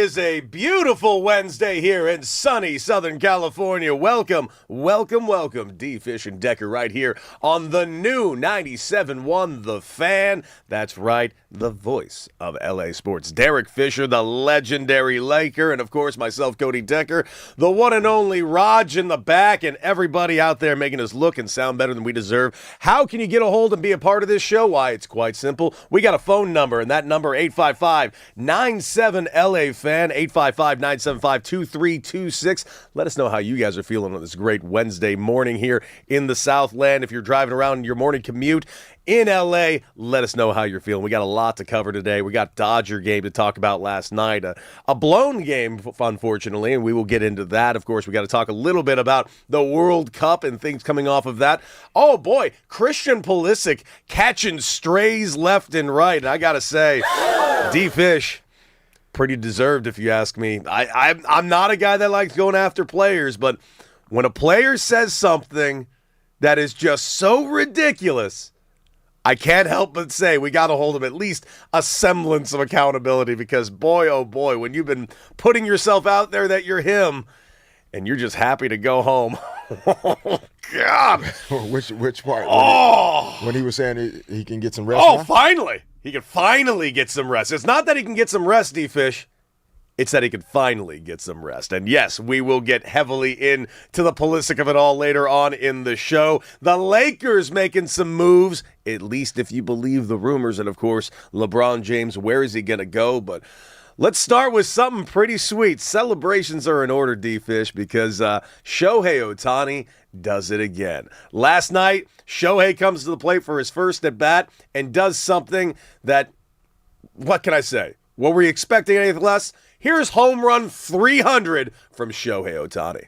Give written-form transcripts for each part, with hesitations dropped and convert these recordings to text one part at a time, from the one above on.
is a beautiful Wednesday here in sunny Southern California. Welcome, welcome, welcome. D. Fish and Decker right here on the new 97.1 The Fan. That's right, the voice of LA Sports. Derek Fisher, the legendary Laker, and of course myself, Cody Decker, the one and only Raj in the back, and everybody out there making us look and sound better than we deserve. How can you get a hold and be a part of this show? Why, it's quite simple. We got a phone number, and that number 855-97-LA Fan, 855-975-2326. Let us know how you guys are feeling on this great Wednesday morning here in the Southland. If you're driving around your morning commute in LA, let us know how you're feeling. We got a lot to cover today. We got Dodger game to talk about last night, a blown game, unfortunately, and we will get into that. Of course, we got to talk a little bit about the World Cup and things coming off of that. Oh boy, Christian Pulisic catching strays left and right. And I got to say, D-Fish, pretty deserved if you ask me. I'm not a guy that likes going after players, but when a player says something that is just so ridiculous, I can't help but say we got to hold him at least a semblance of accountability, because boy, oh boy, when you've been putting yourself out there that you're him and you're just happy to go home. Oh, God. Which part? When he was saying he can get some rest now? Finally. He can finally get some rest. It's not that he can get some rest, D-Fish. It's that he can finally get some rest. And yes, we will get heavily into the Pulisic of it all later on in the show. The Lakers making some moves, at least if you believe the rumors. And of course, LeBron James, where is he going to go? But let's start with something pretty sweet. Celebrations are in order, D-Fish, because Shohei Ohtani does it again. Last night, Shohei comes to the plate for his first at-bat and does something that, what can I say? Were we expecting anything less? Here's home run 300 from Shohei Ohtani.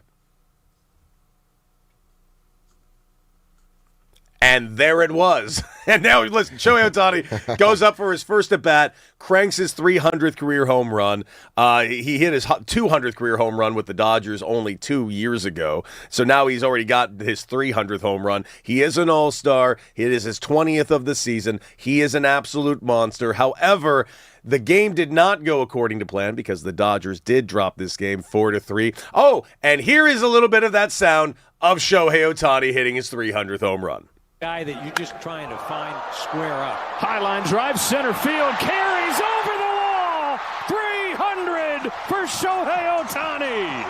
And there it was. And now, listen, Shohei Ohtani goes up for his first at-bat, cranks his 300th career home run. He hit his 200th career home run with the Dodgers only 2 years ago. So now he's already got his 300th home run. He is an all-star. It is his 20th of the season. He is an absolute monster. However, the game did not go according to plan because the Dodgers did drop this game 4-3. Oh, and here is a little bit of that sound of Shohei Ohtani hitting his 300th home run. Guy that you're just trying to find square up. Highline drive, center field, carries over the wall. 300 for Shohei Ohtani.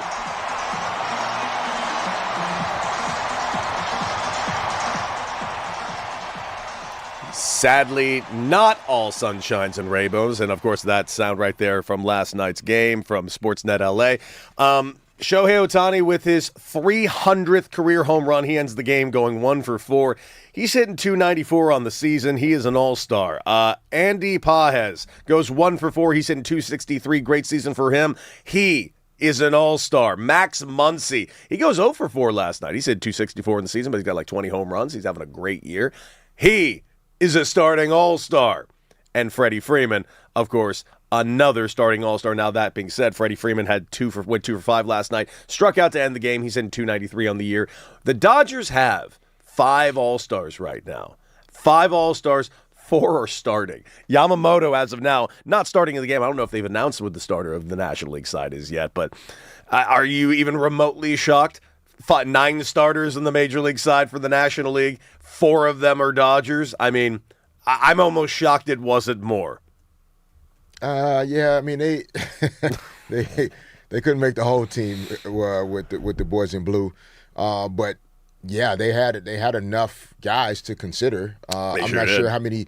Sadly, not all sunshines and rainbows, and of course that sound right there from last night's game from Sportsnet LA. Shohei Ohtani with his 300th career home run. He ends the game going 1 for 4. He's hitting .294 on the season. He is an all-star. Andy Pages goes 1 for 4. He's hitting .263. Great season for him. He is an all-star. Max Muncy, he goes 0 for 4 last night. He's hit .264 in the season, but he's got like 20 home runs. He's having a great year. He is a starting all-star. And Freddie Freeman, of course, another starting all-star. Now, that being said, Freddie Freeman went 2 for 5 last night. Struck out to end the game. He's in .293 on the year. The Dodgers have 5 all-stars right now. 5 all-stars, 4 are starting. Yamamoto, as of now, not starting in the game. I don't know if they've announced what the starter of the National League side is yet, but are you even remotely shocked? 9 starters in the Major League side for the National League. 4 of them are Dodgers. I mean, I'm almost shocked it wasn't more. Yeah, I mean they couldn't make the whole team with the boys in blue, but yeah, they had enough guys to consider. I'm not sure how many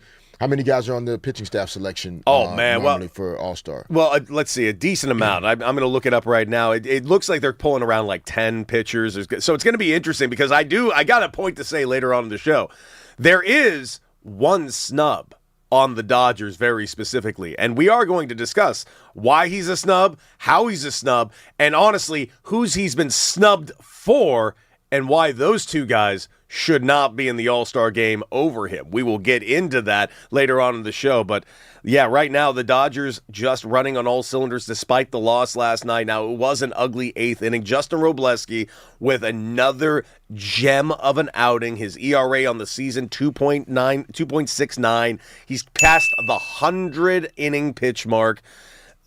guys are on the pitching staff selection. Normally for All-Star. Well, let's see, a decent amount. I'm going to look it up right now. It looks like they're pulling around like 10 pitchers. So it's going to be interesting because I got a point to say later on in the show. There is one snub on the Dodgers very specifically, and we are going to discuss why he's a snub, how he's a snub, and honestly, who's he's been snubbed for, and why those two guys should not be in the All-Star game over him. We will get into that later on in the show, but yeah, right now the Dodgers just running on all cylinders despite the loss last night. Now, it was an ugly 8th inning. Justin Robleski with another gem of an outing. His ERA on the season, 2.69. He's past the 100-inning pitch mark.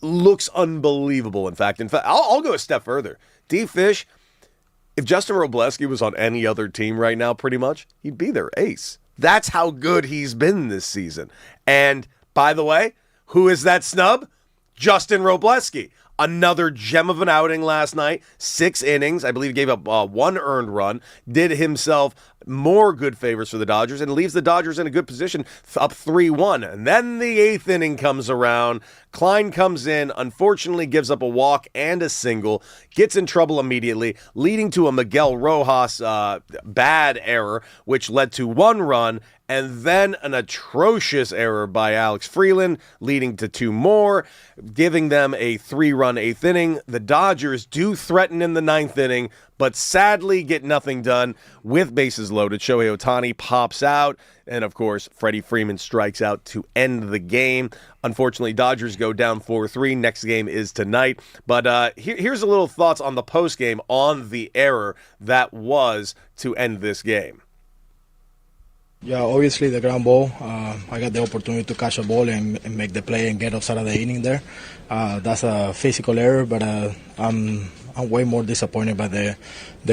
looks unbelievable. In fact, I'll go a step further. D. Fish, if Justin Robleski was on any other team right now, pretty much, he'd be their ace. That's how good he's been this season. And by the way, who is that snub? Justin Robleski. Another gem of an outing last night. 6 innings. I believe he gave up 1 earned run. Did himself more good favors for the Dodgers and leaves the Dodgers in a good position, up 3-1. And then the 8th inning comes around. Klein comes in, unfortunately gives up a walk and a single, gets in trouble immediately, leading to a Miguel Rojas bad error, which led to 1 run, and then an atrocious error by Alex Freeland, leading to 2 more, giving them a 3-run 8th inning. The Dodgers do threaten in the 9th inning, but sadly get nothing done with bases loaded. Shohei Ohtani pops out, and of course, Freddie Freeman strikes out to end the game. Unfortunately, Dodgers go down 4-3. Next game is tonight. But here's a little thoughts on the postgame on the error that was to end this game. Yeah, obviously the ground ball. I got the opportunity to catch a ball and make the play and get us out of the inning there. That's a physical error, but I'm way more disappointed by the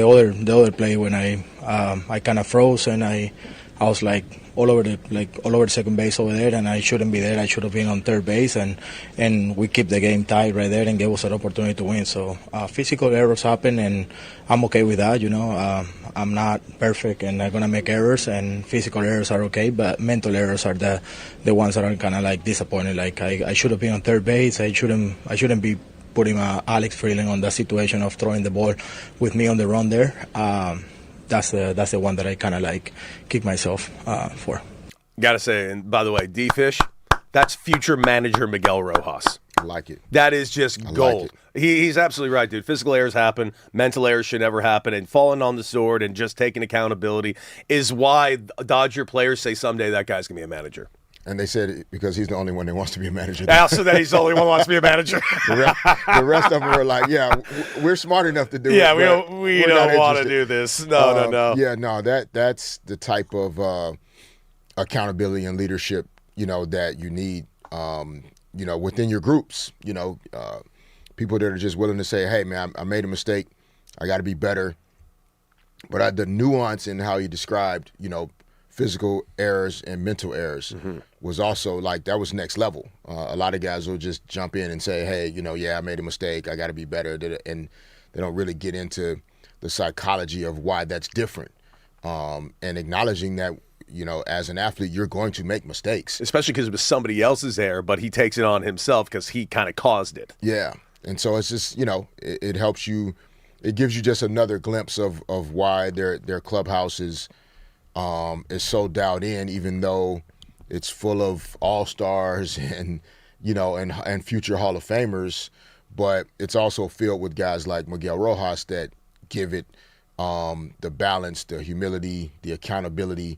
other play when I kind of froze and I was like all over second base over there, and I shouldn't be there. I should have been on third base, and we keep the game tied right there and gave us an opportunity to win. So physical errors happen, and I'm okay with that. I'm not perfect, and I'm gonna make errors, and physical errors are okay, but mental errors are the ones that are kind of like disappointing. Like I should have been on third base. I shouldn't be putting Alex Freeland on that situation of throwing the ball with me on the run there. That's the one that I kind of like kick myself for. Gotta say, and by the way, D-Fish, that's future manager Miguel Rojas. I like it. That is just gold. Like He's absolutely right, dude. Physical errors happen. Mental errors should never happen. And falling on the sword and just taking accountability is why Dodger players say someday that guy's going to be a manager. And they said it because he's the only one that wants to be a manager. Also, that he's the only one who wants to be a manager. The rest of them were like, yeah, we're smart enough to do it. Yeah, we don't want to do this. No. Yeah, no, that's the type of accountability and leadership, that you need, within your groups, people that are just willing to say, hey, man, I made a mistake. I got to be better. But the nuance in how he described, physical errors and mental errors was also like that was next level. A lot of guys will just jump in and say, hey, I made a mistake. I got to be better. And they don't really get into the psychology of why that's different. And acknowledging that, as an athlete, you're going to make mistakes. Especially because it was somebody else's error, but he takes it on himself because he kind of caused it. Yeah. And so it's just, it helps you. It gives you just another glimpse of why their clubhouse is so dialed in, even though it's full of all-stars and future Hall of Famers, but it's also filled with guys like Miguel Rojas that give it the balance, the humility, the accountability,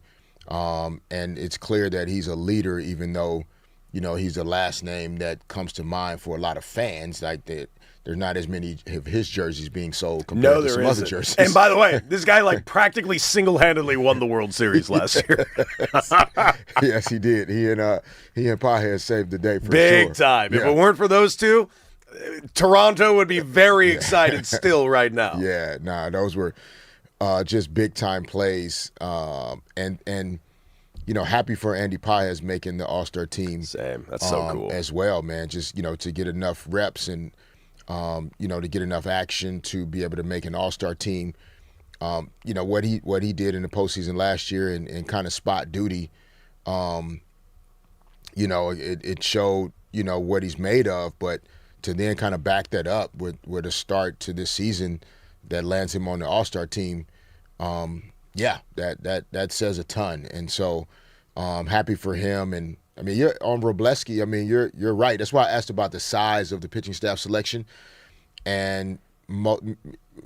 and it's clear that he's a leader, even though he's the last name that comes to mind for a lot of fans. Like that, there's not as many of his jerseys being sold compared to some other jerseys. And by the way, this guy practically single-handedly won the World Series last year. Yes, he did. He and Pajes saved the day for Big sure. time. Yeah. If it weren't for those two, Toronto would be very excited still right now. Yeah, those were just big-time plays. And happy for Andy Pajes making the All-Star team. Same. That's so cool. As well, man. Just, to get enough reps and to get enough action to be able to make an all-star team. What he did in the postseason last year and kind of spot duty, it showed, what he's made of, but to then kind of back that up with a start to this season that lands him on the all-star team, that says a ton. And so happy for him. And I mean, you're on Robleski. I mean, you're right. That's why I asked about the size of the pitching staff selection, and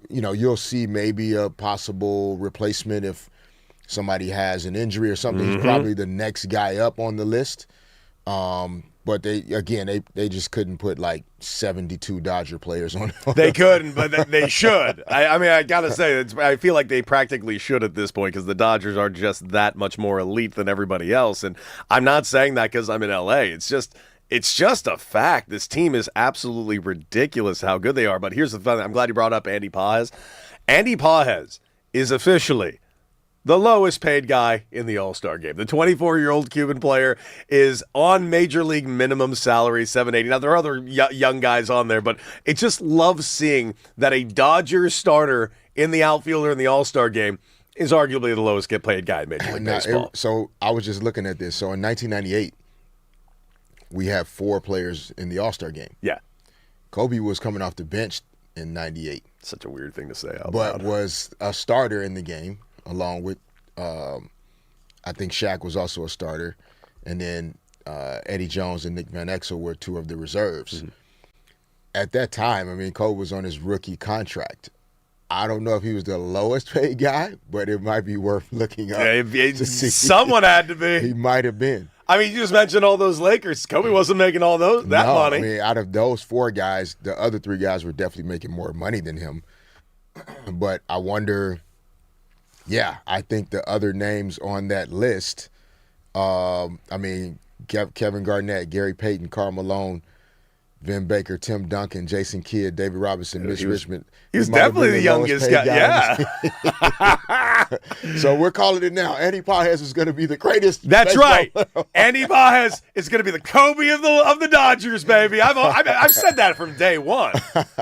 you'll see maybe a possible replacement if somebody has an injury or something. He's probably the next guy up on the list. But they just couldn't put like 72 Dodger players on. They couldn't, but they should. I mean, I gotta say, I feel like they practically should at this point because the Dodgers are just that much more elite than everybody else. And I'm not saying that because I'm in LA. It's just It's just a fact. This team is absolutely ridiculous how good they are. But here's the thing. I'm glad you brought up Andy Pages. Andy Pages is officially the lowest paid guy in the All-Star game. The 24-year-old Cuban player is on major league minimum salary, $780. Now, there are other young guys on there, but it just loves seeing that a Dodgers starter in the outfielder in the All-Star game is arguably the lowest paid guy in Major League Baseball. So I was just looking at this. So in 1998, we have 4 players in the All-Star game. Yeah. Kobe was coming off the bench in 98. Such a weird thing to say out but loud. Was a starter in the game, along with, I think Shaq was also a starter. And then Eddie Jones and Nick Van Exel were 2 of the reserves. Mm-hmm. At that time, I mean, Kobe was on his rookie contract. I don't know if he was the lowest paid guy, but it might be worth looking up. Yeah, someone had to be. He might have been. I mean, you just mentioned all those Lakers. Kobe wasn't making all that money. I mean, out of those 4 guys, the other 3 guys were definitely making more money than him. But I wonder, I think the other names on that list, I mean, Kevin Garnett, Gary Payton, Karl Malone, Vin Baker, Tim Duncan, Jason Kidd, David Robinson, Mitch Richmond. He was definitely the youngest guy. Yeah. So we're calling it now. Andy Pages is going to be the greatest. That's right. Andy Pages is going to be the Kobe of the Dodgers, baby. I've said that from day one.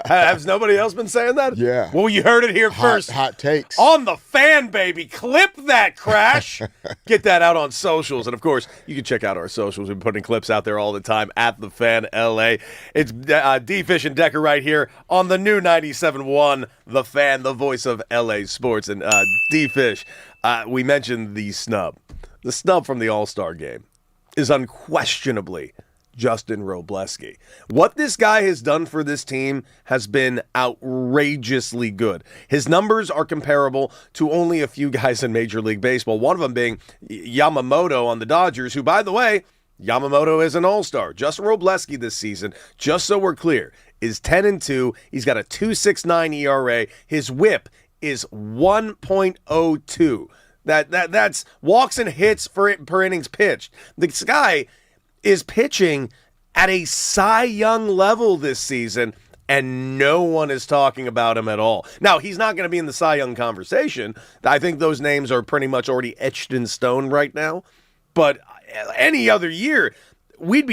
Has nobody else been saying that? Yeah. Well, you heard it here first. Hot takes. On the Fan, baby. Clip that, Crash. Get that out on socials. And, of course, you can check out our socials. We're putting clips out there all the time at The Fan LA. It's D-Fish and Decker right here on the new 97.1, The Fan, the voice of LA sports. And D-Fish, we mentioned the snub. The snub from the All-Star game is unquestionably Justin Robleski. What this guy has done for this team has been outrageously good. His numbers are comparable to only a few guys in Major League Baseball, one of them being Yamamoto on the Dodgers, who, by the way, Yamamoto is an all-star. Justin Robleski this season, just so we're clear, is 10-2. He's got a 2.69 ERA. His whip is 1.02. That's walks and hits per innings pitched. This guy is pitching at a Cy Young level this season, and no one is talking about him at all. Now, he's not going to be in the Cy Young conversation. I think those names are pretty much already etched in stone right now. But any other year, we'd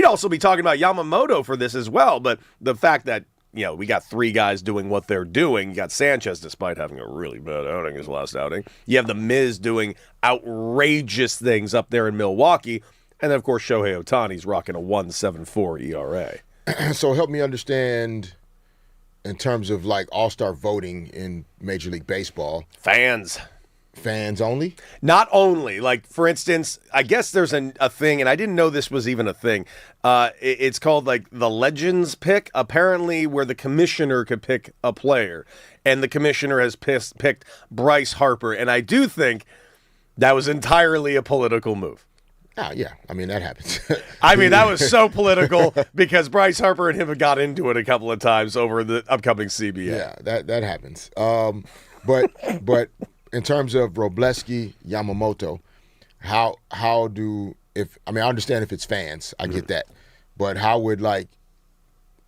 also be talking about Yamamoto for this as well. But the fact that, we got 3 guys doing what they're doing. You got Sanchez, despite having a really bad outing his last outing. You have the Miz doing outrageous things up there in Milwaukee. And then, of course, Shohei Ohtani's rocking a 1.74 ERA. So help me understand in terms of like all-star voting in Major League Baseball. Fans only? Not only. Like, for instance, I guess there's a thing, and I didn't know this was even a thing. It's called, like, the Legends pick, apparently where the commissioner could pick a player. And the commissioner has picked Bryce Harper. And I do think that was entirely a political move. Oh, yeah. I mean, that happens. I mean, that was so political because Bryce Harper and him have got into it a couple of times over the upcoming CBA. Yeah, that happens. But in terms of Robleski, Yamamoto, I understand if it's fans, I get that, but how would like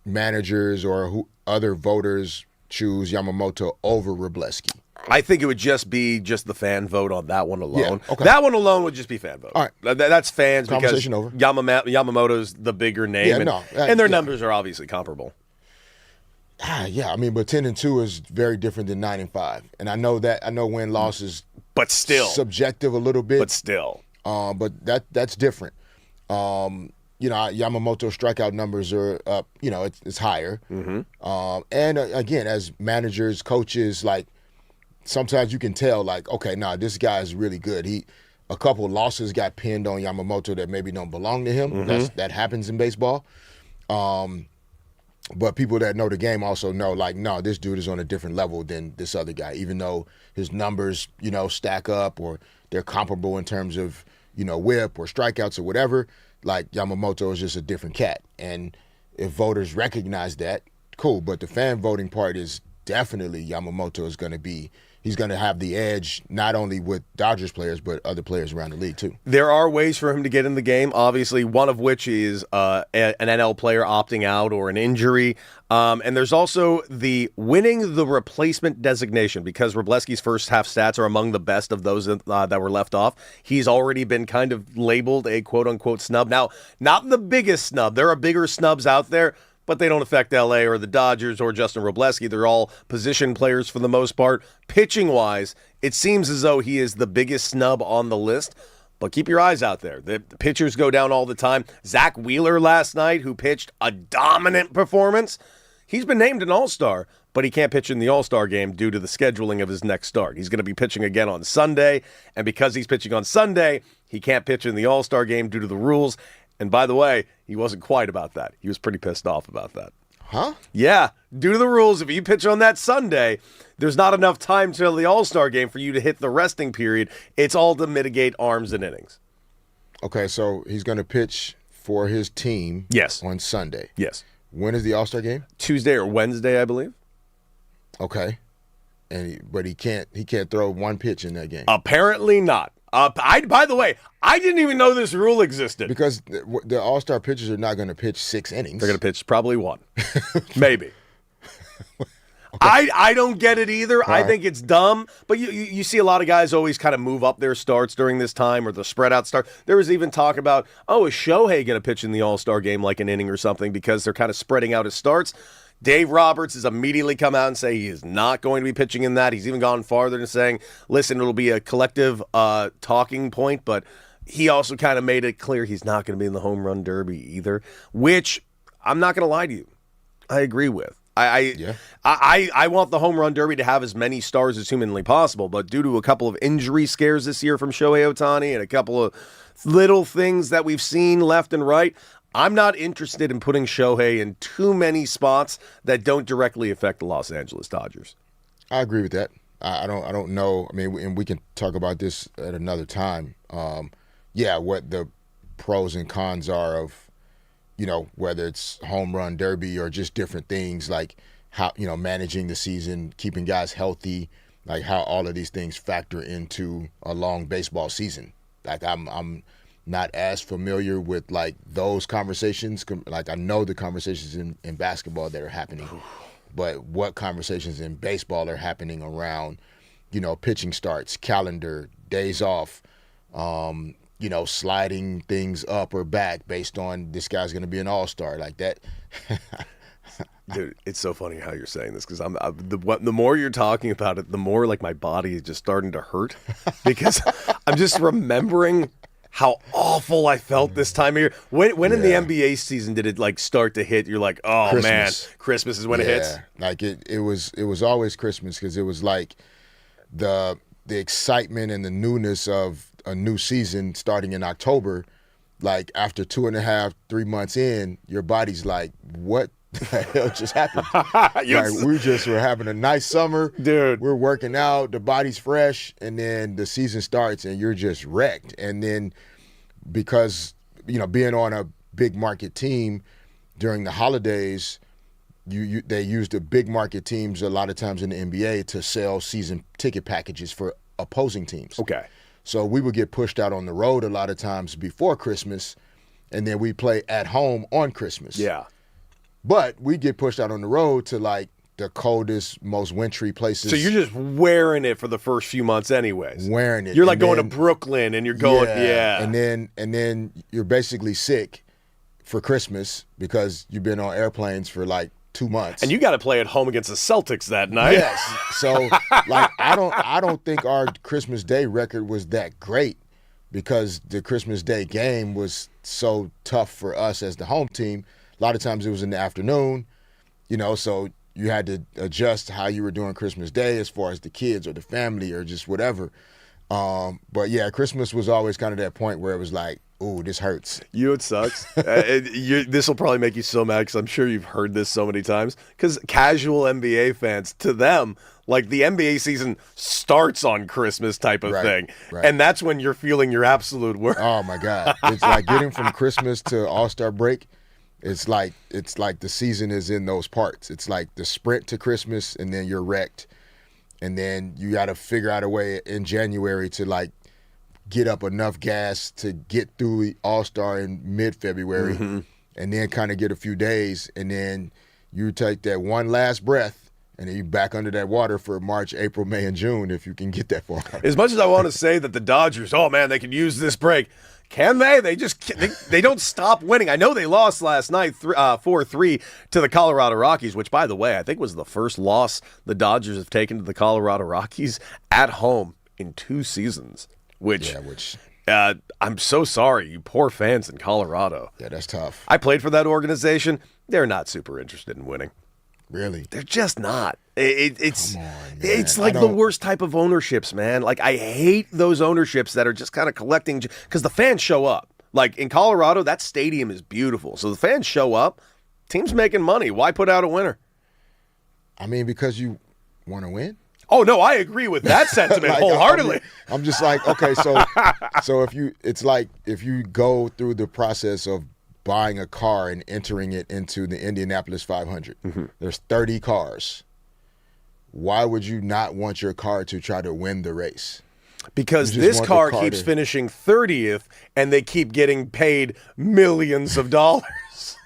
managers or other voters choose Yamamoto over Robleski? I think it would just be the fan vote on that one alone. Yeah, okay. That one alone would just be fan vote. All right. That's fans Conversation because over. Yamamoto's the bigger name, and their numbers are obviously comparable. Yeah, I mean, but 10-2 is very different than 9-5, and I know win-loss is, but still subjective a little bit. But still, but that's different. Yamamoto's strikeout numbers are up. It's higher. Mm-hmm. And again, as managers, coaches, like sometimes you can tell, like, okay, this guy is really good. A couple losses got pinned on Yamamoto that maybe don't belong to him. Mm-hmm. That happens in baseball. But people that know the game also know, like, no, this dude is on a different level than this other guy, even though his numbers, stack up or they're comparable in terms of, whip or strikeouts or whatever. Like, Yamamoto is just a different cat. And if voters recognize that, cool. But the fan voting part is definitely Yamamoto is going to be. He's going to have the edge not only with Dodgers players, but other players around the league, too. There are ways for him to get in the game, obviously, one of which is an NL player opting out or an injury. And there's also the winning the replacement designation, because Wroblewski's first half stats are among the best of those that were left off. He's already been kind of labeled a quote-unquote snub. Now, not the biggest snub. There are bigger snubs out there, but they don't affect LA or the Dodgers or Justin Wroblewski. They're all position players for the most part. Pitching-wise, it seems as though he is the biggest snub on the list. But keep your eyes out there. The pitchers go down all the time. Zach Wheeler last night, who pitched a dominant performance, he's been named an All-Star, but he can't pitch in the All-Star game due to the scheduling of his next start. He's going to be pitching again on Sunday, and because he's pitching on Sunday, he can't pitch in the All-Star game due to the rules. And by the way, he wasn't quiet about that. He was pretty pissed off about that. Huh? Yeah. Due to the rules, if you pitch on that Sunday, there's not enough time till the All-Star game for you to hit the resting period. It's all to mitigate arms and innings. Okay, so he's going to pitch for his team on Sunday. Yes. When is the All-Star game? Tuesday or Wednesday, I believe. Okay. But he can't throw one pitch in that game. Apparently not. By the way, I didn't even know this rule existed. Because the All-Star pitchers are not going to pitch 6 innings. They're going to pitch probably 1. Maybe. Okay. I don't get it either. I think it's dumb. But you see a lot of guys always kind of move up their starts during this time, or the spread out start. There was even talk about, is Shohei going to pitch in the All-Star game like an inning or something, because they're kind of spreading out his starts. Dave Roberts has immediately come out and say he is not going to be pitching in that. He's even gone farther than saying, listen, it'll be a collective talking point, but he also kind of made it clear he's not going to be in the home run derby either, which I'm not going to lie to you, I agree with. I want the home run derby to have as many stars as humanly possible, but due to a couple of injury scares this year from Shohei Ohtani and a couple of little things that we've seen left and right, I'm not interested in putting Shohei in too many spots that don't directly affect the Los Angeles Dodgers. I agree with that. I don't know. I mean, and we can talk about this at another time. What the pros and cons are of, whether it's home run derby or just different things like how, managing the season, keeping guys healthy, like how all of these things factor into a long baseball season. Like I'm not as familiar with like those conversations. Like I know the conversations in basketball that are happening, but what conversations in baseball are happening around, pitching starts, calendar, days off, sliding things up or back based on this guy's going to be an all-star like that. Dude, it's so funny how you're saying this, because the more you're talking about it, the more like my body is just starting to hurt, because I'm just remembering how awful I felt this time of year. When in the NBA season did it like start to hit? You're like, oh Christmas. Man, Christmas is when it hits. Like it was always Christmas, because it was like the excitement and the newness of a new season starting in October. Like after 2.5-3 months in, your body's like, what the hell just happened? We're having a nice summer, dude. We're working out, the body's fresh, and then the season starts and you're just wrecked. And then because being on a big market team during the holidays, they use the big market teams a lot of times in the NBA to sell season ticket packages for opposing teams. Okay. So we would get pushed out on the road a lot of times before Christmas, and then we play at home on Christmas. Yeah. But we get pushed out on the road to like the coldest, most wintry places. So you're just wearing it for the first few months anyways. Wearing it. You're like going to Brooklyn and you're going, And then you're basically sick for Christmas because you've been on airplanes for like 2 months. And you got to play at home against the Celtics that night. Yes. So like I don't think our Christmas Day record was that great, because the Christmas Day game was so tough for us as the home team. A lot of times it was in the afternoon, so you had to adjust how you were doing Christmas Day as far as the kids or the family or just whatever. But yeah, Christmas was always kind of that point where it was like, ooh, this hurts. It sucks. This will probably make you so mad, because I'm sure you've heard this so many times. Because casual NBA fans, to them, like the NBA season starts on Christmas type of thing. Right. And that's when you're feeling your absolute worst. Oh, my God. It's like getting from Christmas to All-Star break. It's like the season is in those parts. It's like the sprint to Christmas, and then you're wrecked, and then you got to figure out a way in January to like get up enough gas to get through the All-Star in mid-February, and then kind of get a few days, and then you take that one last breath, and then you back under that water for March, April, May, and June if you can get that far. As much as I want to say that the Dodgers, oh man, they could use this break. Can they? They don't stop winning. I know they lost last night 4-3 to the Colorado Rockies, which, by the way, I think was the first loss the Dodgers have taken to the Colorado Rockies at home in 2 seasons. I'm so sorry, you poor fans in Colorado. Yeah, that's tough. I played for that organization. They're not super interested in winning. Really? They're just not. It's Come on, man. it's like the worst type of ownerships, man. Like, I hate those ownerships that are just kind of collecting, because the fans show up. Like, in Colorado, that stadium is beautiful. So the fans show up. Team's making money. Why put out a winner? I mean, because you want to win? Oh, no, I agree with that sentiment wholeheartedly. I'm just like, okay, so if you go through the process of buying a car and entering it into the Indianapolis 500, there's 30 cars. Why would you not want your car to try to win the race? Because this car keeps finishing 30th, and they keep getting paid millions of dollars.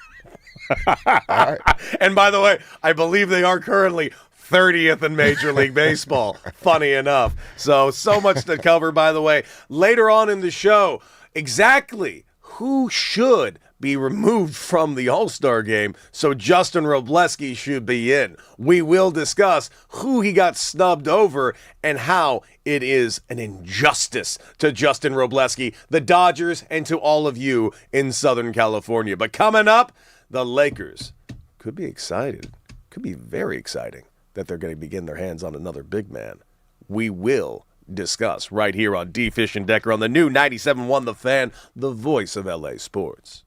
Right. And by the way, I believe they are currently 30th in Major League Baseball. Funny enough. So much to cover, by the way. Later on in the show, exactly who should be removed from the All-Star game so Justin Robleski should be in. We will discuss who he got snubbed over and how it is an injustice to Justin Robleski, the Dodgers, and to all of you in Southern California. But coming up, the Lakers could be excited. Could be very exciting that they're going to begin their hands on another big man. We will discuss right here on D. Fish and Decker on the new 97.1 The Fan, the voice of LA sports.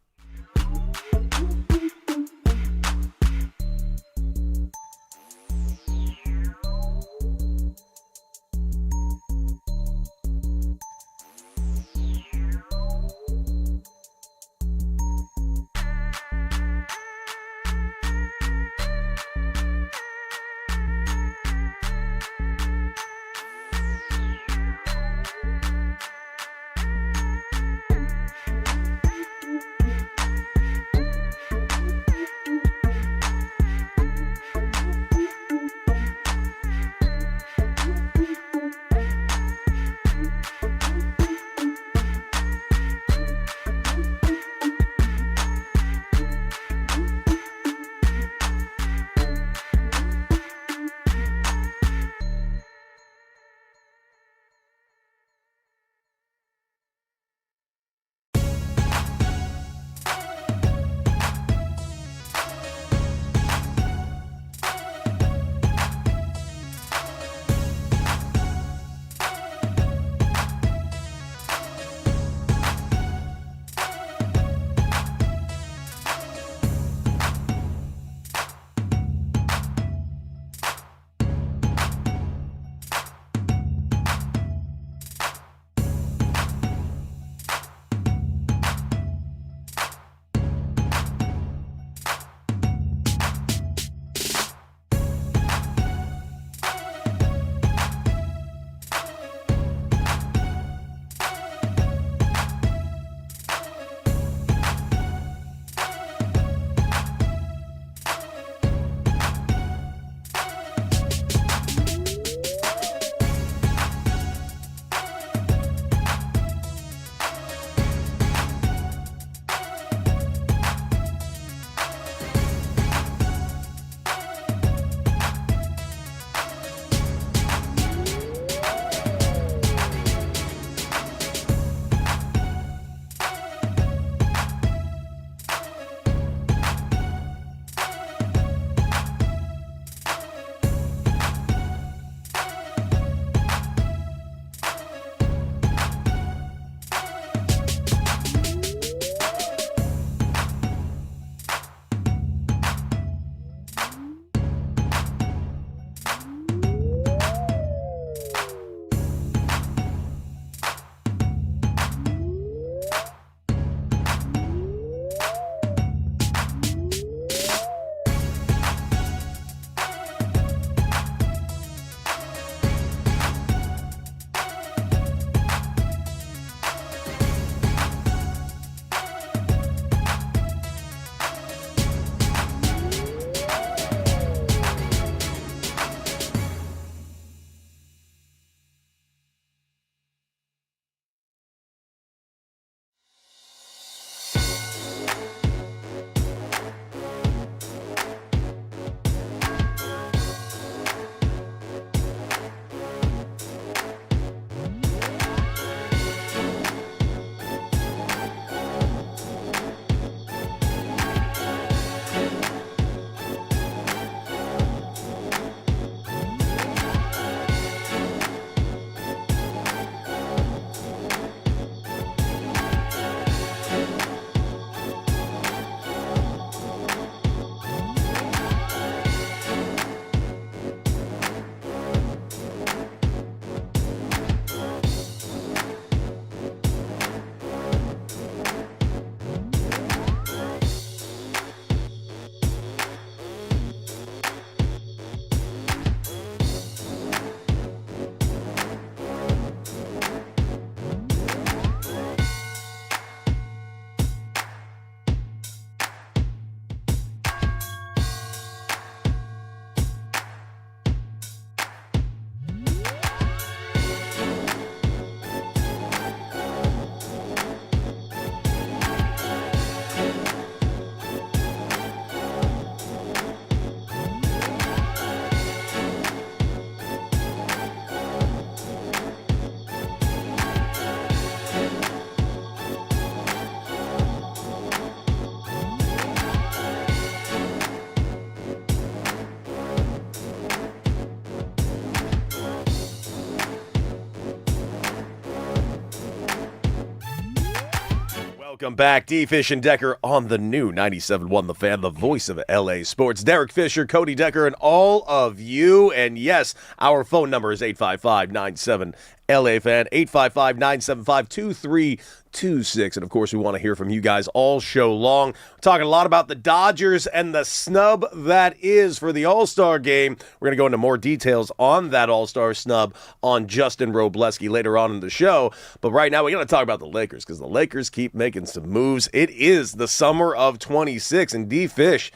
Welcome back, D. Fish and Decker on the new 97.1 The Fan, the voice of LA Sports. Derek Fisher, Cody Decker, and all of you. And yes, our phone number is 855-97-LA-FAN, 855-975-2326. And of course, we want to hear from you guys all show long. We're talking a lot about the Dodgers and the snub that is for the All-Star game. We're going to go into more details on that All-Star snub on Justin Robleski later on in the show. But right now, we're going to talk about the Lakers because the Lakers keep making some moves. It is the summer of 26, and D. Fish,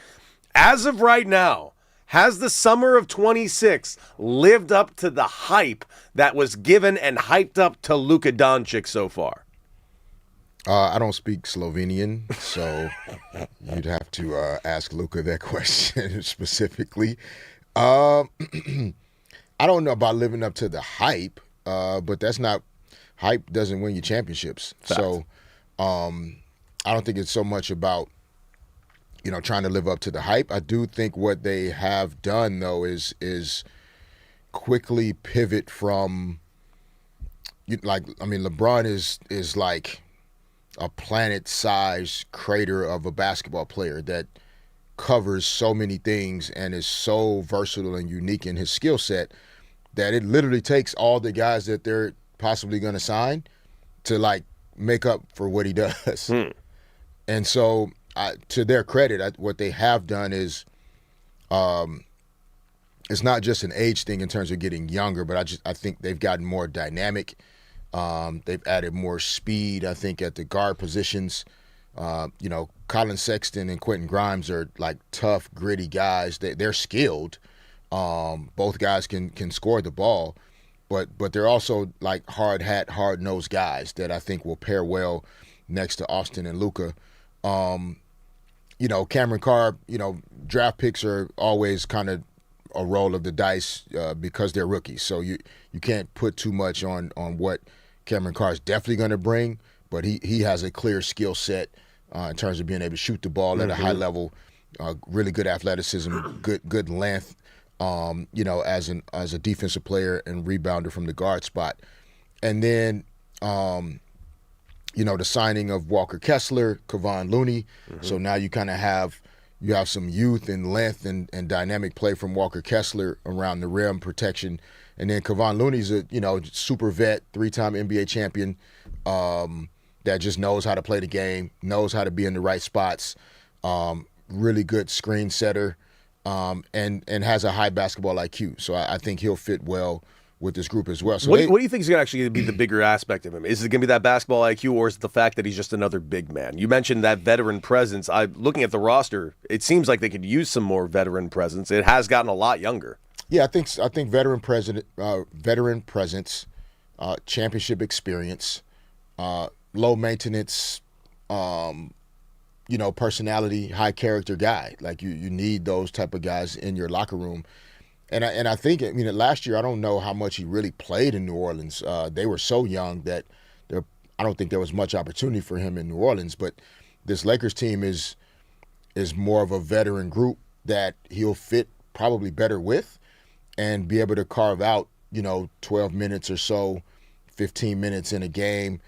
as of right now, has the summer of 26 lived up to the hype that was given and hyped up to Luka Doncic so far? I don't speak Slovenian, so you'd have to ask Luka that question specifically. I don't know about living up to the hype, but that's not – hype doesn't win you championships. Fact. So I don't think it's so much about, trying to live up to the hype. I do think what they have done, though, is quickly pivot from LeBron is like a planet-sized crater of a basketball player that covers so many things and is so versatile and unique in his skill set that it literally takes all the guys that they're possibly going to sign to make up for what he does. And so to their credit, what they have done is it's not just an age thing in terms of getting younger, but I think they've gotten more dynamic. They've added more speed, I think, at the guard positions. Colin Sexton and Quentin Grimes are tough, gritty guys. They're skilled. Both guys can score the ball, but they're also hard hat, hard nosed guys that I think will pair well next to Austin and Luka. Cameron Carr, draft picks are always kind of a roll of the dice because they're rookies. So you can't put too much on what Cameron Carr is definitely going to bring, but he has a clear skill set in terms of being able to shoot the ball at a high level, really good athleticism, good length, as a defensive player and rebounder from the guard spot. And then, the signing of Walker Kessler, Kevon Looney. So now you kind of have some youth and length and dynamic play from Walker Kessler around the rim protection. And then Kevon Looney's a super vet, 3-time NBA champion that just knows how to play the game, knows how to be in the right spots, really good screen setter, and has a high basketball IQ. So I think he'll fit well with this group as well. So what do you think is going to actually be the bigger aspect of him? Is it going to be that basketball IQ, or is it the fact that he's just another big man? You mentioned that veteran presence. Looking at the roster, it seems like they could use some more veteran presence. It has gotten a lot younger. Yeah, I think veteran presence, championship experience, low maintenance, personality, high character guy. You need those type of guys in your locker room. And I think, last year, I don't know how much he really played in New Orleans. They were so young that I don't think there was much opportunity for him in New Orleans. But this Lakers team is more of a veteran group that he'll fit probably better with and be able to carve out, 12 minutes or so, 15 minutes in a game.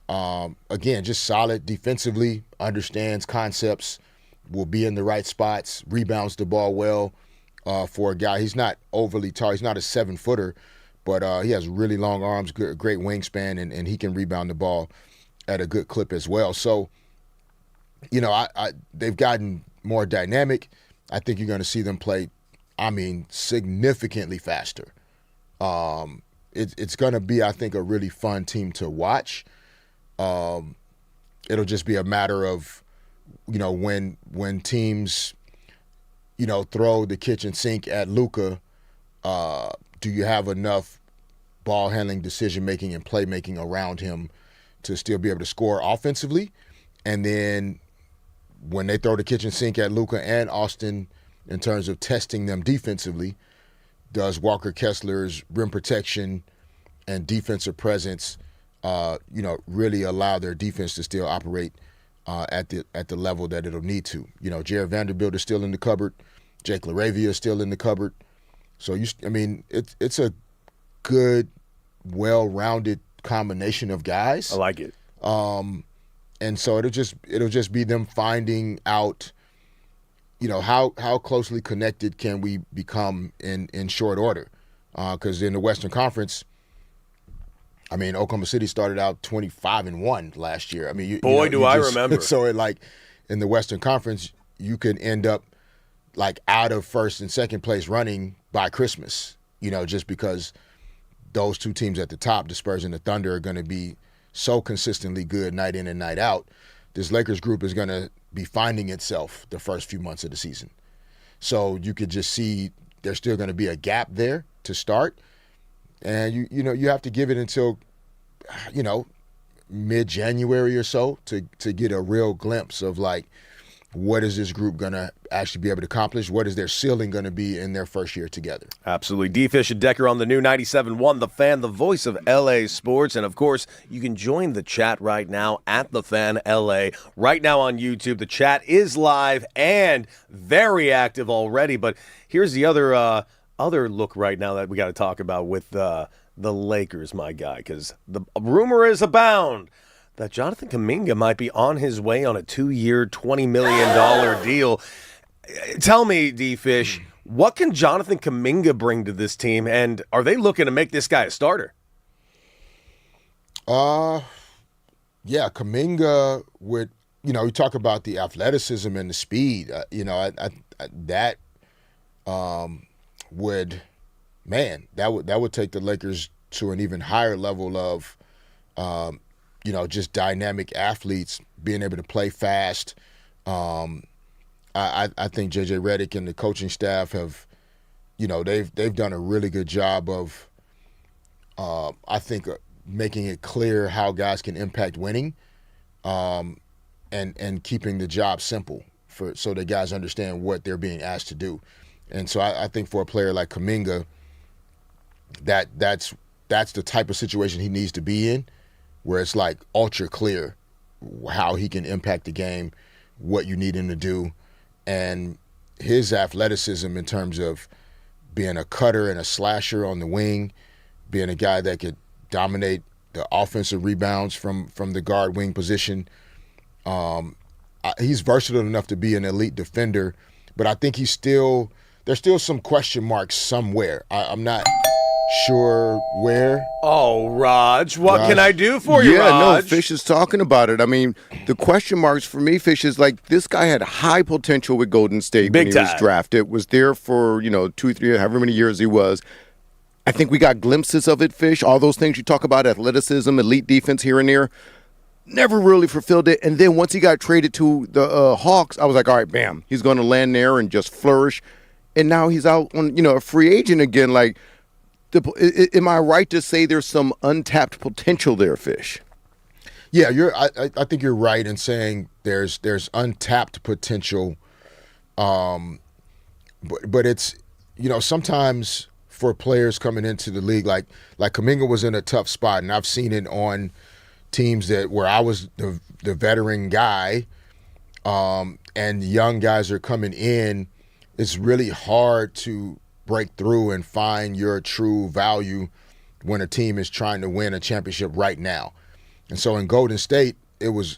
Again, just solid defensively, understands concepts, will be in the right spots, rebounds the ball well. For a guy, he's not overly tall. He's not a 7-footer, but he has really long arms, great wingspan, and he can rebound the ball at a good clip as well. So, they've gotten more dynamic. I think you're going to see them play, significantly faster. It's going to be, I think, a really fun team to watch. It'll just be a matter of, when teams throw the kitchen sink at Luka, do you have enough ball handling, decision making, and playmaking around him to still be able to score offensively? And then when they throw the kitchen sink at Luka and Austin in terms of testing them defensively, does Walker Kessler's rim protection and defensive presence, really allow their defense to still operate at the level that it'll need to? Jared Vanderbilt is still in the cupboard. Jake LaRavia is still in the cupboard. So it's a good, well-rounded combination of guys. I like it. And so it'll just be them finding out, how closely connected can we become in short order. Because in the Western Conference, I mean, Oklahoma City started out 25-1 last year. I mean, I remember. So in the Western Conference, you can end up like out of first and second place running by Christmas, just because those two teams at the top, the Spurs and the Thunder, are going to be so consistently good night in and night out. This Lakers group is going to be finding itself the first few months of the season. So you could just see there's still going to be a gap there to start. And you have to give it until, mid-January or so to get a real glimpse of like, what is this group going to actually be able to accomplish? What is their ceiling going to be in their first year together? Absolutely. D-Fish and Decker on the new 97.1, The Fan, the voice of LA sports. And, of course, you can join the chat right now at The Fan LA. Right now on YouTube, the chat is live and very active already. But here's the other look right now that we got to talk about with the Lakers, my guy, because the rumor is abound that Jonathan Kuminga might be on his way on a 2-year, $20 million deal. Tell me, D-Fish, what can Jonathan Kuminga bring to this team, and are they looking to make this guy a starter? Yeah, Kuminga would, you talk about the athleticism and the speed, that would take the Lakers to an even higher level of, just dynamic athletes being able to play fast. I think JJ Redick and the coaching staff have, they've done a really good job of, making it clear how guys can impact winning, and keeping the job simple so that guys understand what they're being asked to do. And so I think for a player like Kuminga, that's the type of situation he needs to be in, where it's like ultra clear how he can impact the game, what you need him to do, and his athleticism in terms of being a cutter and a slasher on the wing, being a guy that could dominate the offensive rebounds from the guard wing position. He's versatile enough to be an elite defender, but I think there's still some question marks somewhere. I'm not sure where. Oh, Raj, what can I do for you, Raj? Yeah, no, Fish is talking about it. I mean, the question marks for me, Fish, is like this guy had high potential with Golden State when he was drafted. Was there for, 2, 3, however many years he was. I think we got glimpses of it, Fish. All those things you talk about, athleticism, elite defense here and there, never really fulfilled it. And then once he got traded to the Hawks, I was like, all right, bam, he's going to land there and just flourish. And now he's out on, a free agent again. Like, am I right to say there's some untapped potential there, Fish? Yeah, I think you're right in saying there's untapped potential, but it's sometimes for players coming into the league, like Kuminga was in a tough spot, and I've seen it on teams where I was the veteran guy, and young guys are coming in. It's really hard to break through and find your true value when a team is trying to win a championship right now. And so in Golden State, that was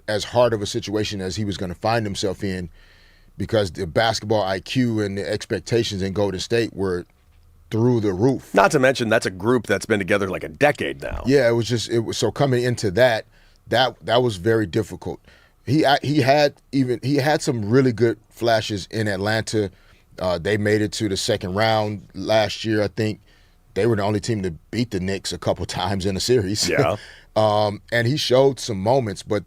as hard of a situation as he was going to find himself in, because the basketball IQ and the expectations in Golden State were through the roof. Not to mention that's a group that's been together like a decade now. Yeah, so coming into that was very difficult. He had some really good flashes in Atlanta. They made it to the second round last year. I think they were the only team to beat the Knicks a couple times in a series. Yeah. And he showed some moments, but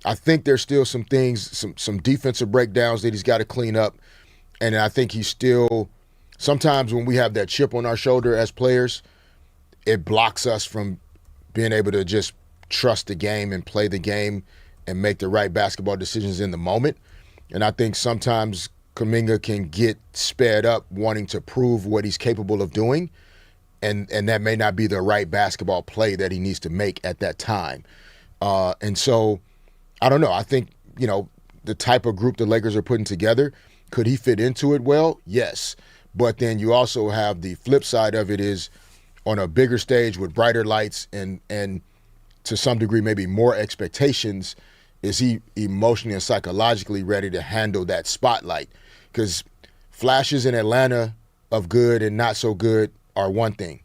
I think there's still some things, some defensive breakdowns that he's got to clean up. And I think he's still, sometimes when we have that chip on our shoulder as players, it blocks us from being able to just trust the game and play the game and make the right basketball decisions in the moment. And I think sometimes Kuminga can get sped up wanting to prove what he's capable of doing, and that may not be the right basketball play that he needs to make at that time. And so, I don't know. I think, the type of group the Lakers are putting together, could he fit into it well? Yes. But then you also have the flip side of it is on a bigger stage with brighter lights and to some degree, maybe more expectations. Is he emotionally and psychologically ready to handle that spotlight? Because flashes in Atlanta of good and not so good are one thing.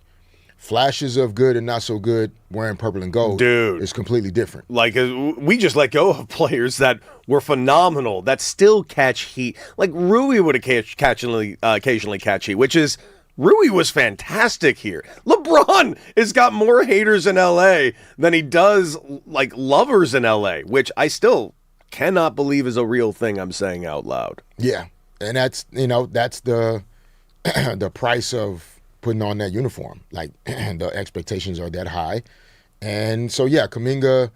Flashes of good and not so good wearing purple and gold is completely different. Like, we just let go of players that were phenomenal, that still catch heat. Like, Rui would occasionally catch heat, which is, Rui was fantastic here. LeBron has got more haters in L.A. than he does, like, lovers in L.A., which I still cannot believe is a real thing I'm saying out loud. Yeah, and that's the the price of putting on that uniform. Like, the expectations are that high. And so, yeah, Kuminga,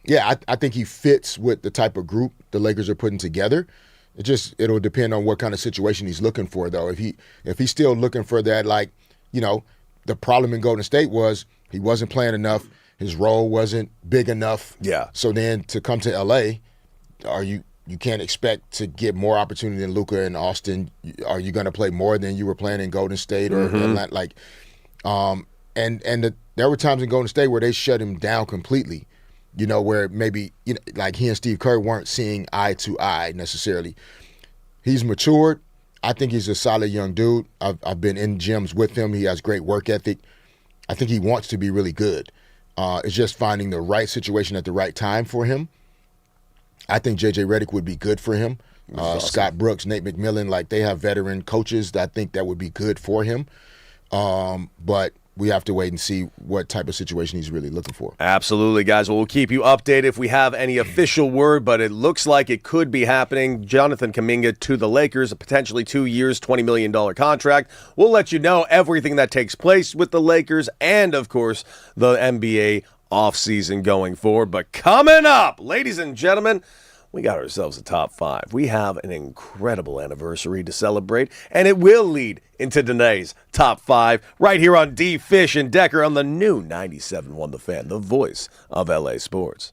I think he fits with the type of group the Lakers are putting together. It'll depend on what kind of situation he's looking for, though. If he's still looking for that, like, the problem in Golden State was he wasn't playing enough. His role wasn't big enough. Yeah. So then to come to L.A., you can't expect to get more opportunity than Luka and Austin. Are you going to play more than you were playing in Golden State or Atlanta? Like, there were times in Golden State where they shut him down completely. Where maybe like he and Steve Kerr weren't seeing eye to eye necessarily. He's matured. I think he's a solid young dude. I've been in gyms with him. He has great work ethic. I think he wants to be really good. It's just finding the right situation at the right time for him. I think J.J. Redick would be good for him. Awesome. Scott Brooks, Nate McMillan, like they have veteran coaches that I think that would be good for him. But we have to wait and see what type of situation he's really looking for. Absolutely, guys. Well, we'll keep you updated if we have any official word, but it looks like it could be happening. Jonathan Kuminga to the Lakers, a potentially 2 years, $20 million contract. We'll let you know everything that takes place with the Lakers and, of course, the NBA offseason going forward. But coming up, ladies and gentlemen, we got ourselves a top five. We have an incredible anniversary to celebrate, and it will lead into today's top five right here on D. Fish and Decker on the new 97.1 The Fan, the voice of LA sports.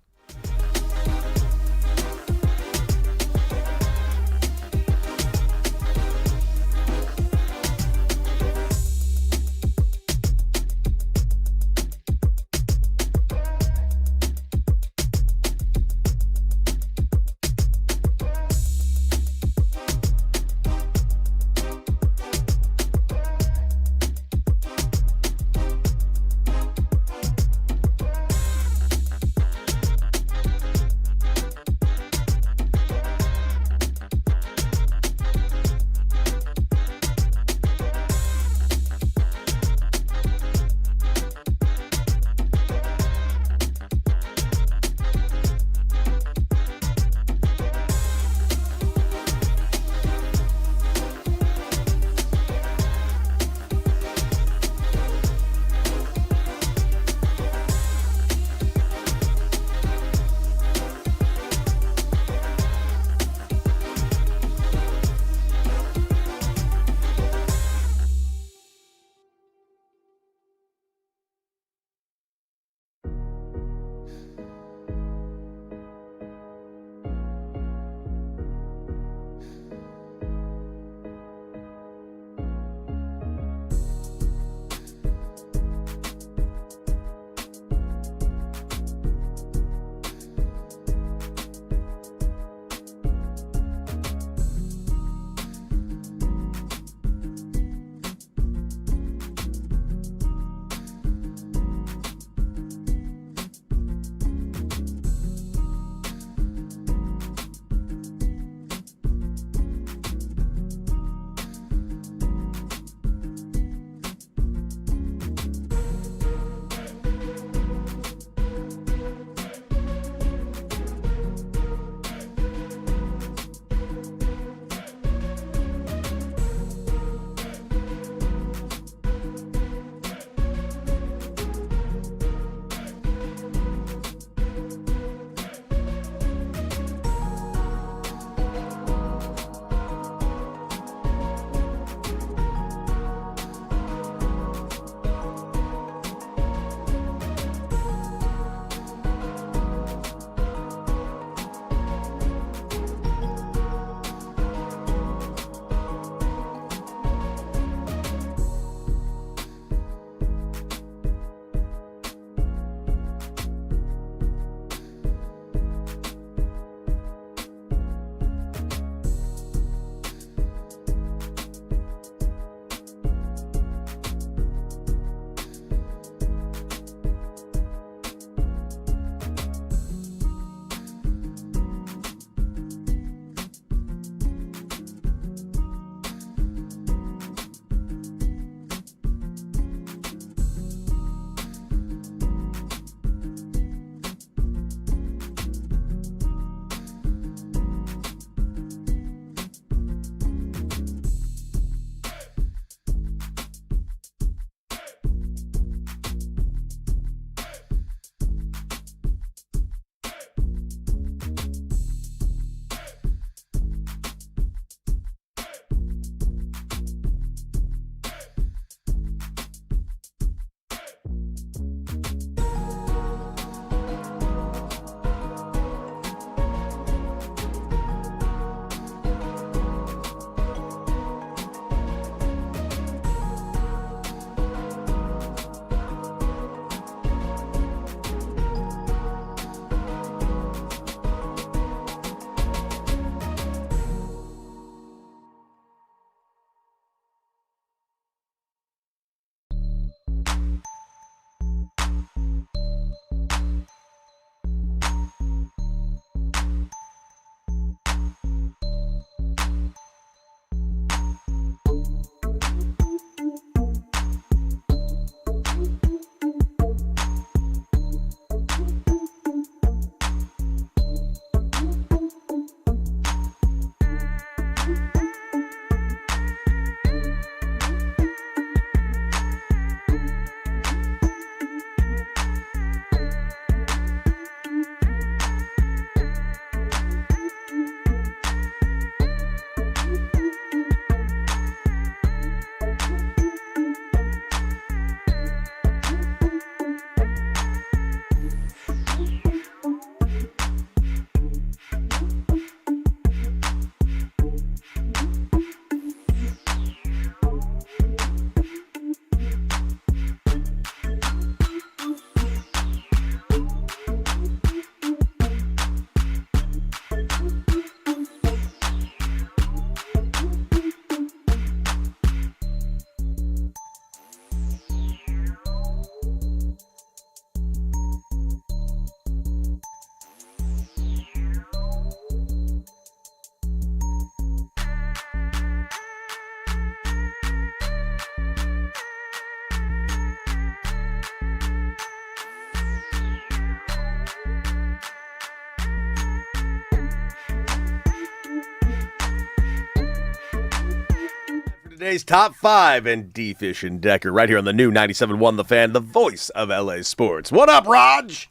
today's top 5 and D-Fish and Decker right here on the new 97.1 The Fan, the voice of LA sports. What up, Raj?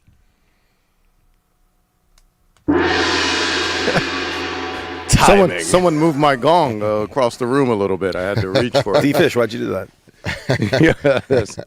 Someone moved my gong across the room a little bit. I had to reach for it. D-Fish, why'd you do that? Yes.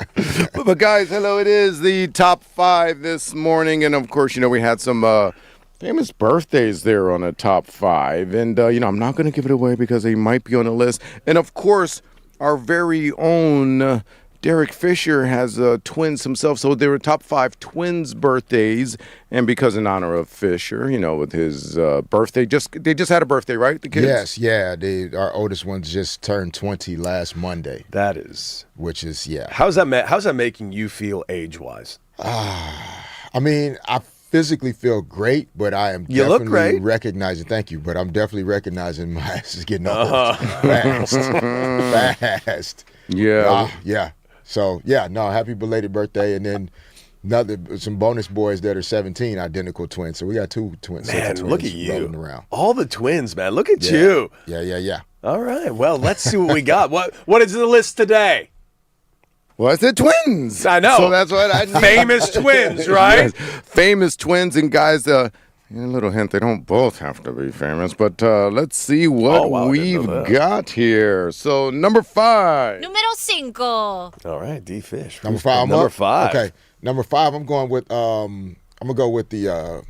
But guys, hello. It is the top 5 this morning, and of course, we had some famous birthdays there on the top 5, and I'm not going to give it away because they might be on the list. And of course, our very own Derek Fisher has twins himself, so there were top 5 twins birthdays, and because in honor of Fisher, with his birthday, they just had a birthday, right? The kids. Yes, yeah. Our oldest one just turned 20 last Monday. That is, which is How's that making you feel age-wise? I mean, I physically feel great, but I am definitely recognizing. Thank you, but I'm definitely recognizing my ass is getting old fast. Yeah, yeah. So happy belated birthday, and then some bonus boys that are 17, identical twins. So we got 2 twins. Man, look at you! Rolling around. All the twins, man. Look at you. Yeah. All right. Well, let's see what we got. What is the list today? Well, I said twins. I know. So that's what I need. Famous twins, right? Yes. Famous twins, and guys, a little hint, they don't both have to be famous, but let's see what we've got here. So, number 5. Número 5. All right, D-Fish. Number 5. Number 5. Okay, number 5. I'm going with the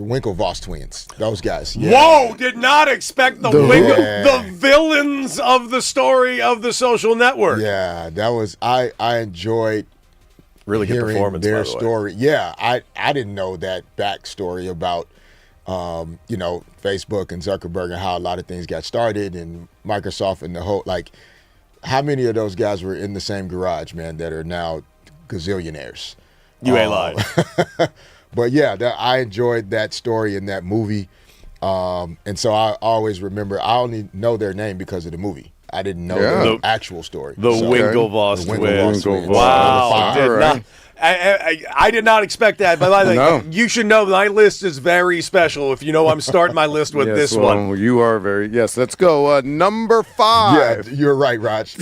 Winklevoss twins. Those guys. Yeah. Whoa! Did not expect the villains of the story of The Social Network. Yeah, that was I enjoyed really good hearing performance. Their by the story. Way. Yeah, I didn't know that backstory about Facebook and Zuckerberg and how a lot of things got started and Microsoft and the whole how many of those guys were in the same garage, man, that are now gazillionaires. You ain't lying. But yeah, I enjoyed that story in that movie, and so I always remember. I only know their name because of the movie. I didn't know the actual story. The Winklevoss twins. Wow! I did not expect that. But by the way, you should know my list is very special. If you know, I'm starting my list with this one. You are very let's go. Number 5. Yeah, you're right, Raj.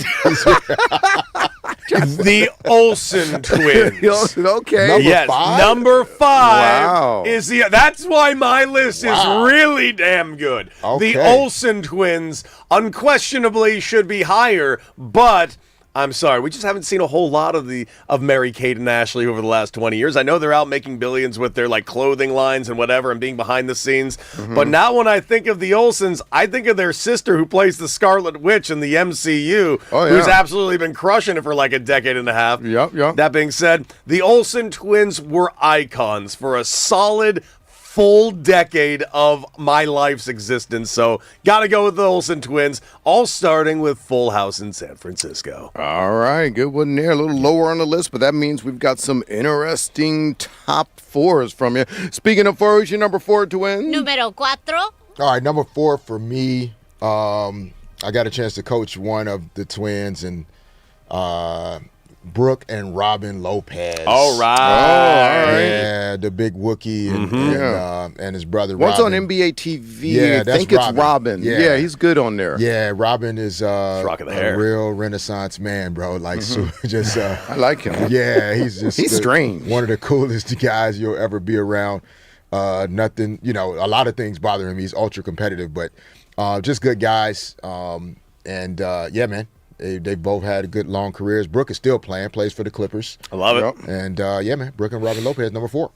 The Olsen twins. Okay. Number 5 wow. is that's why my list is really damn good. Okay. The Olsen twins unquestionably should be higher, but I'm sorry, we just haven't seen a whole lot of Mary-Kate and Ashley over the last 20 years. I know they're out making billions with their clothing lines and whatever and being behind the scenes. Mm-hmm. But now when I think of the Olsens, I think of their sister who plays the Scarlet Witch in the MCU, who's absolutely been crushing it for a decade and a half. Yep. That being said, the Olsen twins were icons for a solid full decade of my life's existence. So gotta go with the Olsen twins, all starting with Full House in San Francisco. All right, good one there. A little lower on the list, but that means we've got some interesting top 4s from you. Speaking of 4, who's your number 4 twin? Número 4. All right, number 4 for me. I got a chance to coach one of the twins, and Brooke and Robin Lopez. All right. Yeah, the big Wookiee and his brother One's Robin. on NBA TV. Yeah, I think it's Robin. Yeah, he's good on there. Yeah, Robin is rocking the hair. A real Renaissance man, bro. Just I like him. Yeah, he's strange. One of the coolest guys you'll ever be around. Nothing, a lot of things bother him. He's ultra competitive, but just good guys. Yeah, man. They both had good long careers. Brooke is still playing, plays for the Clippers. I love it. And man, Brooke and Robin Lopez, number 4.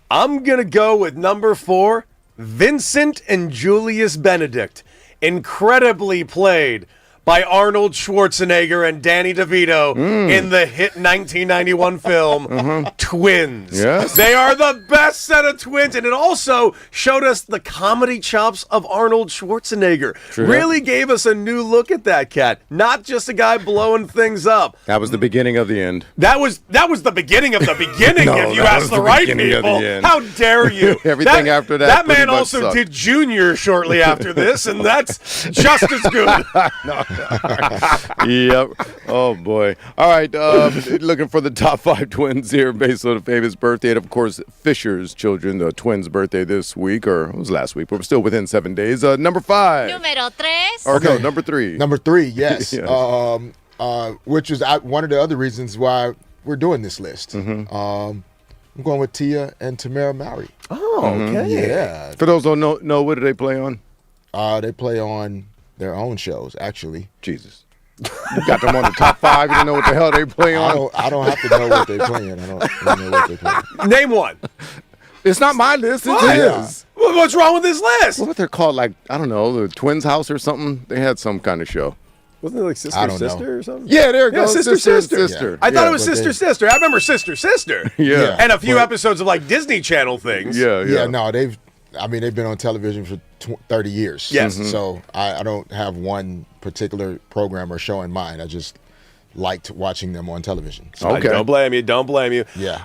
I'm going to go with number 4, Vincent and Julius Benedict. Incredibly played by Arnold Schwarzenegger and Danny DeVito in the hit 1991 film Twins. Yes. They are the best set of twins, and it also showed us the comedy chops of Arnold Schwarzenegger. True. Really gave us a new look at that cat. Not just a guy blowing things up. That was the beginning of the end. That was the beginning of the beginning, No, if you that ask was the the right beginning of the people. end. How dare you? Everything after that That man pretty much also sucked. did Junior shortly after this, and that's just as good. Yep. Oh, boy. All right. Looking for the top 5 twins here based on the famous birthday. And, of course, Fisher's children, the twins' birthday this week, or it was last week, but we're still within 7 days. Number 5. Número 3. Or no, number 3. Number 3, yes. Yes. Which is one of the other reasons why we're doing this list. Mm-hmm. I'm going with Tia and Tamara Mowry. Oh, okay. Yeah. For those who don't know, what do they play on? They play on their own shows, actually. Jesus. You got them on the top 5. You don't know what the hell they play on? I don't have to know what they're playing. I don't know what they're playing. Name one. It's not my list. It's What? his. What's wrong with this list? What they're called? Like, I don't know, the Twins House or something? They had some kind of show. Wasn't it like Sister I don't know. Sister or something? Yeah, there it Yeah, goes. Sister. Sister. I thought Yeah. it was Sister. I remember Sister. Yeah. And a few episodes of like Disney Channel things. Yeah. No, they've been on television for 30 years. Yes. So I don't have one particular program or show in mind. I just liked watching them on television. So, Okay. Don't blame you. Yeah.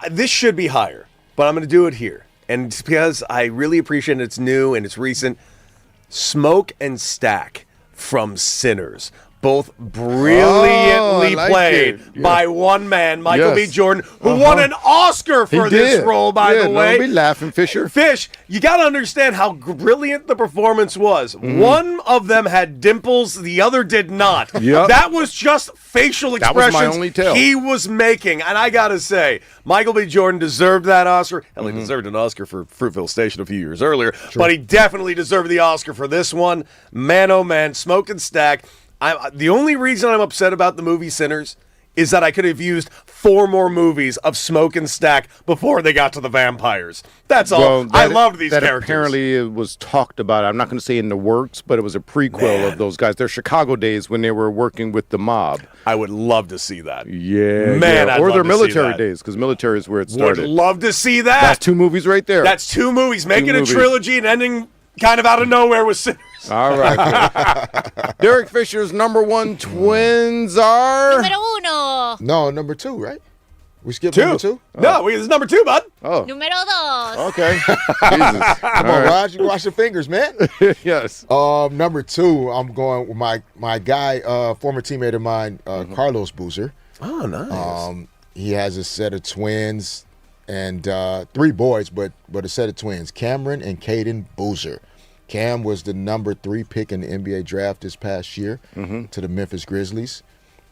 This should be higher, but I'm going to do it here. And it's because I really appreciate it's new and it's recent. Smoke and Stack from Sinners. Both brilliantly like played it. Yeah. by one man, Michael B. Yes. Jordan, who won an Oscar for this role, by the way. Don't be laughing, Fisher. Fish, you got to understand how brilliant the performance was. One of them had dimples, the other did not. Yep. That was just facial That was expressions my only tell. he was making. And I got to say, Michael B. Jordan deserved that Oscar. Hell, he deserved an Oscar for Fruitville Station a few years earlier. But he definitely deserved the Oscar for this one. Man, oh man, Smoke and Stack. The only reason I'm upset about the movie Sinners is that I could have used 4 more movies of Smoke and Stack before they got to the vampires. That's all. I loved these characters. Apparently it was talked about. I'm not going to say in the works, but it was a prequel of those guys. Their Chicago days when they were working with the mob. I would love to see that. Yeah. Man, yeah. I'd Or love their to see military that. days, because military is where it Would started. love to see that. That's 2 movies right there. That's 2 movies. Making movies. a trilogy and ending kind of out of nowhere with Sinners. All right. Derek Fisher's number 1 twins are. Número 1. no, number 2, right? We skipped 2. number 2? No, this is number 2, bud. Oh, Número 2. okay. Jesus. Come on, Raj, you wash your fingers, man. Yes. Number 2, I'm going with my guy, former teammate of mine, Carlos Boozer. Oh, nice. He has a set of twins and 3 boys, but a set of twins, Cameron and Caden Boozer. Cam was the number 3 pick in the NBA draft this past year to the Memphis Grizzlies.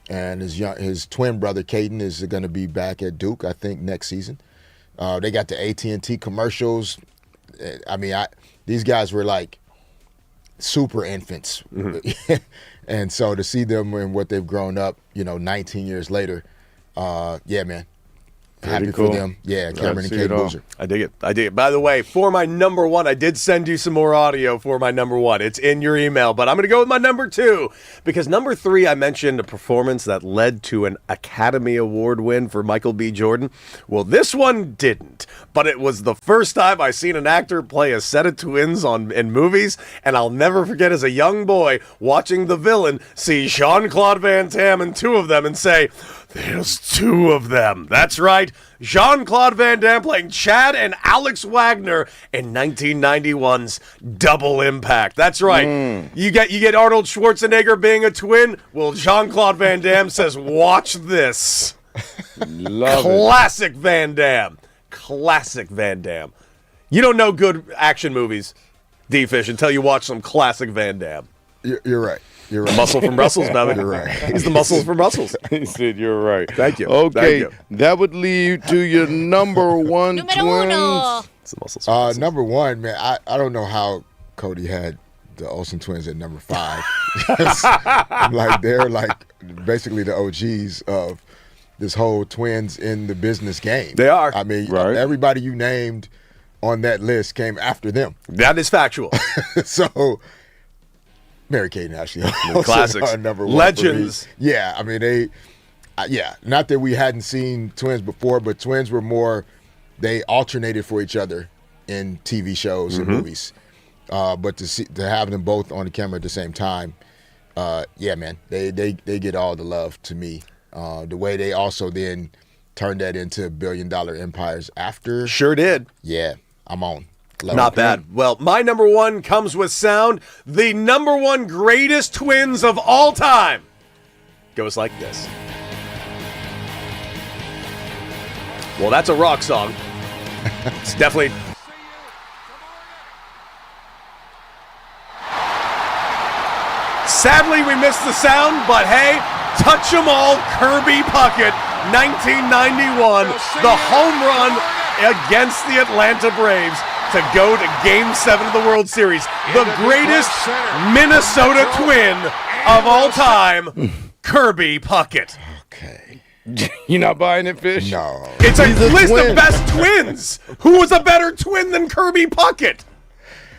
And his twin brother, Caden, is going to be back at Duke, I think, next season. They got the AT&T commercials. I mean, these guys were like super infants. And so to see them and what they've grown up, 19 years later, yeah, man. Happy cool. for them. Yeah, Cameron and see it Caden all. Boozer. I dig it. By the way, for my number 1, I did send you some more audio for my number 1. It's in your email, but I'm going to go with my number 2 because number 3, I mentioned a performance that led to an Academy Award win for Michael B. Jordan. Well, this one didn't, but it was the first time I seen an actor play a set of twins in movies, and I'll never forget as a young boy watching the villain see Jean-Claude Van Damme and 2 of them and say, "There's 2 of them." That's right. Jean-Claude Van Damme playing Chad and Alex Wagner in 1991's Double Impact. That's right. You get Arnold Schwarzenegger being a twin. Well, Jean-Claude Van Damme says, "Watch this." Love it. Classic Van Damme. Classic Van Damme. You don't know good action movies, D-Fish, until you watch some classic Van Damme. You're right. You're right. Muscle from Brussels, baby. You're right. He's the muscles from Brussels. He said you're right. Thank you. Okay, Thank you. that would lead to your number 1 Número twins. 1. It's the muscles from Brussels. Number 1, man, I don't know how Cody had the Olsen twins at number 5. I'm like, they're like basically the OGs of this whole twins in the business game. They are. I mean, Right. everybody you named on that list came after them. That is factual. So Mary Kate and Ashley Olsen Classics. are number 1 Legends. for me. Yeah, I mean not that we hadn't seen twins before, but twins were more, they alternated for each other in TV shows and movies. But to have them both on the camera at the same time, yeah, man, they get all the love to me. The way they also then turned that into billion-dollar empires after. Sure did. Yeah, I'm on. Not bad. Well, my number one comes with sound. The number one greatest twins of all time goes like this. Well, that's a rock song. It's definitely... Sadly, we missed the sound, but hey, touch 'em all, Kirby Puckett, 1991, the home run against the Atlanta Braves to go to Game 7 of the World Series. The greatest Minnesota twin of all time, Kirby Puckett. Okay. You're not buying it, Fish? No. It's a list of best twins. Who was a better twin than Kirby Puckett?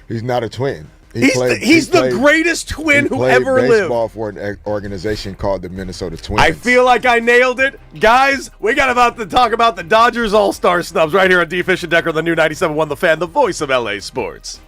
He's not a twin. He's the greatest twin who ever lived. He played baseball for an organization called the Minnesota Twins. I feel like I nailed it. Guys, we got about to talk about the Dodgers All-Star snubs right here on D. Fish and Decker, the new 97.1 The Fan, the voice of LA sports.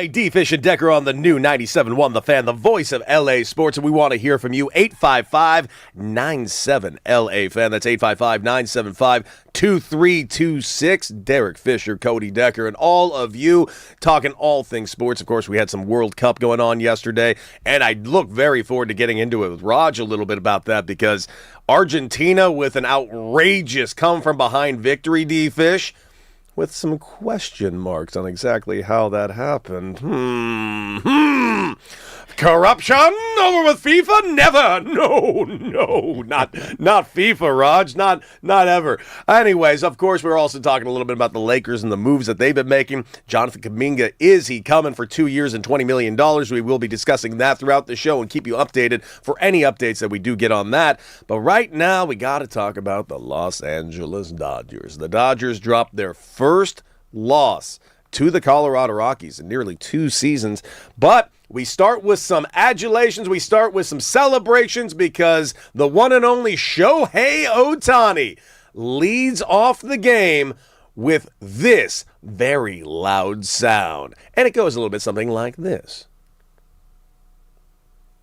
Getty, D-Fish, and Decker on the new 97.1 The Fan, the voice of L.A. sports, and we want to hear from you. 855-97-LA-FAN. That's 855-975-2326. Derek Fisher, Cody Decker, and all of you talking all things sports. Of course, we had some World Cup going on yesterday, and I look very forward to getting into it with Raj a little bit about that, because Argentina with an outrageous come-from-behind victory, D-Fish, with some question marks on exactly how that happened. Corruption over with FIFA? Never. No, not FIFA, Raj. Not ever. Anyways, of course, we're also talking a little bit about the Lakers and the moves that they've been making. Jonathan Kuminga, is he coming for 2 years and $20 million? We will be discussing that throughout the show and keep you updated for any updates that we do get on that. But right now, we got to talk about the Los Angeles Dodgers. The Dodgers dropped their first loss to the Colorado Rockies in nearly 2 seasons. But we start with some adulations. We start with some celebrations, because the one and only Shohei Ohtani leads off the game with this very loud sound. And it goes a little bit something like this.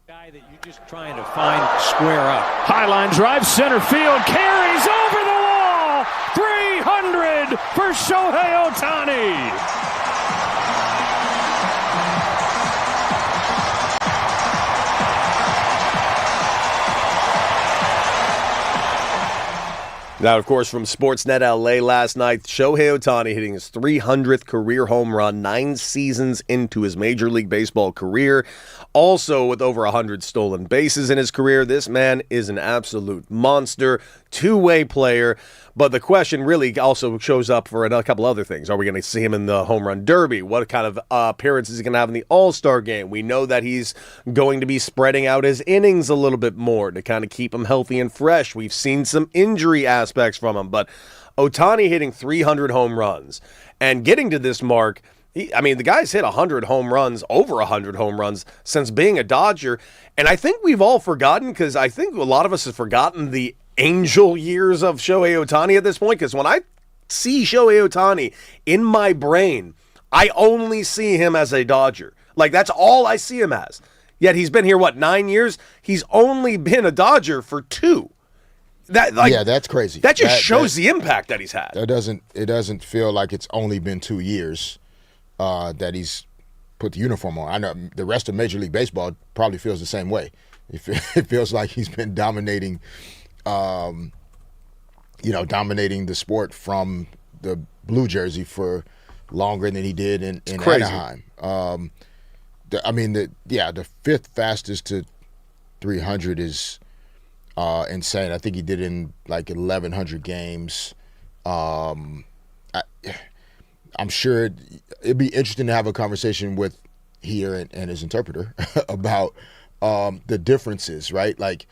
Guy that you're just trying to find square up. High line drive, center field, carries over the wall. 300 for Shohei Ohtani. Now, of course, from Sportsnet LA last night, Shohei Ohtani hitting his 300th career home run 9 seasons into his Major League Baseball career. Also, with over 100 stolen bases in his career, this man is an absolute monster, two-way player. But the question really also shows up for a couple other things. Are we going to see him in the Home Run Derby? What kind of appearances is he going to have in the All-Star game? We know that he's going to be spreading out his innings a little bit more to kind of keep him healthy and fresh. We've seen some injury aspects from him, but Ohtani hitting 300 home runs and getting to this mark. The guy's hit 100 home runs, over 100 home runs since being a Dodger. And I think we've all forgotten, because I think a lot of us have forgotten the angel years of Shohei Ohtani at this point, because when I see Shohei Ohtani in my brain, I only see him as a Dodger. Like, that's all I see him as. Yet he's been here, 9 years? He's only been a Dodger for 2. Yeah, that's crazy. That just shows the impact that he's had. It doesn't feel like it's only been 2 years that he's put the uniform on. I know the rest of Major League Baseball probably feels the same way. It feels like he's been dominating the sport from the blue jersey for longer than he did in Anaheim. The fifth fastest to 300 is insane. I think he did it in like 1,100 games. I'm sure it'd be interesting to have a conversation with here and his interpreter about the differences, right? Like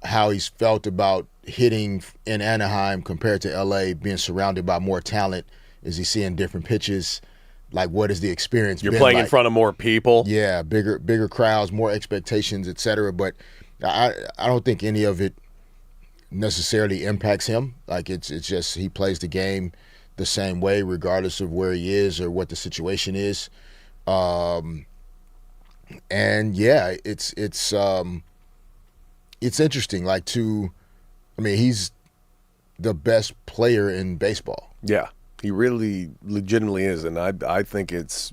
how he's felt about hitting in Anaheim compared to LA, being surrounded by more talent. Is he seeing different pitches? Like, what is the experience? You're playing in front of more people. Yeah, bigger crowds, more expectations, etc. But I don't think any of it necessarily impacts him. Like it's just he plays the game the same way, regardless of where he is or what the situation is. And yeah, it's interesting. Like he's the best player in baseball. Yeah, he really legitimately is, and I think it's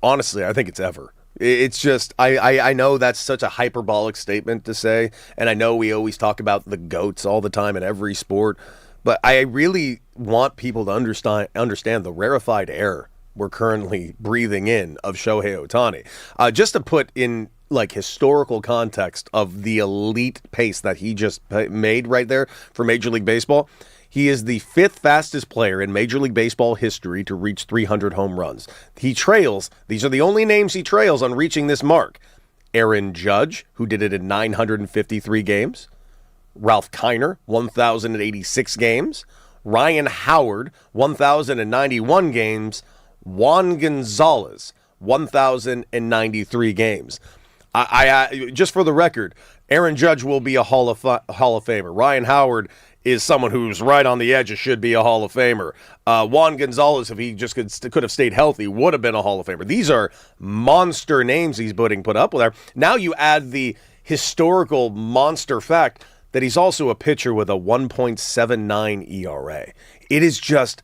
honestly, I think it's ever. It's just I know that's such a hyperbolic statement to say, and I know we always talk about the GOATs all the time in every sport, but I really want people to understand the rarefied air we're currently breathing in of Shohei Ohtani. Just to put in like historical context of the elite pace that he just made right there for Major League Baseball, he is the 5th fastest player in Major League Baseball history to reach 300 home runs. He trails, these are the only names he trails on reaching this mark: Aaron Judge, who did it in 953 games, Ralph Kiner, 1,086 games, Ryan Howard, 1,091 games, Juan Gonzalez, 1,093 games. I just for the record, Aaron Judge will be a Hall of Famer. Ryan Howard is someone who's right on the edge and should be a Hall of Famer. Juan Gonzalez, if he just could have stayed healthy, would have been a Hall of Famer. These are monster names he's put up with there. Now you add the historical monster fact that he's also a pitcher with a 1.79 ERA. It is just,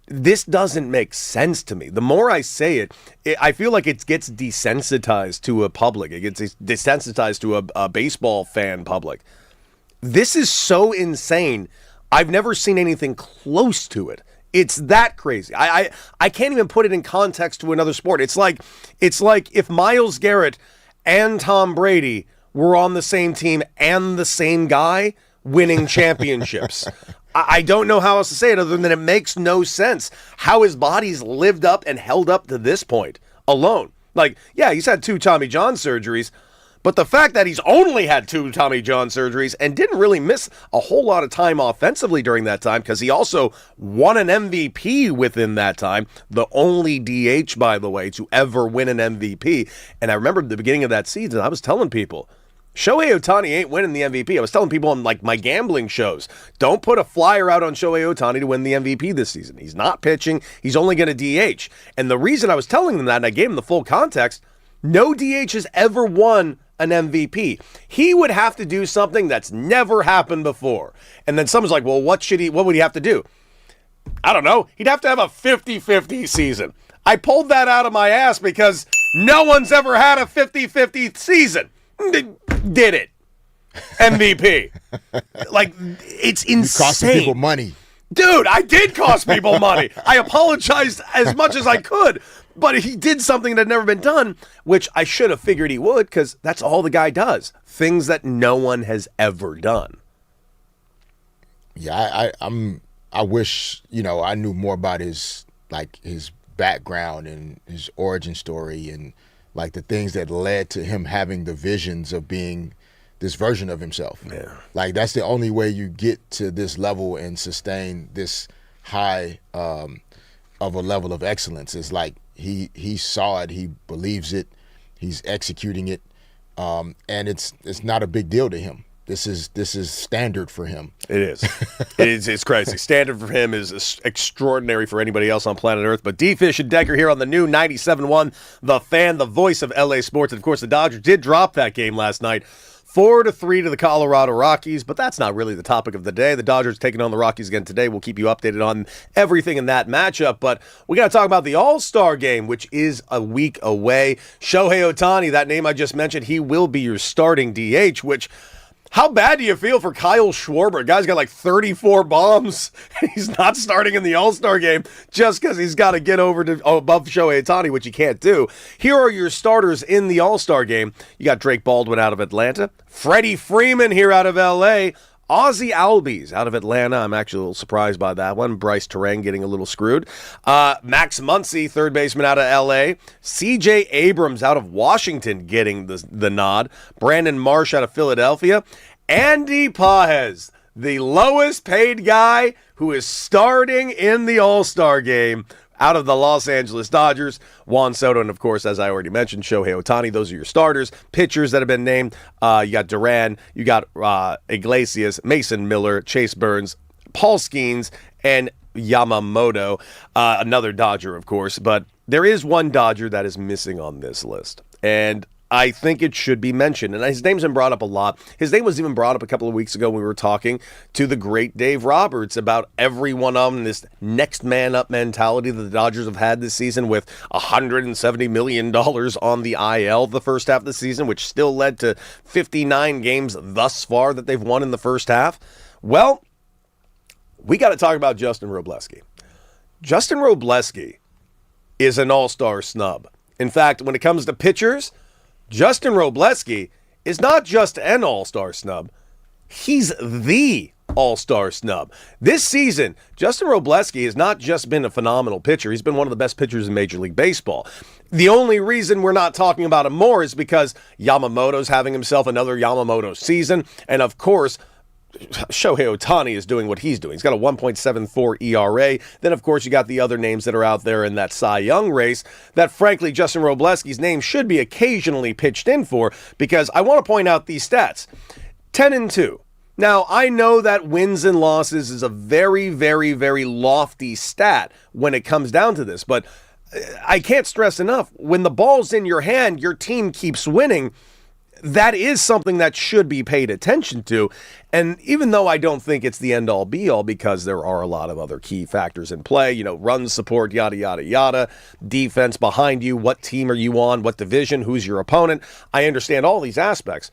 this doesn't make sense to me. The more I say it, I feel like it gets desensitized to a public. It gets desensitized to a baseball fan public. This is so insane. I've never seen anything close to it. It's that crazy. I can't even put it in context to another sport. It's like if Myles Garrett and Tom Brady were on the same team and the same guy winning championships. I don't know how else to say it other than it makes no sense how his body's lived up and held up to this point alone. Like, yeah, he's had 2 Tommy John surgeries, but the fact that he's only had 2 Tommy John surgeries and didn't really miss a whole lot of time offensively during that time, because he also won an MVP within that time, the only DH, by the way, to ever win an MVP. And I remember at the beginning of that season, I was telling people, Shohei Ohtani ain't winning the MVP. I was telling people on like my gambling shows, don't put a flyer out on Shohei Ohtani to win the MVP this season. He's not pitching. He's only going to DH. And the reason I was telling them that, and I gave them the full context, no DH has ever won an MVP. He would have to do something that's never happened before. And then someone's like, well, what would he have to do? I don't know. He'd have to have a 50-50 season. I pulled that out of my ass because no one's ever had a 50-50 season. Did it. MVP. Like, it's insane. You cost people money. Dude, I did cost people money. I apologized as much as I could. But he did something that had never been done, which I should have figured he would, because that's all the guy does. Things that no one has ever done. Yeah, I wish, I knew more about his background and his origin story and like the things that led to him having the visions of being this version of himself. Yeah. Like that's the only way you get to this level and sustain this high of a level of excellence. Is like he saw it, he believes it, he's executing it, and it's not a big deal to him. This is standard for him. It is. It's crazy. Standard for him is extraordinary for anybody else on planet Earth. But D-Fish and Decker here on the new 97.1, The Fan, the voice of LA sports. And, of course, the Dodgers did drop that game last night, 4-3 to the Colorado Rockies. But that's not really the topic of the day. The Dodgers taking on the Rockies again today. We'll keep you updated on everything in that matchup. But we got to talk about the All-Star game, which is a week away. Shohei Ohtani, that name I just mentioned, he will be your starting DH, which... How bad do you feel for Kyle Schwarber? Guy's got like 34 bombs. He's not starting in the All-Star game just because he's got to get over to above Shohei Ohtani, which he can't do. Here are your starters in the All-Star game. You got Drake Baldwin out of Atlanta. Freddie Freeman here out of L.A., Ozzie Albies out of Atlanta. I'm actually a little surprised by that one. Bryce Terang getting a little screwed. Max Muncy, third baseman out of L.A. C.J. Abrams out of Washington getting the nod. Brandon Marsh out of Philadelphia. Andy Pages, the lowest paid guy who is starting in the All-Star game out of the Los Angeles Dodgers. Juan Soto, and of course, as I already mentioned, Shohei Ohtani. Those are your starters. Pitchers that have been named. You got Duran, you got Iglesias, Mason Miller, Chase Burns, Paul Skeens, and Yamamoto. Another Dodger, of course. But there is one Dodger that is missing on this list. And I think it should be mentioned. And his name's been brought up a lot. His name was even brought up a couple of weeks ago when we were talking to the great Dave Roberts about everyone on this next man up mentality that the Dodgers have had this season with $170 million on the IL the first half of the season, which still led to 59 games thus far that they've won in the first half. Well, we got to talk about Justin Robleski. Justin Robleski is an all-star snub. In fact, when it comes to pitchers, Justin Robleski is not just an all-star snub. He's the all-star snub. This season, Justin Robleski has not just been a phenomenal pitcher. He's been one of the best pitchers in Major League Baseball. The only reason we're not talking about him more is because Yamamoto's having himself another Yamamoto season. And, of course, Shohei Ohtani is doing what he's doing. He's got a 1.74 ERA. Then, of course, you got the other names that are out there in that Cy Young race that, frankly, Justin Robleski's name should be occasionally pitched in for, because I want to point out these stats. 10-2. Now, I know that wins and losses is a very, very, very lofty stat when it comes down to this, but I can't stress enough, when the ball's in your hand, your team keeps winning. That is something that should be paid attention to. And even though I don't think it's the end-all be-all, because there are a lot of other key factors in play, run support, yada, yada, yada, defense behind you, what team are you on, what division, who's your opponent. I understand all these aspects.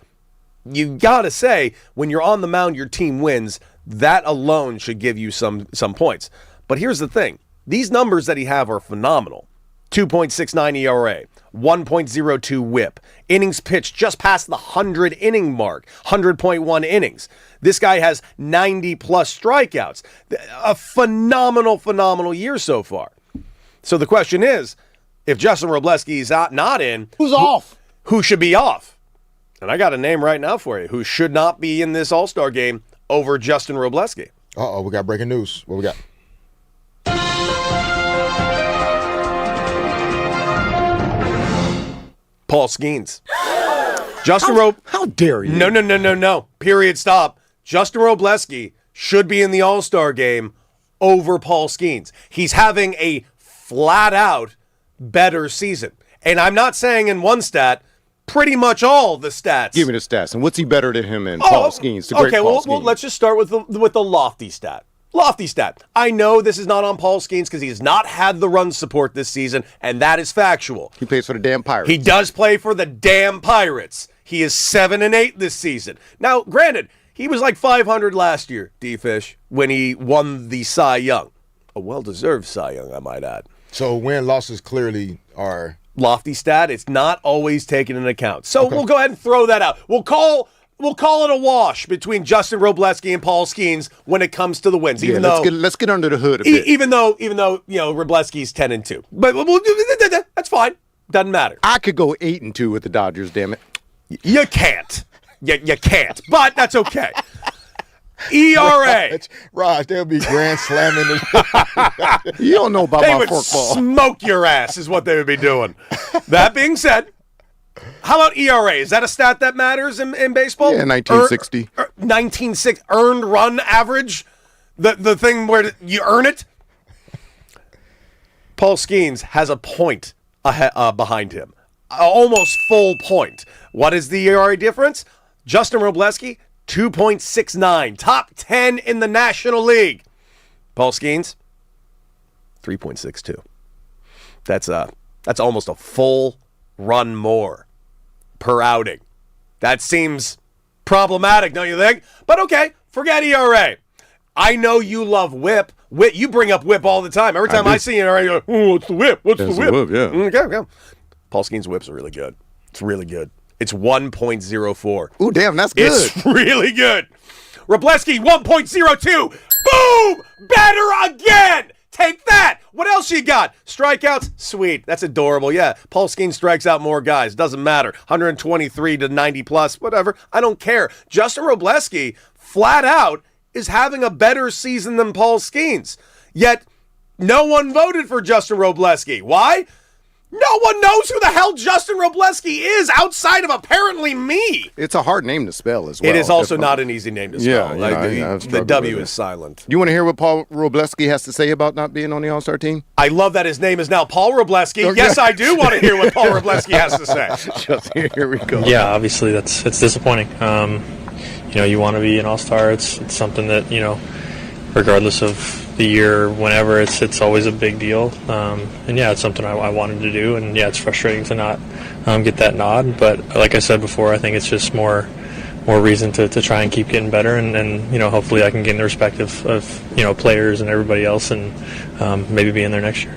You got to say, when you're on the mound, your team wins. That alone should give you some points. But here's the thing. These numbers that he have are phenomenal. 2.69 ERA, 1.02 whip, innings pitched just past the 100-inning mark, 100.1 innings. This guy has 90-plus strikeouts. A phenomenal year so far. So the question is, if Justin Robleski is not in, who's off? Who should be off? And I got a name right now for you who should not be in this All-Star game over Justin Robleski. Uh-oh, we got breaking news. What we got? Paul Skeens. How dare you? No. Period. Stop. Justin Robleski should be in the All-Star game over Paul Skeens. He's having a flat-out better season. And I'm not saying in one stat, pretty much all the stats. Give me the stats. And what's he better than him in? Paul Skeens, the great Paul Skeens. Well, let's just start with the lofty stat. Lofty stat. I know this is not on Paul Skeens because he has not had the run support this season, and that is factual. He plays for the damn Pirates. He does play for the damn Pirates. He is 7-8 this season. Now, granted, he was like 500 last year, D-Fish, when he won the Cy Young. A well-deserved Cy Young, I might add. So win-losses clearly are... Lofty stat, it's not always taken into account. So We'll go ahead and throw that out. We'll call it a wash between Justin Robleski and Paul Skeens when it comes to the wins. Even though let's get under the hood a bit. Even though Robleski's 10-2, but that's fine. Doesn't matter. I could go 8-2 with the Dodgers. Damn it, you can't. You can't. But that's okay. ERA. Raj, they'll be grand slamming. You don't know about my forkball. They would smoke your ass is what they would be doing. That being said, how about ERA? Is that a stat that matters in baseball? Yeah, 1960. 1960 earned run average? The thing where you earn it? Paul Skeens has a point behind him. Almost full point. What is the ERA difference? Justin Robleski, 2.69. Top 10 in the National League. Paul Skeens, 3.62. That's almost a full run more per outing. That seems problematic, don't you think? But okay, forget ERA. I know you love whip. You bring up whip all the time. Every time I see you, you go, oh, what's the whip? What's the whip? Yeah. Okay. Paul Skeens' whips are really good. It's really good. It's 1.04. Ooh, damn, that's good. It's really good. Robleski, 1.02. Boom! Better again! Take that! What else you got? Strikeouts? Sweet. That's adorable. Yeah, Paul Skeens strikes out more guys. Doesn't matter. 123 to 90 plus, whatever. I don't care. Justin Robleski, flat out, is having a better season than Paul Skeens. Yet, no one voted for Justin Robleski. Why? No one knows who the hell Justin Robleski is outside of apparently me. It's a hard name to spell as well. It is also not an easy name to spell. Yeah, the W is silent. You want to hear what Paul Robleski has to say about not being on the All-Star team? I love that his name is now Paul Robleski. Okay. Yes, I do want to hear what Paul Robleski has to say. Here we go. Yeah, obviously it's disappointing. You want to be an All-Star. It's something that, regardless of the year, whenever, it's always a big deal. And yeah, it's something I wanted to do. And yeah, it's frustrating to not get that nod. But like I said before, I think it's just more reason to try and keep getting better. And hopefully I can gain the respect of players and everybody else, and maybe be in there next year.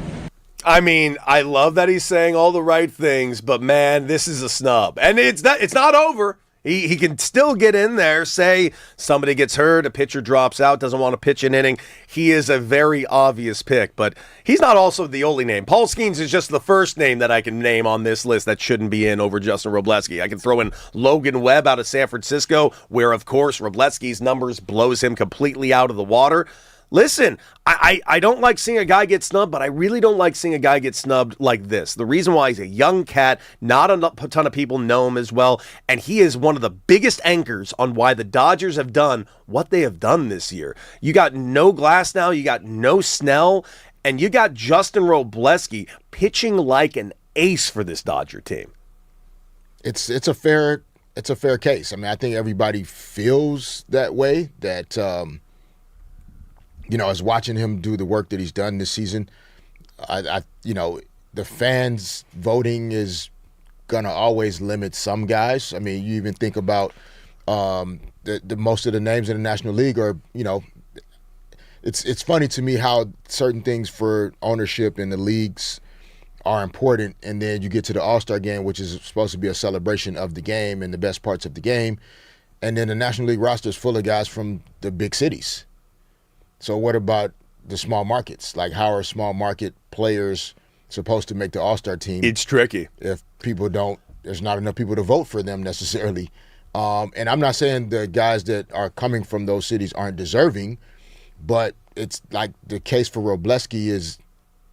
I mean, I love that he's saying all the right things, but man, this is a snub. And it's not over. He can still get in there, say somebody gets hurt, a pitcher drops out, doesn't want to pitch an inning. He is a very obvious pick, but he's not also the only name. Paul Skeens is just the first name that I can name on this list that shouldn't be in over Justin Robleski. I can throw in Logan Webb out of San Francisco, where, of course, Robleski's numbers blows him completely out of the water. Listen, I don't like seeing a guy get snubbed, but I really don't like seeing a guy get snubbed like this. The reason why he's a young cat, not a ton of people know him as well, and he is one of the biggest anchors on why the Dodgers have done what they have done this year. You got no Glasnow, you got no Snell, and you got Justin Robleski pitching like an ace for this Dodger team. It's a fair case. I mean, I think everybody feels that way, that as watching him do the work that he's done this season, the fans voting is gonna always limit some guys. I mean, you even think about the most of the names in the National League are, it's funny to me how certain things for ownership in the leagues are important, and then you get to the All-Star game, which is supposed to be a celebration of the game and the best parts of the game, and then the National League roster is full of guys from the big cities. So what about the small markets? Like, how are small market players supposed to make the All-Star team? It's tricky. If there's not enough people to vote for them necessarily. And I'm not saying the guys that are coming from those cities aren't deserving, but it's like the case for Robleski is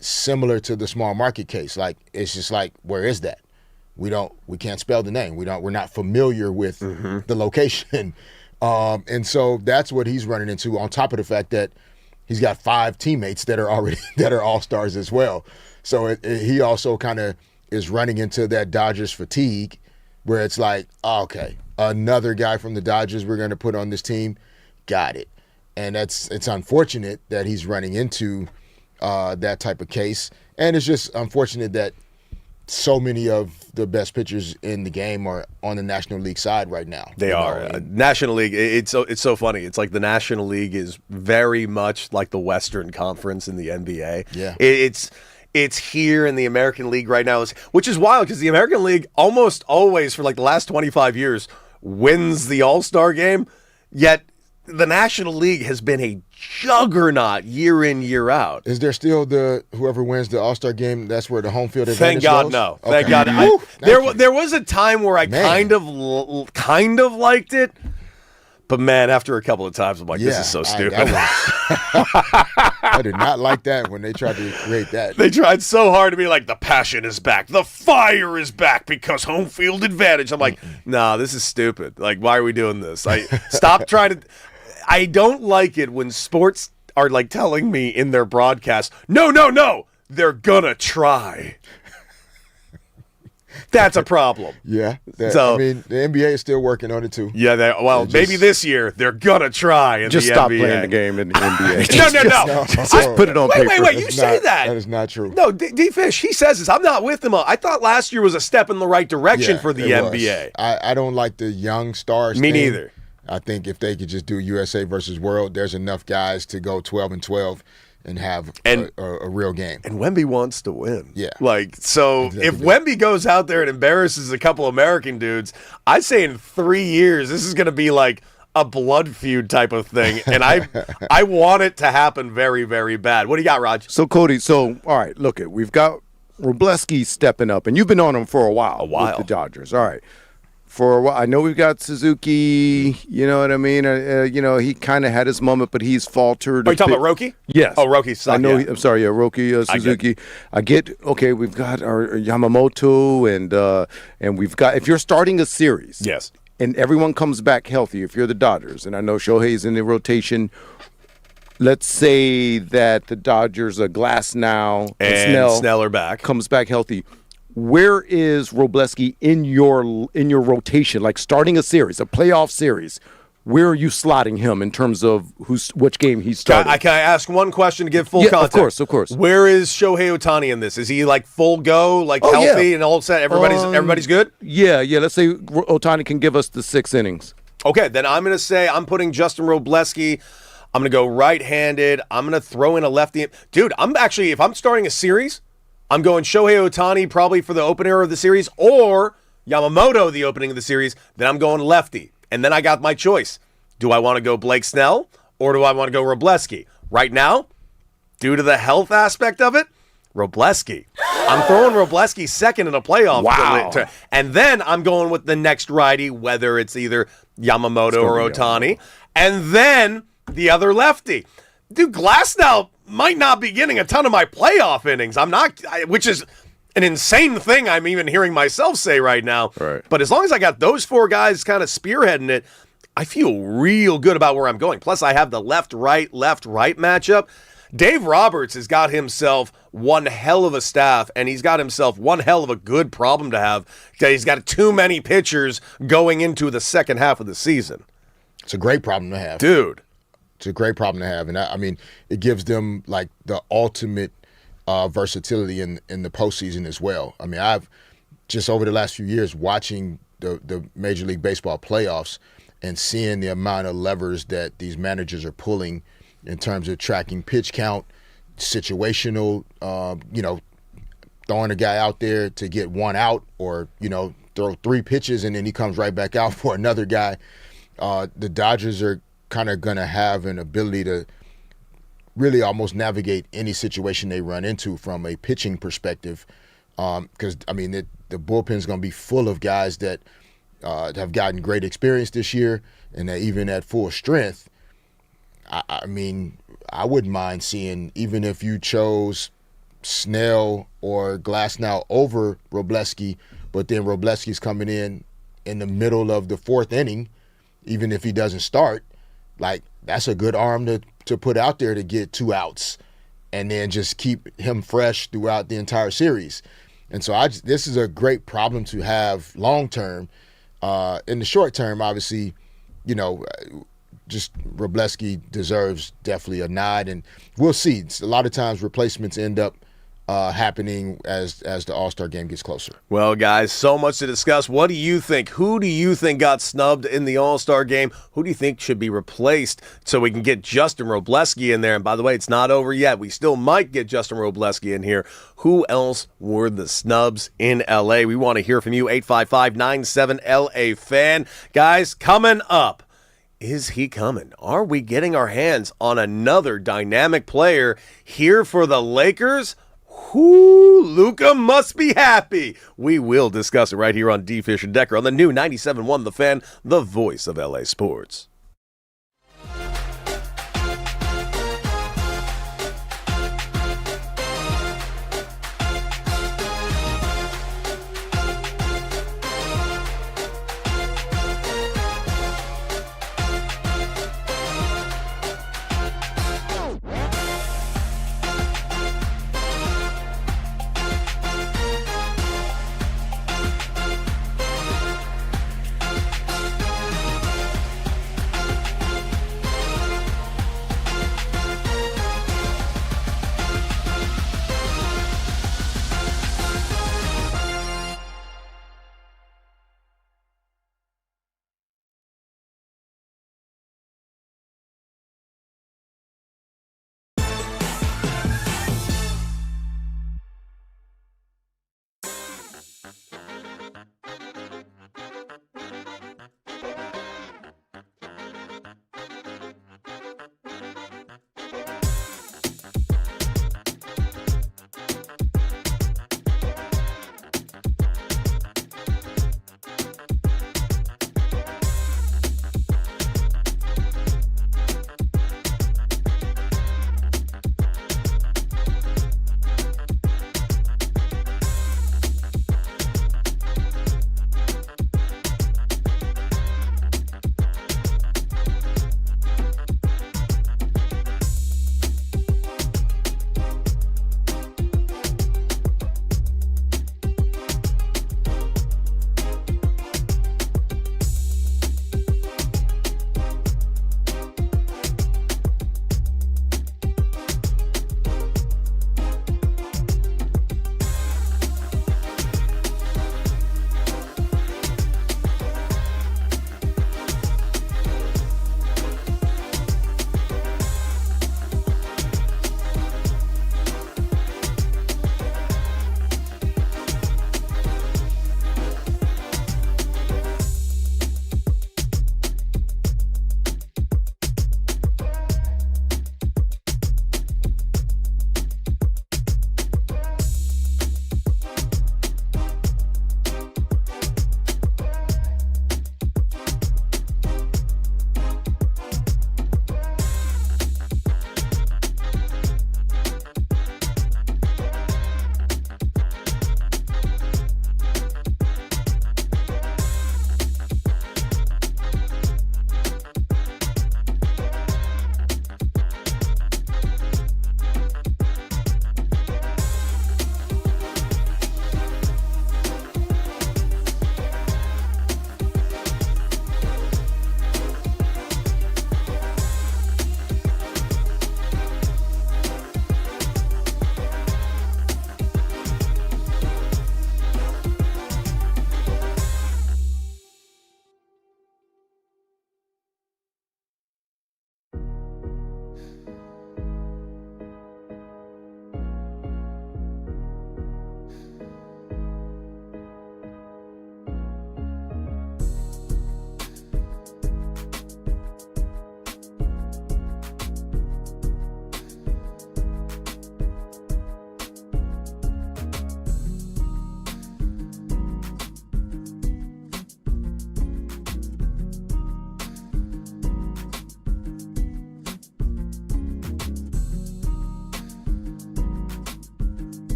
similar to the small market case. Like, it's just like, where is that? We can't spell the name. We're not familiar with the location. And so that's what he's running into, on top of the fact that he's got 5 teammates that are all-stars as well. So he also kind of is running into that Dodgers fatigue, where it's like, okay, another guy from the Dodgers we're going to put on this team. Got it. And it's unfortunate that he's running into that type of case. And it's just unfortunate that so many of the best pitchers in the game are on the National League side right now. They are. National League, it's so funny. It's like the National League is very much like the Western Conference in the NBA. Yeah. It's here in the American League right now, which is wild because the American League almost always, for like the last 25 years, wins the All-Star game, yet the National League has been a juggernaut year in, year out. Is there still whoever wins the All-Star game, that's where the home field advantage Thank God, goes? no. Okay. Thank God. There was a time where I kind of liked it, but man, after a couple of times, I'm like, this is so stupid. I did not like that when they tried to create that. They tried so hard to be like, the passion is back, the fire is back because home field advantage. I'm like, nah, this is stupid. Like, why are we doing this? Stop trying to. I don't like it when sports are like telling me in their broadcast, no, they're gonna try. That's a problem. Yeah. I mean, the NBA is still working on it too. Yeah. Maybe this year they're gonna try. In just the stop NBA. Playing the game in the NBA. No. Just put it on paper. Wait. You say that? That is not true. No, D-Fish, he says this. I'm not with him. I thought last year was a step in the right direction for the NBA. I don't like the young stars. Me neither. I think if they could just do USA versus World, there's enough guys to go 12-12 and have a real game. And Wemby wants to win. Yeah. Exactly. If Wemby goes out there and embarrasses a couple American dudes, I say in 3 years, this is going to be like a blood feud type of thing. And I want it to happen very, very bad. What do you got, Raj? So, Cody, all right, look, we've got Robleski stepping up, and you've been on him for a while. With the Dodgers. All right. For a while, I know we've got Suzuki, you know what I mean? He kind of had his moment, but he's faltered. Are you talking about Roki? Yes. Oh, Roki sucked. I know. I'm sorry, Roki, Suzuki. We've got our Yamamoto, and we've got, if you're starting a series. Yes. And everyone comes back healthy, if you're the Dodgers, and I know Shohei's in the rotation. Let's say that the Dodgers are Glasnow and Snell are back. Comes back healthy. Where is Robleski in your rotation? Like starting a series, a playoff series, where are you slotting him in terms of which game he's starting? Can I ask one question to give full context? Of course. Where is Shohei Ohtani in this? Is he like full go, healthy and all set? Everybody's good? Yeah. Let's say Ohtani can give us the 6 innings. Okay, then I'm going to say I'm putting Justin Robleski. I'm going to go right-handed. I'm going to throw in a lefty. Dude, if I'm starting a series, I'm going Shohei Ohtani probably for the opener of the series, or Yamamoto the opening of the series, then I'm going lefty. And then I got my choice. Do I want to go Blake Snell or do I want to go Wrobleski? Right now, due to the health aspect of it, Wrobleski. I'm throwing Wrobleski second in a playoff. Wow. And then I'm going with the next righty, whether it's either Yamamoto or Ohtani. And then the other lefty. Dude, Glasnow might not be getting a ton of my playoff innings. Which is an insane thing I'm even hearing myself say right now. Right. But as long as I got those four guys kind of spearheading it, I feel real good about where I'm going. Plus, I have the left-right matchup. Dave Roberts has got himself one hell of a staff, and he's got himself one hell of a good problem to have. He's got too many pitchers going into the second half of the season. It's a great problem to have. Dude. It's a great problem to have. And I mean, it gives them like the ultimate versatility in the postseason as well. I mean, I've just over the last few years watching the Major League Baseball playoffs and seeing the amount of levers that these managers are pulling in terms of tracking pitch count, situational, throwing a guy out there to get one out or, throw 3 pitches and then he comes right back out for another guy. The Dodgers are kind of going to have an ability to really almost navigate any situation they run into from a pitching perspective. Because, the bullpen's going to be full of guys that have gotten great experience this year and that even at full strength, I wouldn't mind seeing, even if you chose Snell or Glasnow over Wrobleski, but then Wrobleski's coming in the middle of the 4th inning, even if he doesn't start, like that's a good arm to put out there to get 2 outs and then just keep him fresh throughout the entire series. And so this is a great problem to have long term. In the short term, obviously, just Wrobleski deserves definitely a nod, and we'll see. A lot of times replacements end up happening as the All-Star game gets closer. Well, guys, so much to discuss. What do you think? Who do you think got snubbed in the All-Star game? Who do you think should be replaced so we can get Justin Wrobleski in there? And by the way, it's not over yet. We still might get Justin Wrobleski in here. Who else were the snubs in L.A.? We want to hear from you, 855-97-LA-FAN. Guys, coming up. Is he coming? Are we getting our hands on another dynamic player here for the Lakers? Whoo, Luka must be happy. We will discuss it right here on D. Fish and Decker on the new 97.1 The Fan, the voice of LA sports.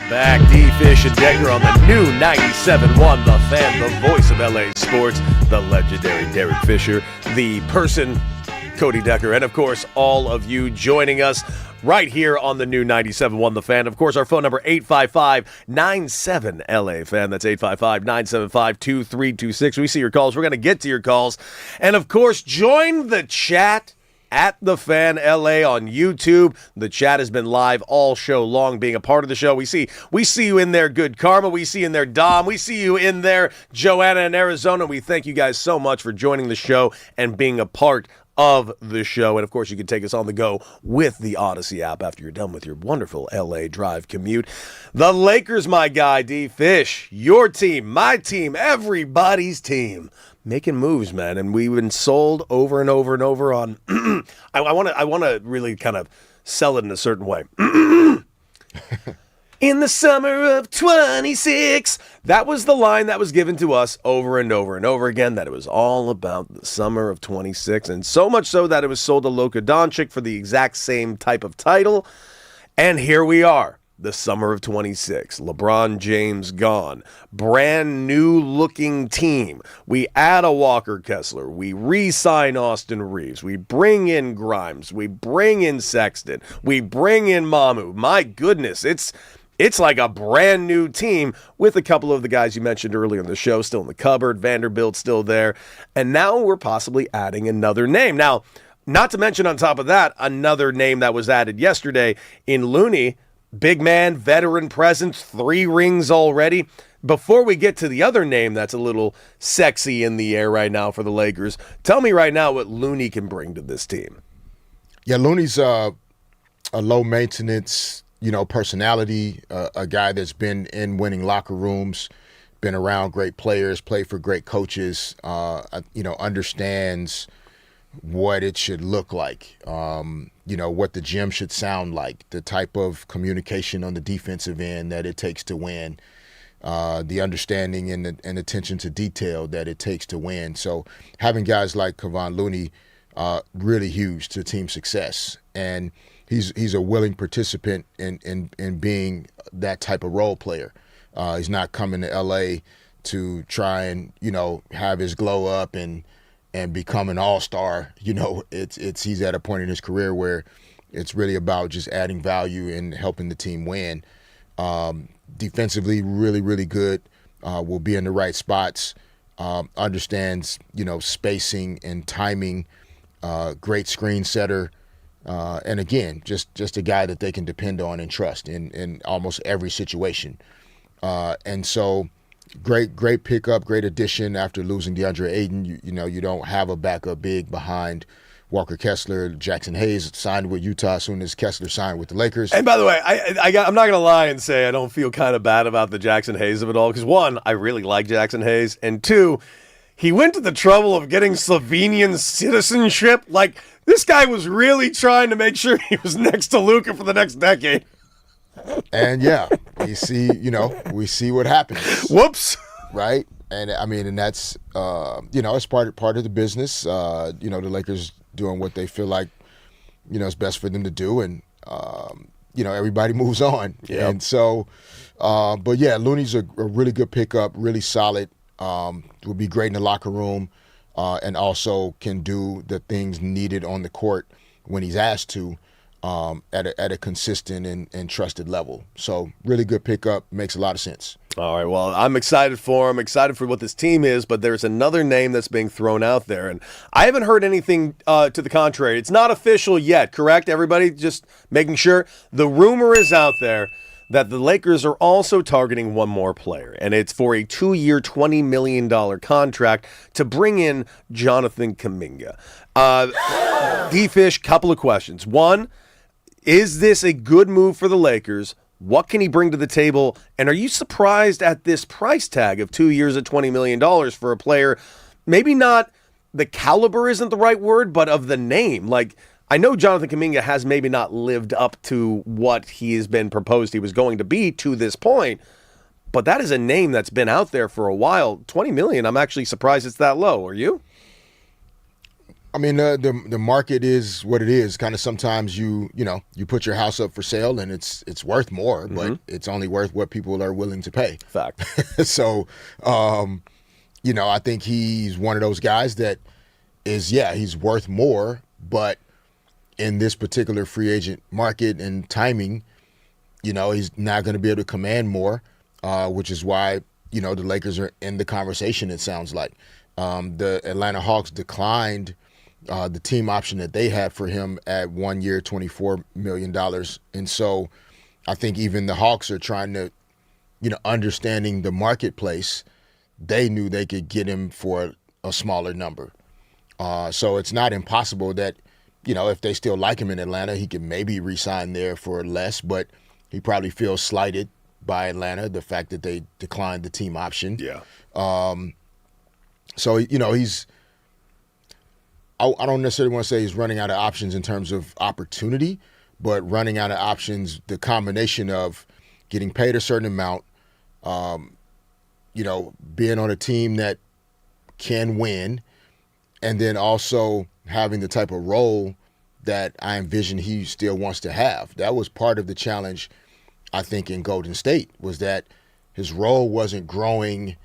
Back, D-Fish and Decker on the new 97.1 The Fan, the voice of LA sports, the legendary Derek Fisher, the person, Cody Decker, and of course, all of you joining us right here on the new 97.1 The Fan. Of course, our phone number, 855-97-LA-FAN. That's 855-975-2326. We see your calls. We're going to get to your calls. And of course, join the chat at The Fan LA on YouTube. The chat has been live all show long, being a part of the show. We see you in there, Good Karma. We see you in there, Dom. We see you in there, Joanna in Arizona. We thank you guys so much for joining the show and being a part of the show. And of course, you can take us on the go with the Odyssey app after you're done with your wonderful LA drive commute. The Lakers, my guy, D-Fish, your team, my team, everybody's team. Making moves, man, and we've been sold over and over and over on. I want to really kind of sell it in a certain way. In the summer of 26, that was the line that was given to us over and over and over again. That it was all about the summer of 26, and so much so that it was sold to Luka Doncic for the exact same type of title. And here we are. The summer of 26, LeBron James gone, brand new looking team. We add a Walker Kessler, we re-sign Austin Reeves, we bring in Grimes, we bring in Sexton, we bring in Mamu. My goodness, it's like a brand new team with a couple of the guys you mentioned earlier in the show still in the cupboard, Vanderbilt still there, and now we're possibly adding another name. Now, not to mention on top of that, another name that was added yesterday in Looney. Big man, veteran presence, 3 rings already. Before we get to the other name that's a little sexy in the air right now for the Lakers, tell me right now what Looney can bring to this team. Yeah, Looney's a low-maintenance, personality, a guy that's been in winning locker rooms, been around great players, played for great coaches, understands what it should look like, what the gym should sound like, the type of communication on the defensive end that it takes to win, the understanding and attention to detail that it takes to win. So having guys like Kevon Looney, really huge to team success. And he's a willing participant in being that type of role player. He's not coming to LA to try and, have his glow up and become an all-star. He's at a point in his career where it's really about just adding value and helping the team win. Defensively, really, really good. Will be in the right spots. Understands, spacing and timing. Great screen setter. And again, just a guy that they can depend on and trust in almost every situation. And so great pickup, great addition after losing DeAndre Ayton. You don't have a backup big behind Walker Kessler. Jackson Hayes signed with Utah as soon as Kessler signed with the Lakers. And by the way, I'm not going to lie and say I don't feel kind of bad about the Jackson Hayes of it all because, one, I really like Jackson Hayes, and two, he went to the trouble of getting Slovenian citizenship. Like, this guy was really trying to make sure he was next to Luka for the next decade. And yeah, we see what happens. Whoops. Right? And that's it's part of the business. The Lakers doing what they feel like, is best for them to do, and everybody moves on. Yep. And so, but yeah, Looney's a really good pickup, really solid. Will be great in the locker room, and also can do the things needed on the court when he's asked to. At a consistent and trusted level. So really good pickup, makes a lot of sense. All right, well, I'm excited for him, excited for what this team is, but there's another name that's being thrown out there, and I haven't heard anything to the contrary. It's not official yet, correct? Everybody just making sure. The rumor is out there that the Lakers are also targeting one more player, and it's for a 2-year, $20 million contract to bring in Jonathan Kuminga. D-Fish, couple of questions. One, is this a good move for the Lakers? What can he bring to the table? And are you surprised at this price tag of 2 years at $20 million for a player, maybe not the caliber isn't the right word, but of the name? Like, I know Jonathan Kuminga has maybe not lived up to what he has been proposed he was going to be to this point, but that is a name that's been out there for a while. $20 million, I'm actually surprised it's that low. Are you? I mean, the market is what it is. Kind of sometimes you put your house up for sale and it's worth more, but it's only worth what people are willing to pay. Fact. So, I think he's one of those guys that is, he's worth more, but in this particular free agent market and timing, he's not going to be able to command more, which is why, the Lakers are in the conversation, it sounds like. The Atlanta Hawks declined the team option that they had for him at 1 year, $24 million. And so I think even the Hawks are trying to, understanding the marketplace, they knew they could get him for a smaller number. So it's not impossible that, if they still like him in Atlanta, he could maybe re-sign there for less, but he probably feels slighted by Atlanta, the fact that they declined the team option. Yeah. So, he's – I don't necessarily want to say he's running out of options in terms of opportunity, but running out of options, the combination of getting paid a certain amount, being on a team that can win, and then also having the type of role that I envision he still wants to have. That was part of the challenge, I think, in Golden State, was that his role wasn't growing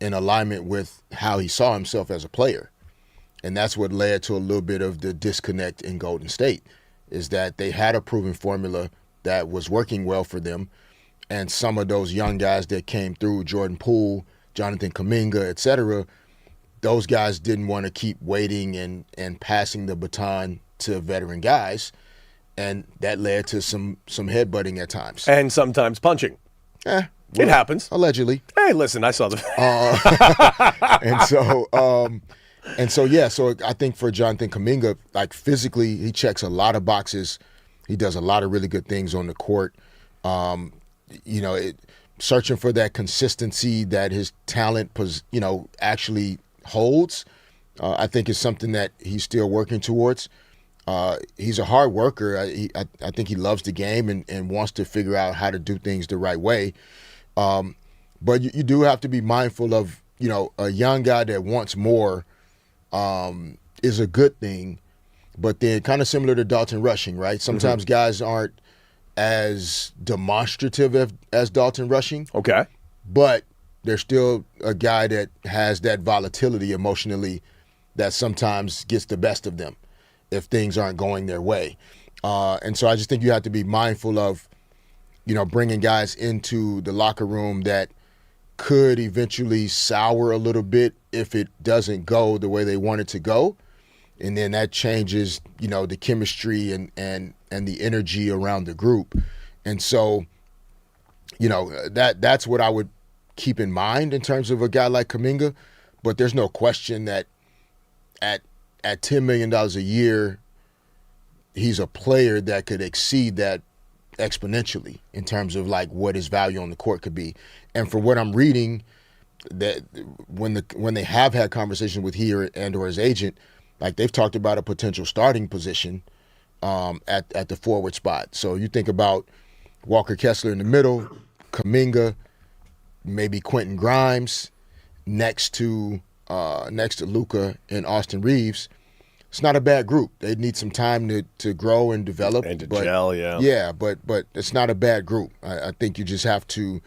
in alignment with how he saw himself as a player. And that's what led to a little bit of the disconnect in Golden State, is that they had a proven formula that was working well for them. And some of those young guys that came through, Jordan Poole, Jonathan Kuminga, et cetera, those guys didn't want to keep waiting and passing the baton to veteran guys. And that led to some headbutting at times. And sometimes punching. It happens. Allegedly. Hey, listen, I saw the So I think for Jonathan Kuminga, like physically, he checks a lot of boxes. He does a lot of really good things on the court. Searching for that consistency that his talent, actually holds, I think is something that he's still working towards. He's a hard worker. I think he loves the game and wants to figure out how to do things the right way. But you do have to be mindful of, a young guy that wants more is a good thing, but then kind of similar to Dalton Rushing, right? Sometimes guys aren't as demonstrative as Dalton Rushing. Okay. But there's still a guy that has that volatility emotionally that sometimes gets the best of them if things aren't going their way. And so I just think you have to be mindful of, bringing guys into the locker room that could eventually sour a little bit if it doesn't go the way they want it to go. And then that changes, the chemistry and the energy around the group. And so, that's what I would keep in mind in terms of a guy like Kuminga. But there's no question that at $10 million a year, he's a player that could exceed that exponentially in terms of like what his value on the court could be. And for what I'm reading, that when they have had conversations with he and or his agent, like they've talked about a potential starting position at the forward spot. So you think about Walker Kessler in the middle, Kuminga, maybe Quentin Grimes next to Luka and Austin Reeves. It's not a bad group. They need some time to grow and develop. And to gel, yeah. Yeah, but it's not a bad group. I think you just have to,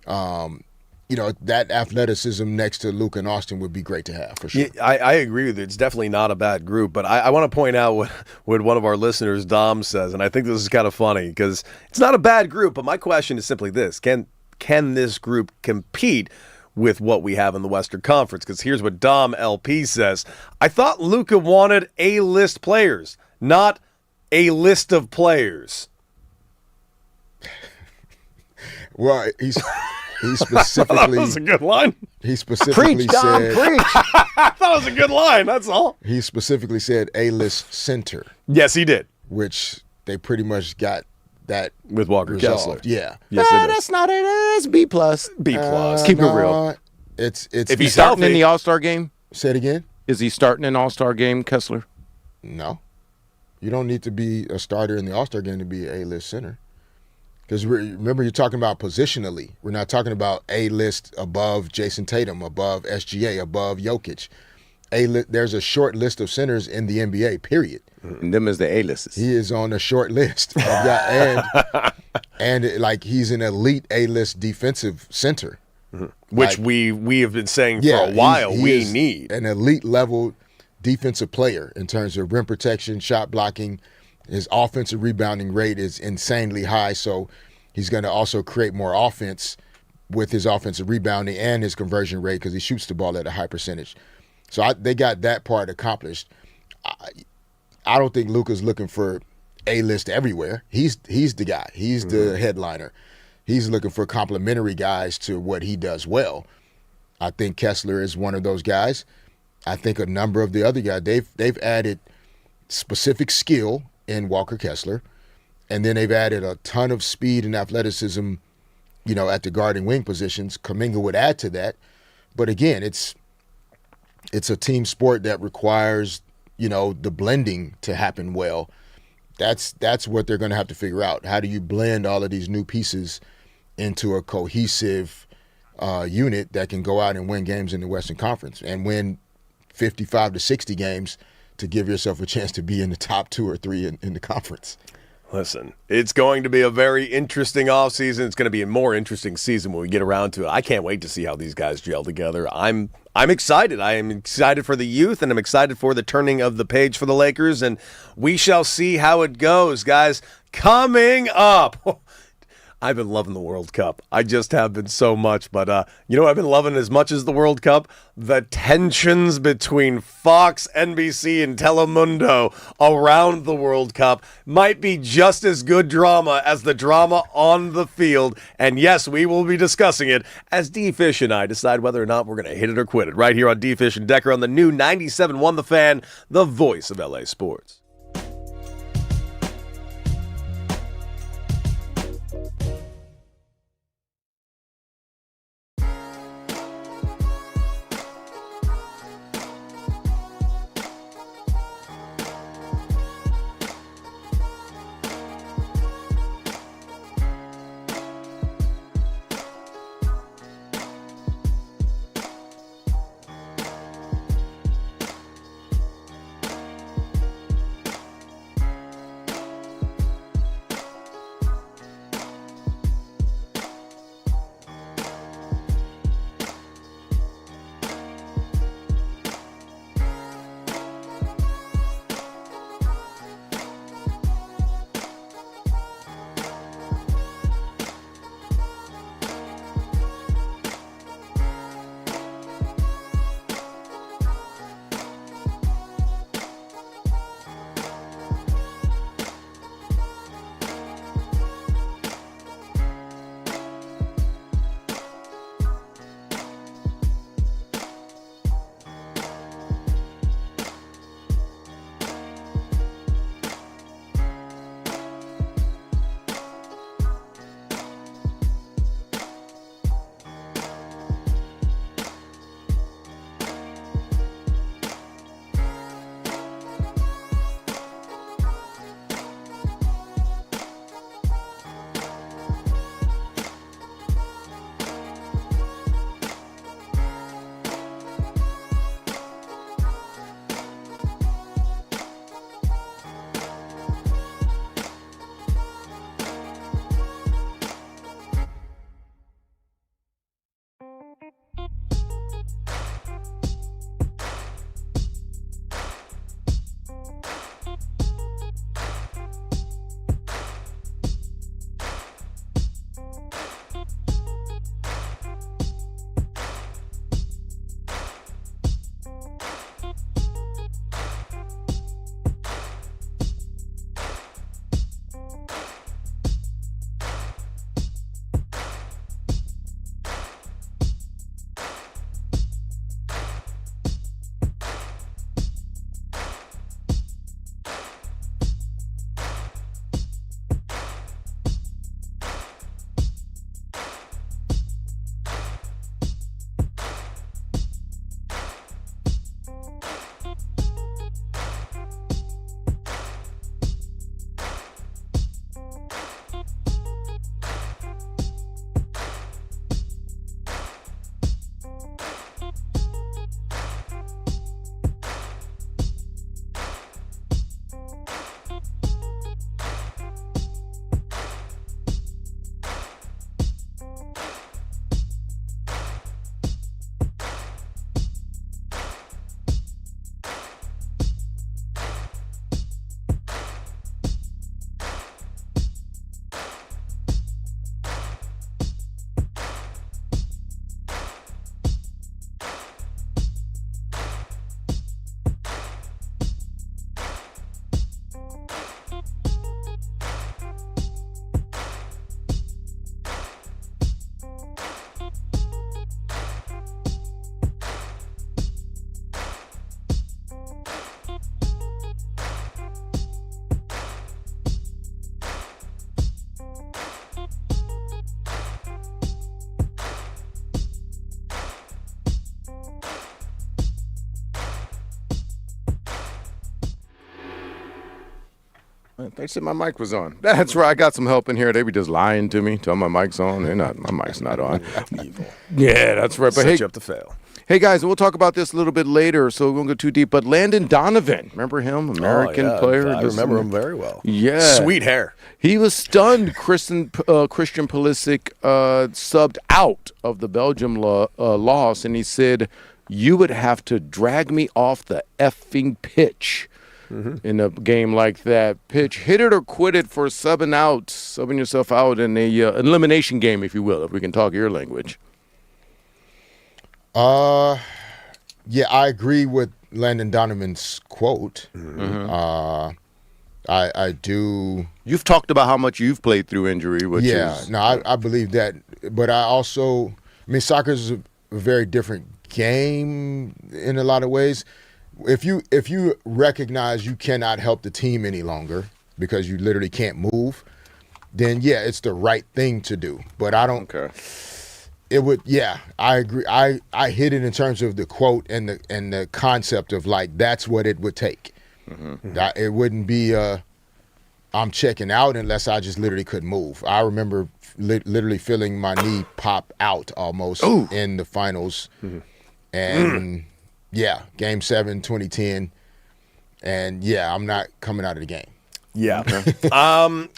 that athleticism next to Luka and Austin would be great to have, for sure. Yeah, I agree with you. It's definitely not a bad group. But I want to point out what one of our listeners, Dom, says, and I think this is kind of funny because it's not a bad group, but my question is simply this. Can this group compete with what we have in the Western Conference? Because here's what Dom LP says. I thought Luka wanted A-list players, not a list of players. Well, he specifically... I thought that was a good line. He specifically preach, Dom, said... preach. I thought it was a good line, that's all. He specifically said A-list center. Yes, he did. Which they pretty much got that with Walker resolved. Kessler. Yeah. Yes, That's not it. It's B+. B+. Keep it real. It's if he's starting in the All-Star game? Say it again? Is he starting an All-Star game, Kessler? No. You don't need to be a starter in the All-Star game to be an A-list center. Because remember, you're talking about positionally. We're not talking about A-list above Jason Tatum, above SGA, above Jokic. there's a short list of centers in the NBA, period. And them is the A-listers. He is on a short list of guys, and like he's an elite A-list defensive center. Which like, we have been saying for a while we need. An elite level defensive player in terms of rim protection, shot blocking. His offensive rebounding rate is insanely high, so he's going to also create more offense with his offensive rebounding and his conversion rate because he shoots the ball at a high percentage. So they got that part accomplished. I don't think Luka's looking for A-list everywhere. He's the guy. He's the headliner. He's looking for complementary guys to what he does well. I think Kessler is one of those guys. I think a number of the other guys, they've added specific skill in Walker Kessler, and then they've added a ton of speed and athleticism, at the guard and wing positions. Kuminga would add to that. But again, it's a team sport that requires, the blending to happen well. That's what they're going to have to figure out. How do you blend all of these new pieces into a cohesive unit that can go out and win games in the Western Conference and win 55 to 60 games to give yourself a chance to be in the top 2 or 3 in the conference? Listen, it's going to be a very interesting offseason. It's going to be a more interesting season when we get around to it. I can't wait to see how these guys gel together. I'm excited. I am excited for the youth, and I'm excited for the turning of the page for the Lakers, and we shall see how it goes, guys. Coming up, I've been loving the World Cup. I just have been so much. But I've been loving as much as the World Cup? The tensions between Fox, NBC, and Telemundo around the World Cup might be just as good drama as the drama on the field. And yes, we will be discussing it as D-Fish and I decide whether or not we're going to hit it or quit it. Right here on D-Fish and Decker on the new 97.1 The Fan, the voice of LA sports. They said my mic was on. That's right. I got some help in here. They be just lying to me, tell my mic's on. My mic's not on. Evil. Yeah, that's right. But Set you up to fail. Hey, guys, we'll talk about this a little bit later, so we won't go too deep. But Landon Donovan, remember him? American player. I remember him very well. Yeah. Sweet hair. He was stunned. Christian Pulisic subbed out of the Belgium loss, and he said, "You would have to drag me off the effing pitch." In a game like that. Pitch, hit it or quit it for subbing yourself out in a elimination game, if you will, if we can talk your language. Yeah, I agree with Landon Donovan's quote. I do. You've talked about how much you've played through injury, which is... I believe that. But I also, soccer is a very different game in a lot of ways. If you recognize you cannot help the team any longer because you literally can't move, then yeah, it's the right thing to do. But I don't. Okay. It would. Yeah, I agree. I hit it in terms of the quote and the concept of like that's what it would take. It wouldn't be. I'm checking out unless I just literally couldn't move. I remember literally feeling my knee pop out almost in the finals, and. Yeah, Game 7, 2010, and yeah, I'm not coming out of the game. Yeah.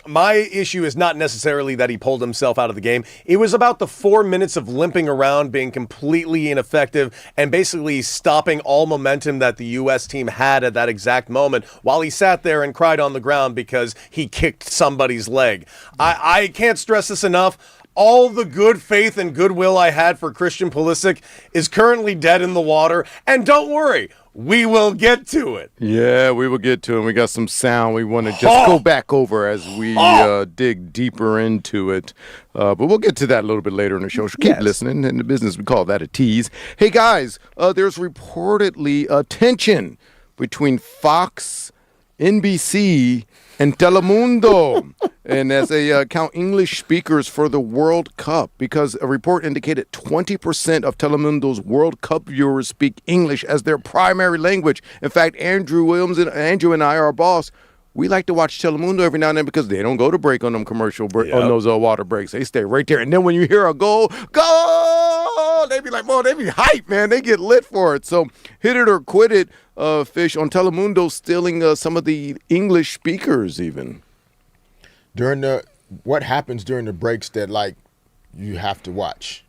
My issue is not necessarily that he pulled himself out of the game. It was about the 4 minutes of limping around, being completely ineffective, and basically stopping all momentum that the U.S. team had at that exact moment while he sat there and cried on the ground because he kicked somebody's leg. I can't stress this enough. All the good faith and goodwill I had for Christian Pulisic is currently dead in the water. And don't worry, we will get to it. Yeah, we will get to it. We got some sound we want to just go back over as we dig deeper into it. But we'll get to that a little bit later in the show. So keep listening. In the business, we call that a tease. Hey, guys, there's reportedly a tension between Fox, NBC, and Telemundo. And as they count English speakers for the World Cup, because a report indicated 20% of Telemundo's World Cup viewers speak English as their primary language. In fact, Andrew and I, our boss, we like to watch Telemundo every now and then because they don't go to break on them on those water breaks. They stay right there. And then when you hear a goal, they be like, they be hype, man. They get lit for it. So hit it or quit it, Fish, on Telemundo stealing some of the English speakers even. What happens during the breaks that like you have to watch?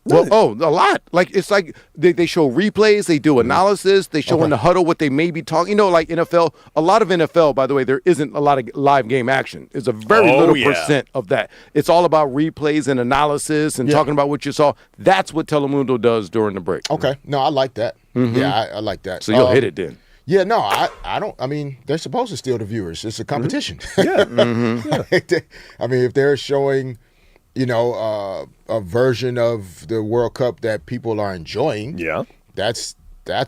Well, a lot. Like it's like they show replays, they do analysis, they show in the huddle what they may be talking. Like NFL, a lot of NFL, by the way, there isn't a lot of live game action. It's a very little percent of that. It's all about replays and analysis and talking about what you saw. That's what Telemundo does during the break. Okay. No, I like that. Yeah, I like that. So you'll hit it then. Yeah, no, I don't. I mean, they're supposed to steal the viewers. It's a competition. Yeah. I mean, if they're showing, a version of the World Cup that people are enjoying, that's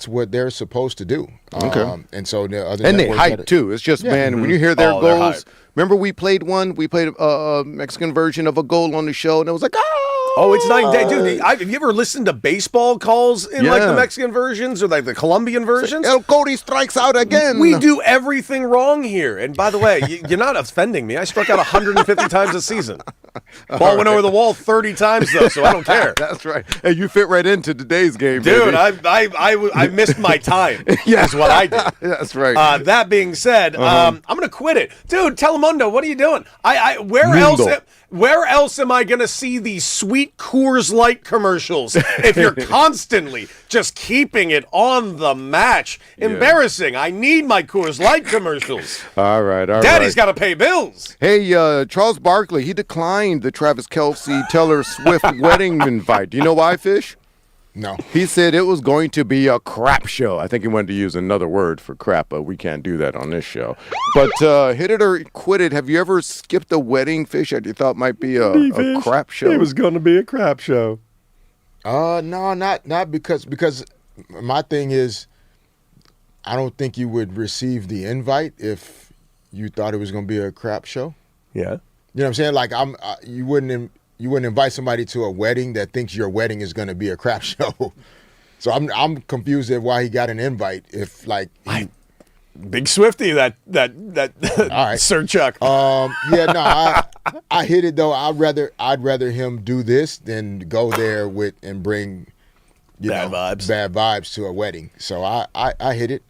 what they're supposed to do. Okay. And so the other and they hype too. It's just man, when you hear their goals. Remember, we played a Mexican version of a goal on the show, and it was like, oh, it's night and day. Dude, have you ever listened to baseball calls in like the Mexican versions or like the Colombian versions? El Cody strikes out again. We do everything wrong here. And by the way, you're not offending me. I struck out 150 times a season. Ball went over the wall 30 times, though, so I don't care. That's right. Hey, you fit right into today's game, dude. Baby. I missed my time. Is what I did. That's right. That being said, I'm gonna quit it, dude. Telemundo, what are you doing? Where else am I gonna see these sweet Coors Light commercials if you're constantly just keeping it on the match? Embarrassing. I need my Coors Light commercials. All right. Daddy's got to pay bills. Hey, Charles Barkley, he declined the Travis Kelce Taylor Swift wedding invite. Do you know why, Fish? No. He said it was going to be a crap show. I think he wanted to use another word for crap, but we can't do that on this show. But hit it or quit it. Have you ever skipped a wedding, Fish, that you thought might be a crap show? It was going to be a crap show. No, not because my thing is I don't think you would receive the invite if you thought it was going to be a crap show. Yeah. You know what I'm saying? Like you wouldn't invite somebody to a wedding that thinks your wedding is going to be a crap show. So I'm confused at why he got an invite if like Big Swifty, that All right. Sir Chuck. Yeah, no, I hit it though. I'd rather him do this than go there and bring bad vibes to a wedding. So I hit it.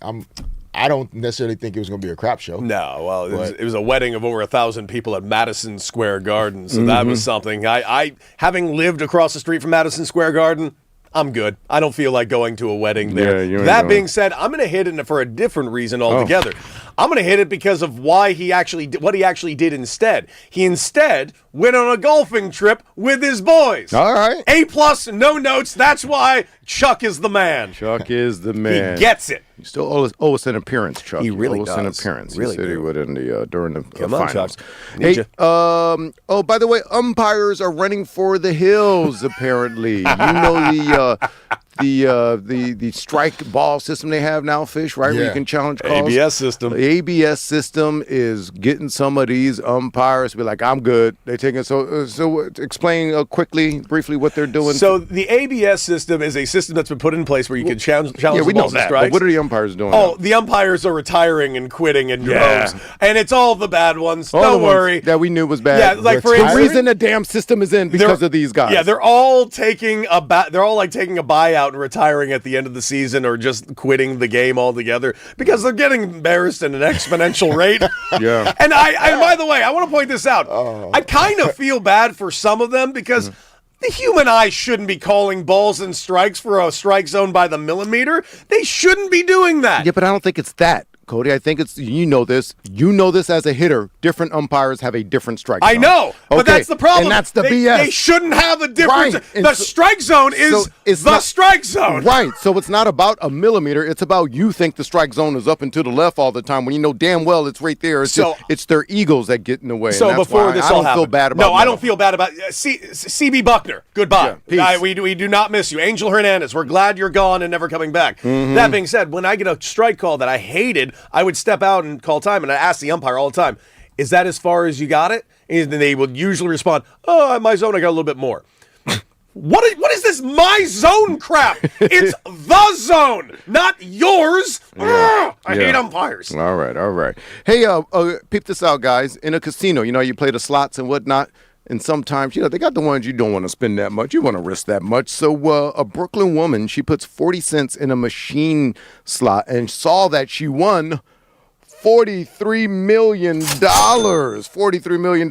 I don't necessarily think it was going to be a crap show. No, well, it was a wedding of over 1,000 people at Madison Square Garden, so that was something. I having lived across the street from Madison Square Garden, I'm good. I don't feel like going to a wedding there. Yeah, that being said, I'm going to hit it for a different reason altogether. I'm going to hit it because of what he actually did instead. He instead went on a golfing trip with his boys. All right. A+, no notes. That's why Chuck is the man. Chuck is the man. He gets it. You still owe us an appearance, Chuck. He really owe us an does. appearance. Really he said he would during the Come on, finals. Chuck. Hey, by the way, umpires are running for the hills. Apparently, you know the strike ball system they have now, Fish, right? Yeah. Where you can challenge calls. ABS system. The ABS system is getting some of these umpires to be like, I'm good. They take it. So explain briefly what they're doing. So the ABS system is a system that's been put in place where you can challenge we the know balls and that. strikes. But what are the umpires doing? Oh, now? the umpires are retiring and quitting in Yeah. droves, and it's all the bad ones. All Don't the ones worry. that we knew was bad. Yeah, like for Retiring? the instance, reason the damn system is in because of these guys. Yeah, they're all taking a taking a buyout and retiring at the end of the season, or just quitting the game altogether because they're getting embarrassed at an exponential rate. Yeah. And by the way, I want to point this out. I kind of feel bad for some of them because the human eye shouldn't be calling balls and strikes for a strike zone by the millimeter. They shouldn't be doing that. Yeah, but I don't think it's that, Cody. I think it's you know this as a hitter. Different umpires have a different strike zone. I know, but Okay, that's the problem. and that's the they, BS. They shouldn't have a difference. Right, and The so- strike zone is it's the not- strike zone. Right. So it's not about a millimeter. It's about you think the strike zone is up and to the left all the time when you know damn well it's right there. It's their egos that get in the way. So and that's before why this I all don't happened, feel bad about. no, I Melo. don't feel bad about CB Buckner. Goodbye. Yeah, peace. We do not miss you, Angel Hernandez. We're glad you're gone and never coming back. That being said, when I get a strike call that I hated, I would step out and call time, and I ask the umpire all the time, "Is that as far as you got it?" And then they would usually respond, "Oh, my zone, I got a little bit more." What is this my zone crap? It's the zone, not yours. I hate umpires. All right. Hey, peep this out, guys. In a casino, you play the slots and whatnot, and sometimes, they got the ones you don't want to spend that much. You want to risk that much. So a Brooklyn woman, she puts 40 cents in a machine slot and saw that she won $43 million. $43 million.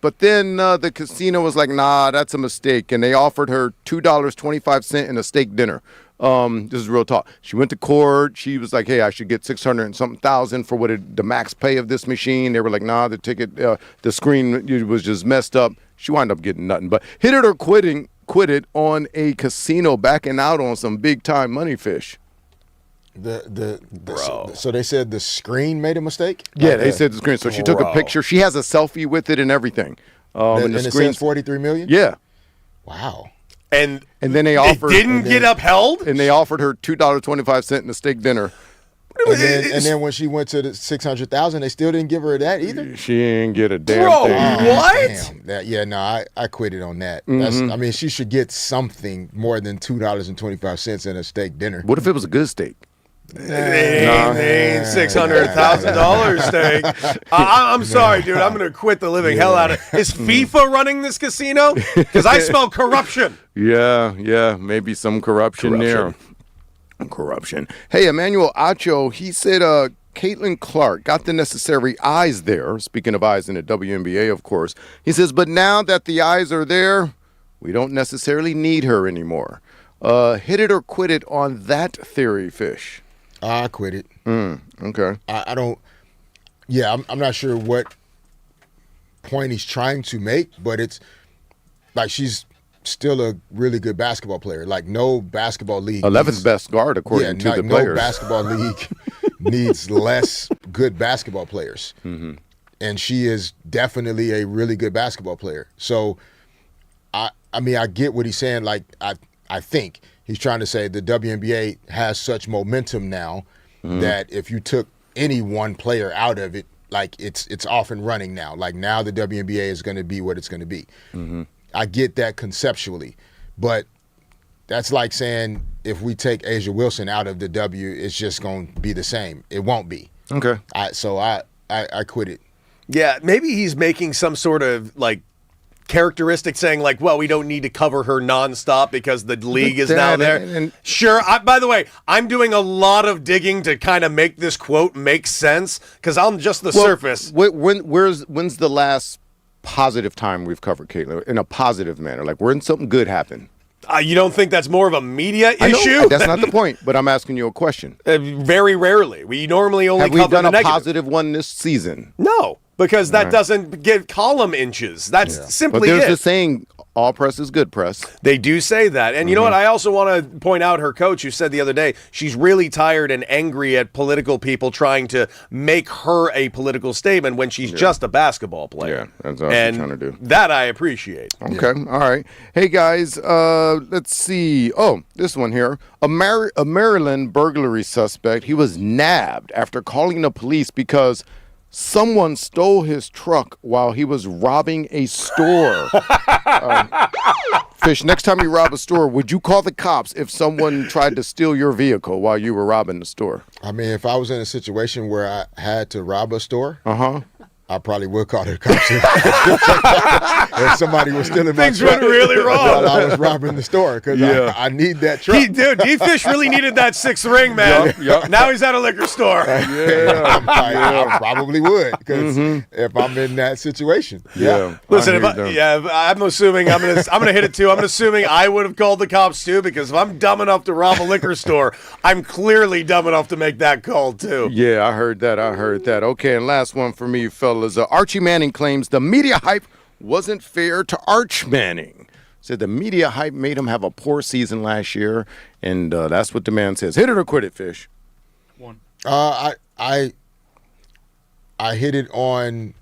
But then the casino was like, nah, that's a mistake. And they offered her $2.25 in a steak dinner. This is real talk. She went to court. She was like, hey, I should get 600 and something thousand for the max pay of this machine. They were like, nah, the ticket, the screen was just messed up. She wound up getting nothing. But hit it or quit it on a casino, backing out on some big time money, Fish. So they said the screen made a mistake? Yeah, they said the screen. So she took a picture. She has a selfie with it and everything. And it says 43 million? Yeah. Wow. And then they it offered. didn't get upheld? And they offered her $2.25 in a steak dinner. And then when she went to the 600,000, they still didn't give her that either. She didn't get a damn Bro, thing. what? Damn. I quit it on that. I mean, she should get something more than $2.25 in a steak dinner. What if it was a good steak? They ain't $600,000 steak. I'm sorry, dude. I'm going to quit the living hell out of it. Is FIFA running this casino? Because I smell corruption. Yeah. Maybe some corruption there. Corruption. Hey, Emmanuel Acho, he said Caitlin Clark got the necessary eyes there. Speaking of eyes in the WNBA, of course. He says, but now that the eyes are there, we don't necessarily need her anymore. Hit it or quit it on that theory, Fish. I quit it. Okay. I don't. Yeah, I'm not sure what point he's trying to make, but it's like she's still a really good basketball player. Like no basketball league. 11th best guard according to the players. No basketball league needs less good basketball players. Mm-hmm. And she is definitely a really good basketball player. So, I mean, I get what he's saying. Like, I think he's trying to say the WNBA has such momentum now that if you took any one player out of it, like it's off and running now. Like now the WNBA is going to be what it's going to be. Mm-hmm. I get that conceptually, but that's like saying if we take Asia Wilson out of the W, it's just going to be the same. It won't be. Okay. I quit it. Yeah, maybe he's making some sort of like characteristic saying like, well, we don't need to cover her nonstop because the league is now there. Sure. By the way, I'm doing a lot of digging to kind of make this quote make sense because on just the surface. When's the last positive time we've covered Caitlin in a positive manner? Like when something good happened? You don't think that's more of a media issue? That's not the point, but I'm asking you a question. Very rarely. We normally only Have cover we done the a negative. positive one this season? No, because that doesn't give column inches. That's simply but there's it. the saying, all press is good press. They do say that. And you know what? I also want to point out her coach who said the other day she's really tired and angry at political people trying to make her a political statement when she's just a basketball player. Yeah, that's what I'm trying to do. That I appreciate. Okay, all right. Hey, guys, let's see. Oh, this one here. A Maryland burglary suspect, he was nabbed after calling the police because someone stole his truck while he was robbing a store. Fish, next time you rob a store, would you call the cops if someone tried to steal your vehicle while you were robbing the store? I mean, if I was in a situation where I had to rob a store, I probably would call the cops if somebody was stealing my Things truck went really wrong while I was robbing the store because I need that truck. Dude, D-Fish really needed that sixth ring, man. Now he's at a liquor store. I probably would because if I'm in that situation. Listen, I'm assuming I'm gonna hit it too. I'm assuming I would have called the cops too because if I'm dumb enough to rob a liquor store, I'm clearly dumb enough to make that call too. Yeah, I heard that. Okay, and last one for me, fellas. Archie Manning claims the media hype wasn't fair to Arch Manning. Said the media hype made him have a poor season last year, and that's what the man says. Hit it or quit it, Fish. One. I hit it on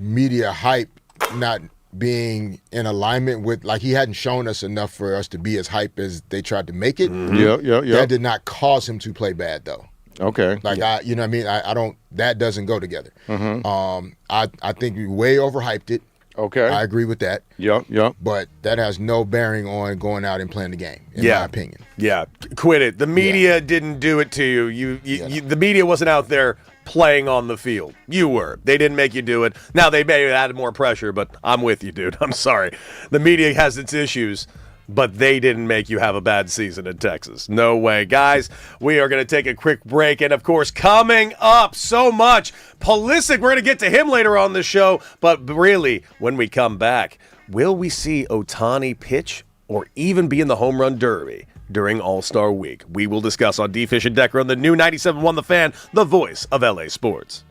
media hype not being in alignment with, like, he hadn't shown us enough for us to be as hype as they tried to make it. Yeah. That did not cause him to play bad, though. Okay. Like, you know what I mean? I don't, that doesn't go together. I think we way overhyped it. Okay. I agree with that. Yep. But that has no bearing on going out and playing the game, in my opinion. Yeah, quit it. The media didn't do it to you. The media wasn't out there playing on the field. You were. They didn't make you do it. Now, they may have added more pressure, but I'm with you, dude. I'm sorry. The media has its issues, but they didn't make you have a bad season in Texas. No way. Guys, we are going to take a quick break. And, of course, coming up so much, Pulisic, we're going to get to him later on the show. But really, when we come back, will we see Ohtani pitch or even be in the home run derby during All-Star Week? We will discuss on D-Fish and Decker on the new 97.1 The Fan, the voice of LA Sports.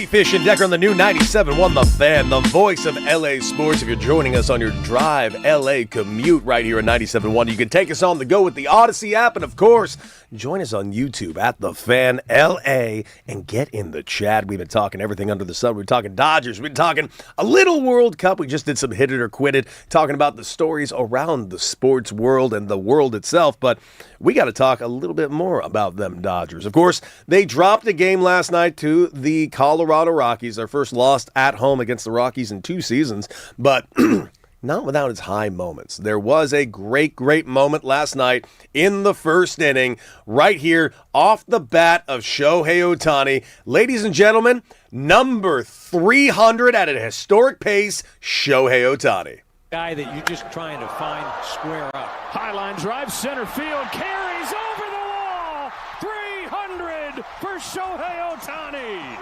Davey Fish and Decker on the new 97.1 The Fan, the voice of LA sports. If you're joining us on your drive LA commute right here at 97.1, you can take us on the go with the Odyssey app. And of course, join us on YouTube at The Fan LA and get in the chat. We've been talking everything under the sun. We've been talking Dodgers. We've been talking a little World Cup. We just did some hit it or quit it, talking about the stories around the sports world and the world itself. But we got to talk a little bit more about them Dodgers. Of course, they dropped a game last night to the Colorado Rockies. Their first loss at home against the Rockies in 2 seasons, but not without its high moments. There was a great moment last night in the first inning, right here off the bat of Shohei Ohtani. Ladies and gentlemen, number 300 at a historic pace, Shohei Ohtani. Guy that you're just trying to find square up. High line drive, center field, carries over the wall. 300 for Shohei Ohtani.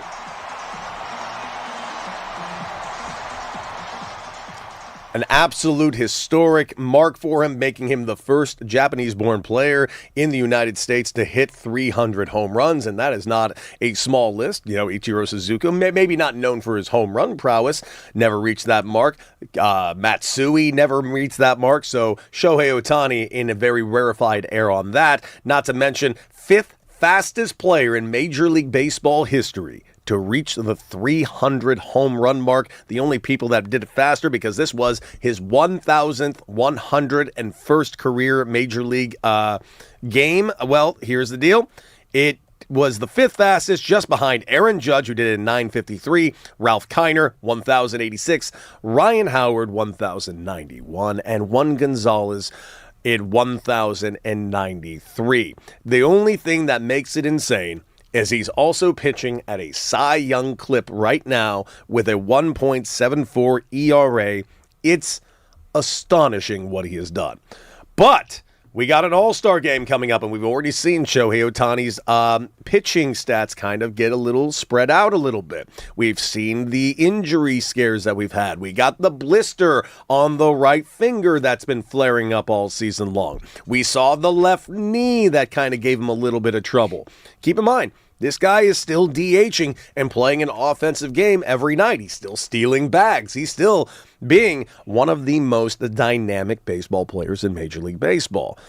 An absolute historic mark for him, making him the first Japanese-born player in the United States to hit 300 home runs, and that is not a small list. You know, Ichiro Suzuki, maybe not known for his home run prowess, never reached that mark. Matsui never reached that mark, so Shohei Ohtani in a very rarefied air on that. Not to mention, 5th fastest player in Major League Baseball history to reach the 300 home run mark. The only people that did it faster, because this was his 1,000th, 101st career Major League game. Well, here's the deal. It was the 5th fastest, just behind Aaron Judge, who did it in 9:53, Ralph Kiner, 1,086, Ryan Howard, 1,091, and Juan Gonzalez in 1,093. The only thing that makes it insane is he's also pitching at a Cy Young clip right now with a 1.74 ERA. It's astonishing what he has done. But we got an all-star game coming up, and we've already seen Shohei Ohtani's pitching stats kind of get a little spread out a little bit. We've seen the injury scares that we've had. We got the blister on the right finger that's been flaring up all season long. We saw the left knee that kind of gave him a little bit of trouble. Keep in mind, this guy is still DHing and playing an offensive game every night. He's still stealing bags. He's still being one of the most dynamic baseball players in Major League Baseball.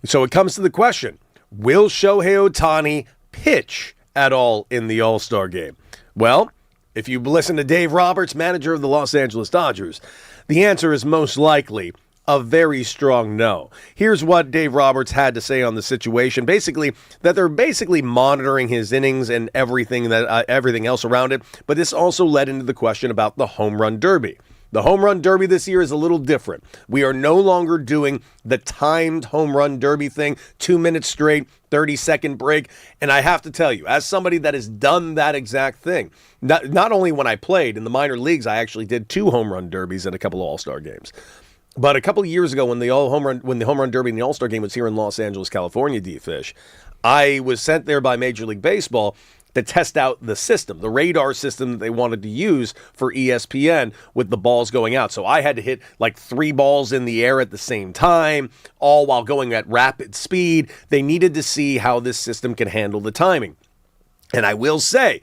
So it comes to the question, will Shohei Ohtani pitch at all in the All-Star game? Well, if you listen to Dave Roberts, manager of the Los Angeles Dodgers, the answer is most likely a very strong no. Here's what Dave Roberts had to say on the situation. Basically, that they're basically monitoring his innings and everything else around it. But this also led into the question about the home run derby. The home run derby this year is a little different. We are no longer doing the timed home run derby thing, 2 minutes straight, 30-second break. And I have to tell you, as somebody that has done that exact thing, not only when I played in the minor leagues, I actually did 2 home run derbies at a couple of All-Star games. But a couple of years ago, when the home run derby and the All-Star game was here in Los Angeles, California, D-Fish, I was sent there by Major League Baseball to test out the system, the radar system that they wanted to use for ESPN with the balls going out. So I had to hit like 3 balls in the air at the same time, all while going at rapid speed. They needed to see how this system can handle the timing. And I will say,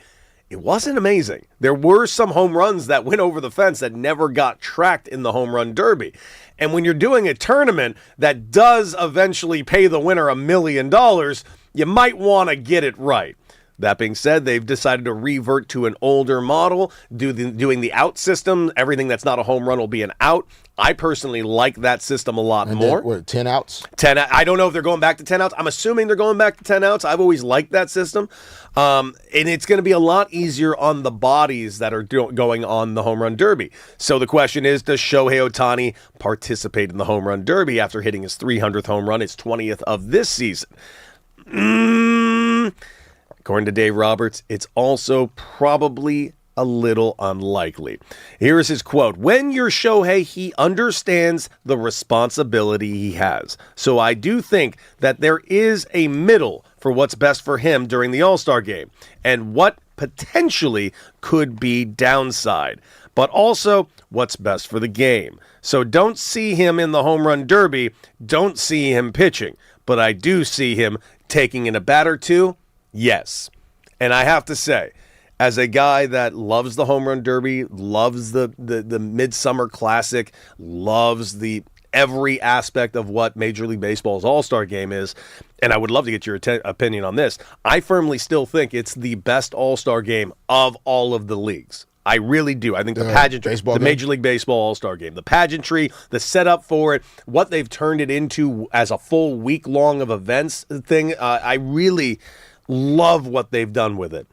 it wasn't amazing. There were some home runs that went over the fence that never got tracked in the home run derby. And when you're doing a tournament that does eventually pay the winner $1 million, you might want to get it right. That being said, they've decided to revert to an older model, doing the out system. Everything that's not a home run will be an out. I personally like that system a lot more. What, 10 outs? 10. I don't know if they're going back to 10 outs. I'm assuming they're going back to 10 outs. I've always liked that system. And it's going to be a lot easier on the bodies that are going on the home run derby. So the question is, does Shohei Ohtani participate in the home run derby after hitting his 300th home run, his 20th of this season? According to Dave Roberts, it's also probably a little unlikely. Here's his quote. When you're Shohei, he understands the responsibility he has. So I do think that there is a middle for what's best for him during the All-Star game and what potentially could be downside, but also what's best for the game. So don't see him in the home run derby. Don't see him pitching. But I do see him taking in a bat or two. Yes. And I have to say, as a guy that loves the home run derby, loves the Midsummer Classic, loves the every aspect of what Major League Baseball's All-Star Game is, and I would love to get your opinion on this. I firmly still think it's the best All-Star Game of all of the leagues. I really do. I think the pageantry, the Major League Baseball All-Star Game, the pageantry, the setup for it, what they've turned it into as a full week-long of events thing, I really love what they've done with it.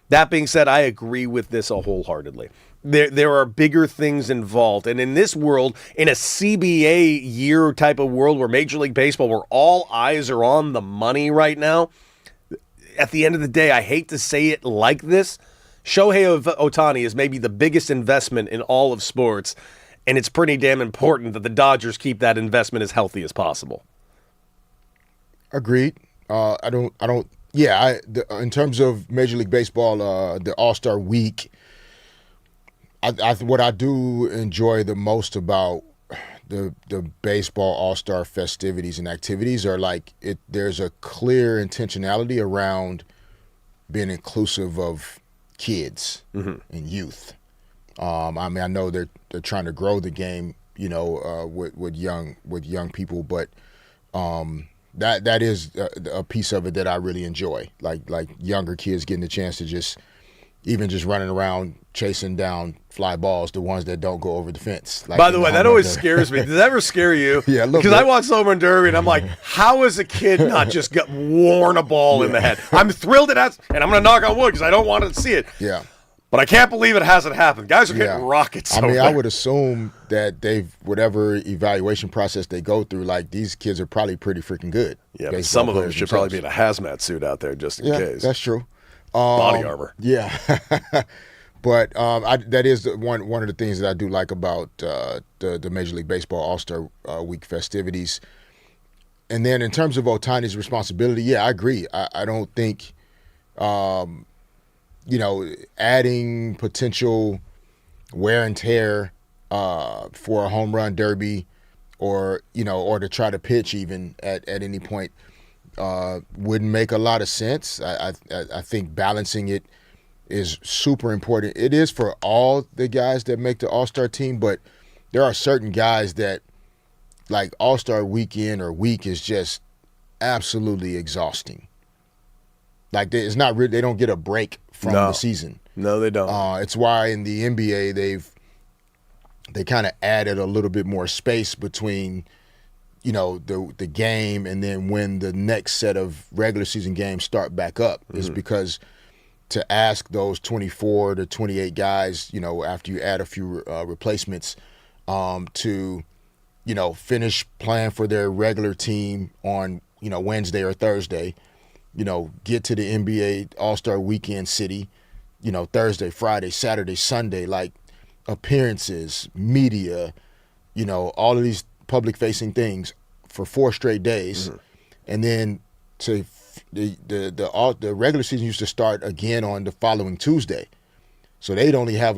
That being said, I agree with this wholeheartedly. There are bigger things involved. And in this world, in a CBA year type of world where Major League Baseball, where all eyes are on the money right now, at the end of the day, I hate to say it like this, Shohei Ohtani is maybe the biggest investment in all of sports, and it's pretty damn important that the Dodgers keep that investment as healthy as possible. Agreed. In terms of Major League Baseball, the All-Star Week, what I do enjoy the most about the baseball All-Star festivities and activities are there's a clear intentionality around being inclusive of kids and youth. I know they're trying to grow the game, with young people, but that is a piece of it that I really enjoy. Like younger kids getting the chance to just running around chasing down fly balls, the ones that don't go over the fence. By the way, that always scares me. Does that ever scare you? Yeah, because I watch home run derby and I'm like, how is a kid not just got worn a ball in the head? I'm thrilled it has, and I'm going to knock on wood because I don't want to see it. Yeah. But I can't believe it hasn't happened. Guys are hitting rockets. I would assume that whatever evaluation process they go through, these kids are probably pretty freaking good. Yeah, but some of them should probably be in a hazmat suit out there just in case. That's true. Body armor. Yeah. But that is one of the things that I do like about the Major League Baseball All-Star Week festivities. And then in terms of Ohtani's responsibility, I agree. I don't think, adding potential wear and tear for a home run derby or to try to pitch even at any point wouldn't make a lot of sense. I think balancing it is super important. It is for all the guys that make the All-Star team, but there are certain guys that All-Star weekend or week is just absolutely exhausting. It's not really, they don't get a break from the season. No, they don't. It's why in the NBA they kind of added a little bit more space between the game and then when the next set of regular season games start back up is because to ask those 24 to 28 guys, after you add a few replacements, to, finish playing for their regular team on, Wednesday or Thursday, get to the NBA All-Star Weekend city, Thursday, Friday, Saturday, Sunday, appearances, media, all of these public-facing things for 4 straight days, and then to the regular season used to start again on the following Tuesday. So they'd only have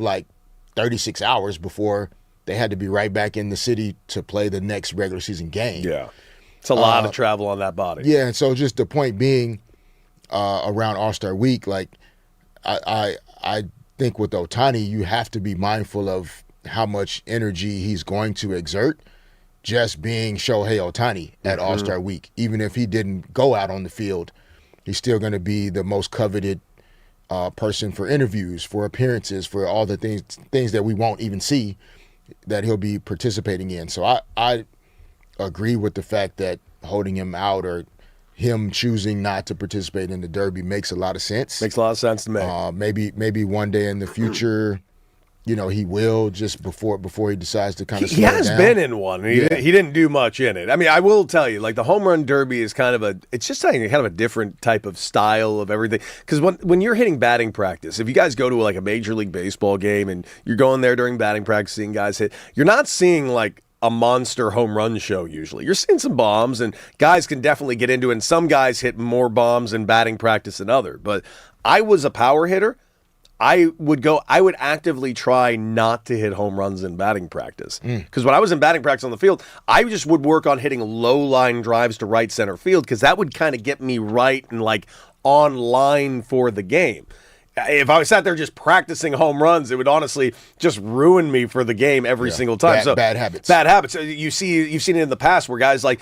36 hours before they had to be right back in the city to play the next regular season game. Yeah. It's a lot of travel on that body. Yeah, and so just the point being around All-Star Week, I think with Ohtani, you have to be mindful of how much energy he's going to exert just being Shohei Ohtani at All-Star Week. Even if he didn't go out on the field, he's still going to be the most coveted person for interviews, for appearances, for all the things that we won't even see that he'll be participating in. So I agree with the fact that holding him out or him choosing not to participate in the Derby makes a lot of sense. Makes a lot of sense to me. Maybe one day in the future, he will just before he decides to kind of He has down. been in one. He didn't do much in it. I mean, I will tell you, the home run derby is it's just kind of a different type of style of everything. Because when you're hitting batting practice, if you guys go to a Major League Baseball game and you're going there during batting practice, seeing guys hit, you're not seeing a monster home run show usually. You're seeing some bombs, and guys can definitely get into it, and some guys hit more bombs in batting practice than others. But I was a power hitter. I would actively try not to hit home runs in batting practice. Because when I was in batting practice on the field, I just would work on hitting low line drives to right center field because that would kind of get me right and on line for the game. If I sat there just practicing home runs, it would honestly just ruin me for the game every single time. Bad habits. Bad habits. You've seen it in the past where guys like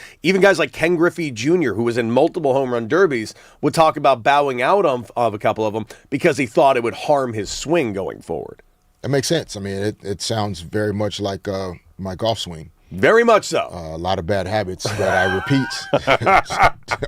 Ken Griffey Jr., who was in multiple home run derbies, would talk about bowing out of a couple of them because he thought it would harm his swing going forward. That makes sense. I mean, it sounds very much like my golf swing. Very much so. A lot of bad habits that I repeat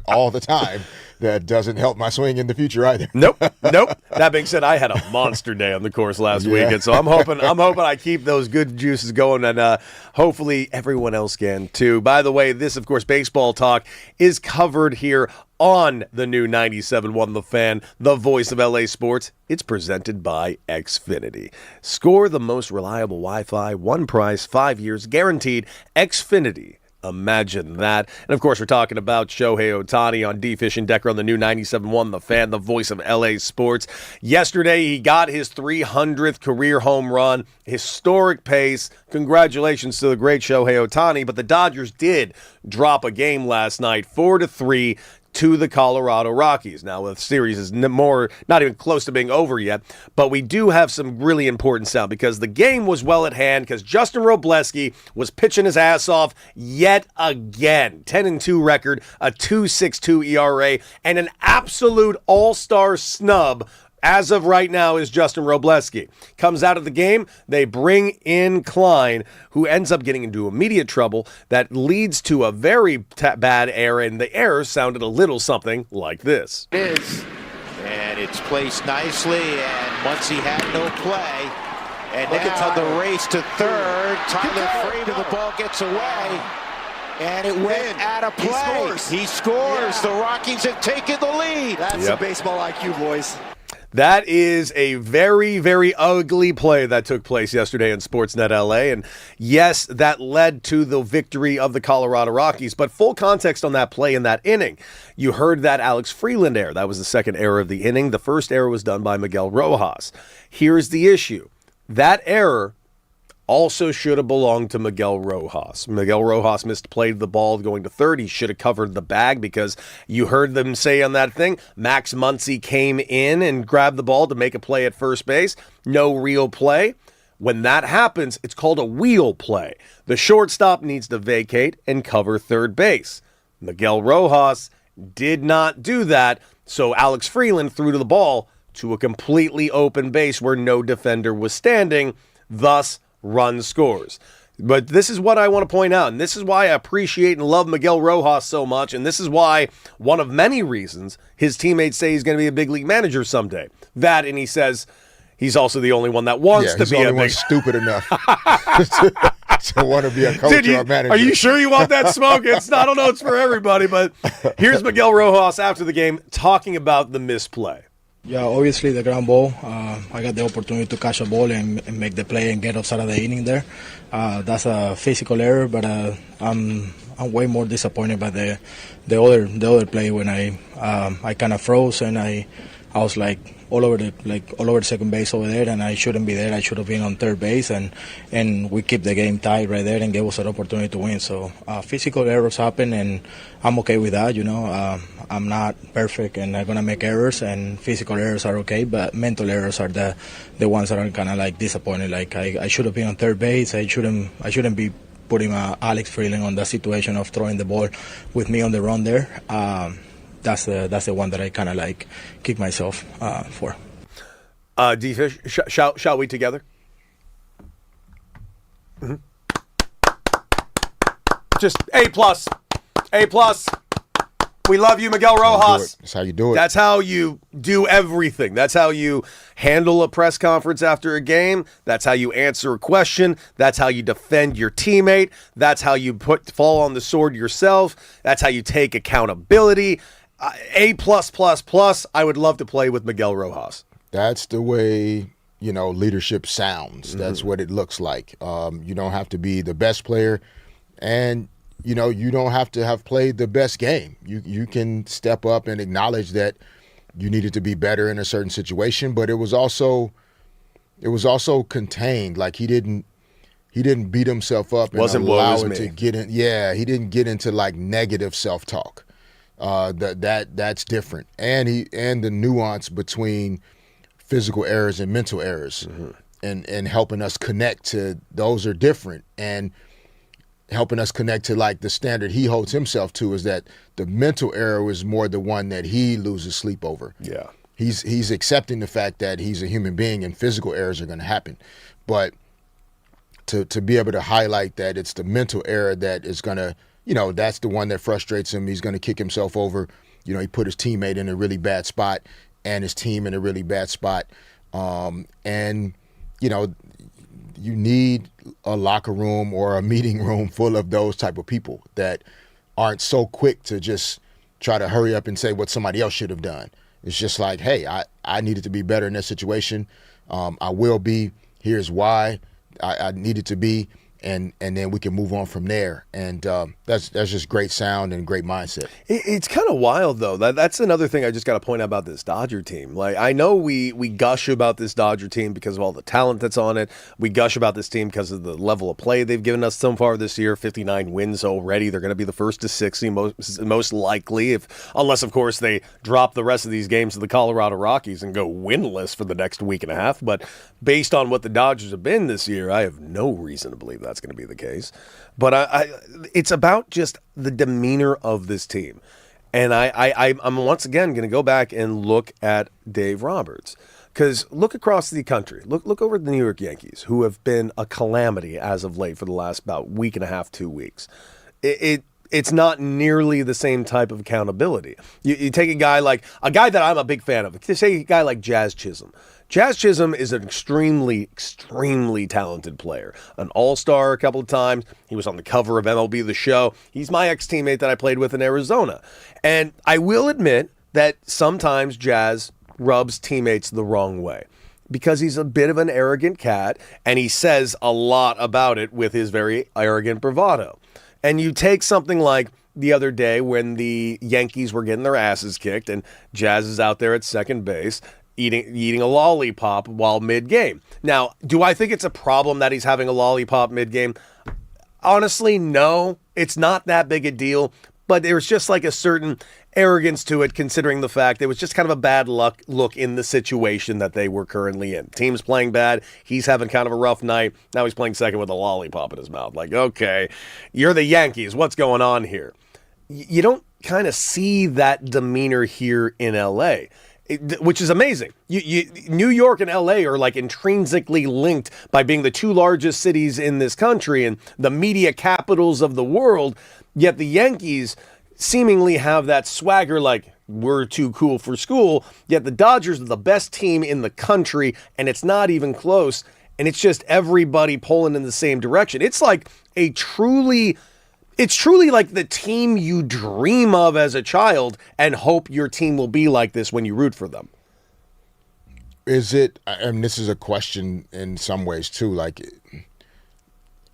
all the time. That doesn't help my swing in the future either. Nope. That being said, I had a monster day on the course last weekend, so I'm hoping I keep those good juices going, and hopefully everyone else can too. By the way, this, of course, baseball talk is covered here on the new 97.1 The Fan, the voice of LA sports. It's presented by Xfinity. Score the most reliable Wi-Fi, one price, 5 years guaranteed. Xfinity. Imagine that. And, of course, we're talking about Shohei Ohtani on D-Fish and Decker on the new 97.1 The Fan, the voice of LA sports. Yesterday, he got his 300th career home run, historic pace. Congratulations to the great Shohei Ohtani. But the Dodgers did drop a game last night, 4-3, to the Colorado Rockies. Now, the series is not even close to being over yet, but we do have some really important sound because the game was well at hand because Justin Robleski was pitching his ass off yet again. 10-2 record, a 2.62 ERA, and an absolute all-star snub as of right now is Justin Robleski. Comes out of the game, they bring in Klein, who ends up getting into immediate trouble that leads to a very bad error, and the error sounded a little something like this. It is, and it's placed nicely, and Muncy had no play. And look now the race to third. Tyler Freeman, the ball gets away. And it went out of play. He scores. The Rockies have taken the lead. That's some baseball IQ, boys. That is a very, very ugly play that took place yesterday in Sportsnet LA. And yes, that led to the victory of the Colorado Rockies. But full context on that play in that inning. You heard that Alex Freeland error. That was the second error of the inning. The first error was done by Miguel Rojas. Here's the issue. That error also should have belonged to Miguel Rojas. Miguel Rojas misplayed the ball going to third. He should have covered the bag because you heard them say on that thing, Max Muncy came in and grabbed the ball to make a play at first base. No real play. When that happens, it's called a wheel play. The shortstop needs to vacate and cover third base. Miguel Rojas did not do that, so Alex Freeland threw to the ball to a completely open base where no defender was standing, thus run scores. But this is what I want to point out, and this is why I appreciate and love Miguel Rojas so much, and this is why one of many reasons his teammates say he's going to be a big league manager someday. That, and he says he's also the only one that wants to be a big... one stupid enough to want to be a coach or a manager. Are you sure you want that smoke? I don't know it's for everybody, but here's Miguel Rojas after the game talking about the misplay. Yeah, obviously the ground ball. I got the opportunity to catch a ball and make the play and get outside of the inning there. That's a physical error, but I'm way more disappointed by the other play when I kind of froze and I was like all over the second base over there, and I shouldn't be there. I should have been on third base, and we keep the game tied right there and gave us an opportunity to win. So physical errors happen, and I'm okay with that. I'm not perfect, and I'm gonna make errors, and physical errors are okay, but mental errors are the ones that are kind of like disappointing. Like I should have been on third base. I shouldn't be putting Alex Freeland on the situation of throwing the ball with me on the run there. That's the one that I kind of like kick myself for. D-Fish, shall we together? Mm-hmm. Just A+. We love you, Miguel Rojas. That's how you do it. That's how you do everything. That's how you handle a press conference after a game. That's how you answer a question. That's how you defend your teammate. That's how you fall on the sword yourself. That's how you take accountability. A+++. I would love to play with Miguel Rojas. That's the way, leadership sounds. Mm-hmm. That's what it looks like. You don't have to be the best player, and you don't have to have played the best game. You can step up and acknowledge that you needed to be better in a certain situation, but it was also contained. Like he didn't beat himself up and allow it to get in. Yeah, he didn't get into like negative self-talk. That's different. And the nuance between physical errors and mental errors, and helping us connect to those are different, and helping us connect to like the standard he holds himself to is that the mental error is more the one that he loses sleep over. Yeah. He's accepting the fact that he's a human being and physical errors are going to happen. But to be able to highlight that it's the mental error that is going to, that's the one that frustrates him. He's going to kick himself over. He put his teammate in a really bad spot and his team in a really bad spot. And, you need a locker room or a meeting room full of those type of people that aren't so quick to just try to hurry up and say what somebody else should have done. It's just like, hey, I needed to be better in this situation. I will be. Here's why I needed to be. And then we can move on from there. And that's just great sound and great mindset. It's kind of wild, though. That's another thing I just got to point out about this Dodger team. Like, I know we gush about this Dodger team because of all the talent that's on it. We gush about this team because of the level of play they've given us so far this year. 59 wins already. They're going to be the first to 60, most likely, unless, of course, they drop the rest of these games to the Colorado Rockies and go winless for the next week and a half. But based on what the Dodgers have been this year, I have no reason to believe that's going to be the case. But it's about just the demeanor of this team. And I'm once again going to go back and look at Dave Roberts. Because look across the country. Look over at the New York Yankees, who have been a calamity as of late for the last about week and a half, 2 weeks. It's not nearly the same type of accountability. You take a guy that I'm a big fan of. Say a guy like Jazz Chisholm. Jazz Chisholm is an extremely, extremely talented player. An all-star a couple of times. He was on the cover of MLB The Show. He's my ex-teammate that I played with in Arizona. And I will admit that sometimes Jazz rubs teammates the wrong way because he's a bit of an arrogant cat, and he says a lot about it with his very arrogant bravado. And you take something like the other day when the Yankees were getting their asses kicked and Jazz is out there at second base eating a lollipop while mid-game. Now, do I think it's a problem that he's having a lollipop mid-game? Honestly, no. It's not that big a deal, but there's just like a certain arrogance to it considering the fact it was just kind of a bad look in the situation that they were currently in. Team's playing bad. He's having kind of a rough night. Now he's playing second with a lollipop in his mouth. Like, okay, you're the Yankees. What's going on here? You don't kind of see that demeanor here in L.A., which is amazing. New York and L.A. are like intrinsically linked by being the two largest cities in this country and the media capitals of the world, yet the Yankees seemingly have that swagger like we're too cool for school, yet the Dodgers are the best team in the country and it's not even close, and it's just everybody pulling in the same direction. It's like it's truly like the team you dream of as a child and hope your team will be like this when you root for them. Is it, and this is a question in some ways too, like,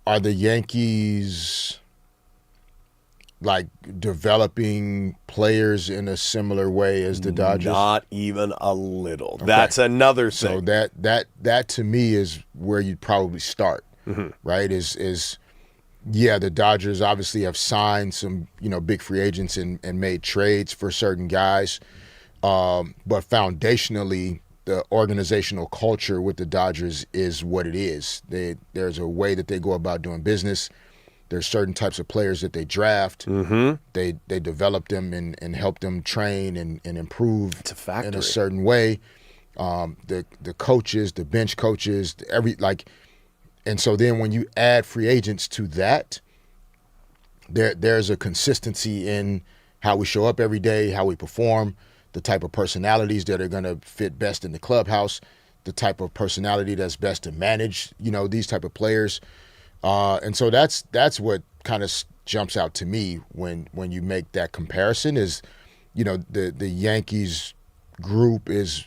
are the Yankees like developing players in a similar way as the Dodgers? Not even a little. Okay. That's another thing. So that to me is where you'd probably start, right? Yeah, the Dodgers obviously have signed some, big free agents and made trades for certain guys. But foundationally, the organizational culture with the Dodgers is what it is. There's a way that they go about doing business. There's certain types of players that they draft. They develop them and help them train and improve in a certain way. The coaches, the bench coaches, and so then when you add free agents to that, there's a consistency in how we show up every day, how we perform, the type of personalities that are going to fit best in the clubhouse, the type of personality that's best to manage, these type of players. And so that's what kind of jumps out to me when you make that comparison is, the Yankees group is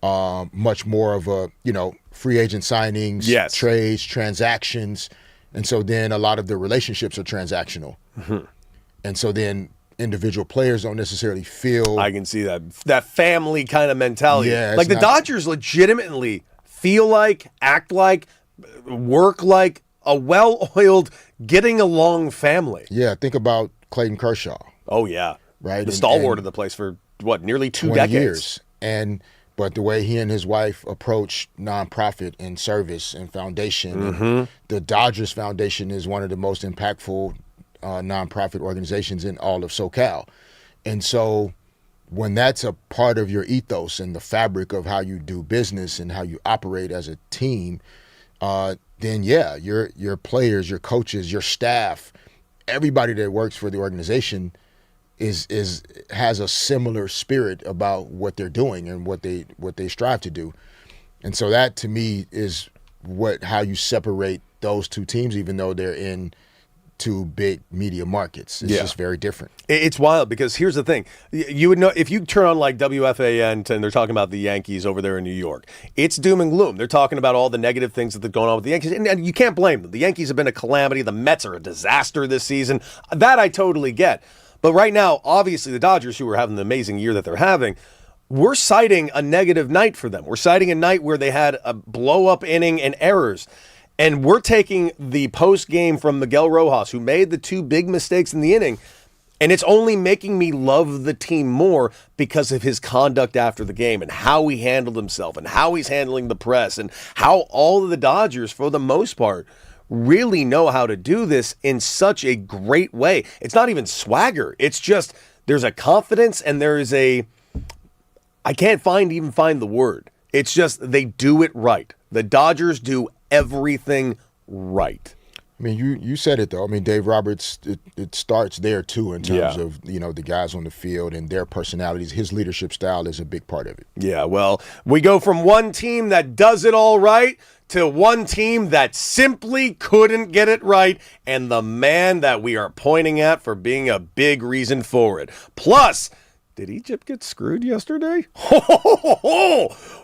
much more of a, free agent signings, trades, transactions. And so then a lot of the relationships are transactional. And so then individual players don't necessarily feel. I can see that family kind of mentality. Yeah, like the Dodgers legitimately feel like, act like, work like a well-oiled, getting along family. Yeah, think about Clayton Kershaw. Oh, yeah. Right? The stalwart of the place for, nearly 2 decades. Years. And But the way he and his wife approach nonprofit and service and foundation, and the Dodgers Foundation is one of the most impactful nonprofit organizations in all of SoCal. And so when that's a part of your ethos and the fabric of how you do business and how you operate as a team, then yeah, your players, your coaches, your staff, everybody that works for the organization has a similar spirit about what they're doing and what they strive to do. And so that to me is how you separate those two teams, even though they're in two big media markets. It's just very different. It's wild because here's the thing. You would know if you turn on like WFAN and they're talking about the Yankees over there in New York. It's doom and gloom. They're talking about all the negative things that are going on with the Yankees. And you can't blame them. The Yankees have been a calamity. The Mets are a disaster this season. That I totally get. But right now, obviously, the Dodgers, who are having the amazing year that they're having, we're citing a negative night for them. We're citing a night where they had a blow-up inning and errors. And we're taking the post-game from Miguel Rojas, who made the two big mistakes in the inning, and it's only making me love the team more because of his conduct after the game and how he handled himself and how he's handling the press and how all of the Dodgers, for the most part, really know how to do this in such a great way. It's not even swagger. It's just there's a confidence and there is I can't find the word. It's just they do it right. The Dodgers do everything right. I mean, you said it, though. I mean, Dave Roberts, it starts there, too, in terms of, the guys on the field and their personalities. His leadership style is a big part of it. Yeah, well, we go from one team that does it all right to one team that simply couldn't get it right, and the man that we are pointing at for being a big reason for it. Plus, did Egypt get screwed yesterday?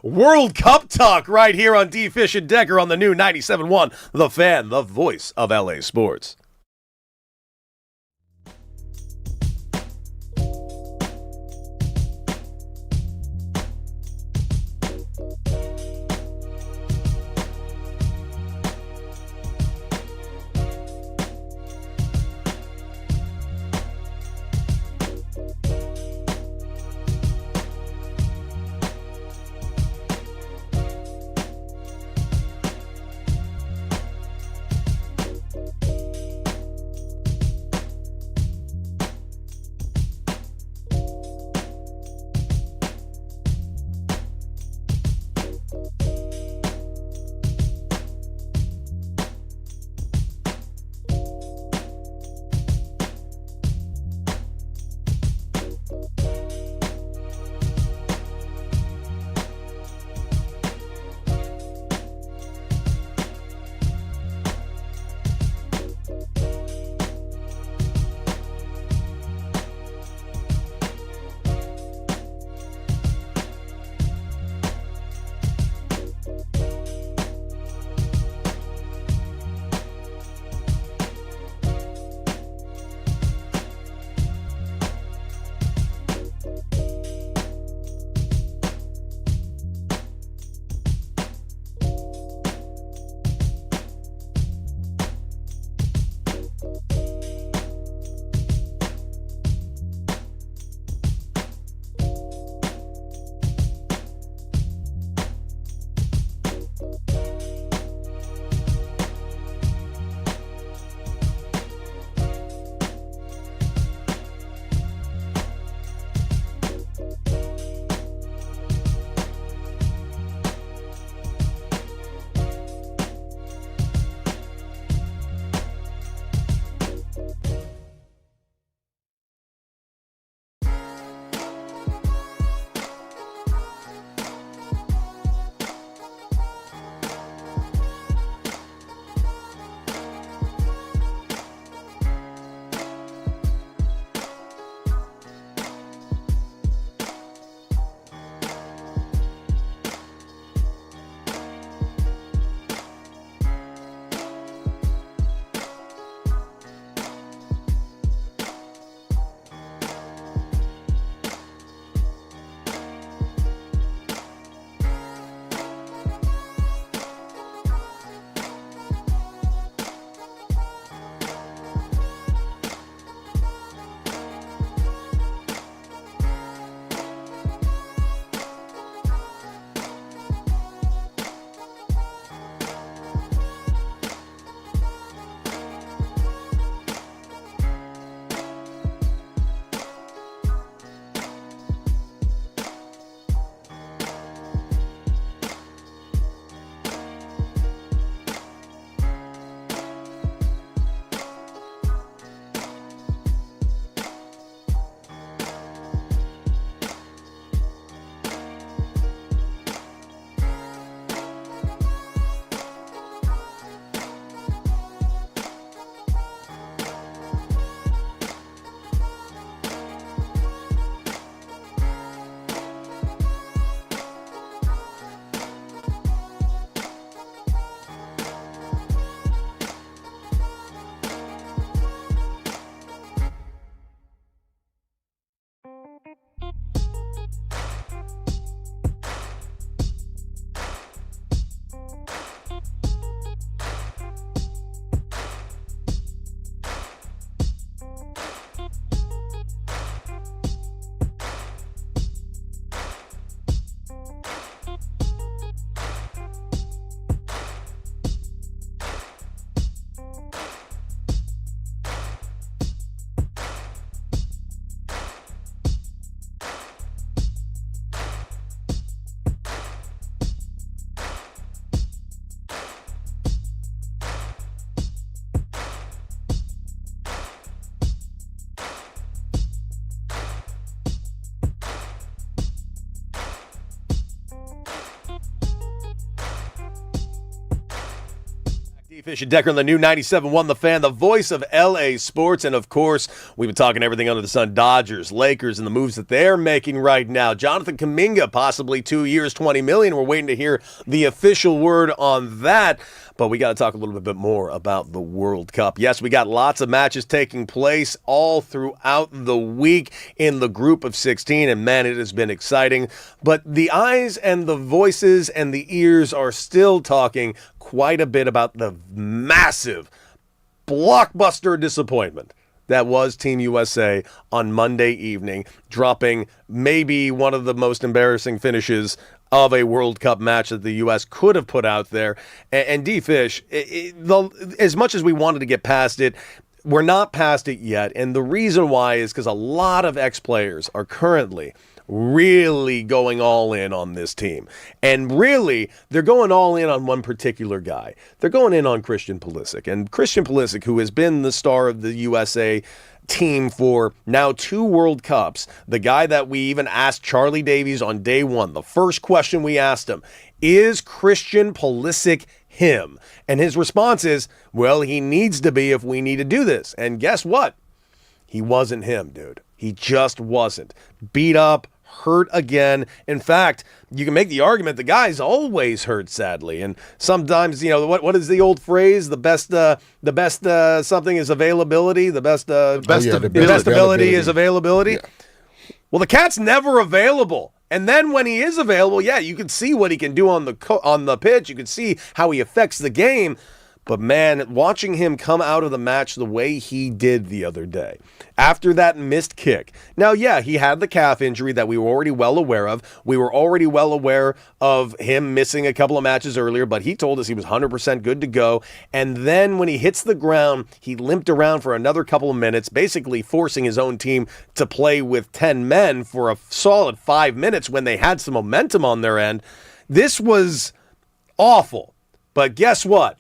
World Cup talk right here on D. Fish and Decker on the new 97.1 The Fan, the voice of LA sports. Fish and Decker on the new 97.1 The Fan, the voice of LA sports. And of course, we've been talking everything under the sun, Dodgers, Lakers, and the moves that they're making right now. Jonathan Kuminga, possibly 2 years, $20 million. We're waiting to hear the official word on that. But we got to talk a little bit more about the World Cup. Yes, we got lots of matches taking place all throughout the week in the group of 16, and man, it has been exciting. But the eyes and the voices and the ears are still talking quite a bit about the massive blockbuster disappointment that was Team USA on Monday evening, dropping maybe one of the most embarrassing finishes of a World Cup match that the U.S. could have put out there. And D-Fish, as much as we wanted to get past it, we're not past it yet. And the reason why is because a lot of ex-players are currently really going all in on this team. And really, they're going all in on one particular guy. They're going in on Christian Pulisic. And Christian Pulisic, who has been the star of the USA team for now 2 World Cups, the guy that we even asked Charlie Davies on day 1, the first question we asked him, is Christian Pulisic him? And his response is, well, he needs to be if we need to do this. And guess what? He wasn't him, dude. He just wasn't. Beat up, hurt again. In fact, you can make the argument the guy's always hurt, sadly. And sometimes, you know, what is the old phrase? The best something is availability. The best ability is availability. Yeah. Well, the cat's never available. And then when he is available, yeah, you can see what he can do on the pitch. You can see how he affects the game. But man, watching him come out of the match the way he did the other day, after that missed kick. Now, yeah, he had the calf injury that we were already well aware of. We were already well aware of him missing a couple of matches earlier, but he told us he was 100% good to go. And then when he hits the ground, he limped around for another couple of minutes, basically forcing his own team to play with 10 men for a solid 5 minutes when they had some momentum on their end. This was awful. But guess what?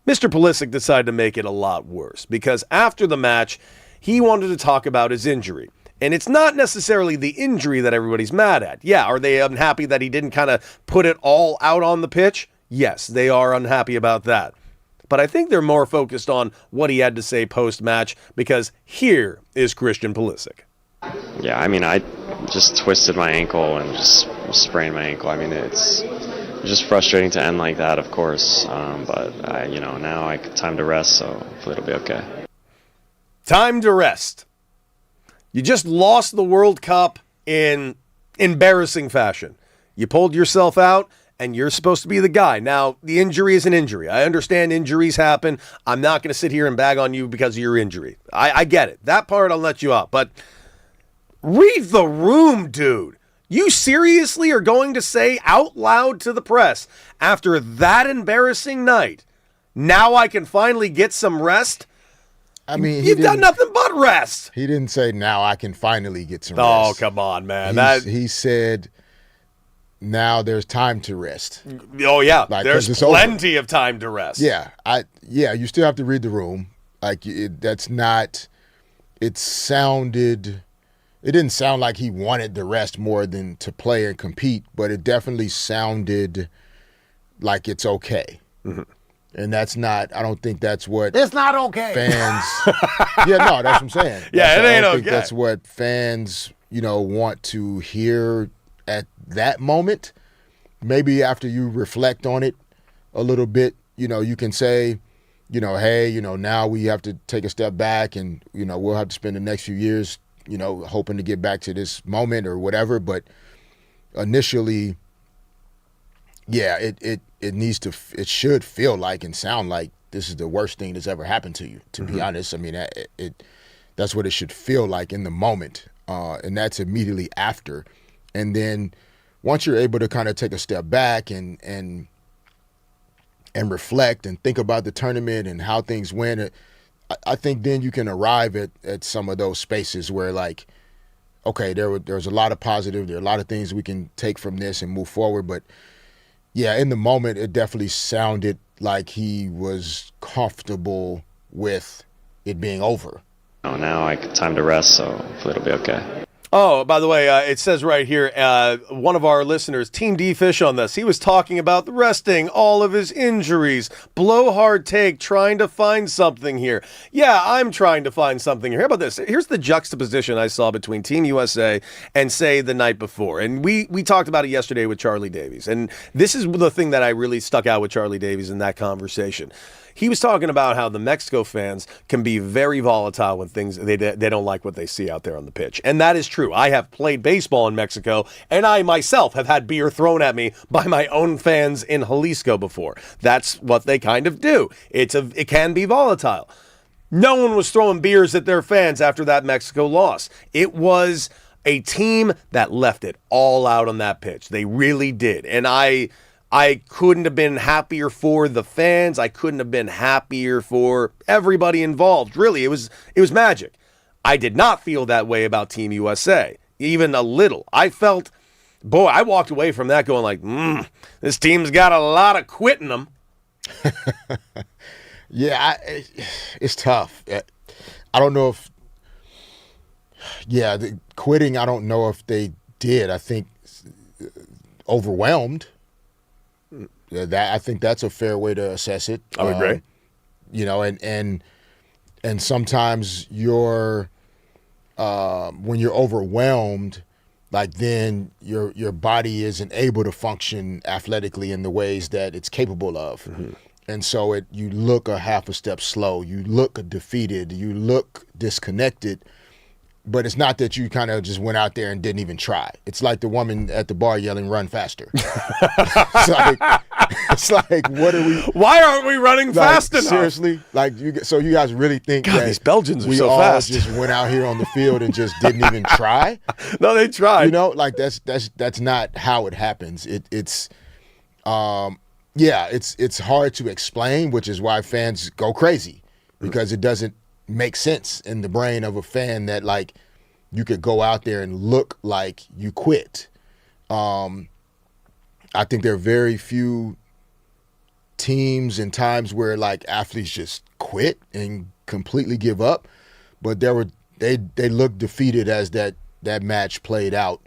Mr. Pulisic decided to make it a lot worse because after the match, he wanted to talk about his injury. And it's not necessarily the injury that everybody's mad at. Yeah, are they unhappy that he didn't kind of put it all out on the pitch? Yes, they are unhappy about that. But I think they're more focused on what he had to say post-match because here is Christian Pulisic. Yeah, I mean, I just twisted my ankle and just sprained my ankle. I mean, it's just frustrating to end like that, of course. But now time to rest, so hopefully it'll be okay. Time to rest. You just lost the World Cup in embarrassing fashion. You pulled yourself out, and you're supposed to be the guy. Now, the injury is an injury. I understand injuries happen. I'm not going to sit here and bag on you because of your injury. I get it. That part I'll let you out. But read the room, dude. You seriously are going to say out loud to the press, after that embarrassing night, now I can finally get some rest? I mean, you've done nothing but rest. He didn't say, now I can finally get some rest. Oh, come on, man. He said, now there's time to rest. Oh, yeah. There's plenty of time to rest. Yeah. You still have to read the room. It didn't sound like he wanted the rest more than to play and compete, but it definitely sounded like it's okay. Mm-hmm. And that's not, I don't think that's what it's not okay. Fans. Yeah, no, that's what I'm saying. Yeah, it ain't okay. That's what fans, want to hear at that moment. Maybe after you reflect on it a little bit, you can say, hey, now we have to take a step back and, we'll have to spend the next few years hoping to get back to this moment or whatever. But initially, yeah, it should feel like and sound like this is the worst thing that's ever happened to you, to be honest. I mean, that's what it should feel like in the moment. And that's immediately after. And then once you're able to kind of take a step back and reflect and think about the tournament and how things went, I think then you can arrive at some of those spaces where, like, okay, there's a lot of positive, there are a lot of things we can take from this and move forward. But yeah, in the moment, it definitely sounded like he was comfortable with it being over. Now time to rest, so hopefully it'll be okay. Oh, by the way, it says right here, one of our listeners, Team D-Fish on this, he was talking about resting all of his injuries. Blowhard take, trying to find something here. Yeah, I'm trying to find something here. How about this? Here's the juxtaposition I saw between Team USA and, say, the night before. And we talked about it yesterday with Charlie Davies. And this is the thing that I really stuck out with Charlie Davies in that conversation. He was talking about how the Mexico fans can be very volatile when things they don't like what they see out there on the pitch. And that is true. I have played baseball in Mexico, and I myself have had beer thrown at me by my own fans in Jalisco before. That's what they kind of do. It can be volatile. No one was throwing beers at their fans after that Mexico loss. It was a team that left it all out on that pitch. They really did. And I couldn't have been happier for the fans. I couldn't have been happier for everybody involved. Really, it was magic. I did not feel that way about Team USA, even a little. I felt, boy, I walked away from that going like, this team's got a lot of quit in them. Yeah, it's tough. I don't know if, the quitting, I don't know if they did. I think overwhelmed. I think that's a fair way to assess it. I would agree. You know, and sometimes when you're overwhelmed, like then your body isn't able to function athletically in the ways that it's capable of. Mm-hmm. And so you look a half a step slow, you look defeated, you look disconnected. But it's not that you kind of just went out there and didn't even try. It's like the woman at the bar yelling, "Run faster." It's like, what are we? Why aren't we running fast enough? Seriously, like so you guys really think that these Belgians are we so all fast? Just went out here on the field and just didn't even try? No, they tried. You know, like that's not how it happens. It's hard to explain, which is why fans go crazy because it doesn't make sense in the brain of a fan that like you could go out there and look like you quit. I think there are very few teams and times where like athletes just quit and completely give up, but they looked defeated as that match played out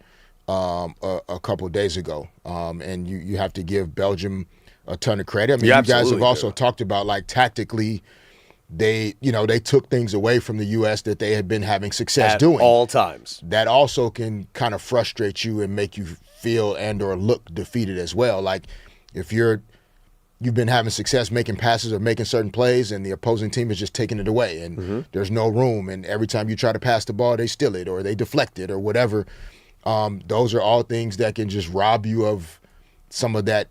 a couple of days ago. And you have to give Belgium a ton of credit. I mean, you guys have also talked about like tactically. They took things away from the U.S. that they had been having success doing. At all times. That also can kind of frustrate you and make you feel and or look defeated as well. Like if you've been having success making passes or making certain plays and the opposing team is just taking it away and there's no room, and every time you try to pass the ball, they steal it or they deflect it or whatever. Those are all things that can just rob you of some of that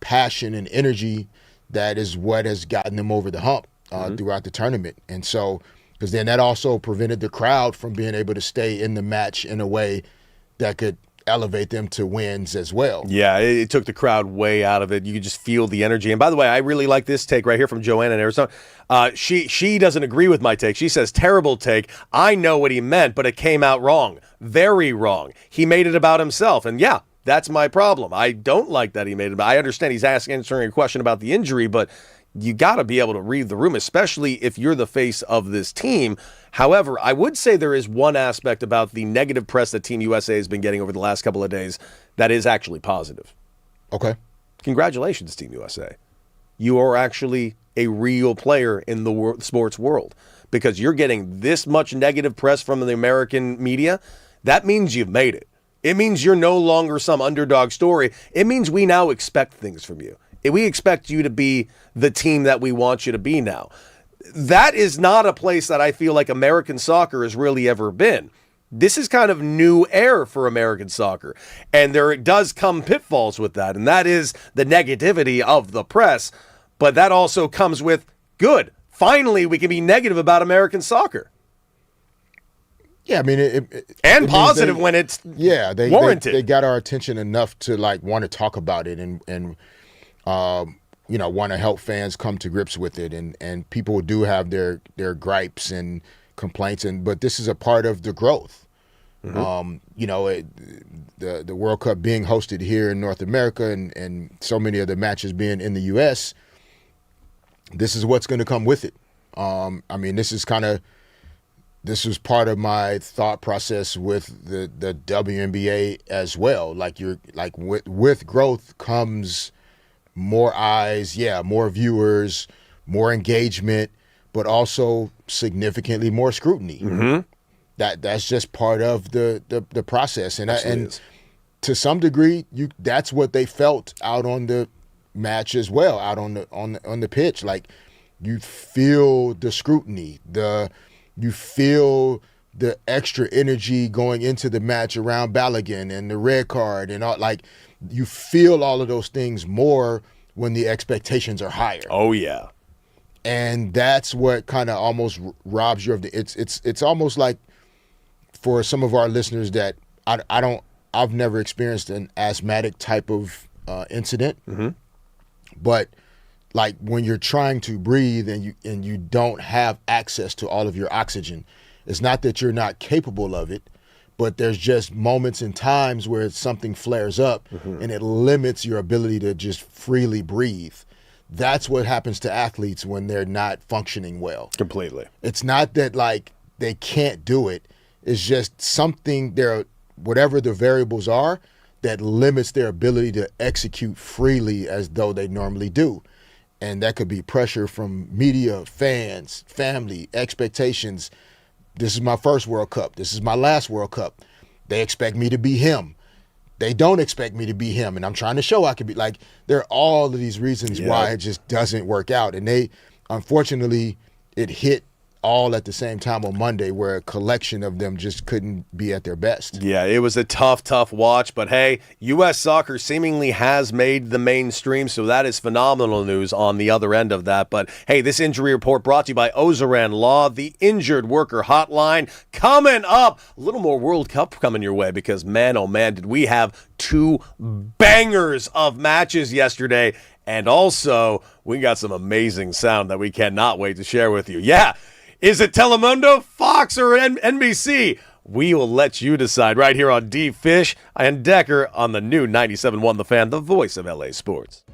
passion and energy that is what has gotten them over the hump. Throughout the tournament. And so, because then that also prevented the crowd from being able to stay in the match in a way that could elevate them to wins as well. Yeah, it took the crowd way out of it. You could just feel the energy. And by the way, I really like this take right here from Joanna in Arizona. She doesn't agree with my take. She says, terrible take. I know what he meant, but it came out wrong. Very wrong. He made it about himself. And yeah, that's my problem. I don't like that he made it about. I understand he's answering a question about the injury, but you got to be able to read the room, especially if you're the face of this team. However, I would say there is one aspect about the negative press that Team USA has been getting over the last couple of days that is actually positive. Okay. Congratulations, Team USA. You are actually a real player in the sports world because you're getting this much negative press from the American media. That means you've made it. It means you're no longer some underdog story. It means we now expect things from you. We expect you to be the team that we want you to be now. That is not a place that I feel like American soccer has really ever been. This is kind of new air for American soccer. And there does come pitfalls with that. And that is the negativity of the press. But that also comes with good. Finally, we can be negative about American soccer. Yeah, I mean, and positive when it's warranted. They got our attention enough to like want to talk about it and want to help fans come to grips with it. And people do have their gripes and complaints, but this is a part of the growth. Mm-hmm. The World Cup being hosted here in North America and so many of the matches being in the U.S., this is what's going to come with it. This is kind of this was part of my thought process with the WNBA as well. Like with growth comes more eyes, more viewers, more engagement, but also significantly more scrutiny. Mm-hmm. That's just part of the process, and to some degree, that's what they felt out on the match as well, out on the pitch. Like, you feel the scrutiny, you feel the extra energy going into the match around Balogun and the red card and all. Like, you feel all of those things more when the expectations are higher. Oh yeah, and that's what kind of almost robs you of the. It's almost like, for some of our listeners that I've never experienced an asthmatic type of incident, but like when you're trying to breathe and you don't have access to all of your oxygen, it's not that you're not capable of it, but there's just moments and times where something flares up and it limits your ability to just freely breathe. That's what happens to athletes when they're not functioning well. Completely. It's not that like they can't do it. It's just something there, whatever the variables are, that limits their ability to execute freely as though they normally do. And that could be pressure from media, fans, family, expectations. This is my first World Cup. This is my last World Cup. They expect me to be him. They don't expect me to be him. And I'm trying to show I can be. Like, there are all of these reasons why it just doesn't work out. And unfortunately, it hit all at the same time on Monday, where a collection of them just couldn't be at their best. Yeah, it was a tough watch, but hey, U.S. soccer seemingly has made the mainstream, so that is phenomenal news on the other end of that. But hey, this injury report brought to you by Ozaran Law, the Injured Worker Hotline. Coming up, a little more World Cup coming your way, because man, oh man, did we have 2 bangers of matches yesterday. And also, we got some amazing sound that we cannot wait to share with you. Yeah. Is it Telemundo, Fox, or NBC? We will let you decide right here on D. Fish and Decker on the new 97.1 The Fan, the voice of LA Sports.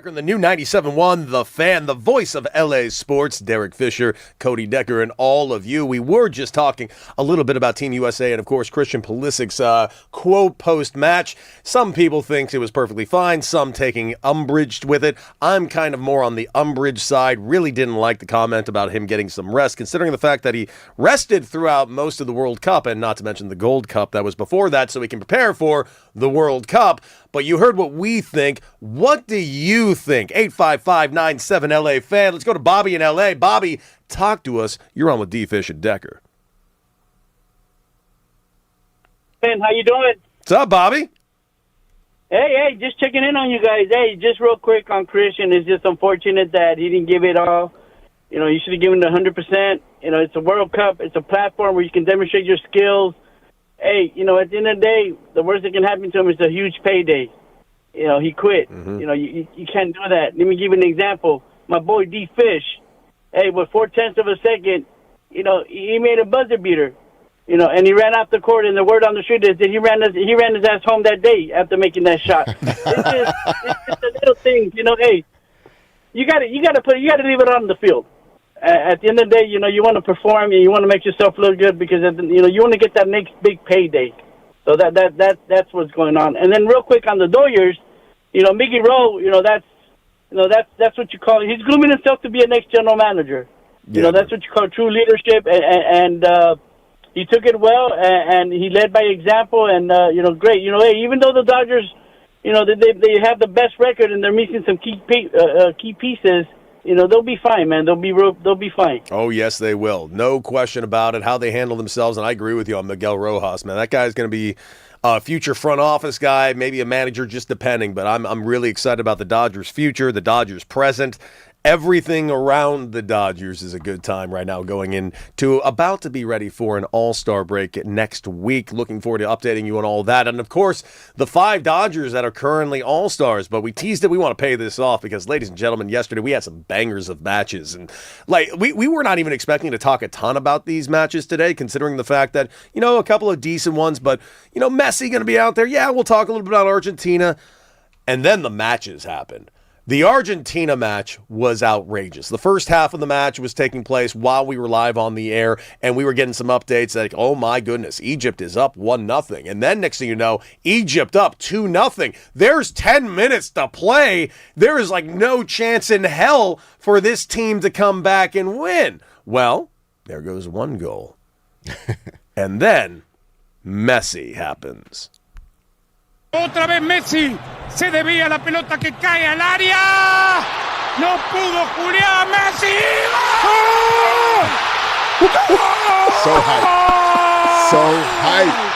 Decker in the new 97.1, The Fan, the voice of LA sports, Derek Fisher, Cody Decker, and all of you. We were just talking a little bit about Team USA and, of course, Christian Pulisic's quote post-match. Some people think it was perfectly fine, some taking umbrage with it. I'm kind of more on the umbrage side. Really didn't like the comment about him getting some rest, considering the fact that he rested throughout most of the World Cup, and not to mention the Gold Cup that was before that, so he can prepare for the World Cup. But you heard what we think. What do you think? 855-97-LA fan. Let's go to Bobby in LA. Bobby, talk to us. You're on with D. Fish and Decker. Man, how you doing? What's up, Bobby? Hey, just checking in on you guys. Hey, just real quick on Christian. It's just unfortunate that he didn't give it all. You know, you should have given it 100%. You know, it's a World Cup. It's a platform where you can demonstrate your skills. Hey, you know, at the end of the day, the worst that can happen to him is a huge payday. You know, he quit. Mm-hmm. You know, you can't do that. Let me give you an example. My boy D. Fish, hey, with 0.4 of a second, you know, he made a buzzer beater. You know, and he ran off the court, and the word on the street is that he ran his ass home that day after making that shot. It's just the little things, you know. Hey, you got to leave it on the field. At the end of the day, you know, you want to perform and you want to make yourself look good because, you know, you want to get that next big payday. So that's what's going on. And then real quick on the Doyers, you know, Miggy Rowe, that's what you call. He's grooming himself to be a next general manager. You know, that's what you call true leadership, and he took it well, and he led by example, and you know, great. You know, hey, even though the Dodgers, you know, they have the best record and they're missing some key pieces. You know, they'll be fine, man. They'll be fine. Oh, yes, they will. No question about it, how they handle themselves. And I agree with you on Miguel Rojas, man. That guy's going to be a future front office guy, maybe a manager, just depending. But I'm really excited about the Dodgers' future, the Dodgers' present. Everything around the Dodgers is a good time right now, going into about to be ready for an all-star break next week. Looking forward to updating you on all that. And, of course, the 5 Dodgers that are currently all-stars. But we teased it. We want to pay this off because, ladies and gentlemen, yesterday we had some bangers of matches. And, like, we were not even expecting to talk a ton about these matches today, considering the fact that, you know, a couple of decent ones. But, you know, Messi going to be out there. Yeah, we'll talk a little bit about Argentina. And then the matches happened. The Argentina match was outrageous. The first half of the match was taking place while we were live on the air, and we were getting some updates like, oh my goodness, Egypt is up 1-0. And then next thing you know, Egypt up 2-0. There's 10 minutes to play. There is like no chance in hell for this team to come back and win. Well, there goes one goal. And then Messi happens. Otra vez Messi, se debía la pelota que cae al área, no pudo Julián Messi. So hype. So hype.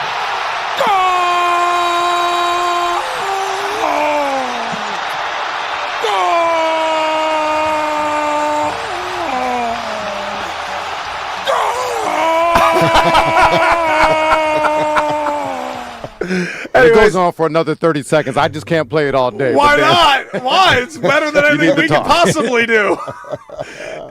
It goes on for another 30 seconds. I just can't play it all day. Why not? Why? It's better than anything we can possibly do.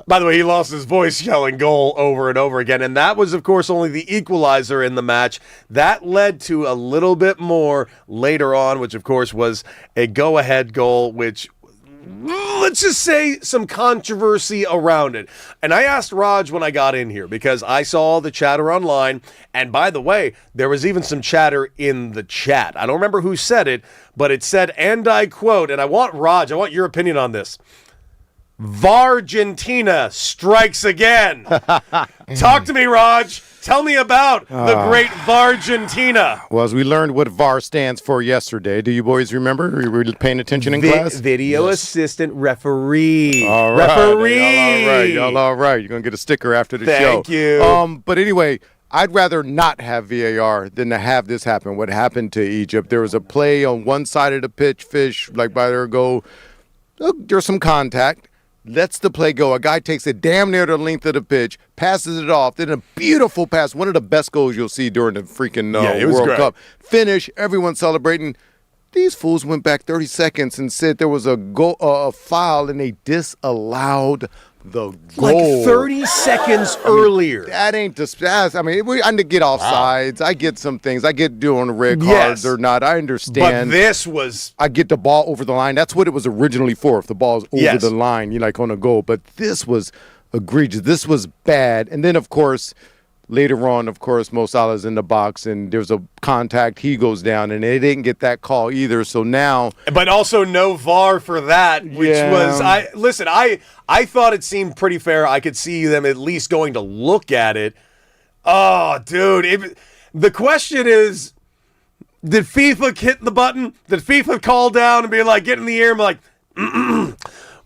By the way, he lost his voice yelling goal over and over again. And that was, of course, only the equalizer in the match. That led to a little bit more later on, which, of course, was a go-ahead goal, which, let's just say, some controversy around it. And I asked Raj when I got in here because I saw the chatter online. And by the way, there was even some chatter in the chat. I don't remember who said it, but it said, and I quote, and I want your opinion on this. Vargentina strikes again. Talk to me, Raj. Tell me about the great Vargentina. Well, as we learned what VAR stands for yesterday, do you boys remember? Were you paying attention in class? Video Assistant Referee. All right. Referee. Y'all all right. You're going to get a sticker after the show. Thank you. But anyway, I'd rather not have VAR than to have this happen. What happened to Egypt? There was a play on one side of the pitch, Fish, like by their goal. There's some contact. Lets the play go. A guy takes it damn near the length of the pitch, passes it off. Then a beautiful pass. One of the best goals you'll see during the freaking World Cup. Finish. Everyone celebrating. These fools went back 30 seconds and said there was a foul, and they disallowed the goal. Like 30 seconds earlier. That ain't I mean, I get offsides. I get some things. I get doing red cards or not. I understand. But this was... I get the ball over the line. That's what it was originally for, if the ball is over the line, you're like on a goal. But this was egregious. This was bad. And then, of course, later on, Mo Salah's in the box, and there's a contact. He goes down, and they didn't get that call either. So now... But also no VAR for that, which was... I thought it seemed pretty fair. I could see them at least going to look at it. Oh, dude. The question is, did FIFA hit the button? Did FIFA call down and be like, get in the air and be like,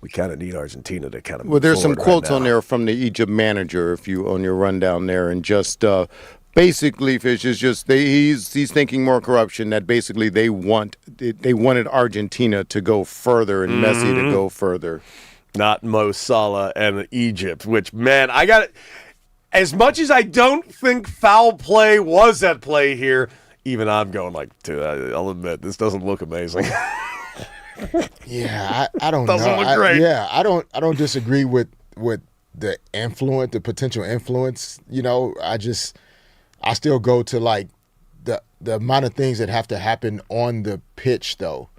we kind of need Argentina to kind of... Well, there's some quotes on there from the Egypt manager, if you on your rundown there, and just basically, Fish is just he's thinking more corruption. That basically they wanted Argentina to go further and Messi to go further. Not Mo Salah and Egypt, which, man, I got it. As much as I don't think foul play was at play here, even I'm going like, dude, I'll admit, this doesn't look amazing. Yeah, I don't doesn't know. Look great. I don't disagree with the influence, the potential influence. You know, I still go to like the amount of things that have to happen on the pitch, though,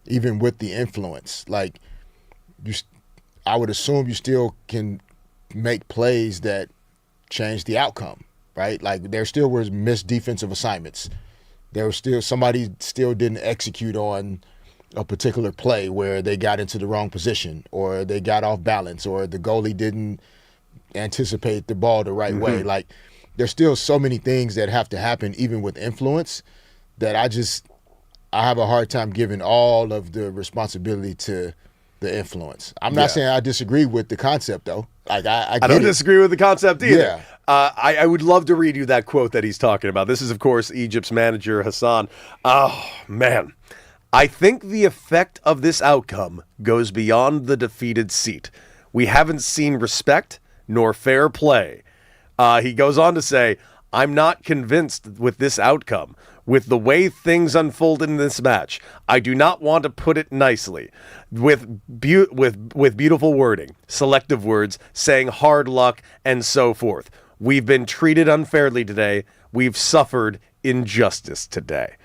even with the influence. Like, I would assume you still can make plays that change the outcome, right? Like, there still was missed defensive assignments. There was still somebody still didn't execute on a particular play where they got into the wrong position, or they got off balance, or the goalie didn't anticipate the ball the right way. Like, there's still so many things that have to happen, even with influence, that I have a hard time giving all of the responsibility to the influence. I'm not saying I disagree with the concept, though. Like, I don't disagree with the concept either. Yeah. I would love to read you that quote that he's talking about. This is, of course, Egypt's manager, Hassan. Oh, man. I think the effect of this outcome goes beyond the defeated seat. We haven't seen respect nor fair play. He goes on to say, I'm not convinced with this outcome. With the way things unfolded in this match, I do not want to put it nicely. With beautiful wording, selective words, saying hard luck, and so forth. We've been treated unfairly today. We've suffered injustice today.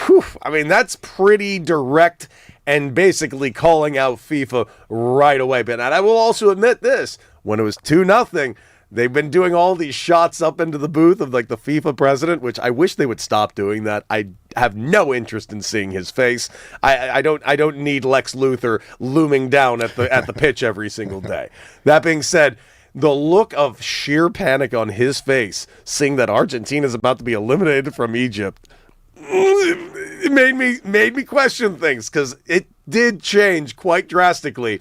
Whew. I mean, that's pretty direct and basically calling out FIFA right away. But I will also admit this, when it was 2-0, they've been doing all these shots up into the booth of like the FIFA president, which I wish they would stop doing that. I have no interest in seeing his face. I don't need Lex Luthor looming down at the pitch every single day. That being said, the look of sheer panic on his face, seeing that Argentina is about to be eliminated from Egypt, it made me question things, because it did change quite drastically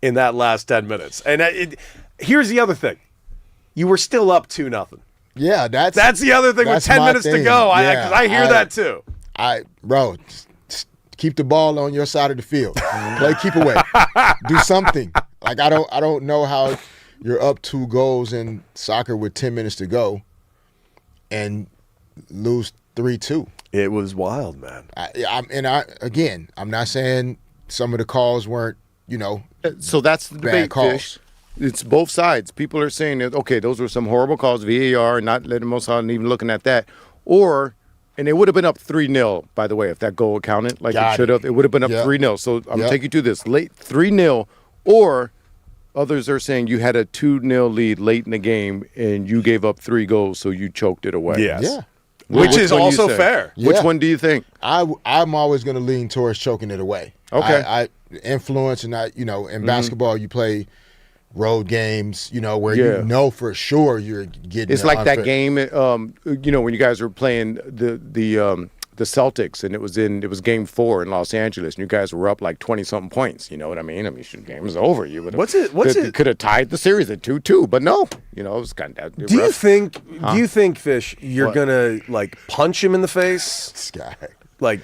in that last 10 minutes. And here's the other thing. You were still up 2-0. Yeah, that's the other thing with 10 minutes to go. I hear that too. Bro, keep the ball on your side of the field. Play keep away. Do something. Like, I don't know how you're up 2 goals in soccer with 10 minutes to go and lose 3-2. It was wild, man. I'm not saying some of the calls weren't, so that's the bad debate, calls. Fish. It's both sides. People are saying that, okay, those were some horrible calls, VAR, not letting Mo Salah even looking at that. And they would have been up 3-0, by the way, if that goal counted like it should have. It would have been up 3-0. So I'm going to take you to this. Late 3-0, or others are saying you had a 2-0 lead late in the game and you gave up 3 goals, so you choked it away. Yes. Yeah. Which is also fair. Yeah. Which one do you think? I'm always going to lean towards choking it away. Okay. I influence, and in basketball you play road games, where you know for sure you're getting. It's like that game, when you guys were playing the Celtics, and it was game 4 in Los Angeles, and you guys were up like 20-something points. You know what I mean? The game was over. You would could have tied the series at 2-2, but no. It was kind of. Do you think, Fish, you're gonna like punch him in the face? Sky. Like.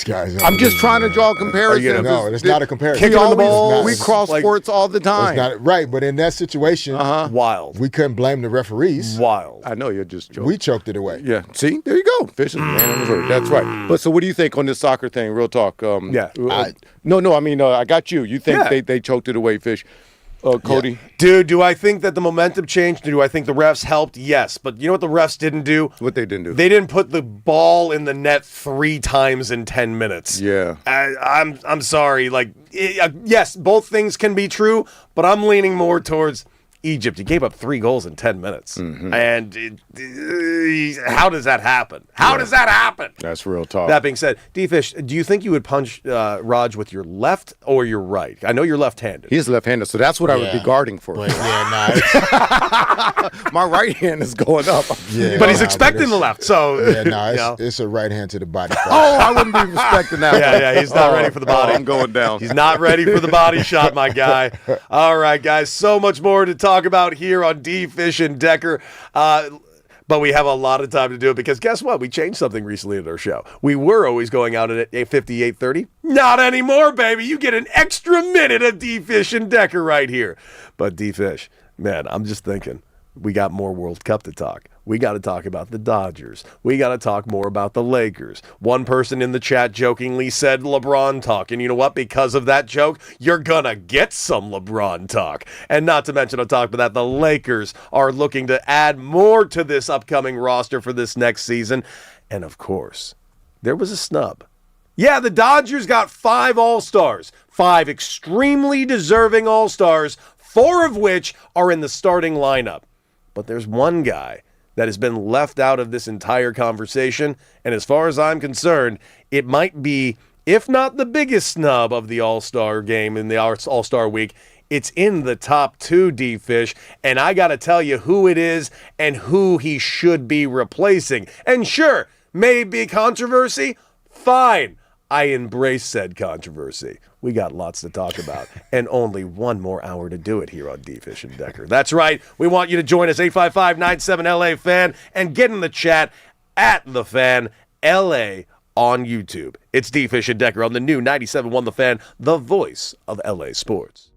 I'm just trying to draw a comparison. No, it's not a comparison. Kicking the ball. We cross sports all the time. It's not, right, but in that situation, wild. We couldn't blame the referees. Wild. I know you're just joking. We choked it away. Yeah. See, there you go. Fish is the man on the verge. That's right. But so, what do you think on this soccer thing? Real talk. Yeah. No. I mean, I got you. You think they choked it away, Fish? Cody? Yeah. Dude, do I think that the momentum changed? Do I think the refs helped? Yes. But you know what the refs didn't do? What they didn't do? They didn't put the ball in the net 3 times in 10 minutes. Yeah. I'm sorry. Yes, both things can be true, but I'm leaning more towards Egypt. He gave up 3 goals in 10 minutes. Mm-hmm. And how does that happen? How does that happen? That's real talk. That being said, D-Fish, do you think you would punch Raj with your left or your right? I know you're left-handed. He's left-handed, so that's what I would be guarding for. But, My right hand is going up. Yeah, but he's expecting the left, so... It's a right hand to the body. Oh, I wouldn't be expecting that. Yeah, he's not ready for the body. I'm going down. He's not ready for the body shot, my guy. All right, guys, so much more to talk about here on D-Fish and Decker. But we have a lot of time to do it because guess what? We changed something recently at our show. We were always going out at 8:50, 8:30. Not anymore, baby. You get an extra minute of D-Fish and Decker right here. But D-Fish, man, I'm just thinking. We got more World Cup to talk. We got to talk about the Dodgers. We got to talk more about the Lakers. One person in the chat jokingly said LeBron talk. And you know what? Because of that joke, you're going to get some LeBron talk. And not to mention on top of that, the Lakers are looking to add more to this upcoming roster for this next season. And of course, there was a snub. Yeah, the Dodgers got 5 All-Stars. 5 extremely deserving All-Stars, 4 of which are in the starting lineup. But there's one guy that has been left out of this entire conversation, and as far as I'm concerned, it might be, if not the biggest snub of the All-Star game in the All-Star week, it's in the top 2, D-Fish, and I got to tell you who it is and who he should be replacing. And sure, maybe controversy? Fine. I embrace said controversy. We got lots to talk about, and only 1 more hour to do it here on D-Fish and Decker. That's right. We want you to join us, 855-97-LA-FAN, and get in the chat at The Fan LA on YouTube. It's D-Fish and Decker on the new 97.1 The Fan, the voice of LA sports.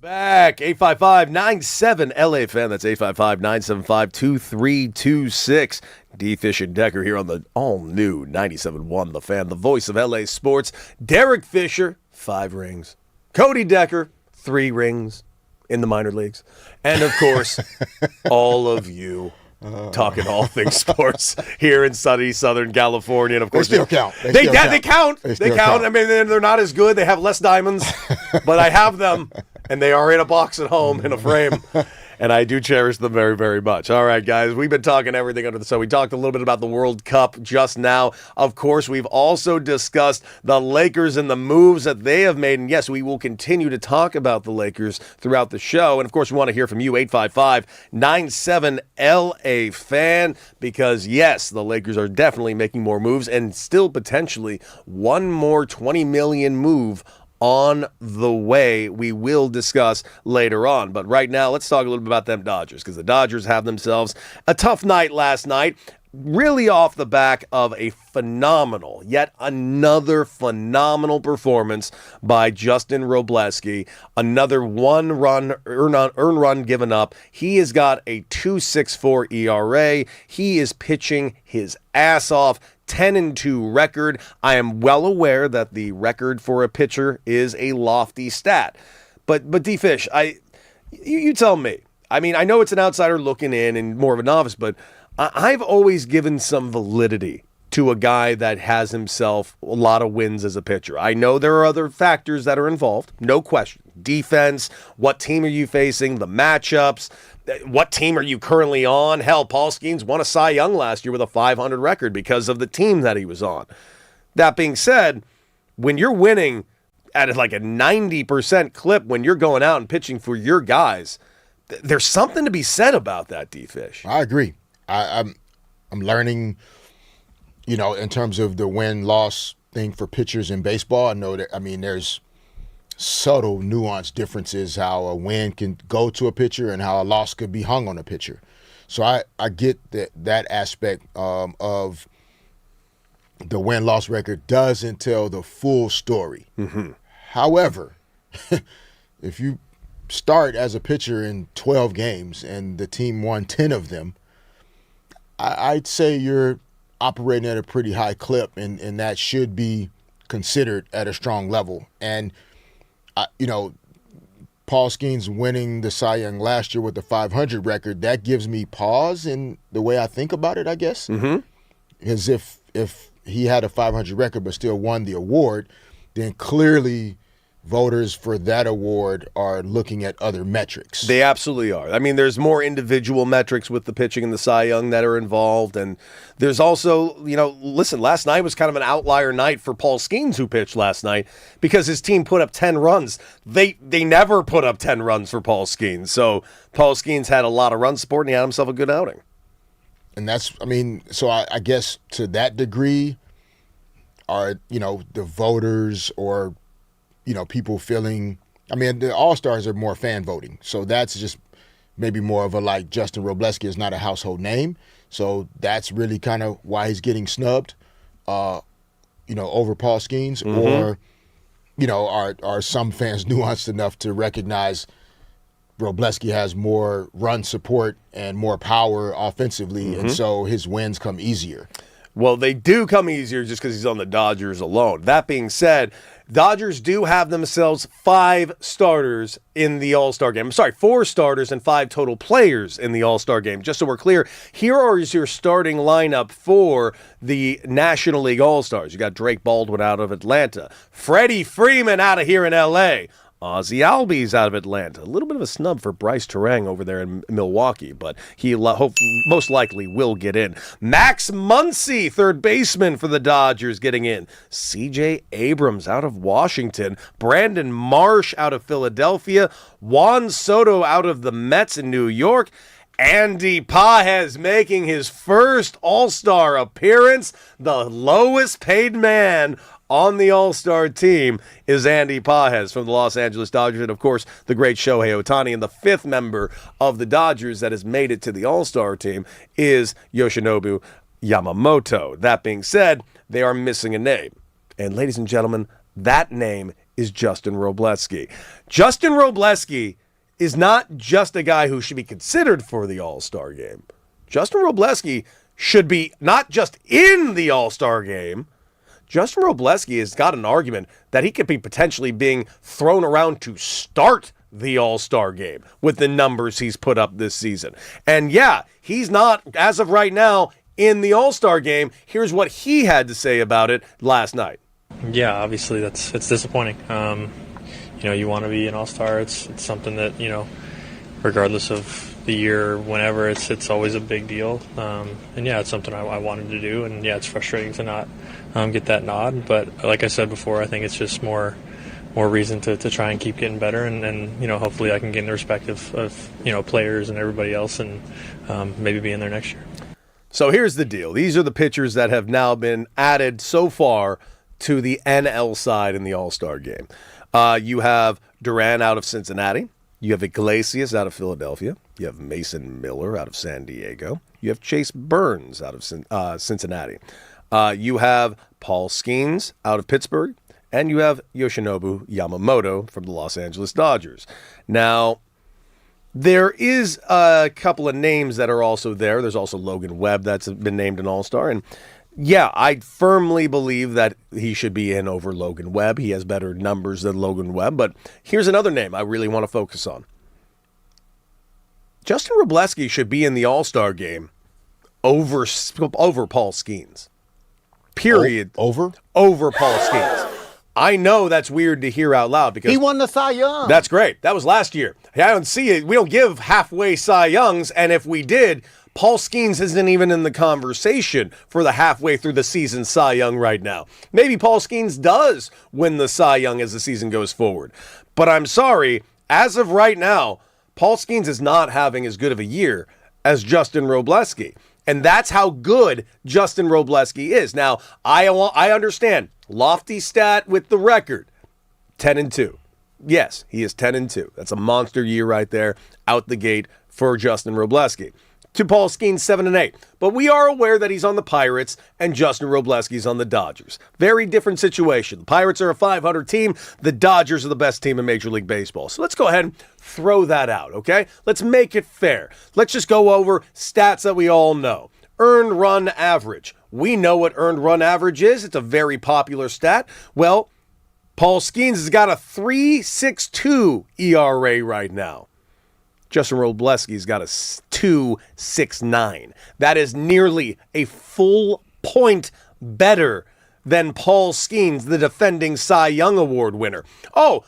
Back, 855-97-LA-FAN. That's 855-975-2326. D-Fish and Decker here on the all-new 97.1 The Fan, the voice of LA sports. Derek Fisher, 5 rings. Cody Decker, 3 rings in the minor leagues. And, of course, all of you talking all things sports here in sunny Southern California. And of course, they still count. They count. They count. I mean, they're not as good. They have less diamonds, but I have them, and they are in a box at home in a frame. And I do cherish them very, very much. All right, guys, we've been talking everything under the sun. We talked a little bit about the World Cup just now. Of course, we've also discussed the Lakers and the moves that they have made. And yes, we will continue to talk about the Lakers throughout the show. And of course, we want to hear from you, 855-97-LA-FAN, because yes, the Lakers are definitely making more moves and still potentially one more $20 million move on the way. We will discuss later on. But right now, let's talk a little bit about them Dodgers, because the Dodgers have themselves a tough night last night, really off the back of a phenomenal, yet another phenomenal performance by Justin Robleski. Another earn run given up. He has got a 2.64 ERA. He is pitching his ass off. 10-2 record. I am well aware that the record for a pitcher is a lofty stat. But D-Fish, you tell me. I mean, I know it's an outsider looking in and more of a novice, but I've always given some validity to a guy that has himself a lot of wins as a pitcher. I know there are other factors that are involved, no question. Defense, what team are you facing, the matchups, what team are you currently on? Hell, Paul Skeens won a Cy Young last year with a .500 record because of the team that he was on. That being said, when you're winning at like a 90% clip, when you're going out and pitching for your guys, there's something to be said about that, D-Fish. I agree. I'm learning, in terms of the win-loss thing for pitchers in baseball. I know that, there's subtle nuanced differences how a win can go to a pitcher and how a loss could be hung on a pitcher. So I get that aspect of the win-loss record doesn't tell the full story. Mm-hmm. However, if you start as a pitcher in 12 games and the team won 10 of them, I'd say you're operating at a pretty high clip, and that should be considered at a strong level. And Paul Skeens winning the Cy Young last year with the .500 record, that gives me pause in the way I think about it, I guess. Mm-hmm. As if he had a .500 record but still won the award, then clearly voters for that award are looking at other metrics. They absolutely are. I mean, there's more individual metrics with the pitching and the Cy Young that are involved. And there's also, listen, last night was kind of an outlier night for Paul Skeens, who pitched last night, because his team put up 10 runs. They never put up 10 runs for Paul Skeens. So Paul Skeens had a lot of run support, and he had himself a good outing. And that's, so I guess to that degree are, the voters or people feeling, the All-Stars are more fan voting. So that's just maybe more of a like Justin Robleski is not a household name. So that's really kind of why he's getting snubbed, over Paul Skeens. Mm-hmm. Or, are some fans nuanced enough to recognize Robleski has more run support and more power offensively, Mm-hmm. and so his wins come easier. Well, they do come easier just because he's on the Dodgers alone. That being said, Dodgers do have themselves 5 starters in the All-Star game. I'm sorry, 4 starters and 5 total players in the All-Star game. Just so we're clear, here is your starting lineup for the National League All-Stars. You got Drake Baldwin out of Atlanta, Freddie Freeman out of here in L.A., Ozzie Albies out of Atlanta. A little bit of a snub for Bryce Terang over there in Milwaukee, but he most likely will get in. Max Muncy, third baseman for the Dodgers, getting in. C.J. Abrams out of Washington. Brandon Marsh out of Philadelphia. Juan Soto out of the Mets in New York. Andy Pages making his first All-Star appearance. The lowest paid man on the All-Star team is Andy Pages from the Los Angeles Dodgers. And, of course, the great Shohei Ohtani. And the 5th member of the Dodgers that has made it to the All-Star team is Yoshinobu Yamamoto. That being said, they are missing a name. And, ladies and gentlemen, that name is Justin Robleski. Justin Robleski is not just a guy who should be considered for the All-Star game. Justin Robleski should be not just in the All-Star game. Justin Robleski has got an argument that he could be potentially being thrown around to start the All-Star game with the numbers he's put up this season. And yeah, he's not, as of right now, in the All-Star game. Here's what he had to say about it last night. Yeah, obviously it's disappointing. You want to be an All-Star. It's something that, regardless of the year, whenever, it's always a big deal. And yeah, it's something I wanted to do. And yeah, it's frustrating to not get that nod. But like I said before, I think it's just more reason to try and keep getting better. And hopefully I can gain the respect of players and everybody else, and maybe be in there next year. So here's the deal. These are the pitchers that have now been added so far to the NL side in the All-Star game. You have Duran out of Cincinnati. You have Iglesias out of Philadelphia. You have Mason Miller out of San Diego. You have Chase Burns out of Cincinnati. You have Paul Skeens out of Pittsburgh. And you have Yoshinobu Yamamoto from the Los Angeles Dodgers. Now, there is a couple of names that are also there. There's also Logan Webb that's been named an All-Star. And yeah, I firmly believe that he should be in over Logan Webb. He has better numbers than Logan Webb. But here's another name I really want to focus on. Justin Robleski should be in the All-Star game over Paul Skeens. Period. Over Paul Skeens. I know that's weird to hear out loud because he won the Cy Young. That's great. That was last year. I don't see it. We don't give halfway Cy Youngs, and if we did, Paul Skeens isn't even in the conversation for the halfway through the season Cy Young right now. Maybe Paul Skeens does win the Cy Young as the season goes forward. But I'm sorry, as of right now, Paul Skeens is not having as good of a year as Justin Robleski. And that's how good Justin Robleski is. Now, I understand. Lofty stat with the record, 10-2. Yes, he is 10-2. That's a monster year right there, out the gate for Justin Robleski. To Paul Skeens, 7-8. But we are aware that he's on the Pirates and Justin Robleski's on the Dodgers. Very different situation. The Pirates are a 500 team. The Dodgers are the best team in Major League Baseball. So let's go ahead and throw that out, okay? Let's make it fair. Let's just go over stats that we all know. Earned run average. We know what earned run average is. It's a very popular stat. Well, Paul Skeens has got a 3.62 ERA right now. Justin Robleski's got a 2.69. That is nearly a full point better than Paul Skeens, the defending Cy Young Award winner. Oh,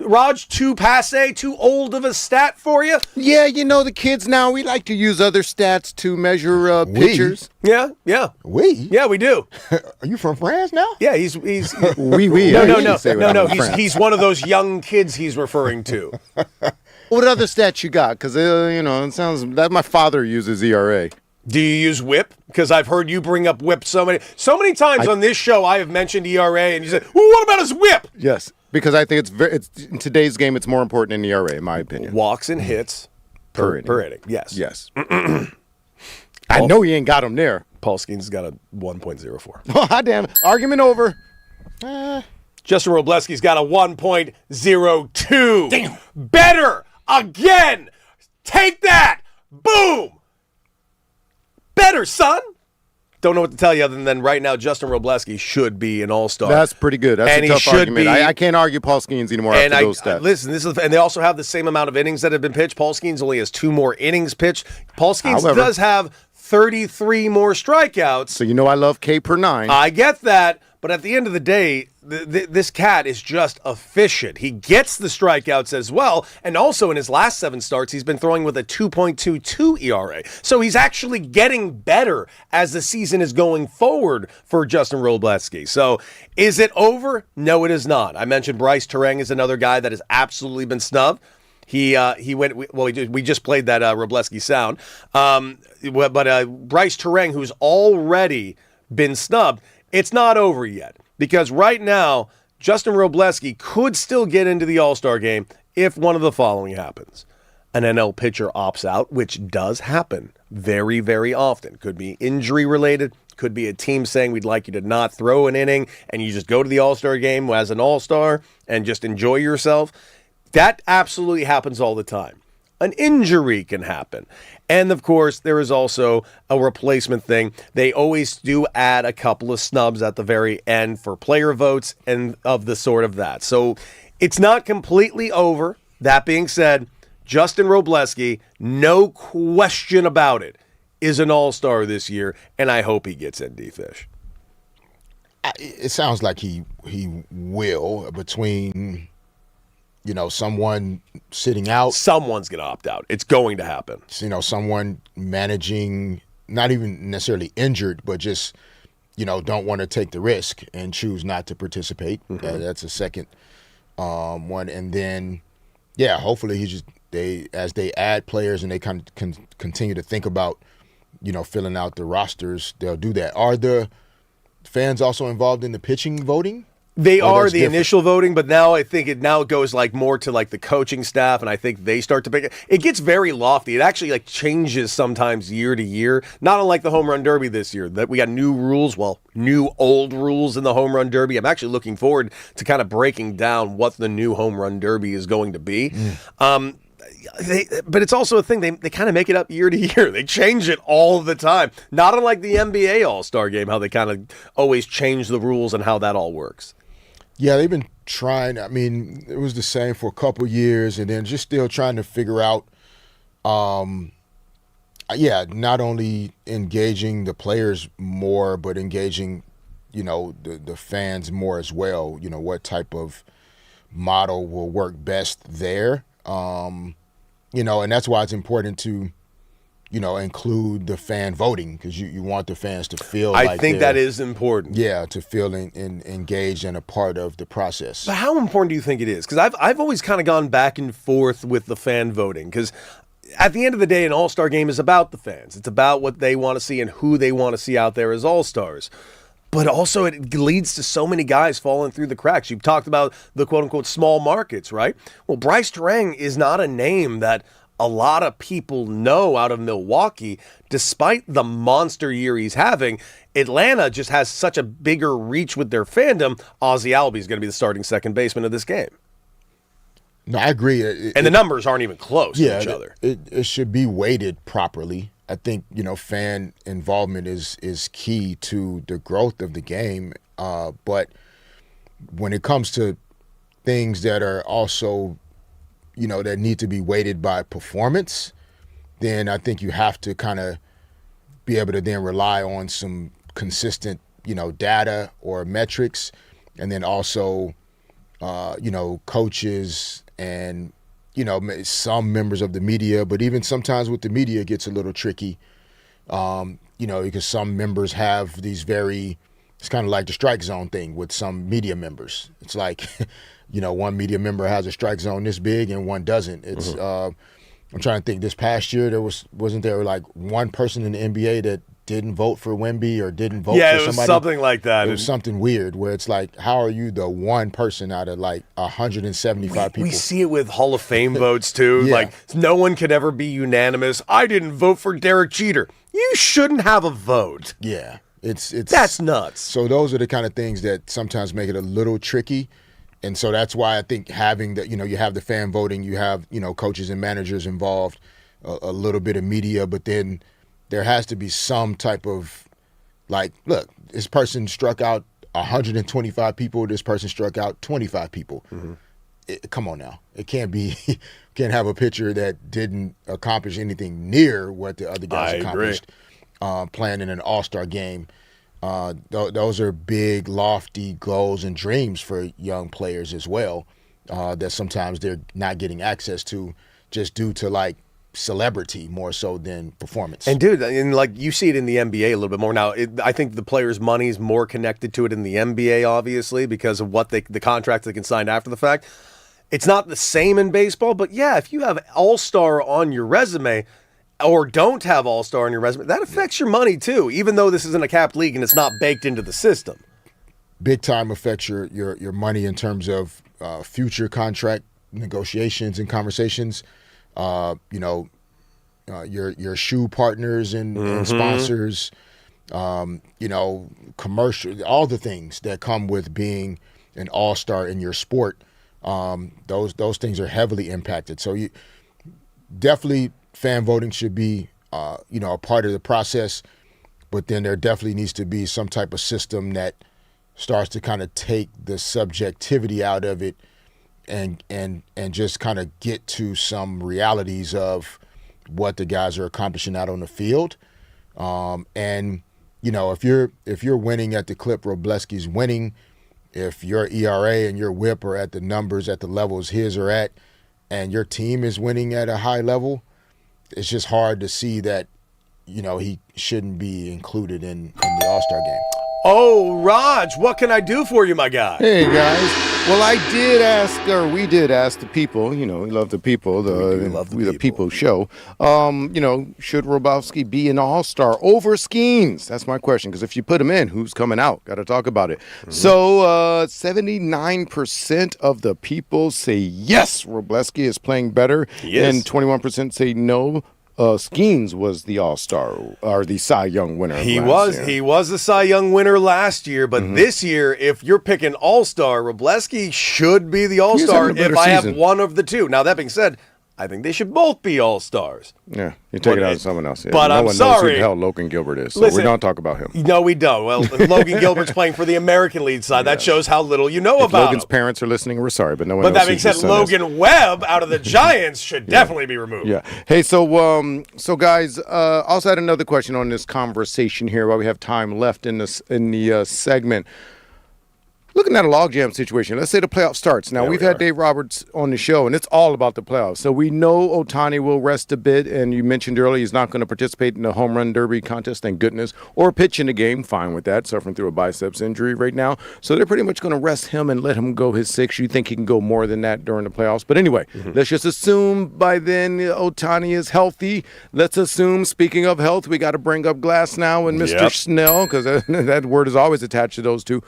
Raj, too passe, too old of a stat for you? Yeah, the kids now, we like to use other stats to measure pitchers. Yeah. We? Yeah, we do. Are you from France now? Yeah, he's We. No. He's one of those young kids he's referring to. What other stats you got? Because, it sounds that my father uses ERA. Do you use WHIP? Because I've heard you bring up WHIP so many times on this show. I have mentioned ERA, and you said, well, what about his WHIP? Yes, because I think it's in today's game, it's more important than ERA, in my opinion. Walks and hits per inning. Yes. I know he ain't got him there. Paul Skeens has got a 1.04. Oh, damn. Argument over. Justin Robleski's got a 1.02. Damn. Better again. Take that. Boom. Better, son. Don't know what to tell you other than right now Justin Robleski should be an All-Star. That's pretty good. That's a tough argument. I can't argue Paul Skeens anymore after those stats. Listen, and they also have the same amount of innings that have been pitched. Paul Skeens only has 2 more innings pitched. Paul Skeens does have 33 more strikeouts. So I love K per 9. I get that, but at the end of the day, this cat is just efficient. He gets the strikeouts as well, and also in his last 7 starts, he's been throwing with a 2.22 ERA. So he's actually getting better as the season is going forward for Justin Robleski. So is it over? No, it is not. I mentioned Bryce Terang is another guy that has absolutely been snubbed. We just played that Robleski sound. But Bryce Terang, who's already been snubbed, it's not over yet. Because right now, Justin Robleski could still get into the All-Star game if one of the following happens. An NL pitcher opts out, which does happen very, very often. Could be injury-related. Could be a team saying we'd like you to not throw an inning, and you just go to the All-Star game as an All-Star and just enjoy yourself. That absolutely happens all the time. An injury can happen. And, of course, there is also a replacement thing. They always do add a couple of snubs at the very end for player votes and of the sort of that. So it's not completely over. That being said, Justin Robleski, no question about it, is an all-star this year, and I hope he gets ND Fish. It sounds like he will, between someone sitting out. Someone's going to opt out. It's going to happen. Someone managing, not even necessarily injured, but just don't want to take the risk and choose not to participate. That's a second one, and then hopefully as they add players and they can continue to think about filling out the rosters, they'll do that. Are the fans also involved in the pitching voting? They are the initial voting, but now I think it goes more to the coaching staff, and I think they start to pick it. It gets very lofty. It actually changes sometimes year to year. Not unlike the home run derby this year, that we got new rules, new old rules in the home run derby. I'm actually looking forward to kind of breaking down what the new home run derby is going to be. But it's also a thing, they kind of make it up year to year. They change it all the time. Not unlike the NBA All-Star Game, how they kind of always change the rules and how that all works. Yeah, they've been trying. I mean, it was the same for a couple years, and then just still trying to figure out, not only engaging the players more, but engaging, the fans more as well. What type of model will work best there. And that's why it's important to, include the fan voting, because you want the fans to feel I think that is important. Yeah, to feel engaged and a part of the process. But how important do you think it is? Because I've always kind of gone back and forth with the fan voting, because at the end of the day, an all-star game is about the fans. It's about what they want to see and who they want to see out there as all-stars. But also it leads to so many guys falling through the cracks. You've talked about the quote-unquote small markets, right? Well, Bryce Terang is not a name that a lot of people know out of Milwaukee. Despite the monster year he's having, Atlanta just has such a bigger reach with their fandom. Ozzie Albies is going to be the starting second baseman of this game. No, I agree. And the numbers aren't even close to each other. It should be weighted properly. I think, fan involvement is key to the growth of the game. But when it comes to things that are also, that need to be weighted by performance, then I think you have to kind of be able to then rely on some consistent, data or metrics, and then also, coaches and, some members of the media. But even sometimes with the media, it gets a little tricky, because some members have these it's kind of like the strike zone thing with some media members. It's like, one media member has a strike zone this big and one doesn't. It's I'm trying to think, this past year wasn't there like one person in the NBA that didn't vote for Wemby or didn't vote for somebody? Yeah, it was something like that. It was something weird where it's like, how are you the one person out of like 175 people? We see it with Hall of Fame votes too. Yeah. Like, no one could ever be unanimous. I didn't vote for Derek Jeter. You shouldn't have a vote. Yeah. That's nuts. So those are the kind of things that sometimes make it a little tricky. And so that's why I think having that, you have the fan voting, you have, coaches and managers involved, a little bit of media, but then there has to be some type of, like, look, this person struck out 125 people, this person struck out 25 people. Come on now. It can't be, can't have a pitcher that didn't accomplish anything near what the other guys accomplished playing in an all-star game. Those are big, lofty goals and dreams for young players as well, that sometimes they're not getting access to just due to like celebrity more so than performance. And dude, you see it in the NBA a little bit more now. I think the players' money is more connected to it in the NBA, obviously, because of what the contracts they can sign after the fact. It's not the same in baseball, but yeah, if you have all-star on your resume, or don't have all-star on your resume, that affects your money too, even though this isn't a capped league and it's not baked into the system. Big time affects your money in terms of future contract negotiations and conversations. Your shoe partners and sponsors, commercial, all the things that come with being an all-star in your sport. Those things are heavily impacted. So you definitely, fan voting should be, a part of the process, but then there definitely needs to be some type of system that starts to kind of take the subjectivity out of it just kind of get to some realities of what the guys are accomplishing out on the field. And if you're winning at the clip Robleski's winning, if your ERA and your WHIP are at the numbers, at the levels his are at, and your team is winning at a high level, it's just hard to see that, he shouldn't be included in the All-Star game. Oh, Raj, what can I do for you, my guy? Hey, guys. Well, we did ask the people, we love the people, the people show, should Wroblewski be an all-star over Skeens? That's my question, because if you put him in, who's coming out? Got to talk about it. Mm-hmm. So 79% of the people say yes, Wroblewski is playing better, and 21% say no. Skeens was the All-Star or the Cy Young winner. He was the Cy Young winner last year, but this year, if you're picking All-Star, Wroblewski should be the All-Star if I have one of the two. Now, that being said, I think they should both be All-Stars. Yeah, you take it out of someone else. Yeah. But no I'm one sorry. knows who the hell Logan Gilbert is, so we don't talk about him. No, we don't. Well, Logan Gilbert's playing for the American League side. That shows how little you know about Logan's him. parents are listening, we're sorry, but no one But knows that being said, Logan Webb out of the Giants should definitely be removed. Yeah. Hey, so guys, also had another question on this conversation here while we have time left in the segment. Looking at a logjam situation, let's say the playoff starts. Now, we've had Dave Roberts on the show, and it's all about the playoffs. So we know Ohtani will rest a bit, and you mentioned earlier he's not going to participate in the home run derby contest, thank goodness, or pitch in the game, fine with that, suffering through a biceps injury right now. So they're pretty much going to rest him and let him go his 6. You think he can go more than that during the playoffs. But anyway, let's just assume by then Ohtani is healthy. Let's assume, speaking of health, we got to bring up Glasnow and Mr. Snell, because that word is always attached to those two.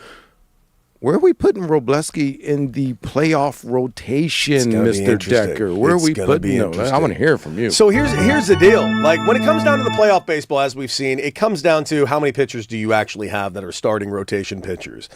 Where are we putting Wroblewski in the playoff rotation, Mr. Decker? Where are we putting him? I want to hear from you. So here's the deal. Like, when it comes down to the playoff baseball, as we've seen, it comes down to how many pitchers do you actually have that are starting rotation pitchers.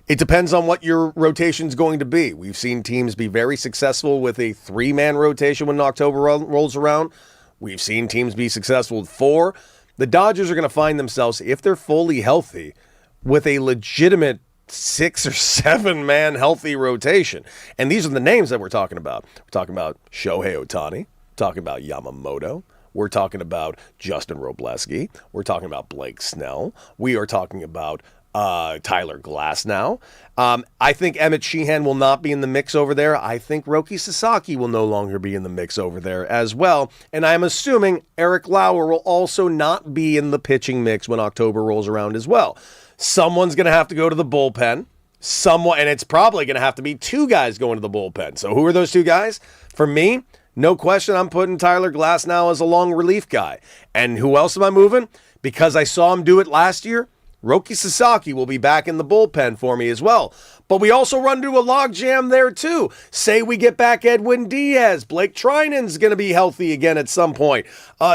It depends on what your rotation's going to be. We've seen teams be very successful with a 3-man rotation when October rolls around. We've seen teams be successful with 4. The Dodgers are going to find themselves, if they're fully healthy, with a legitimate 6 or 7-man healthy rotation. And these are the names that we're talking about. We're talking about Shohei Ohtani, talking about Yamamoto, we're talking about Justin Wroblewski, we're talking about Blake Snell, we are talking about Tyler Glasnow. I think Emmett Sheehan will not be in the mix over there. I think Roki Sasaki will no longer be in the mix over there as well. And I'm assuming Eric Lauer will also not be in the pitching mix when October rolls around as well. Someone's going to have to go to the bullpen. And it's probably going to have to be 2 guys going to the bullpen. So who are those 2 guys? For me, no question, I'm putting Tyler Glasnow as a long relief guy. And who else am I moving? Because I saw him do it last year, Roki Sasaki will be back in the bullpen for me as well. But we also run into a logjam there too. Say we get back Edwin Diaz. Blake Trinan's going to be healthy again at some point.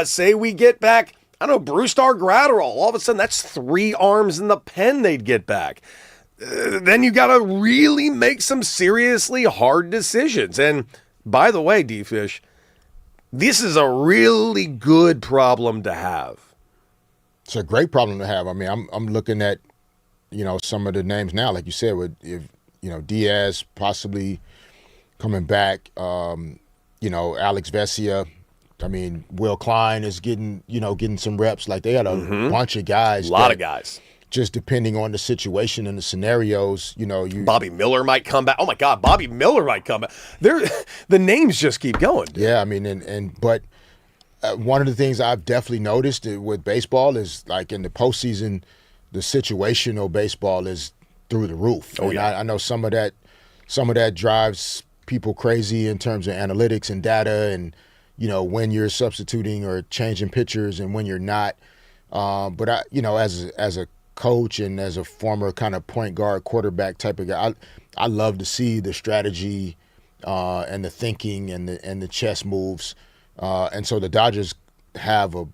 Say we get back, I don't know, Brusdar Graterol. All of a sudden, that's 3 arms in the pen they'd get back. Then you got to really make some seriously hard decisions. And by the way, D-Fish, this is a really good problem to have. It's a great problem to have. I mean, I'm looking at, some of the names now, like you said, if Diaz possibly coming back, Alex Vesia. I mean, Will Klein is getting some reps. Like, they had a bunch of guys. A lot of guys. Just depending on the situation and the scenarios, Bobby Miller might come back. Oh, my God, Bobby Miller might come back. The names just keep going. Yeah, I mean, but one of the things I've definitely noticed with baseball is, like, in the postseason, the situational baseball is through the roof. Oh, yeah. I know some of that drives people crazy in terms of analytics and data and, when you're substituting or changing pitchers and when you're not. But as a coach and as a former kind of point guard quarterback type of guy, I love to see the strategy and the thinking and the chess moves. And so the Dodgers have a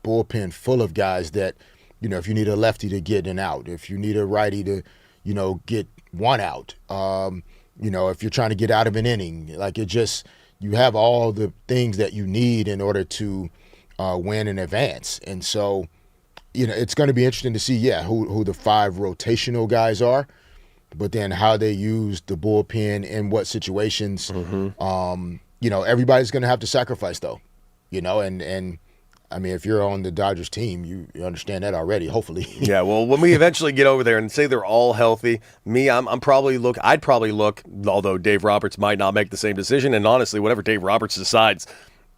bullpen full of guys that, if you need a lefty to get an out, if you need a righty to, get 1 out, if you're trying to get out of an inning, like you have all the things that you need in order to win and advance. And so, it's going to be interesting to see, who the 5 rotational guys are. but then how they use the bullpen in what situations. Everybody's going to have to sacrifice, though. And I mean, if you're on the Dodgers team, you understand that already, hopefully. Yeah, well, when we eventually get over there and say they're all healthy, I'd probably look, although Dave Roberts might not make the same decision, and honestly, whatever Dave Roberts decides,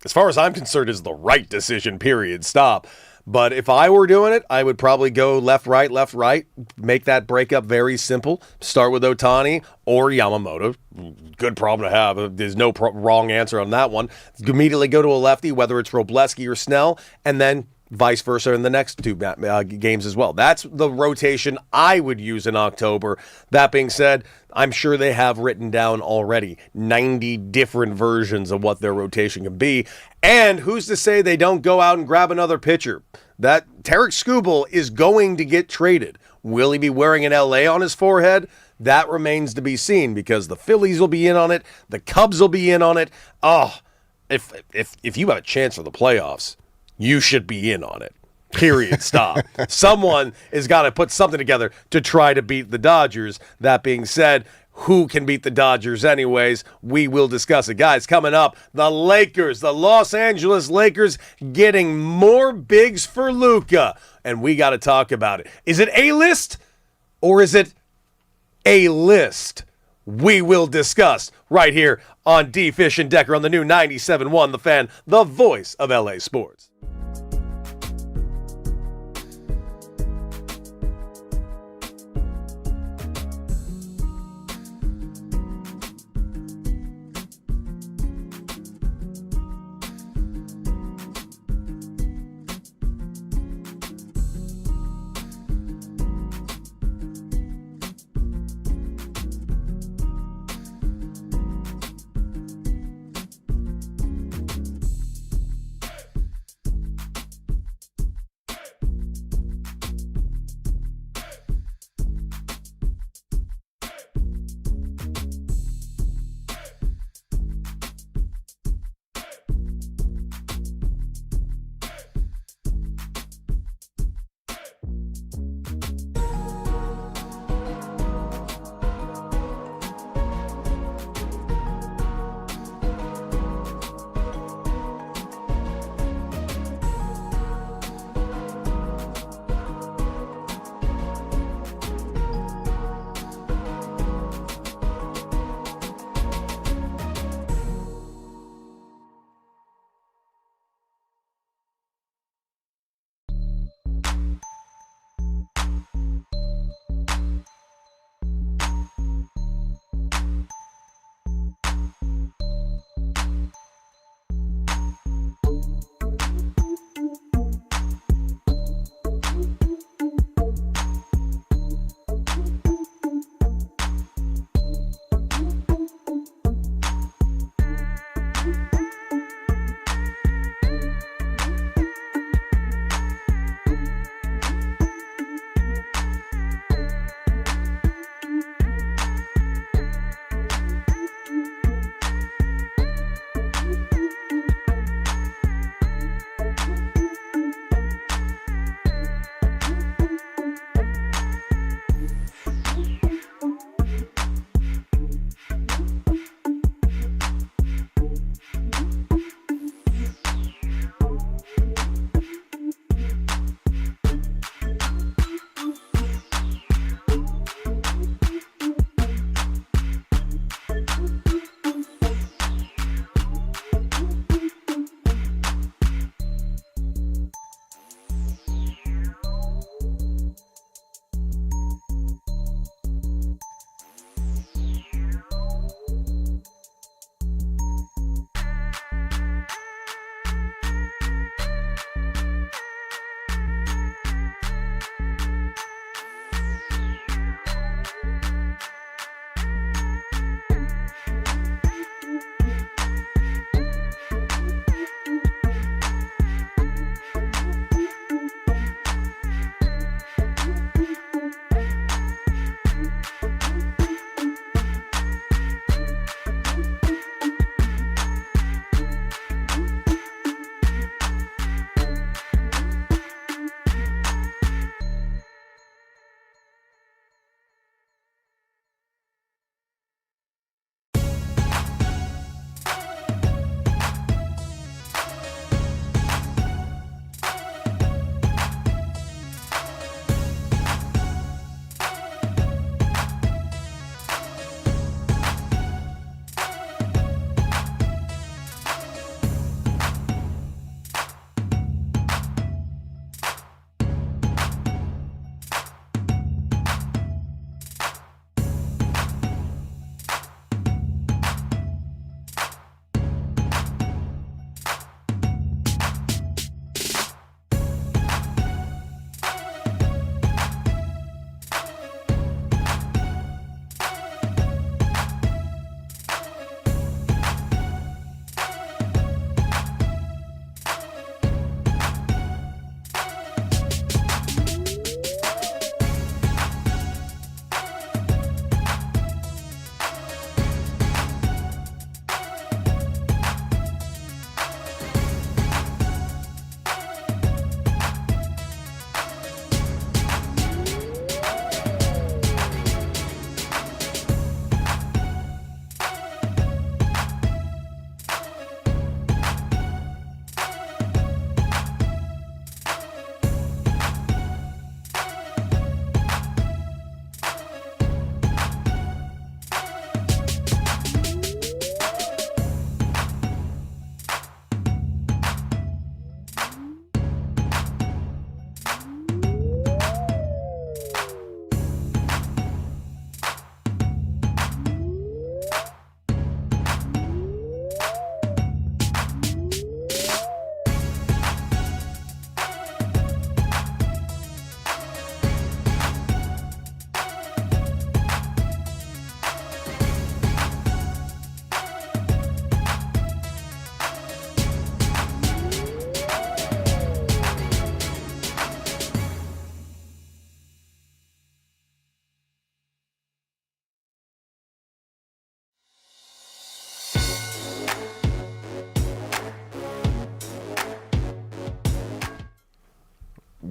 as far as I'm concerned, is the right decision, period, stop. But if I were doing it, I would probably go left, right, make that breakup very simple. Start with Ohtani or Yamamoto. Good problem to have. There's no wrong answer on that one. Immediately go to a lefty, whether it's Robleski or Snell, and then vice versa in the next two games as well. That's the rotation I would use in October. That being said, I'm sure they have written down already 90 different versions of what their rotation can be. And who's to say they don't go out and grab another pitcher? That Tarek Skubal is going to get traded. Will he be wearing an LA on his forehead? That remains to be seen, because the Phillies will be in on it. The Cubs will be in on it. Oh, if you have a chance for the playoffs, you should be in on it. Period. Stop. Someone has got to put something together to try to beat the Dodgers. That being said, who can beat the Dodgers anyways? We will discuss it. Guys, coming up, the Lakers, the Los Angeles Lakers getting more bigs for Luka. And we got to talk about it. Is it A-list or is it A-list? We will discuss right here on D. Fish and Decker on the new 97.1 The Fan, the voice of LA Sports.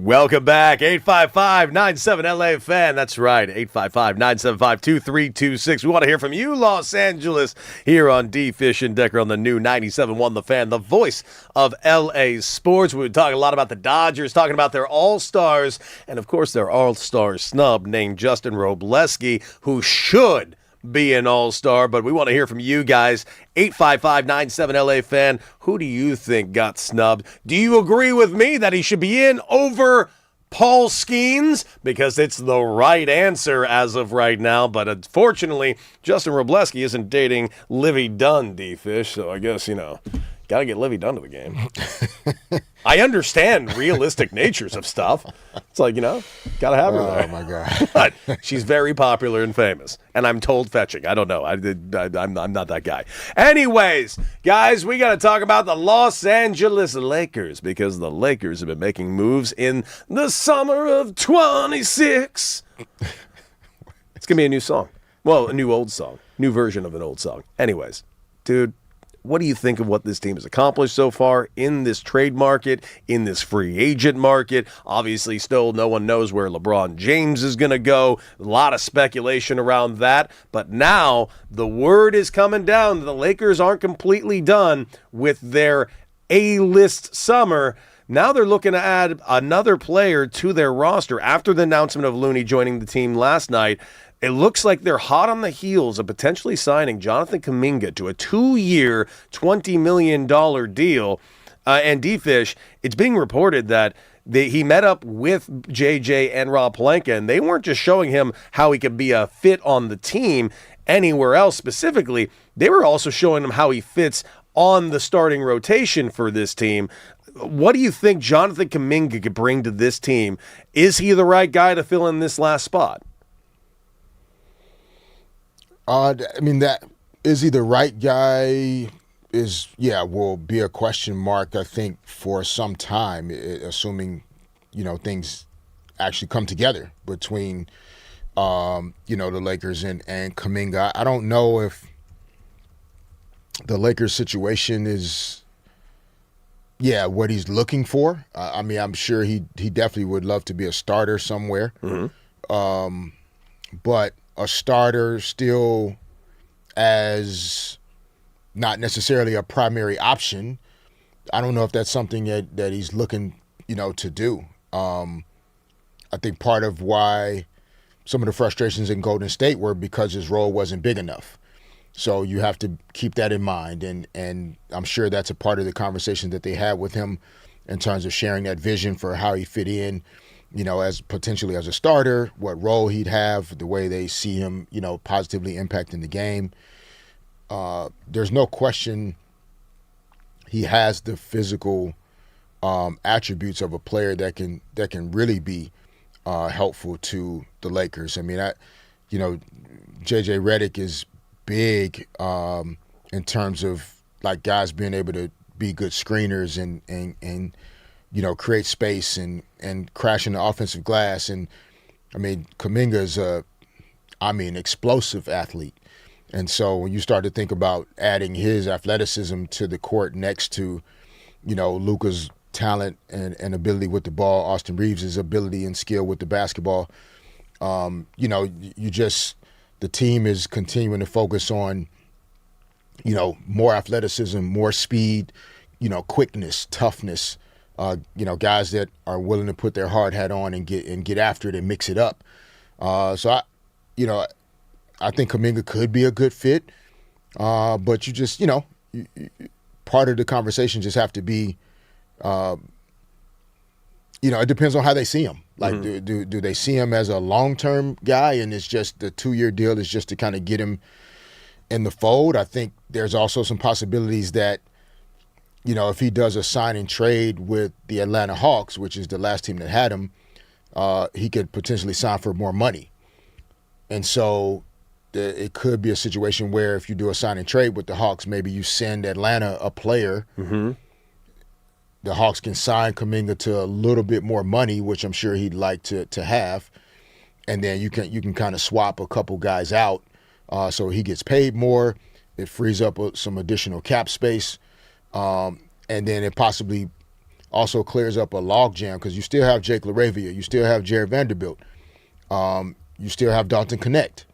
Welcome back. 855-97-LA fan. That's right. 855-975-2326. We want to hear from you, Los Angeles, here on D. Fish and Decker on the new 97.1 The Fan, the voice of LA sports. We were talking a lot about the Dodgers, talking about their all-stars, and of course their all-star snub named Justin Robleski, who should be an all-star, but we want to hear from you guys. 855-97-LA fan. Who do you think got snubbed? Do you agree with me that he should be in over Paul Skeens? Because it's the right answer as of right now, but unfortunately, Justin Robleski isn't dating Livy Dunn, D-Fish, so I guess, got to get Livy Dunn to the game. I understand realistic natures of stuff. It's like, got to have her there. Oh, my God. But she's very popular and famous, and I'm told fetching. I don't know. I'm not that guy. Anyways, guys, we got to talk about the Los Angeles Lakers because the Lakers have been making moves in the summer of 26. It's going to be a new song. Well, a new old song. New version of an old song. Anyways, dude, what do you think of what this team has accomplished so far in this trade market, in this free agent market? Obviously, still no one knows where LeBron James is going to go. A lot of speculation around that. But now the word is coming down. The Lakers aren't completely done with their A-list summer. Now they're looking to add another player to their roster after the announcement of Looney joining the team last night. It looks like they're hot on the heels of potentially signing Jonathan Kuminga to a 2-year, $20 million deal. And D-Fish, it's being reported that he met up with JJ and Rob Pelinka, and they weren't just showing him how he could be a fit on the team anywhere else specifically. They were also showing him how he fits on the starting rotation for this team. What do you think Jonathan Kuminga could bring to this team? Is he the right guy to fill in this last spot? That is he the right guy will be a question mark, I think, for some time, assuming, things actually come together between, the Lakers and Kuminga. I don't know if the Lakers situation is, what he's looking for. I'm sure he definitely would love to be a starter somewhere. Mm-hmm. But a starter still as not necessarily a primary option. I don't know if that's something that he's looking, to do. I think part of why some of the frustrations in Golden State were because his role wasn't big enough. So you have to keep that in mind. And I'm sure that's a part of the conversation that they had with him in terms of sharing that vision for how he fit in, as potentially as a starter, what role he'd have, the way they see him, positively impacting the game. There's no question he has the physical attributes of a player that can really be helpful to the Lakers. JJ Redick is big in terms of like guys being able to be good screeners and create space and crashing the offensive glass. And Kuminga is explosive athlete. And so when you start to think about adding his athleticism to the court next to, Luka's talent and ability with the ball, Austin Reeves' ability and skill with the basketball, the team is continuing to focus on, more athleticism, more speed, quickness, toughness, guys that are willing to put their hard hat on and get after it and mix it up. So I think Kuminga could be a good fit, but you just, part of the conversation just have to be, it depends on how they see him. Like, do they see him as a long-term guy and it's just the 2-year deal is just to kind of get him in the fold? I think there's also some possibilities that, if he does a sign and trade with the Atlanta Hawks, which is the last team that had him, he could potentially sign for more money. And so it could be a situation where if you do a sign and trade with the Hawks, maybe you send Atlanta a player. Mm-hmm. The Hawks can sign Kuminga to a little bit more money, which I'm sure he'd like to have. And then you can kind of swap a couple guys out so he gets paid more. It frees up some additional cap space. And then it possibly also clears up a logjam because you still have Jake LaRavia, you still have Jared Vanderbilt, you still have Dalton Connect.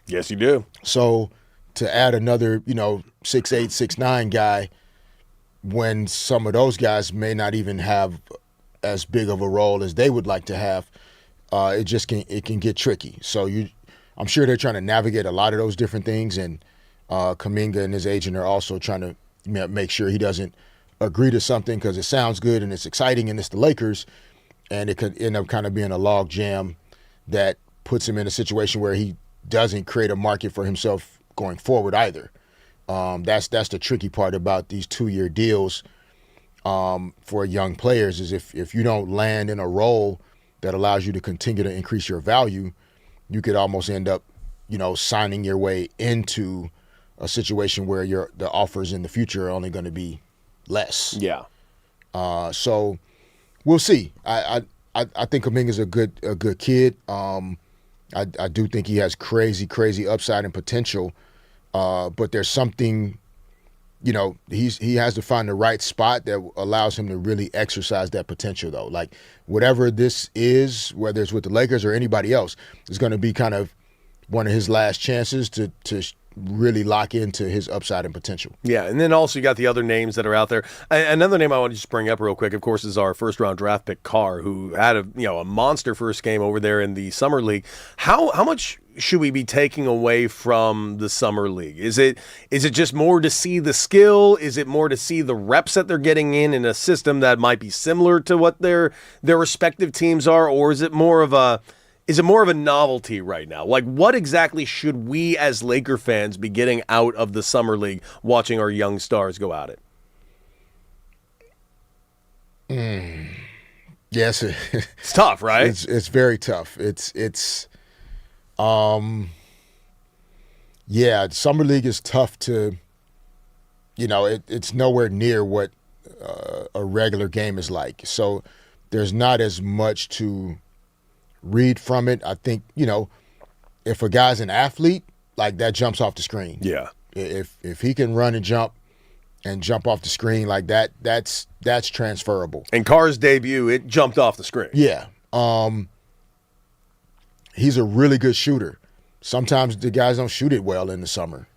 Yes, you do. So to add another, 6'8", 6'9" guy when some of those guys may not even have as big of a role as they would like to have, it can get tricky. So I'm sure they're trying to navigate a lot of those different things, and Kuminga and his agent are also trying to make sure he doesn't agree to something because it sounds good and it's exciting and it's the Lakers, and it could end up kind of being a log jam that puts him in a situation where he doesn't create a market for himself going forward either. That's the tricky part about these 2-year deals for young players is if you don't land in a role that allows you to continue to increase your value, you could almost end up, signing your way into a situation where the offers in the future are only going to be less. Yeah. So we'll see. I think Kuminga's a good kid. I do think he has crazy upside and potential. But there's something, he has to find the right spot that allows him to really exercise that potential, though. Like, whatever this is, whether it's with the Lakers or anybody else, is going to be kind of one of his last chances to really lock into his upside and potential. Yeah, and then also you got the other names that are out there. Another name I want to just bring up real quick, of course, is our first-round draft pick, Carr, who had a monster first game over there in the Summer League. How much should we be taking away from the Summer League? Is it just more to see the skill? Is it more to see the reps that they're getting in a system that might be similar to what their respective teams are, or is it more of a novelty right now? Like, what exactly should we as Laker fans be getting out of the Summer League watching our young stars go at it? Yes, it's tough, right? It's very tough. Summer League is tough to, it's nowhere near what a regular game is like. So there's not as much to read from it. I think, if a guy's an athlete, like, that jumps off the screen. Yeah. If he can run and jump off the screen like that, that's transferable. And Carr's debut, it jumped off the screen. Yeah. He's a really good shooter. Sometimes the guys don't shoot it well in the summer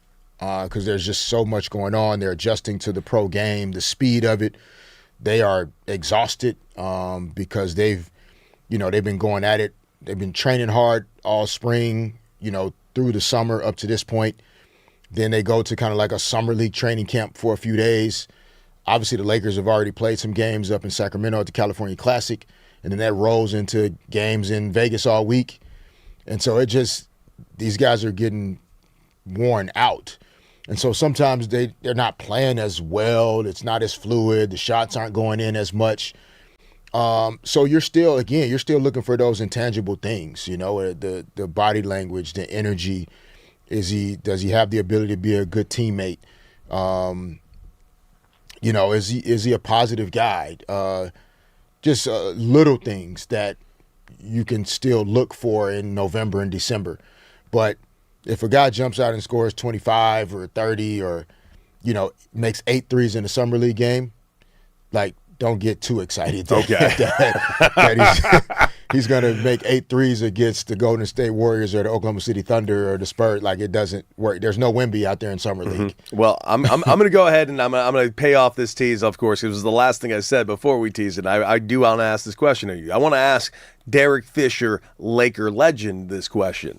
because there's just so much going on. They're adjusting to the pro game, the speed of it. They are exhausted because they've been going at it. They've been training hard all spring, through the summer up to this point. Then they go to kind of like a summer league training camp for a few days. Obviously, the Lakers have already played some games up in Sacramento at the California Classic, and then that rolls into games in Vegas all week. And so these guys are getting worn out. And so sometimes they're not playing as well. It's not as fluid. The shots aren't going in as much. So you're still looking for those intangible things, the body language, the energy. Does he have the ability to be a good teammate? Is he a positive guy? Just little things that you can still look for in November and December. But if a guy jumps out and scores 25 or 30 or, makes 8 threes in a summer league game, like, don't get too excited that he's going to make 8 threes against the Golden State Warriors or the Oklahoma City Thunder or the Spurs. Like, it doesn't work. There's no Wemby out there in summer league. Well, I'm going to go ahead and I'm going to pay off this tease, of course. It was the last thing I said before we teased it. I do want to ask this question of you. I want to ask Derek Fisher, Laker legend, this question.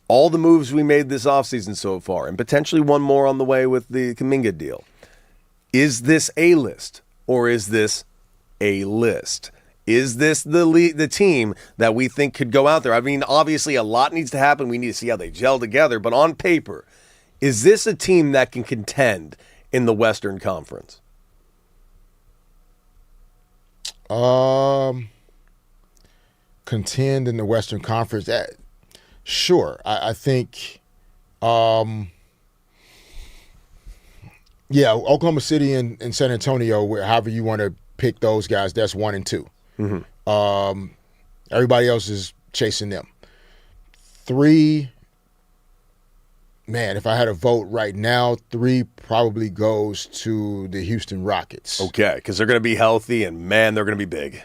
All the moves we made this offseason so far, and potentially one more on the way with the Kuminga deal, is this A-list or is this A-list? Is this the team that we think could go out there? I mean, obviously a lot needs to happen. We need to see how they gel together. But on paper, is this a team that can contend in the Western Conference? Contend in the Western Conference? Sure. I think, Oklahoma City and San Antonio, however you want to pick those guys, that's 1 and 2. Mm-hmm. Everybody else is chasing them. 3, Man, if I had a vote right now, 3 probably goes to the Houston Rockets. Okay, because they're going to be healthy, and, man, they're going to be big.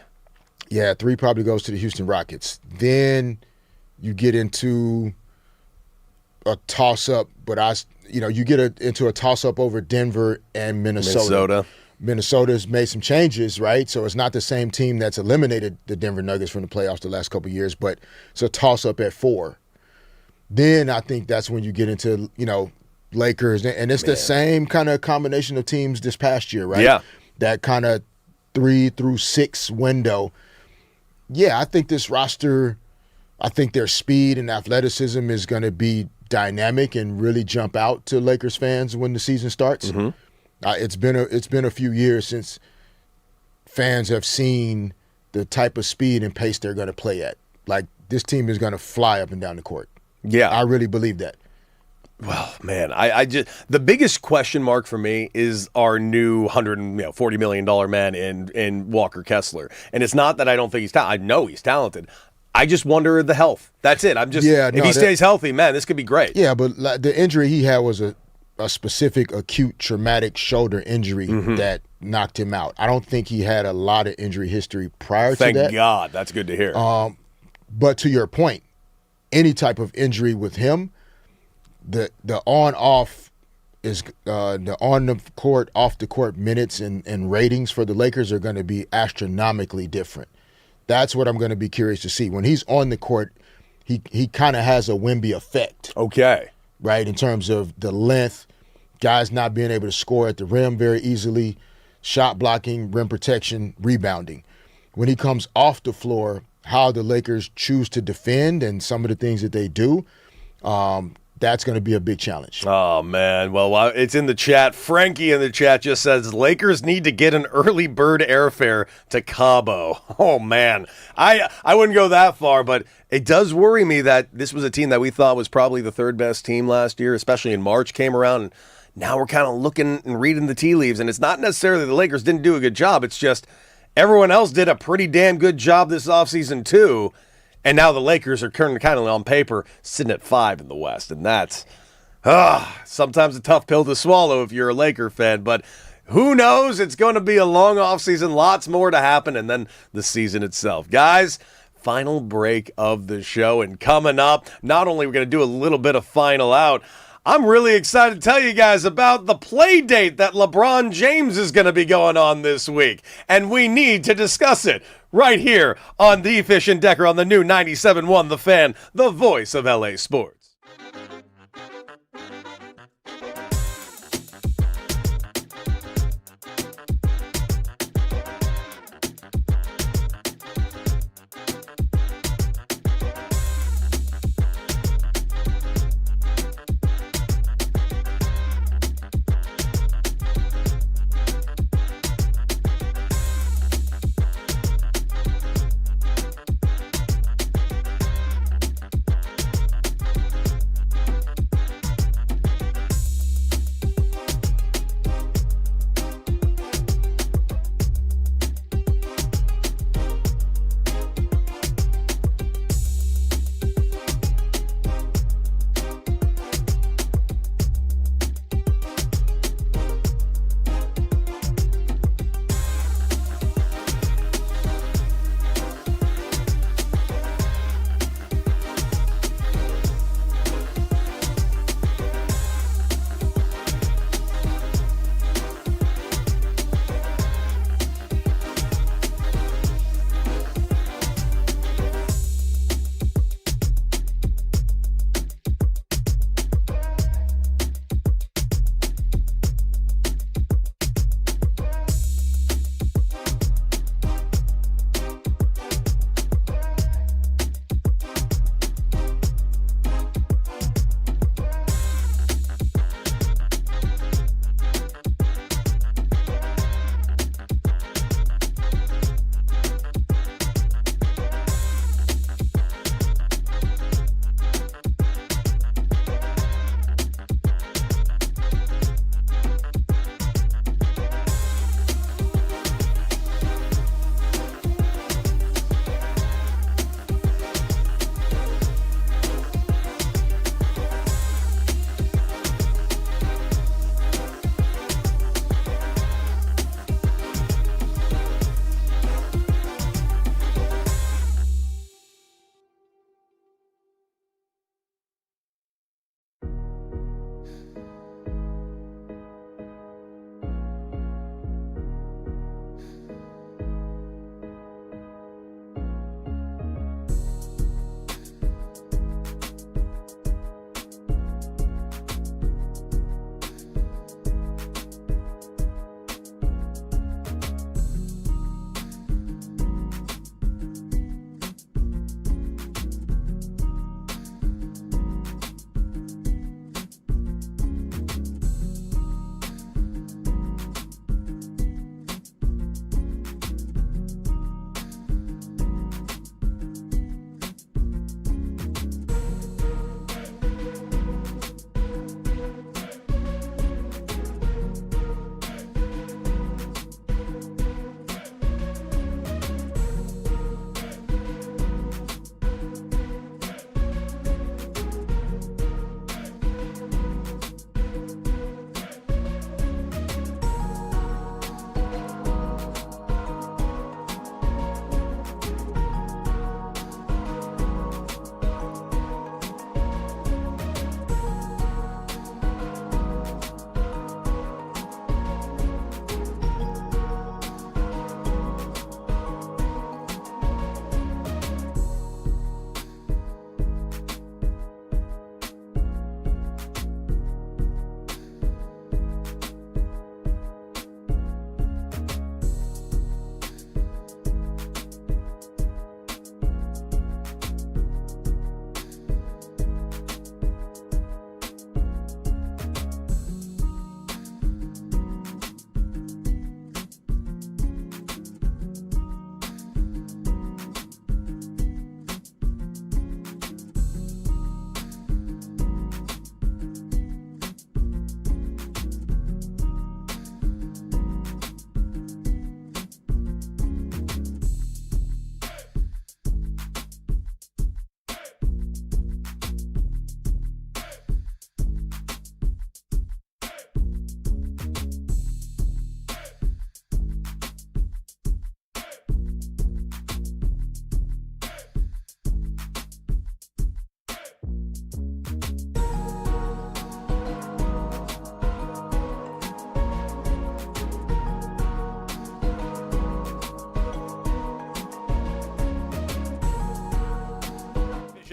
Yeah, 3 probably goes to the Houston Rockets. Then you get into a toss-up, but you get into a toss-up over Denver and Minnesota. Minnesota's made some changes, right? So it's not the same team that's eliminated the Denver Nuggets from the playoffs the last couple of years, but it's a toss-up at 4. Then I think that's when you get into, Lakers. And it's the same kind of combination of teams this past year, right? Yeah. That kind of 3 through 6 window. Yeah, I think this roster, I think their speed and athleticism is going to be dynamic and really jump out to Lakers fans when the season starts. Mm-hmm. It's been a few years since fans have seen the type of speed and pace they're going to play at. Like, this team is going to fly up and down the court. Yeah. I really believe that. Well, man, I just the biggest question mark for me is our new $140 million man in Walker Kessler. And it's not that I don't think he's talented. I know he's talented. I just wonder the health. That's it. If he stays healthy, man, this could be great. Yeah, but the injury he had was a specific acute traumatic shoulder injury that knocked him out. I don't think he had a lot of injury history prior to that. Thank God. That's good to hear. But to your point, any type of injury with him, the on-off is the on the court, off the court minutes and ratings for the Lakers are going to be astronomically different. That's what I'm going to be curious to see. When he's on the court, he kind of has a Wemby effect. Okay. Right, in terms of the length, guys not being able to score at the rim very easily, shot blocking, rim protection, rebounding. When he comes off the floor, how the Lakers choose to defend and some of the things that they do, that's going to be a big challenge. Oh, man. Well, it's in the chat. Frankie in the chat just says, Lakers need to get an early bird airfare to Cabo. Oh, man. I wouldn't go that far, but it does worry me that this was a team that we thought was probably the third best team last year, especially in March came around, and now we're kind of looking and reading the tea leaves, and it's not necessarily the Lakers didn't do a good job. It's just everyone else did a pretty damn good job this offseason too. And now the Lakers are kind of on paper sitting at 5 in the West. And that's sometimes a tough pill to swallow if you're a Laker fan. But who knows? It's going to be a long offseason, lots more to happen, and then the season itself. Guys, final break of the show. And coming up, not only are we going to do a little bit of Final Out, I'm really excited to tell you guys about the play date that LeBron James is going to be going on this week. And we need to discuss it right here on The Fish and Decker on the new 97.1 The Fan, the voice of LA Sports.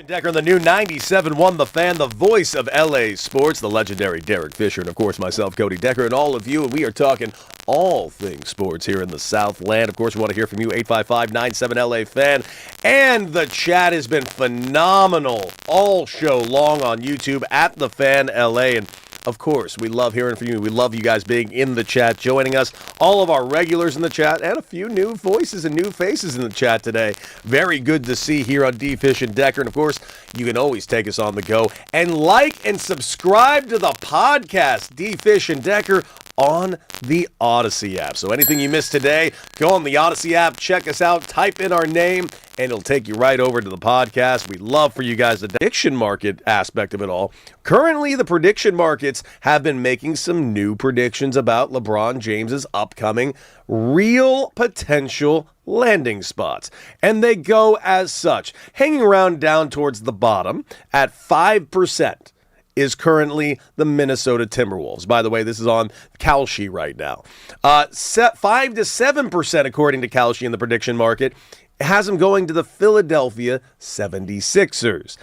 Decker on the new 97.1 The Fan, the voice of LA sports, the legendary Derek Fisher, and of course myself, Cody Decker, and all of you. And we are talking all things sports here in the Southland. Of course, we want to hear from you, 855-97-LA-FAN. And the chat has been phenomenal all show long on YouTube at The Fan LA. And of course, we love hearing from you. We love you guys being in the chat, joining us. All of our regulars in the chat, and a few new voices and new faces in the chat today. Very good to see here on D. Fish and Decker. And of course, you can always take us on the go and like and subscribe to the podcast, D. Fish and Decker, on the Odyssey app. So anything you missed today, go on the Odyssey app, check us out, type in our name, and it'll take you right over to the podcast. We'd love for you guys, the prediction market aspect of it all. Currently, the prediction markets have been making some new predictions about LeBron James's upcoming real potential landing spots. And they go as such. Hanging around down towards the bottom at 5%. Is currently the Minnesota Timberwolves. By the way, this is on Kalshi right now. 5 to 7%, according to Kalshi in the prediction market, has them going to the Philadelphia 76ers.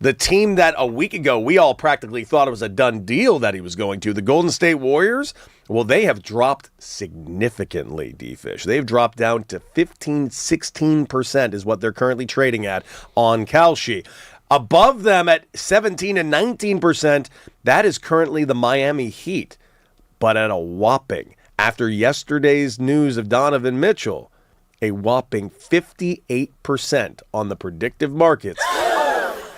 The team that a week ago we all practically thought it was a done deal that he was going to, the Golden State Warriors, well, they have dropped significantly, D-Fish. They've dropped down to 16% is what they're currently trading at on Kalshi. Above them at 17 and 19%, that is currently the Miami Heat. But at a whopping, after yesterday's news of Donovan Mitchell, a whopping 58% on the predictive markets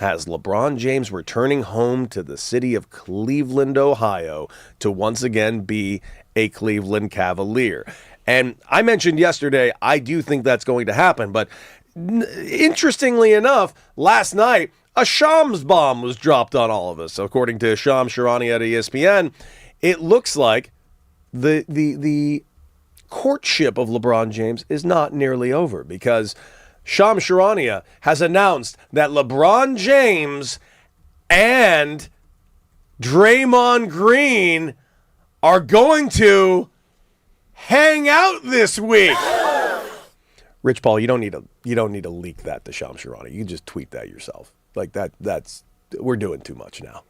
has LeBron James returning home to the city of Cleveland, Ohio, to once again be a Cleveland Cavalier. And I mentioned yesterday, I do think that's going to happen, but interestingly enough, last night, a Shams bomb was dropped on all of us. According to Shams Charania at ESPN, it looks like the courtship of LeBron James is not nearly over, because Shams Charania has announced that LeBron James and Draymond Green are going to hang out this week. Rich Paul, you don't need to leak that to Shams Charania. You can just tweet that yourself. Like that's we're doing too much now.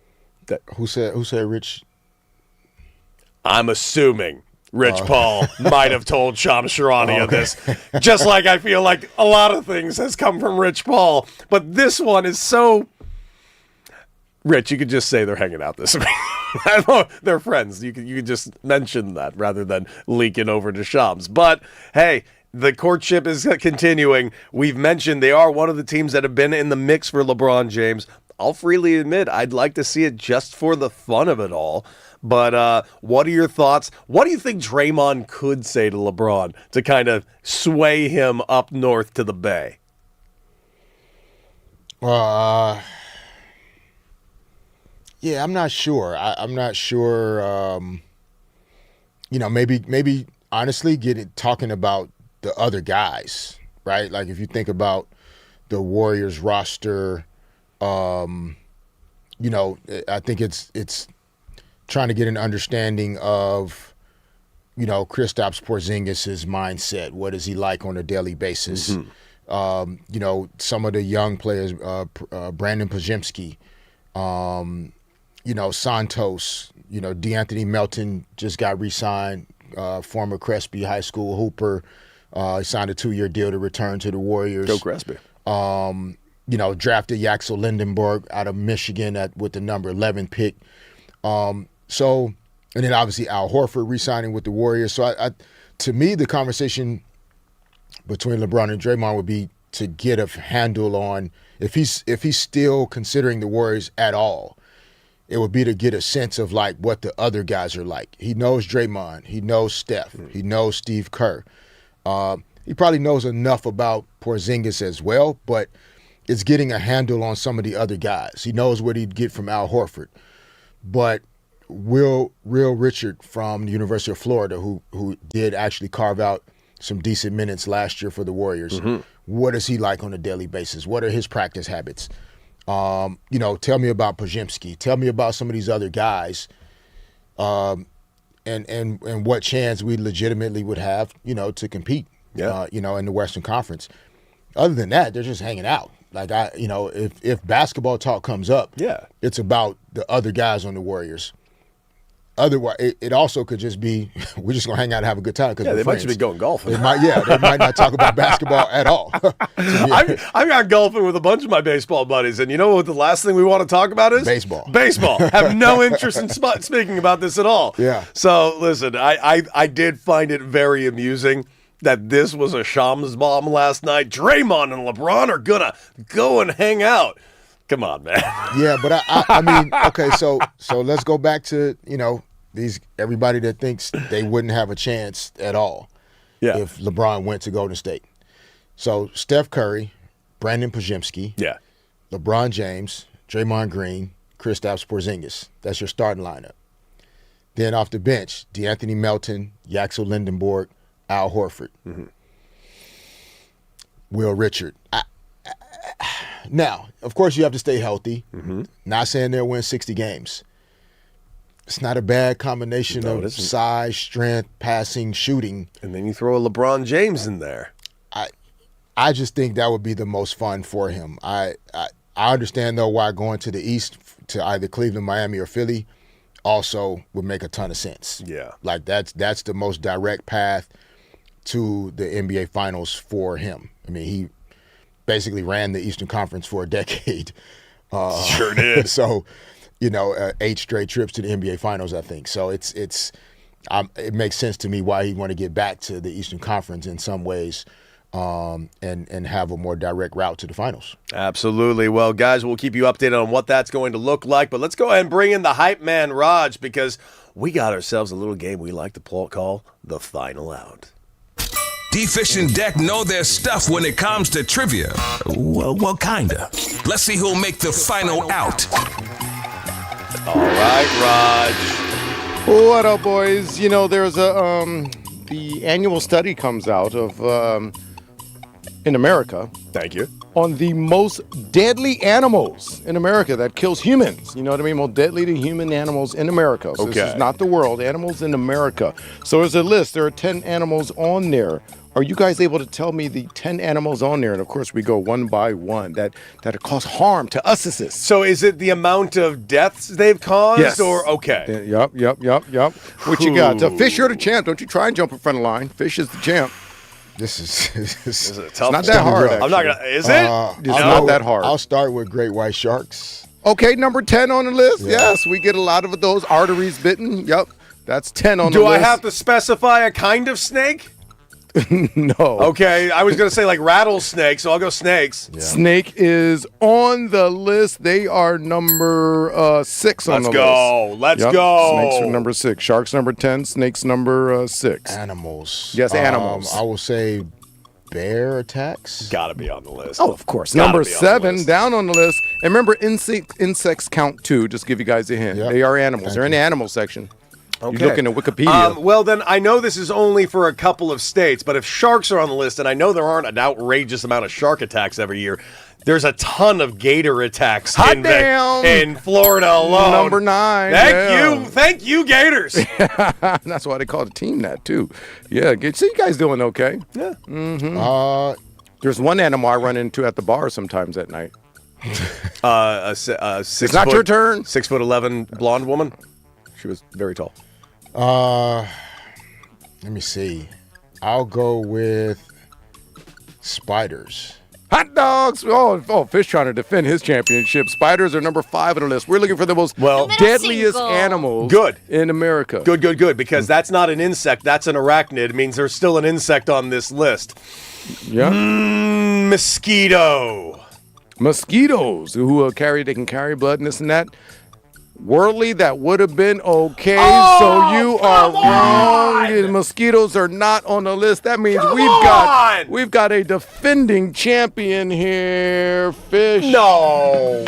Who said Rich? I'm assuming Rich Paul might have told Shams Charania this. Just like I feel like a lot of things has come from Rich Paul. But this one is so Rich, you could just say they're hanging out this week. I know they're friends. You could just mention that rather than leaking over to Shams. But hey, the courtship is continuing. We've mentioned they are one of the teams that have been in the mix for LeBron James. I'll freely admit I'd like to see it just for the fun of it all. But what are your thoughts? What do you think Draymond could say to LeBron to kind of sway him up north to the Bay? Yeah, I'm not sure. I'm not sure. Maybe honestly, talking about the other guys, right? Like if you think about the Warriors roster, I think it's trying to get an understanding of, Kristaps Porzingis' mindset. What is he like on a daily basis? Mm-hmm. Some of the young players, Brandon Podziemski, Santos, DeAnthony Melton just got re-signed, former Crespi High School hooper. He signed a 2-year deal to return to the Warriors. Go Crespi. Drafted Yaxel Lindenberg out of Michigan with the number 11 pick. And then obviously Al Horford re-signing with the Warriors. So to me, the conversation between LeBron and Draymond would be to get a handle on if he's still considering the Warriors at all. It would be to get a sense of like what the other guys are like. He knows Draymond. He knows Steph. He knows Steve Kerr. He probably knows enough about Porzingis as well, but it's getting a handle on some of the other guys. He knows what he'd get from Al Horford. But Real Richard from the University of Florida, who did actually carve out some decent minutes last year for the Warriors, what is he like on a daily basis? What are his practice habits? Tell me about Podziemski. Tell me about some of these other guys, and what chance we legitimately would have, to compete, in the Western Conference. Other than that, they're just hanging out. Like if basketball talk comes up, yeah, it's about the other guys on the Warriors. Otherwise, it also could just be we're just gonna hang out and have a good time because they friends. might just be going golfing. They might not talk about basketball at all. I've got golfing with a bunch of my baseball buddies, and you know what the last thing we want to talk about is? Baseball. Have no interest in speaking about this at all. Yeah. So listen, I did find it very amusing that this was a Shams bomb last night. Draymond and LeBron are gonna go and hang out. Come on, man. Yeah, but I mean, okay, so let's go back to everybody that thinks they wouldn't have a chance at all if LeBron went to Golden State. So Steph Curry, Brandon Podziemski, LeBron James, Draymond Green, Kristaps Porzingis. That's your starting lineup. Then off the bench, DeAnthony Melton, Yaxel Lindenborg, Al Horford, Will Richard. Now, of course, you have to stay healthy. Not saying they'll win 60 games. It's not a bad combination of size, strength, passing, shooting. And then you throw a LeBron James in there. I just think that would be the most fun for him. I understand, though, why going to the East to either Cleveland, Miami, or Philly also would make a ton of sense. Yeah. Like, that's the most direct path to the NBA Finals for him. I mean, he basically ran the Eastern Conference for a decade. Sure did. So, 8 straight trips to the NBA Finals, I think. So it makes sense to me why he'd want to get back to the Eastern Conference in some ways and have a more direct route to the finals. Absolutely. Well, guys, we'll keep you updated on what that's going to look like. But let's go ahead and bring in the hype man, Raj, because we got ourselves a little game we like to call the Final Out. D-Fish and Deck know their stuff when it comes to trivia. Well, kinda. Let's see who'll make the final out. All right, Raj. What up, boys? There's the annual study comes out of in America. Thank you. On the most deadly animals in America that kills humans. You know what I mean? Most deadly to human animals in America. So This is not the world. Animals in America. So there's a list. There are 10 animals on there. Are you guys able to tell me the 10 animals on there? And of course, we go one by one that cause harm to us. So is it the amount of deaths they've caused? Yes. Or okay. Yep. What you got? Fish, you're the champ. Don't you try and jump in front of the line. Fish is the champ. This is a tough. It's not that hard. I'm not gonna. Is it? It's not that hard. I'll start with great white sharks. Okay, number 10 on the list. Yeah. Yes, we get a lot of those arteries bitten. Yep, that's 10 on the list. Do I have to specify a kind of snake? No. Okay, I was going to say like rattlesnake, so I'll go snakes. Yeah. Snake is on the list. They are number 6 on the list. Let's go. Snakes are number 6. Sharks number 10. Snakes number 6. Animals. Yes, animals. I will say bear attacks. Got to be on the list. Oh, of course. Number 7 down on the list. And remember, insects count too. Just give you guys a hint. Yep. They are animals. They're in the animal section. Okay. You're looking at Wikipedia. Well, then I know this is only for a couple of states, but if sharks are on the list, and I know there aren't an outrageous amount of shark attacks every year, there's a ton of gator attacks in Florida alone. Number 9. Thank you, Gators. That's why they call the team that too. Yeah, so you guys doing okay? Yeah. Mm-hmm. There's one animal I run into at the bar sometimes at night. It's not your turn. 6'11" blonde woman. She was very tall. Let me see. I'll go with spiders. Hot dogs. Oh, Fish trying to defend his championship. Spiders are number 5 on the list. We're looking for the most deadliest animals in America. Good, because that's not an insect. That's an arachnid. It means there's still an insect on this list. Yeah. Mosquito. Mosquitoes they can carry blood and this and that. Worldly, that would have been okay. So you are wrong. The mosquitoes are not on the list. That means we've got a defending champion here, Fish. No.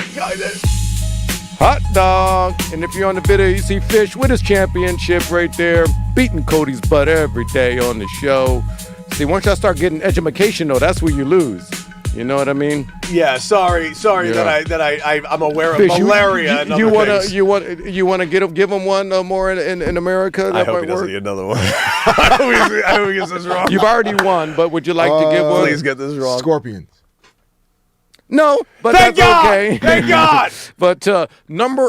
Hot dog. And if you're on the video, you see Fish with his championship right there, beating Cody's butt every day on the show. See, once y'all start getting education, though, that's where you lose. You know what I mean? Yeah. Sorry that I'm aware of Fish, malaria. And you want to give him one more in America? I hope he doesn't get another one. I hope he gets this wrong. You've already won, but would you like to give one? Please get this wrong. Scorpions. No, but Thank that's God! okay. Thank God! But all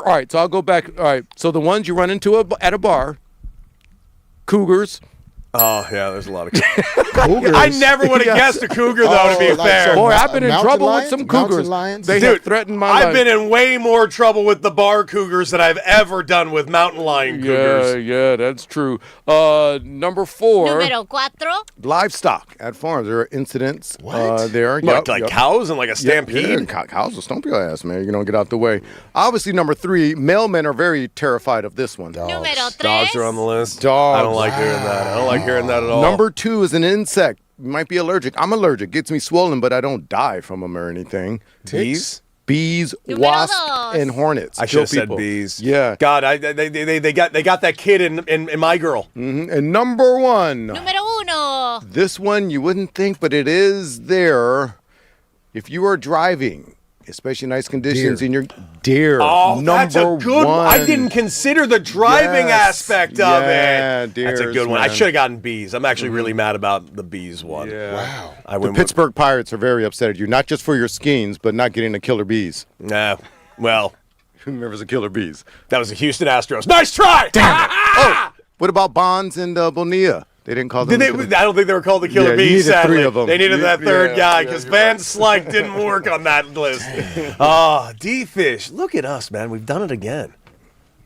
right, so I'll go back. All right, so the ones you run into at a bar, Cougars. Oh, yeah, there's a lot of Cougars. I never would have guessed a cougar, though, to be fair. Boy, I've been in trouble with some cougars. Lions? They have threatened my life. I've been in way more trouble with the bar cougars than I've ever done with mountain lion cougars. Yeah, that's true. Number 4. Número 4. Livestock at farms. There are incidents there. Like cows and like a stampede? Yeah, cows will stomp your ass, man. You don't get out the way. Obviously, number 3, mailmen are very terrified of this one. Número 3. Dogs are on the list. Dogs. I don't like hearing that. I don't like hearing that at all. Number 2 is an insect. You might be allergic. I'm allergic. Gets me swollen, but I don't die from them or anything. Bees? Bees, Número wasps, 2. and hornets. I should have said bees. Yeah. God, they got that kid in my girl. Mm-hmm. And number 1. Número 1. This one you wouldn't think, but it is there. If you are driving, especially nice conditions, in your deer. Oh, that's a good one. I one. didn't consider the driving aspect of it. Deers, That's a good one. I man. should have gotten bees. I'm actually really mad about the bees one. Yeah. Wow. I The went Pittsburgh Pirates are very upset at you, not just for your skeins, but not getting the killer bees. Nah. Well, Who remembers the killer bees? that was the Houston Astros. Nice try. Damn it. Oh, what about Bonds and Bonilla? They didn't call them. I don't think they were called the Killer Yeah, Bees, you needed sadly. 3 of them. They needed that third Yeah, guy yeah, because you're Van right. Slyke didn't work on that list. Oh, D-Fish. Look at us, man. We've done it again.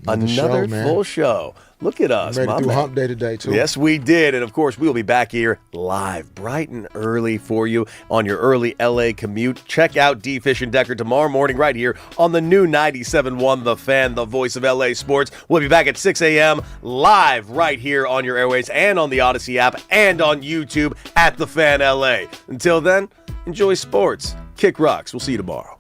Another show, man. full show. Look at us, Made my it through man. hump day today, too. Yes, we did. And, of course, we'll be back here live, bright and early for you on your early L.A. commute. Check out D. Fish and Decker tomorrow morning right here on the new 97.1 The Fan, the voice of L.A. sports. We'll be back at 6 a.m. live right here on your airways and on the Odyssey app and on YouTube at The Fan L.A. Until then, enjoy sports. Kick rocks. We'll see you tomorrow.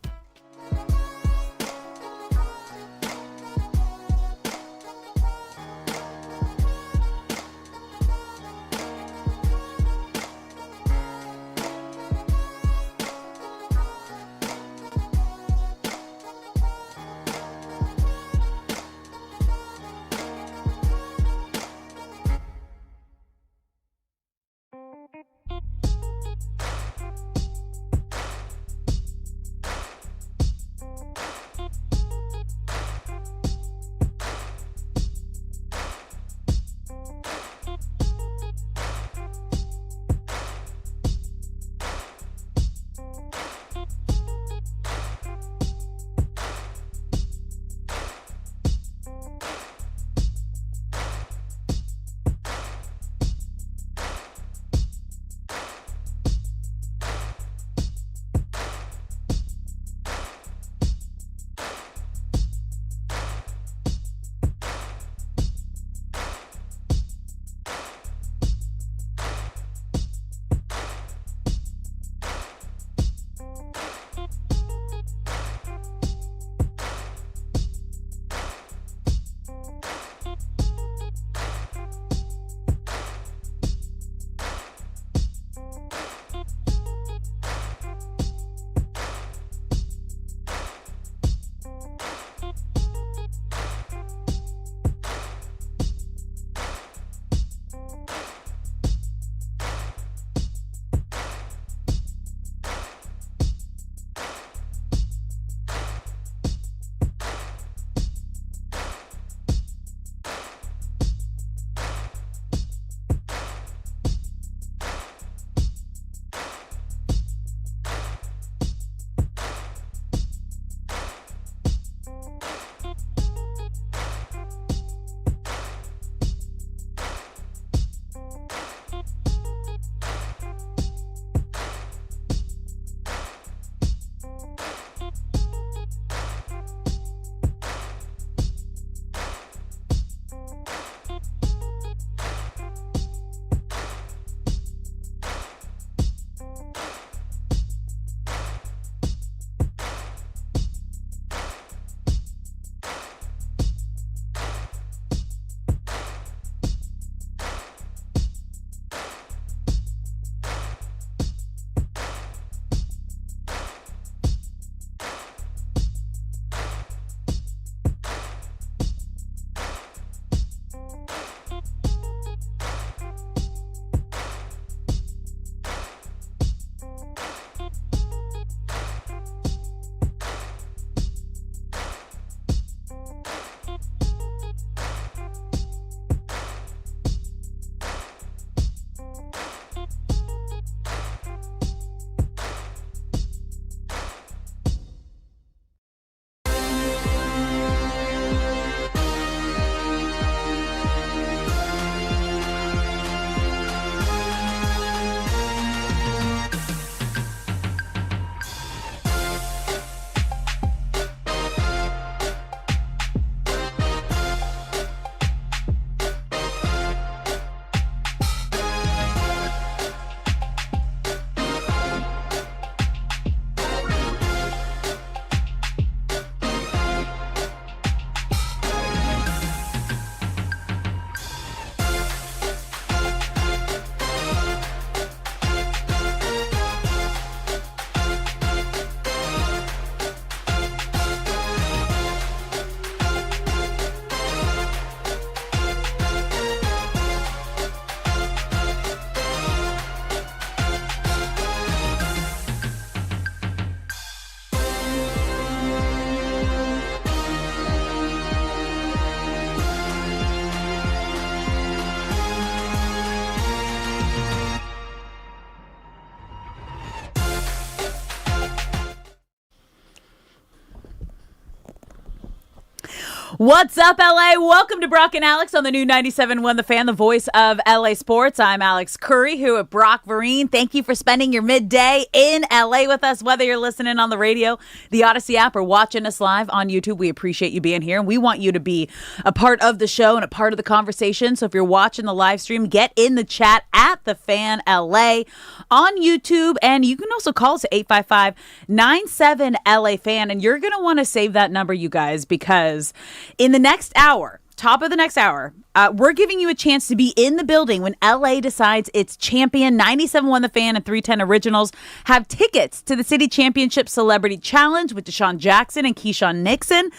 What's up, LA? Welcome to Brock and Alex on the new 97.1 The Fan, the voice of LA sports. I'm Alex Curry, who at Brock Vereen. Thank you for spending your midday in LA with us, whether you're listening on the radio, the Odyssey app, or watching us live on YouTube. We appreciate you being here, and we want you to be a part of the show and a part of the conversation. So if you're watching the live stream, get in the chat at The Fan LA on YouTube, and you can also call us at 855-97-LA-FAN, and you're going to want to save that number, you guys, because in the next hour, top of the next hour, we're giving you a chance to be in the building when LA decides its champion. 97.1 The Fan and 310 Originals have tickets to the City Championship Celebrity Challenge with Deshaun Jackson and Keyshawn Nixon.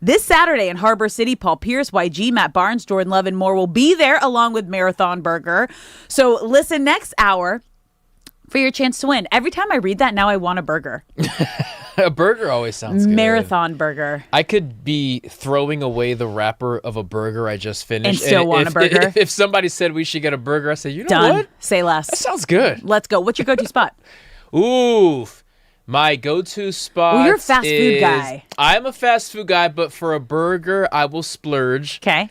This Saturday in Harbor City, Paul Pierce, YG, Matt Barnes, Jordan Love, and more will be there along with Marathon Burger. So listen next hour for your chance to win. Every time I read that, now I want a burger. A burger always sounds good. Marathon Burger. I could be throwing away the wrapper of a burger I just finished. And still want a burger? If somebody said we should get a burger, I say, you know Done. what? Say less. That sounds good. Let's go. What's your go-to spot? Ooh, my go-to spot Well, you're a fast food guy. I'm a fast food guy, but for a burger, I will splurge. Okay.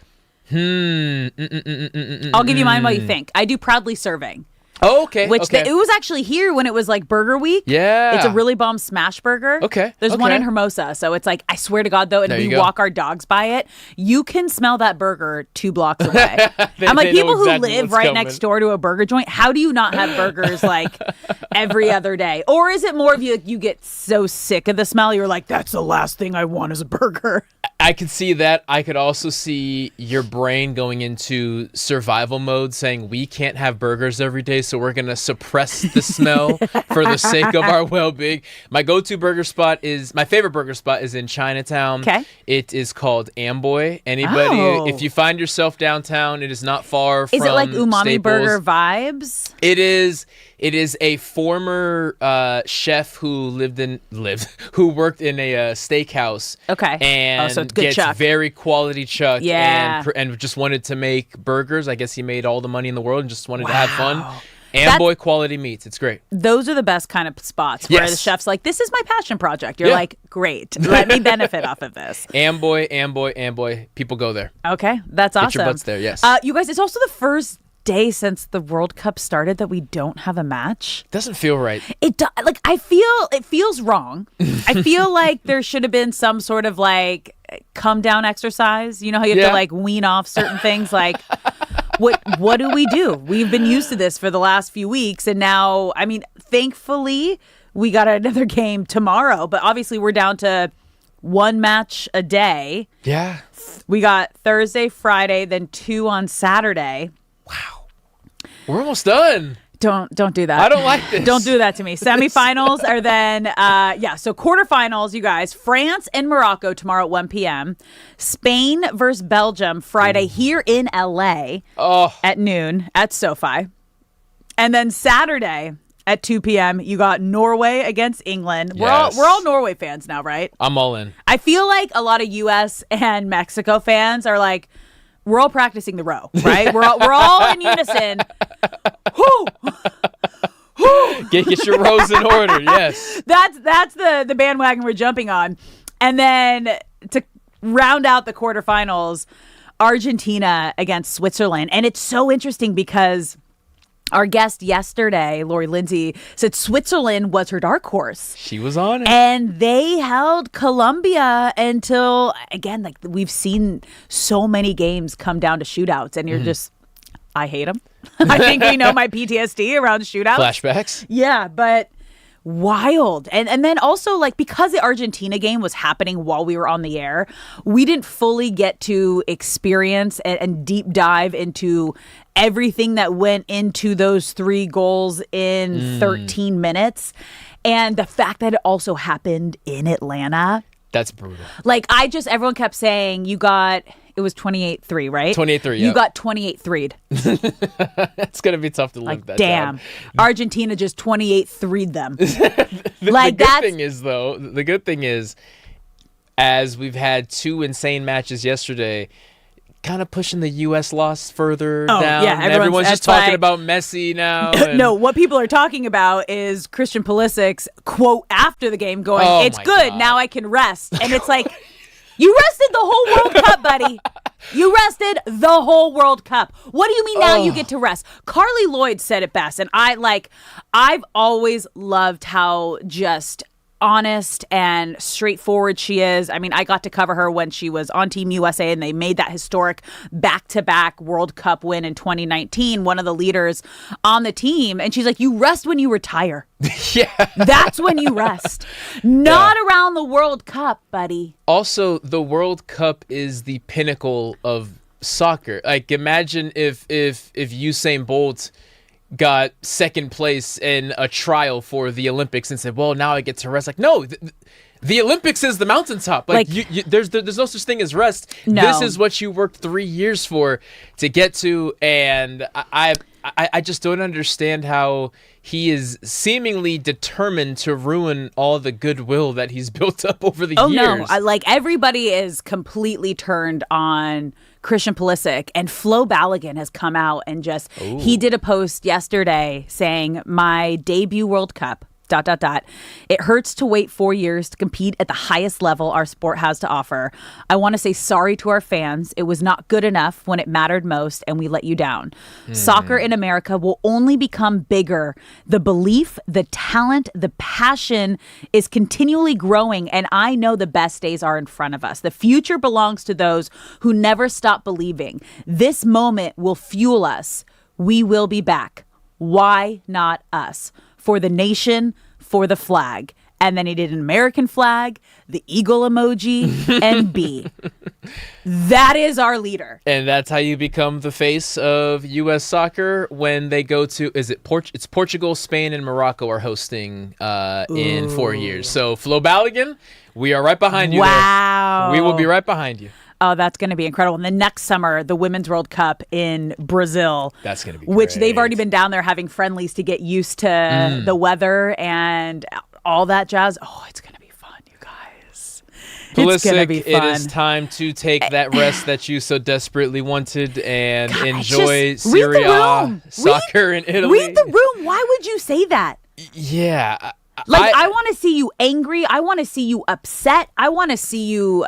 I'll give you mine while you think. I do Proudly Serving. Oh, okay. Which okay. it was actually here when it was like Burger Week. Yeah. It's a really bomb smash burger. Okay. There's one in Hermosa. So it's like, I swear to God, though, and we walk our dogs by it, you can smell that burger 2 blocks away. I'm like, people who live right next door to a burger joint, how do you not have burgers like every other day? Or is it more of you get so sick of the smell, you're like, that's the last thing I want is a burger? I could see that. I could also see your brain going into survival mode saying we can't have burgers every day, so we're going to suppress the smell for the sake of our well-being. My go-to burger spot my favorite burger spot is in Chinatown. Okay. It is called Amboy. Anybody, if you find yourself downtown, it is not far from Is it like Umami Staples. Burger vibes? It is a former chef who who worked in a steakhouse. Okay. And so it's good gets chuck. very quality chuck. Yeah. And just wanted to make burgers. I guess he made all the money in the world and just wanted to have fun. Amboy quality meats. It's great. Those are the best kind of spots where the chef's like, this is my passion project. You're like, great. Let me benefit off of this. Amboy. People go there. Okay. That's awesome. Get your butts there, yes. You guys, it's also the first day since the World Cup started that we don't have a match. Doesn't feel right. It feels wrong. I feel like there should have been some sort of like come down exercise. You know how you have to like wean off certain things, like what do we do? We've been used to this for the last few weeks, and now, I mean, thankfully we got another game tomorrow, but obviously we're down to 1 match a day. Yeah. We got Thursday, Friday, then 2 on Saturday. Wow. We're almost done. Don't do that. I don't like this. Don't do that to me. Semifinals are then, so quarterfinals, you guys. France and Morocco tomorrow at 1 p.m. Spain versus Belgium Friday here in L.A. At noon at SoFi. And then Saturday at 2 p.m., you got Norway against England. Yes. We're all Norway fans now, right? I'm all in. I feel like a lot of U.S. and Mexico fans are like, we're all practicing the row, right? We're all in unison. Get your rows in order. Yes. That's the bandwagon we're jumping on. And then to round out the quarterfinals, Argentina against Switzerland. And it's so interesting because our guest yesterday, Lori Lindsay, said Switzerland was her dark horse. She was on it. And they held Colombia until, again, like we've seen so many games come down to shootouts, and you're just, I hate them. I think we know my PTSD around shootouts. Flashbacks. Yeah, but wild. And then also, like, because the Argentina game was happening while we were on the air, we didn't fully get to experience and deep dive into everything that went into those 3 goals in 13 minutes. And the fact that it also happened in Atlanta. That's brutal. Like, everyone kept saying it was 28-3, right? 28-3, You got 28-3'd. It's going to be tough to live that damn. down. Argentina just 28-3'd them. The good thing is, as we've had 2 insane matches yesterday, kind of pushing the U.S. loss further down. Yeah, everyone's just talking about Messi now. No, what people are talking about is Christian Pulisic's quote after the game going, it's good, now I can rest. And it's like, You rested the whole World Cup, buddy. You rested the whole World Cup. What do you mean now you get to rest? Carly Lloyd said it best, and I've always loved how just honest and straightforward she is. I mean, I got to cover her when she was on Team USA and they made that historic back-to-back World Cup win in 2019, one of the leaders on the team. And she's like, you rest when you retire. Yeah. That's when you rest. Not around the World Cup, buddy. Also, the World Cup is the pinnacle of soccer. Like, imagine if Usain Bolt got second place in a trial for the Olympics and said, well, now I get to rest. Like, no, the Olympics is the mountaintop. Like there's no such thing as rest. No. This is what you worked 3 years for to get to. And I just don't understand how he is seemingly determined to ruin all the goodwill that he's built up over the years. Oh, no. Like, everybody is completely turned on Christian Pulisic, and Flo Balogun has come out and he did a post yesterday saying, my debut World Cup, ... It hurts to wait 4 years to compete at the highest level our sport has to offer. I want to say sorry to our fans. It was not good enough when it mattered most, and we let you down. Soccer in America will only become bigger. The belief, the talent, the passion is continually growing, and I know the best days are in front of us. The future belongs to those who never stop believing. This moment will fuel us. We will be back. Why not us? For the nation, for the flag. And then he did an American flag, the eagle emoji, and B. That is our leader. And that's how you become the face of U.S. soccer when they go to, it's Portugal, Spain, and Morocco are hosting in 4 years. So Flo Balogun, we are right behind you. Wow. There. We will be right behind you. Oh, that's going to be incredible. And then next summer, the Women's World Cup in Brazil. That's going to be which great. They've already been down there having friendlies to get used to the weather and all that jazz. Oh, it's going to be fun, you guys. It's going to be fun. It is time to take that rest that you so desperately wanted and enjoy Serie A soccer in Italy. Read the room. Why would you say that? Yeah. I want to see you angry. I want to see you upset. I want to see you,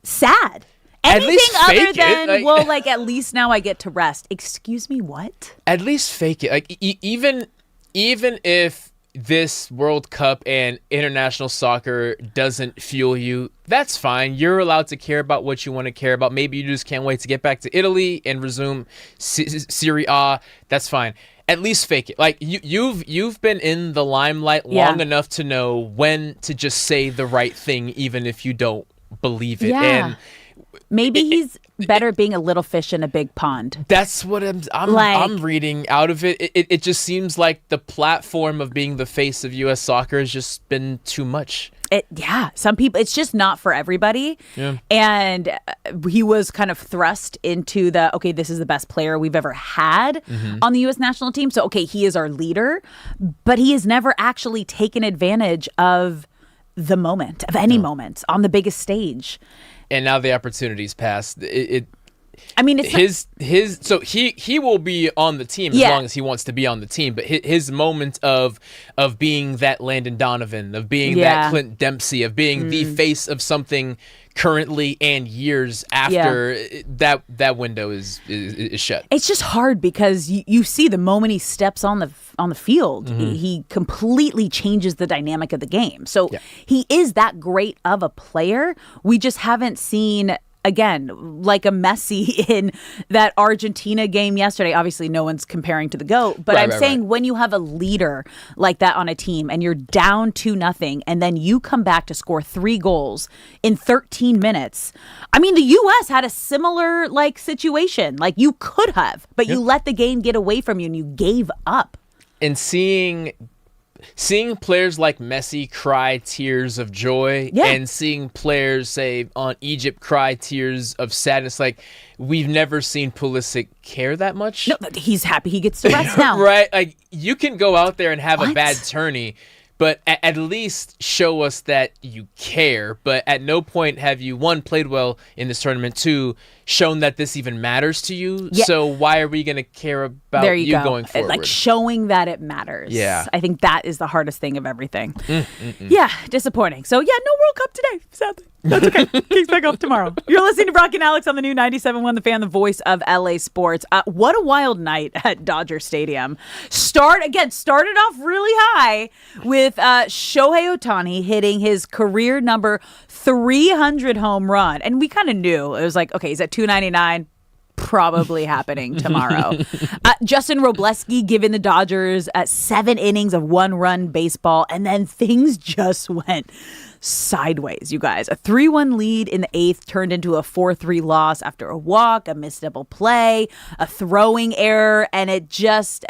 sad. Anything other than, at least now I get to rest. Excuse me, what? At least fake it. Like, even if this World Cup and international soccer doesn't fuel you, that's fine. You're allowed to care about what you want to care about. Maybe you just can't wait to get back to Italy and resume Serie A. That's fine. At least fake it. Like, you've been in the limelight long enough to know when to just say the right thing, even if you don't believe it. Yeah. And maybe he's better at being a little fish in a big pond. That's what I'm reading out of it. It just seems like the platform of being the face of U.S. soccer has just been too much. Some people, it's just not for everybody. Yeah. And he was kind of thrust into this is the best player we've ever had on the U.S. national team. So, he is our leader, but he has never actually taken advantage of the moment, of any moments on the biggest stage. And now the opportunity's passed. He will be on the team as long as he wants to be on the team. But his moment of being that Landon Donovan, of being that Clint Dempsey, of being the face of something currently and years after, that window is shut. It's just hard because you see the moment he steps on the field, he completely changes the dynamic of the game. So he is that great of a player. We just haven't seen, again, like a Messi in that Argentina game yesterday. Obviously, no one's comparing to the GOAT, but I'm saying when you have a leader like that on a team and you're down 2-0 and then you come back to score 3 goals in 13 minutes. I mean, the U.S. had a similar situation. Like, you could have, but you let the game get away from you and you gave up. And seeing players like Messi cry tears of joy and seeing players, say, on Egypt cry tears of sadness, like, we've never seen Pulisic care that much. No, he's happy he gets to rest now. Right? Like, you can go out there and have a bad tourney, but at least show us that you care. But at no point have you, 1, played well in this tournament, 2, shown that this even matters to you. Yeah. So why are we going to care about about there you go. going forward. Like showing that it matters. Yeah. I think that is the hardest thing of everything. Yeah, disappointing. So, yeah, no World Cup today, sadly. That's okay. Kicks back off tomorrow. You're listening to Brock and Alex on the new 97.1 The Fan, the voice of LA sports. What a wild night at Dodger Stadium. Started off really high with Shohei Ohtani hitting his career number 300 home run. And we kind of knew. It was like, okay, he's at 299. Probably happening tomorrow. Justin Robleski giving the Dodgers 7 innings of 1-run baseball, and then things just went sideways, you guys. A 3-1 lead in the 8th turned into a 4-3 loss after a walk, a missed double play, a throwing error, and it just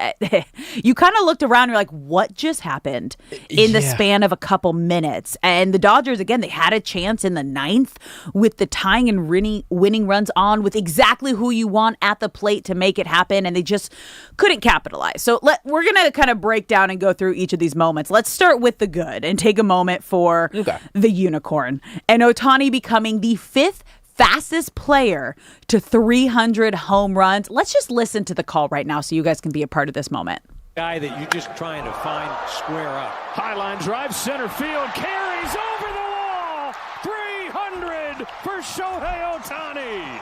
you kind of looked around and you're like, what just happened in the span of a couple minutes? And the Dodgers, again, they had a chance in the 9th with the tying and winning runs on with exactly who you want at the plate to make it happen, and they just couldn't capitalize. So we're going to kind of break down and go through each of these moments. Let's start with the good and take a moment for the unicorn, and Ohtani becoming the 5th fastest player to 300 home runs. Let's just listen to the call right now so you guys can be a part of this moment. Guy that you're just trying to find square up. High line drive, center field, carries over the wall. 300 for Shohei Ohtani.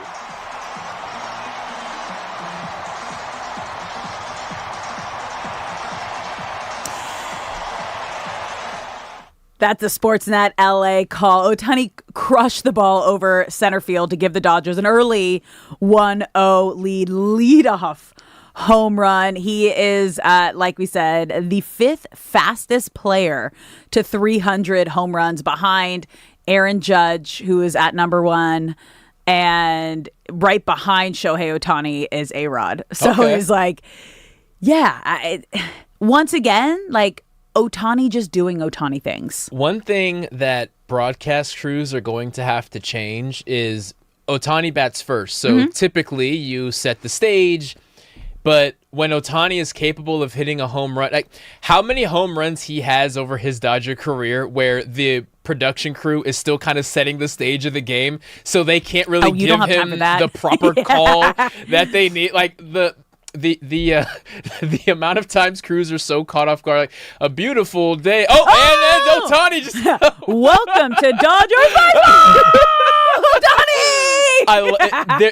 That's a Sportsnet LA call. Ohtani crushed the ball over center field to give the Dodgers an early 1-0 leadoff home run. He is, like we said, the 5th fastest player to 300 home runs behind Aaron Judge, who is at number 1. And right behind Shohei Ohtani is A-Rod. So he's like, once again, like, Ohtani just doing Ohtani things. One thing that broadcast crews are going to have to change is Ohtani bats first. So typically you set the stage, but when Ohtani is capable of hitting a home run, like how many home runs he has over his Dodger career where the production crew is still kind of setting the stage of the game, so they can't really give him the proper call that they need. Like the amount of times crews are so caught off guard, like a beautiful day. And Ohtani just welcome to Dodgers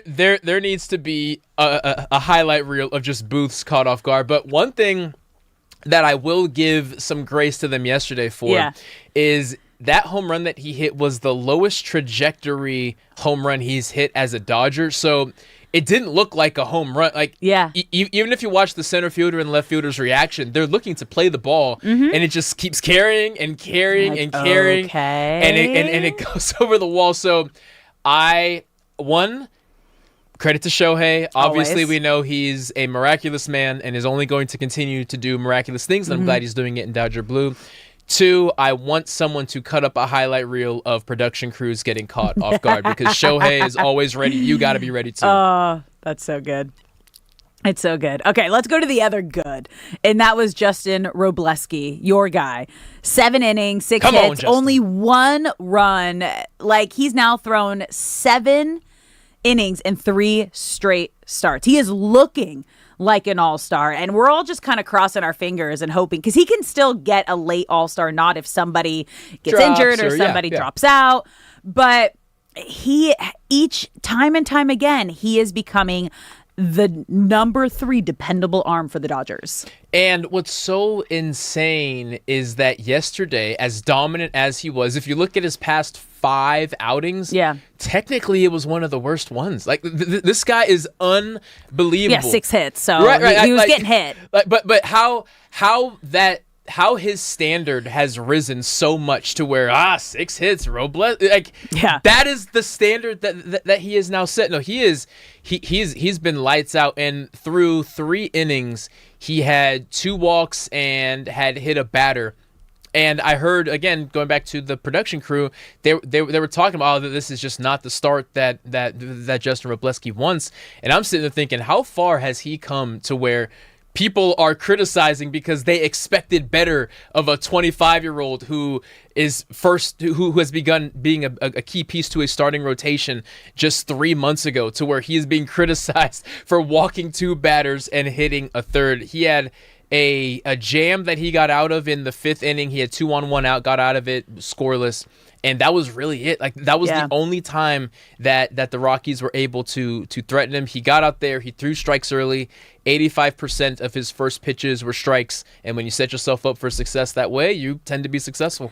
Ohtani. There needs to be a highlight reel of just booths caught off guard. But one thing that I will give some grace to them yesterday for is that home run that he hit was the lowest trajectory home run he's hit as a Dodger. So it didn't look like a home run. Like, even if you watch the center fielder and left fielder's reaction, they're looking to play the ball, and it just keeps carrying and carrying and carrying, and it goes over the wall. So, credit to Shohei. Obviously, we know he's a miraculous man and is only going to continue to do miraculous things, and I'm glad he's doing it in Dodger Blue. 2, I want someone to cut up a highlight reel of production crews getting caught off guard because Shohei is always ready. You got to be ready too. Oh, that's so good. It's so good. Okay, let's go to the other good. And that was Justin Robleski, your guy. 7 innings, 6 hits, only 1 run. Like, he's now thrown 7 innings in 3 straight starts. He is looking like an all-star, and we're all just kind of crossing our fingers and hoping, because he can still get a late all-star nod if somebody gets injured or somebody drops out. But each time and time again, he is becoming the number 3 dependable arm for the Dodgers. And what's so insane is that yesterday, as dominant as he was, if you look at his past 5 outings, technically it was one of the worst ones. Like, this guy is unbelievable. Yeah, 6 hits, so he was getting hit. But how his standard has risen so much to where 6 hits, Robles, that is the standard that he is now set. No, he's been lights out, and through 3 innings he had 2 walks and had hit a batter. And I heard, again, going back to the production crew, they were talking about, that this is just not the start that Justin Robleski wants. And I'm sitting there thinking, how far has he come to where people are criticizing because they expected better of a 25-year-old who has begun being a key piece to a starting rotation just 3 months ago, to where he is being criticized for walking 2 batters and hitting a third. He had a jam that he got out of in the 5th inning. He had 2 on 1 out, got out of it scoreless. And that was really it. Like, that was the only time that the Rockies were able to threaten him. He got out there, he threw strikes early. 85% of his first pitches were strikes. And when you set yourself up for success that way, you tend to be successful.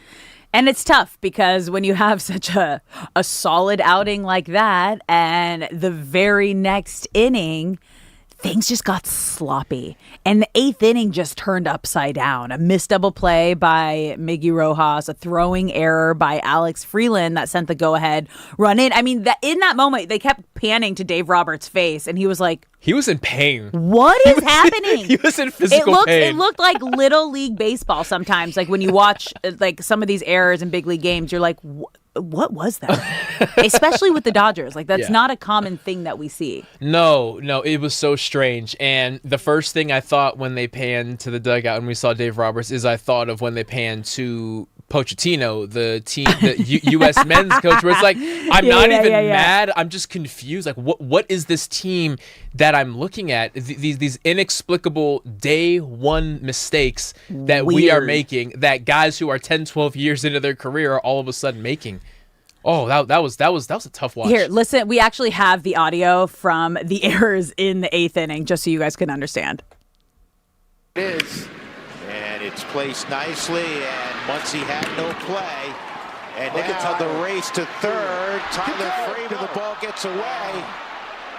And it's tough because when you have such a solid outing like that, and the very next inning, things just got sloppy. And the 8th inning just turned upside down. A missed double play by Miggy Rojas, a throwing error by Alex Freeland that sent the go-ahead run in. I mean, in that moment, they kept panning to Dave Roberts' face, and he was like... He was in pain. What is happening? He was in physical pain. It looked like Little League Baseball sometimes. Like, when you watch like some of these errors in big league games, you're like... What was that? Especially with the Dodgers. Like, that's not a common thing that we see. No, it was so strange. And the first thing I thought when they panned to the dugout and we saw Dave Roberts is I thought of when they panned to Pochettino, the U.S. men's coach, where it's like, I'm not even mad. I'm just confused. Like, what is this team that I'm looking at? These inexplicable day one mistakes that we are making, that guys who are 10, 12 years into their career are all of a sudden making. Oh, that was a tough watch. Here, listen, we actually have the audio from the errors in the 8th inning, just so you guys can understand. It is. And it's placed nicely, and Muncy had no play. And now the race to third. Tyler Freeman, the ball gets away.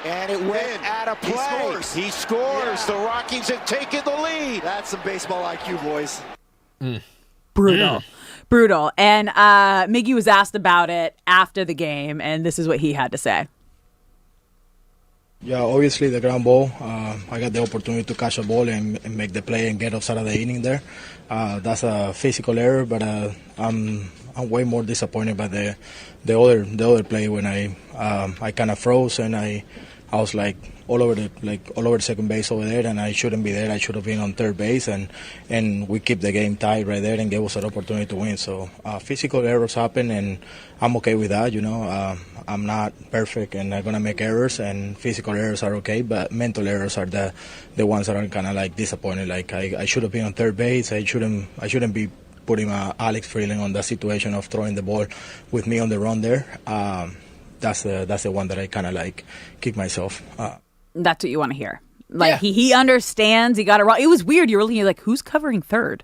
And it went out of play. He scores. The Rockies have taken the lead. That's some baseball IQ, boys. Brutal. And Miggy was asked about it after the game, and this is what he had to say. Yeah, obviously the ground ball. I got the opportunity to catch a ball and make the play and get outside of the inning there. That's a physical error, but I'm way more disappointed by the other play when I kind of froze and I was like all over the second base over there, and I shouldn't be there. I should have been on third base, and we keep the game tied right there and gave us an opportunity to win. So physical errors happen, and I'm okay with that. You know, I'm not perfect, and I'm gonna make errors, and physical errors are okay, but mental errors are the ones that are kind of like disappointing. Like I should have been on third base. I shouldn't be putting Alex Freeland on that situation of throwing the ball with me on the run there. That's the one that I kind of like kick myself. That's what you want to hear. Like, he understands. He got it wrong. It was weird. You're looking, you're like, who's covering third?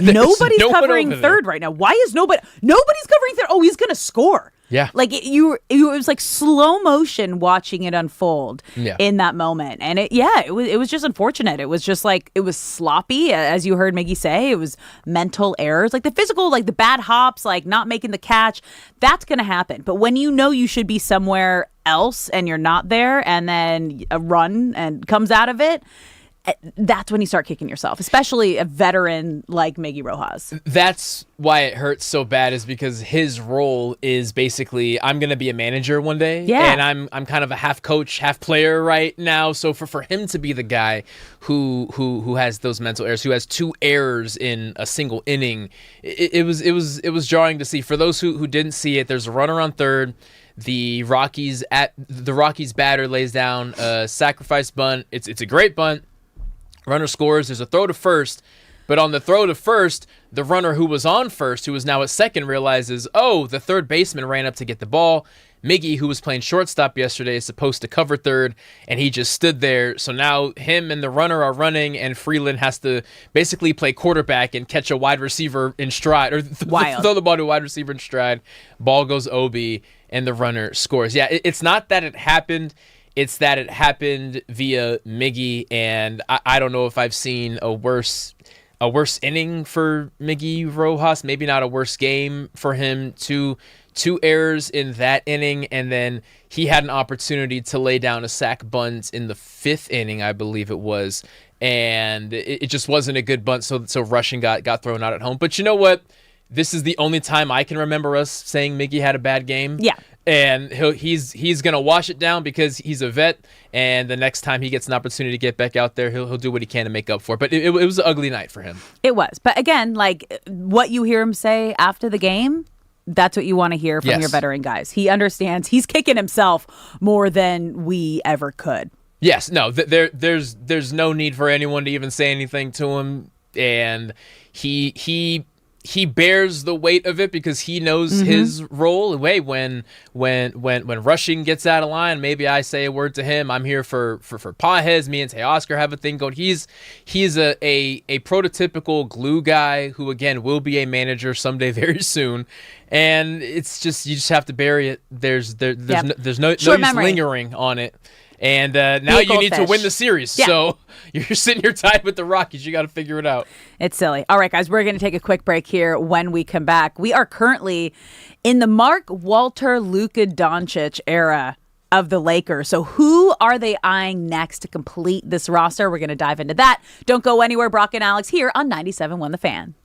Nobody's covering third right now. Why is nobody's covering third? Oh, he's going to score. Yeah. Like, it was like slow motion watching it unfold in that moment. And it was just unfortunate. It was just like, it was sloppy, as you heard Miggy say. It was mental errors. Like the physical, like the bad hops, like not making the catch, that's going to happen. But when you know you should be somewhere else and you're not there, and then a run and comes out of it, that's when you start kicking yourself, especially a veteran like Miggy Rojas. That's why it hurts so bad, is because his role is basically, I'm going to be a manager one day, and I'm kind of a half coach, half player right now. So for him to be the guy who has those mental errors, who has 2 errors in a single inning, it was jarring to see. For those who didn't see it, there's a runner on third. The Rockies batter lays down a sacrifice bunt. It's a great bunt. Runner scores. There's a throw to first, but on the throw to first, the runner who was on first, who was now at second, realizes, oh, the third baseman ran up to get the ball. Miggy, who was playing shortstop yesterday, is supposed to cover third, and he just stood there. So now him and the runner are running, and Freeland has to basically play quarterback and catch a wide receiver in stride, or throw the ball to a wide receiver in stride. Ball goes OB, and the runner scores. Yeah, it's not that it happened. It's that it happened via Miggy, and I don't know if I've seen a worse inning for Miggy Rojas. Maybe not a worse game for him. Two errors in that inning, and then he had an opportunity to lay down a sac bunt in the 5th inning, I believe it was, and it just wasn't a good bunt. So Rushing got thrown out at home. But you know what? This is the only time I can remember us saying Miggy had a bad game. Yeah. And he's gonna wash it down because he's a vet, and the next time he gets an opportunity to get back out there, he'll do what he can to make up for it. But it was an ugly night for him. It was. But again, like what you hear him say after the game, that's what you want to hear from your veteran guys. He understands. He's kicking himself more than we ever could. Yes. No. There's no need for anyone to even say anything to him, and he bears the weight of it because he knows his role. When rushing gets out of line, maybe I say a word to him. I'm here for Pajes. Me and Teoscar have a thing going. He's a prototypical glue guy who again will be a manager someday very soon. And it's just you just have to bury it. There's no use lingering on it. And now you need to win the series. Yeah. So you're sitting here tied with the Rockies. You got to figure it out. It's silly. All right, guys, we're going to take a quick break here. When we come back, we are currently in the Mark Walter Luka Doncic era of the Lakers. So who are they eyeing next to complete this roster? We're going to dive into that. Don't go anywhere. Brock and Alex here on 97.1 The Fan.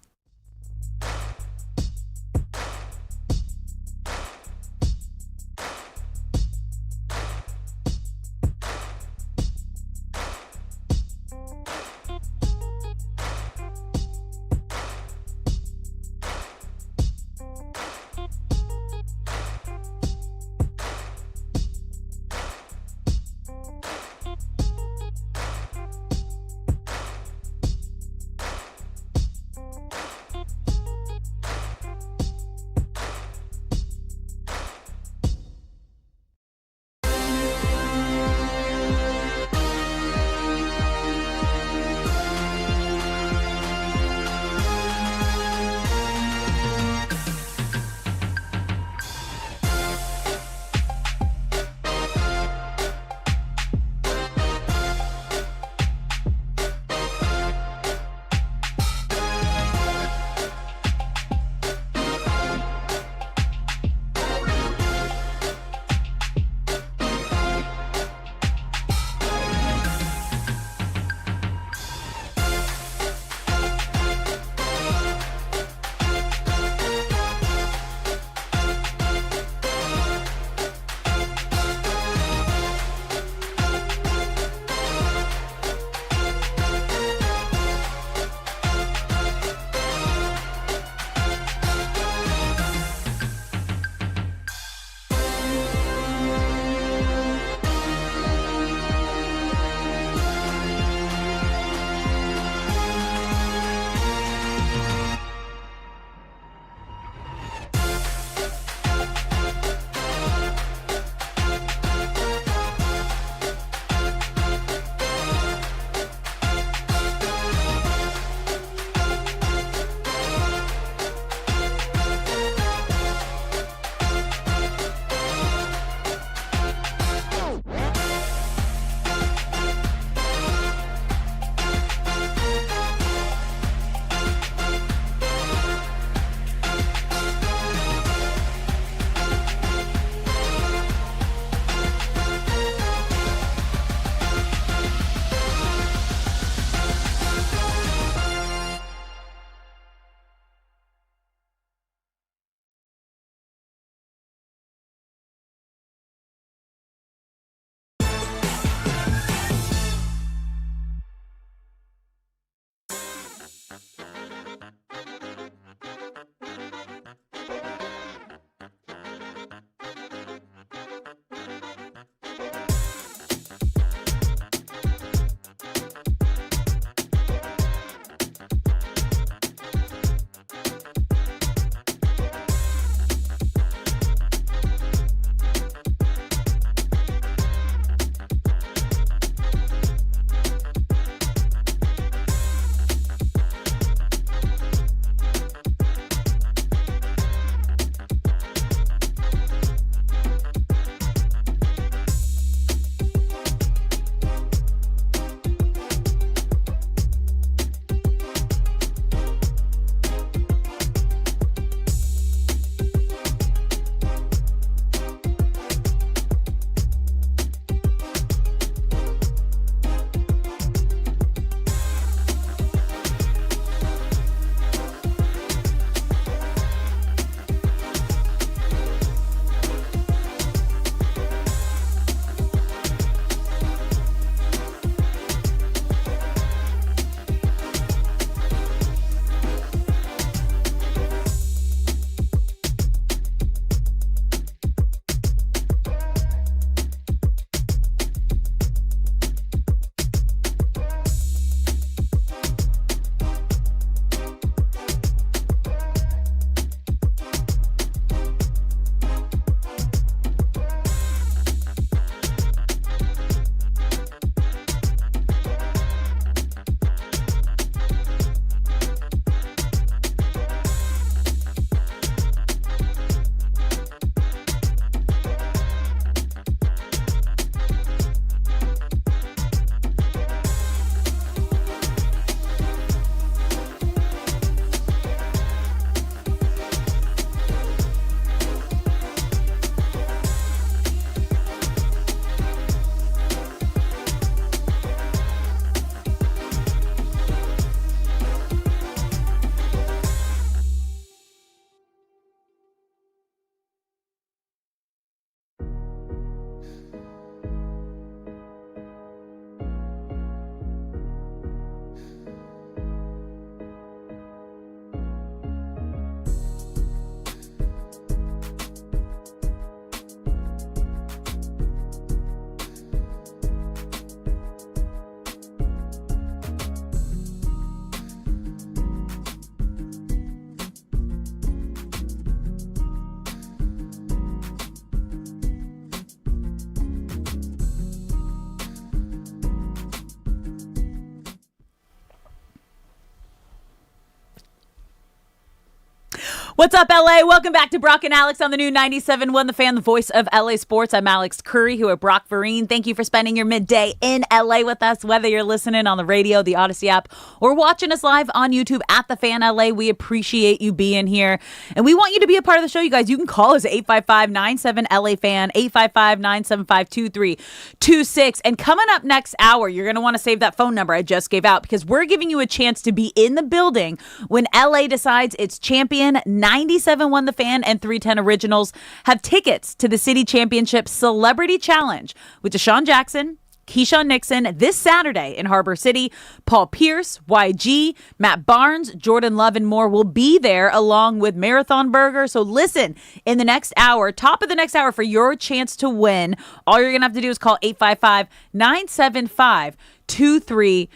What's up, LA? Welcome back to Brock and Alex on the new 97.1 The Fan, the voice of LA Sports. I'm Alex Curry, who at Brock Vereen. Thank you for spending your midday in LA with us, whether you're listening on the radio, the Odyssey app, or watching us live on YouTube at The Fan LA. We appreciate you being here, and we want you to be a part of the show, you guys. You can call us at 855-97-LA-FAN, 855-975-2326. And coming up next hour, you're going to want to save that phone number I just gave out, because we're giving you a chance to be in the building when LA decides its champion. 97.1 The Fan and 310 Originals have tickets to the City Championship Celebrity Challenge with Deshaun Jackson, Keyshawn Nixon this Saturday in Harbor City. Paul Pierce, YG, Matt Barnes, Jordan Love, and more will be there along with Marathon Burger. So listen, in the next hour, top of the next hour, for your chance to win, all you're going to have to do is call 855-975-2326.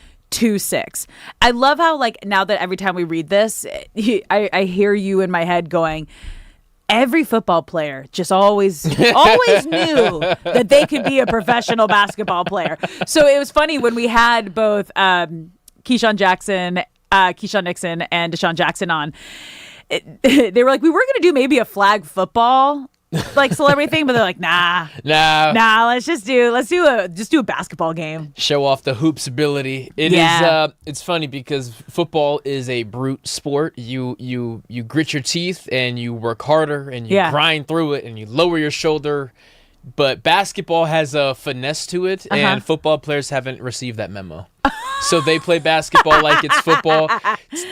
I love how, like, now that every time we read this, I hear you in my head going, every football player just always knew that they could be a professional basketball player. So it was funny when we had both Keyshawn Nixon and Deshaun Jackson on. They were like, we were going to do maybe a flag football like celebrity thing, but they're like, nah, let's do a basketball game. Show off the hoops ability. It's funny because football is a brute sport. You grit your teeth and you work harder and you grind through it and you lower your shoulder. But basketball has a finesse to it, and football players haven't received that memo. So they play basketball like it's football.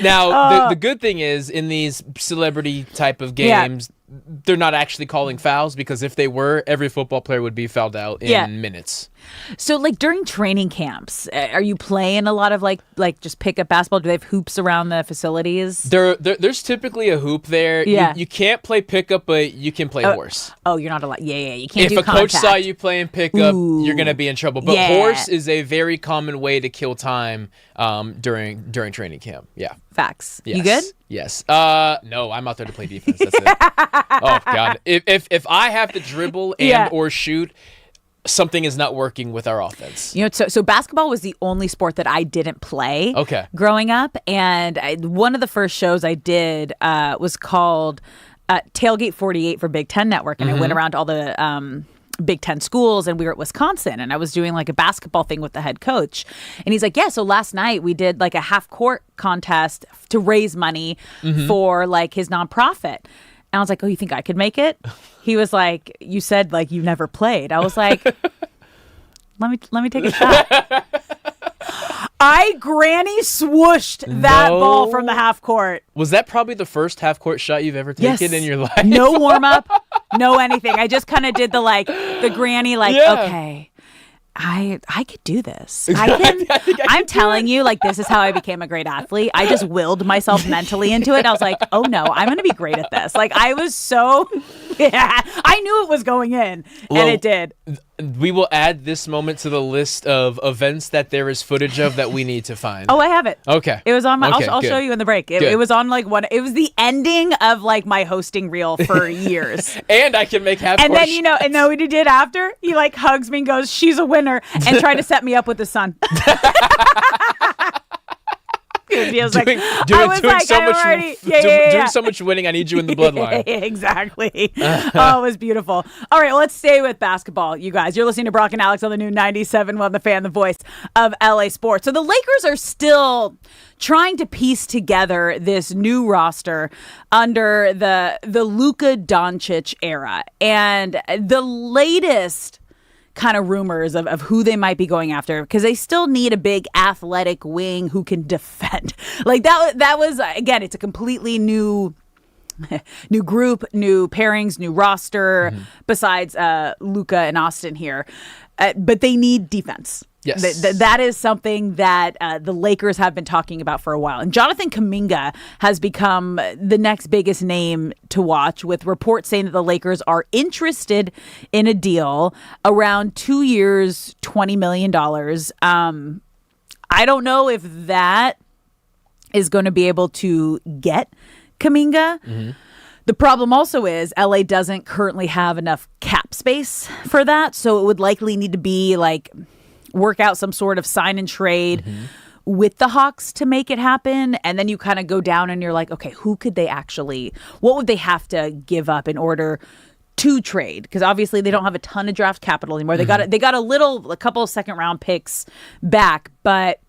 Now, the good thing is, in these celebrity type of games, they're not actually calling fouls, because if they were, every football player would be fouled out in minutes. So, like, during training camps, are you playing a lot of like just pick up basketball? Do they have hoops around the facilities? There's typically a hoop there. Yeah. You can't play pickup, but you can play horse. Oh, you're not allowed. Yeah. You can't. If a coach saw you playing pickup, you're gonna be in trouble. But horse is a very common way to kill time during training camp. Yeah. Facts. Yes. You good? Yes. No, I'm out there to play defense. That's it. Oh God. If I have to dribble or shoot, something is not working with our offense. You know, so basketball was the only sport that I didn't play growing up. And one of the first shows I did was called Tailgate 48 for Big Ten Network. And I went around to all the Big Ten schools, and we were at Wisconsin, and I was doing like a basketball thing with the head coach. And he's like, yeah, so last night we did like a half court contest to raise money for like his nonprofit. And I was like, oh, you think I could make it? He was like, you said like you never played. I was like, let me take a shot. I granny swooshed that ball from the half court. Was that probably the first half court shot you've ever taken in your life? No warm up, no anything. I just kind of did the granny okay. I could do this. I'm telling you, like, this is how I became a great athlete. I just willed myself mentally into it. I was like, oh no, I'm going to be great at this. Like, I was I knew it was going in, and it did. We will add this moment to the list of events that there is footage of that we need to find. Oh, I have it. Okay. It was on my, I'll show you in the break. It was on like it was the ending of like my hosting reel for years. And I can make half. And then, and then what he did after, he like hugs me and goes, she's a winner, and tried to set me up with his son. Doing so much winning. I need you in the bloodline. Exactly. Oh, it was beautiful. All right, well, let's stay with basketball, you guys. You're listening to Brock and Alex on the new 97.1 The Fan, the voice of LA Sports. So the Lakers are still trying to piece together this new roster under the Luka Doncic era, and the latest kind of rumors of who they might be going after, because they still need a big athletic wing who can defend. Like that was, again, it's a completely new group, new pairings, new roster, besides Luka and Austin here. But they need defense. Yes. That is something that the Lakers have been talking about for a while. And Jonathan Kuminga has become the next biggest name to watch, with reports saying that the Lakers are interested in a deal around 2 years, $20 million. I don't know if that is going to be able to get Kuminga. The problem also is LA doesn't currently have enough cap space for that. So it would likely need to be like work out some sort of sign and trade with the Hawks to make it happen. And then you kind of go down and you're like, okay, what would they have to give up in order to trade? Because obviously they don't have a ton of draft capital anymore. They got a couple of second round picks back, but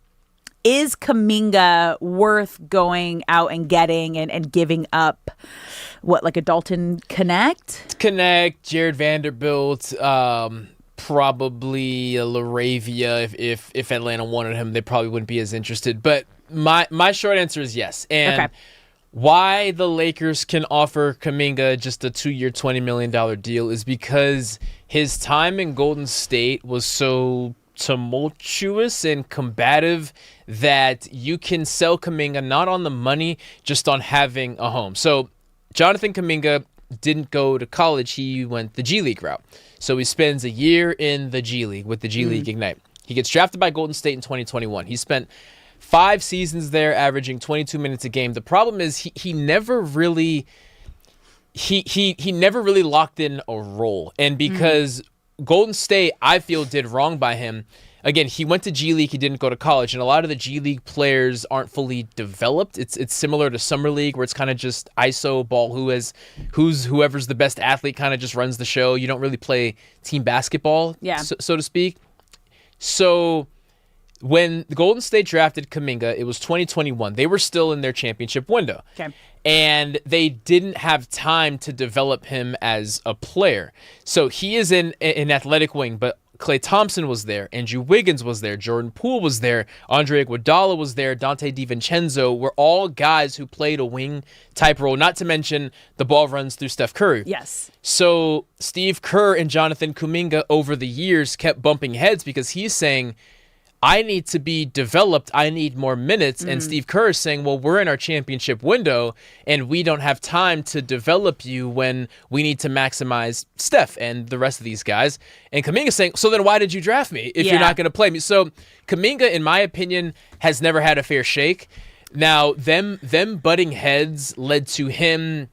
is Kuminga worth going out and getting and giving up like a Dalton Connect, Jared Vanderbilt, probably a LaRavia if Atlanta wanted him, they probably wouldn't be as interested. But my short answer is yes. And why the Lakers can offer Kuminga just a 2-year, $20 million deal is because his time in Golden State was so tumultuous and combative that you can sell Kuminga not on the money, just on having a home. So Jonathan Kuminga didn't go to college. He went the G League route. So he spends a year in the G League with the G League Ignite. He gets drafted by Golden State in 2021. He spent 5 seasons there, averaging 22 minutes a game. The problem is he never really locked in a role. And because Golden State, I feel, did wrong by him. Again, he went to G League. He didn't go to college, and a lot of the G League players aren't fully developed. It's similar to Summer League, where it's kind of just ISO ball. Whoever's the best athlete kind of just runs the show. You don't really play team basketball, so to speak. So when the Golden State drafted Kuminga, it was 2021. They were still in their championship window. Okay. And they didn't have time to develop him as a player. So he is an athletic wing, but Klay Thompson was there, Andrew Wiggins was there, Jordan Poole was there, Andre Iguodala was there, Dante DiVincenzo were all guys who played a wing type role, not to mention the ball runs through Steph Curry. Yes. So Steve Kerr and Jonathan Kuminga over the years kept bumping heads because he's saying, I need to be developed. I need more minutes. And Steve Kerr is saying, well, we're in our championship window and we don't have time to develop you when we need to maximize Steph and the rest of these guys. And Kuminga saying, so then why did you draft me if you're not going to play me? So Kuminga, in my opinion, has never had a fair shake. Now, them butting heads led to him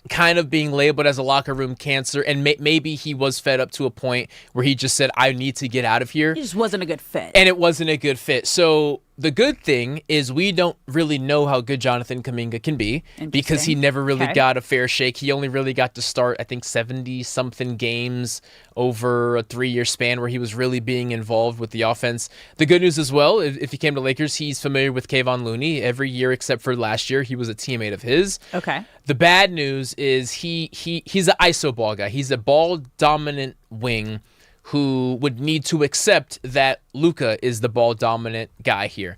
kind of being labeled as a locker room cancer, and maybe he was fed up to a point where he just said, I need to get out of here. It just wasn't a good fit. And it wasn't a good fit. So the good thing is we don't really know how good Jonathan Kuminga can be because he never really got a fair shake. He only really got to start, I think, 70-something games over a 3-year span where he was really being involved with the offense. The good news as well, if he came to Lakers, he's familiar with Kayvon Looney. Every year except for last year, he was a teammate of his. Okay. The bad news is he's an ISO ball guy. He's a ball-dominant wing who would need to accept that Luka is the ball-dominant guy here.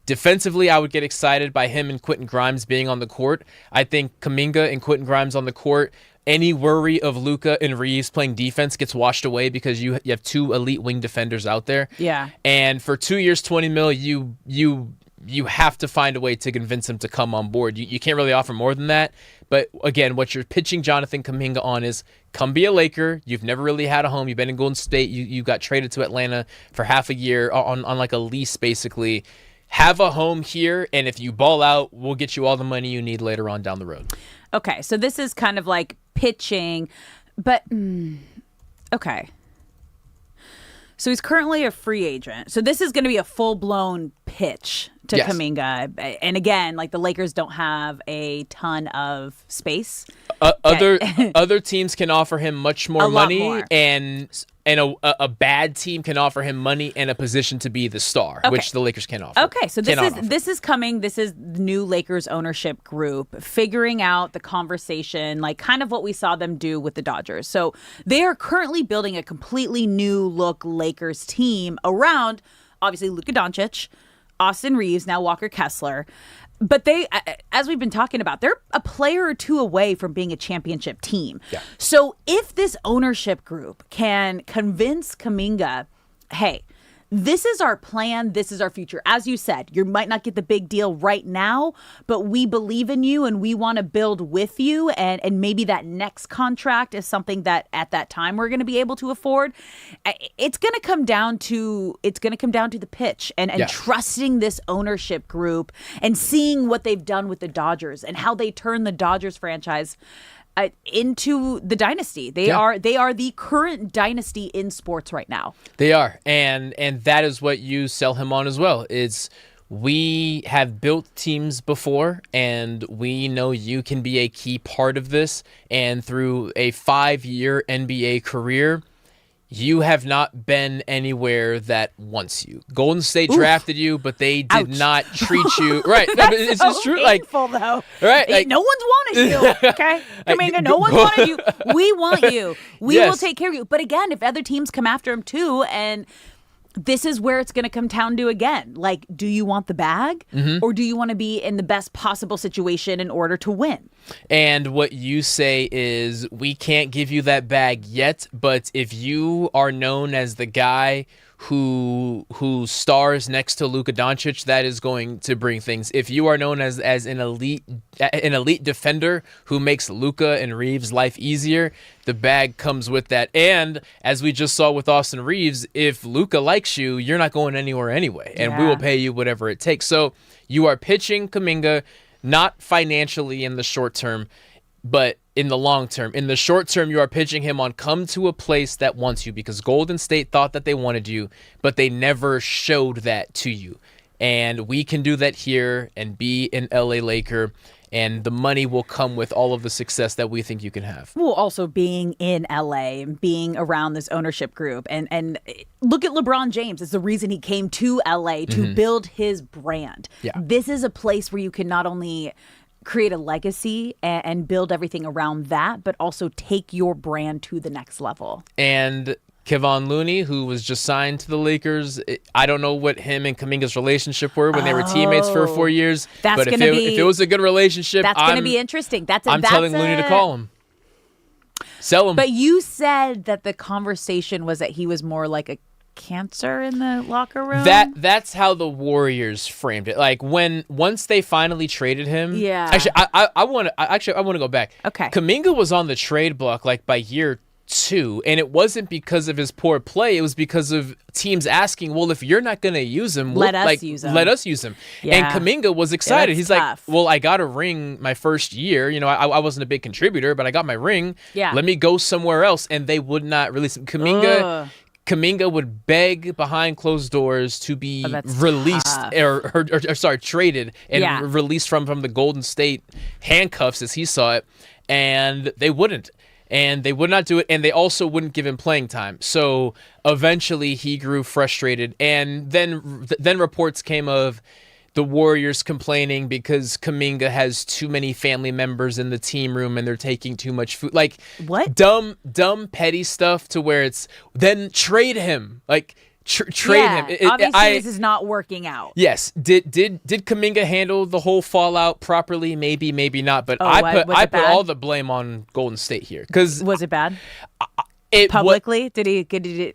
Defensively, I would get excited by him and Quentin Grimes being on the court. I think Kuminga and Quentin Grimes on the court, any worry of Luka and Reeves playing defense gets washed away because you have 2 elite wing defenders out there. Yeah. And for 2 years, $20 million, you have to find a way to convince him to come on board. You can't really offer more than that. But again, what you're pitching Jonathan Kuminga on is come be a Laker. You've never really had a home. You've been in Golden State. You got traded to Atlanta for half a year on like a lease, basically. Have a home here, and if you ball out, we'll get you all the money you need later on down the road. Okay, so this is kind of like pitching, but okay. So he's currently a free agent. So this is going to be a full-blown pitch to Kuminga. And again, like the Lakers don't have a ton of space. Other teams can offer him much more money, more. and a bad team can offer him money and a position to be the star, which the Lakers can't offer. Okay, so this is coming. This is the new Lakers ownership group figuring out the conversation, like kind of what we saw them do with the Dodgers. So they are currently building a completely new look Lakers team around, obviously, Luka Doncic, Austin Reeves, now Walker Kessler. But they, as we've been talking about, they're a player or 2 away from being a championship team. Yeah. So if this ownership group can convince Kuminga, hey, this is our plan, this is our future. As you said, you might not get the big deal right now, but we believe in you and we want to build with you. And maybe that next contract is something that at that time we're going to be able to afford. It's going to come down to the pitch and trusting this ownership group and seeing what they've done with the Dodgers and how they turn the Dodgers franchise into the dynasty. They are the current dynasty in sports right now. They are, and that is what you sell him on as well. It's we have built teams before, and we know you can be a key part of this. And through a 5-year NBA career, you have not been anywhere that wants you. Golden State drafted you, but they did not treat you right. No, but it's so just true. Painful, though. Right? Like, no one's wanted you. Okay, Kaminga, no one's wanted you. We want you. We will take care of you. But again, if other teams come after him too, and this is where it's going to come down to again. Like, do you want the bag or do you want to be in the best possible situation in order to win? And what you say is, we can't give you that bag yet, but if you are known as the guy who stars next to Luka Doncic, that is going to bring things. If you are known as an elite defender who makes Luka and Reeves' life easier, the bag comes with that. And as we just saw with Austin Reeves, if Luka likes you, you're not going anywhere anyway, and we will pay you whatever it takes. So you are pitching Kuminga not financially in the short term, but in the long term. In the short term, you are pitching him on come to a place that wants you, because Golden State thought that they wanted you, but they never showed that to you. And we can do that here and be an LA Laker, and the money will come with all of the success that we think you can have. Well, also being in LA and being around this ownership group, and look at LeBron James. It's the reason he came to LA to build his brand. Yeah. This is a place where you can not only create a legacy and build everything around that, but also take your brand to the next level. And Kevon Looney, who was just signed to the Lakers, I don't know what him and Kuminga's relationship were when they were teammates for 4 years. But if it was a good relationship, that's going to be interesting. I'm telling Looney to call him. Sell him. But you said that the conversation was that he was more like a cancer in the locker room. That's how the Warriors framed it. Like once they finally traded him. Yeah. Actually, I want to go back. Okay. Kuminga was on the trade block like by year 2, and it wasn't because of his poor play. It was because of teams asking, well, if you're not going to use him, let us use him. Yeah. And Kuminga was excited. Yeah, He's tough. like, well, I got a ring my first year. You know, I wasn't a big contributor, but I got my ring. Yeah. Let me go somewhere else. And they would not release him. Kuminga would beg behind closed doors to be released or traded and released from the Golden State handcuffs as he saw it, and they wouldn't. And they would not do it, and they also wouldn't give him playing time. So eventually he grew frustrated, and then reports came of the Warriors complaining because Kuminga has too many family members in the team room and they're taking too much food. Like, what? Dumb petty stuff to where it's, then trade him. Like, trade him. Obviously, this is not working out. Yes. Did Kuminga handle the whole fallout properly? Maybe, maybe not. But I put all the blame on Golden State here. Was it bad? Publicly? Did he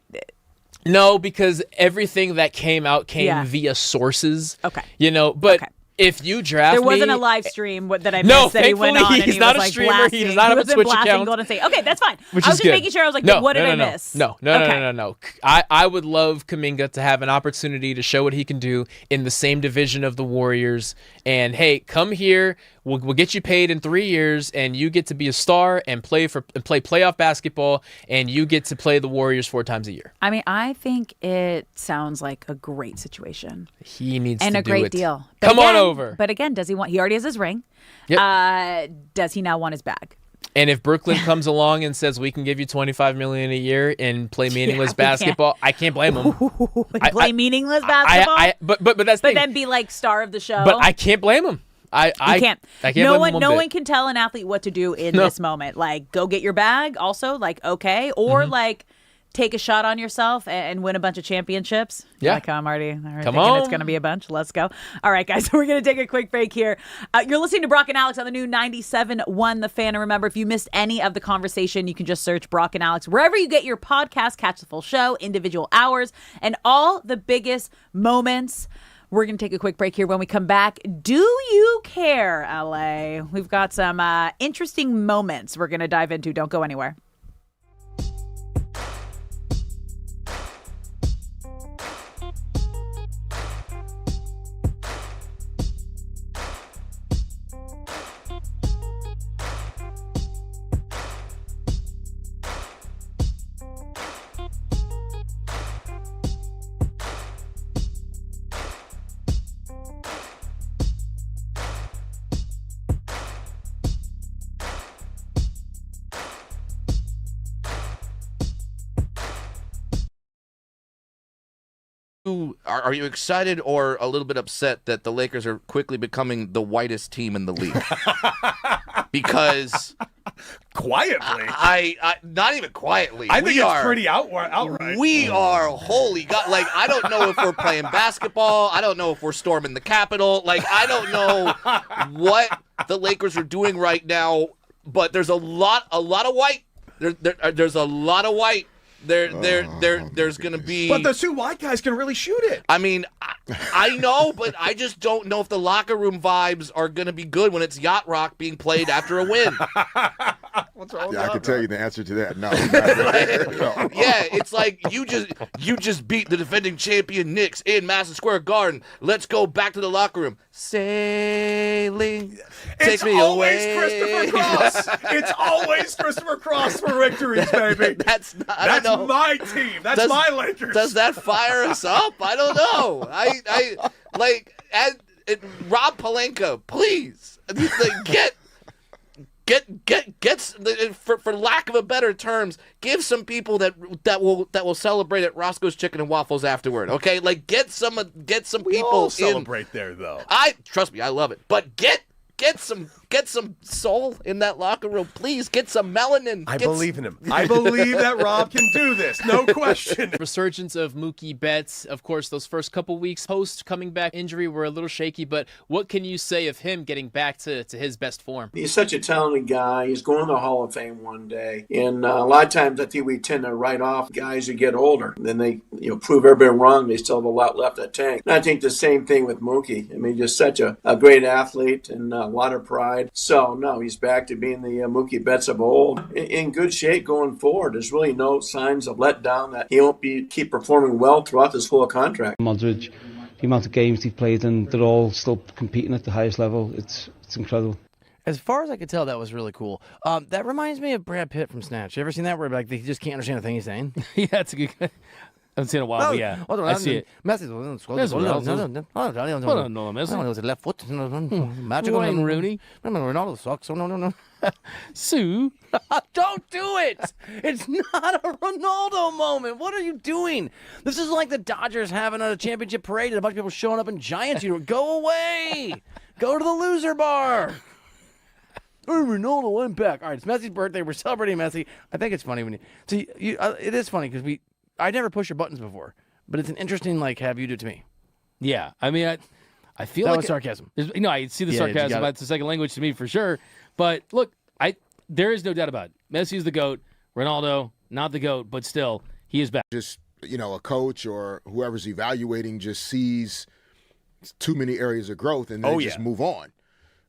No, because everything that came out came via sources. Okay. You know, but if you draft there wasn't me, a live stream that I missed that he went on and he's he not was a like streamer. blasting. He does not have a Twitch account. Golden State. Okay, that's fine. Which I was is just good. making sure. I was like, what did I miss? No. I would love Kuminga to have an opportunity to show what he can do in the same division of the Warriors. And hey, come here. We'll get you paid in 3 years, and you get to be a star and play playoff basketball, and you get to play the Warriors 4 times a year. I mean, I think it sounds like a great situation. He needs and to a do great it. deal. Come on over. But again, does he want? He already has his ring. Yep. Does he now want his bag? And if Brooklyn comes along and says we can give you $25 million a year and play meaningless basketball, I can't blame him. Play meaningless basketball. But that's the thing. Then be like star of the show. But I can't blame him. I can't. No one can tell an athlete what to do in this moment. Like, go get your bag. Also, like, okay, or like, take a shot on yourself and win a bunch of championships. Yeah, come, Marty. Come on, it's going to be a bunch. Let's go. All right, guys, we're going to take a quick break here. You're listening to Brock and Alex on the new 97.1 The Fan. And remember, if you missed any of the conversation, you can just search Brock and Alex wherever you get your podcast. Catch the full show, individual hours, and all the biggest moments. We're going to take a quick break here. When we come back, do you care, LA? We've got some interesting moments we're going to dive into. Don't go anywhere. Are you excited or a little bit upset that the Lakers are quickly becoming the whitest team in the league? Because quietly, I not even quietly. I think it's pretty outright. We are, holy God! Like, I don't know if we're playing basketball. I don't know if we're storming the Capitol. Like, I don't know what the Lakers are doing right now. But there's a lot of white. There's a lot of white. There's going to be. But those two white guys can really shoot it. I mean, I know, but I just don't know if the locker room vibes are going to be good when it's Yacht Rock being played after a win. What's wrong with I Yacht can tell Rock? you the answer to that. No. Yeah, it's like you just beat the defending champion Knicks in Madison Square Garden. Let's go back to the locker room. Sailing, take me away. Christopher Cross. It's always Christopher Cross for victories, baby. That's my team. That's my Lakers. Does that fire us up? I don't know. I like Rob Pelinka, please get for lack of a better terms, give some people that will celebrate at Roscoe's Chicken and Waffles afterward. Okay, like get some people all celebrate there though. Trust me, I love it, but get some soul in that locker room, please. Get some melanin. I believe in him. I believe that Rob can do this. No question. Resurgence of Mookie Betts. Of course, those first couple weeks post coming back injury were a little shaky, but what can you say of him getting back to his best form? He's such a talented guy. He's going to the Hall of Fame one day. And a lot of times I think we tend to write off guys who get older. Then they prove everybody wrong. They still have a lot left in the tank. And I think the same thing with Mookie. I mean, just such a great athlete and a lot of pride. So, no, he's back to being the Mookie Betts of old. In good shape going forward. There's really no signs of letdown that he won't keep performing well throughout this full contract. Modric, the amount of games he's played, and they're all still competing at the highest level. It's incredible. As far as I could tell, that was really cool. That reminds me of Brad Pitt from Snatch. You ever seen that where like they just can't understand a thing he's saying? Yeah, it's a good. I haven't seen it in a while, but yeah, I see it. Left foot. Magical Wayne Rooney. Ronaldo sucks. No. Sue, don't do it. It's not a Ronaldo moment. What are you doing? This is like the Dodgers having a championship parade and a bunch of people showing up in Giants. Go away. Go to the loser bar. Oh, Ronaldo, I'm back. All right, it's Messi's birthday. We're celebrating Messi. I think it's funny when it is funny because I never pushed your buttons before, but it's an interesting have you do it to me. Yeah, I mean, I feel that like was sarcasm. I see the sarcasm. It's a second language to me for sure. But look, there is no doubt about it. Messi is the GOAT. Ronaldo, not the GOAT, but still, he is back. Just a coach or whoever's evaluating just sees too many areas of growth and they just move on.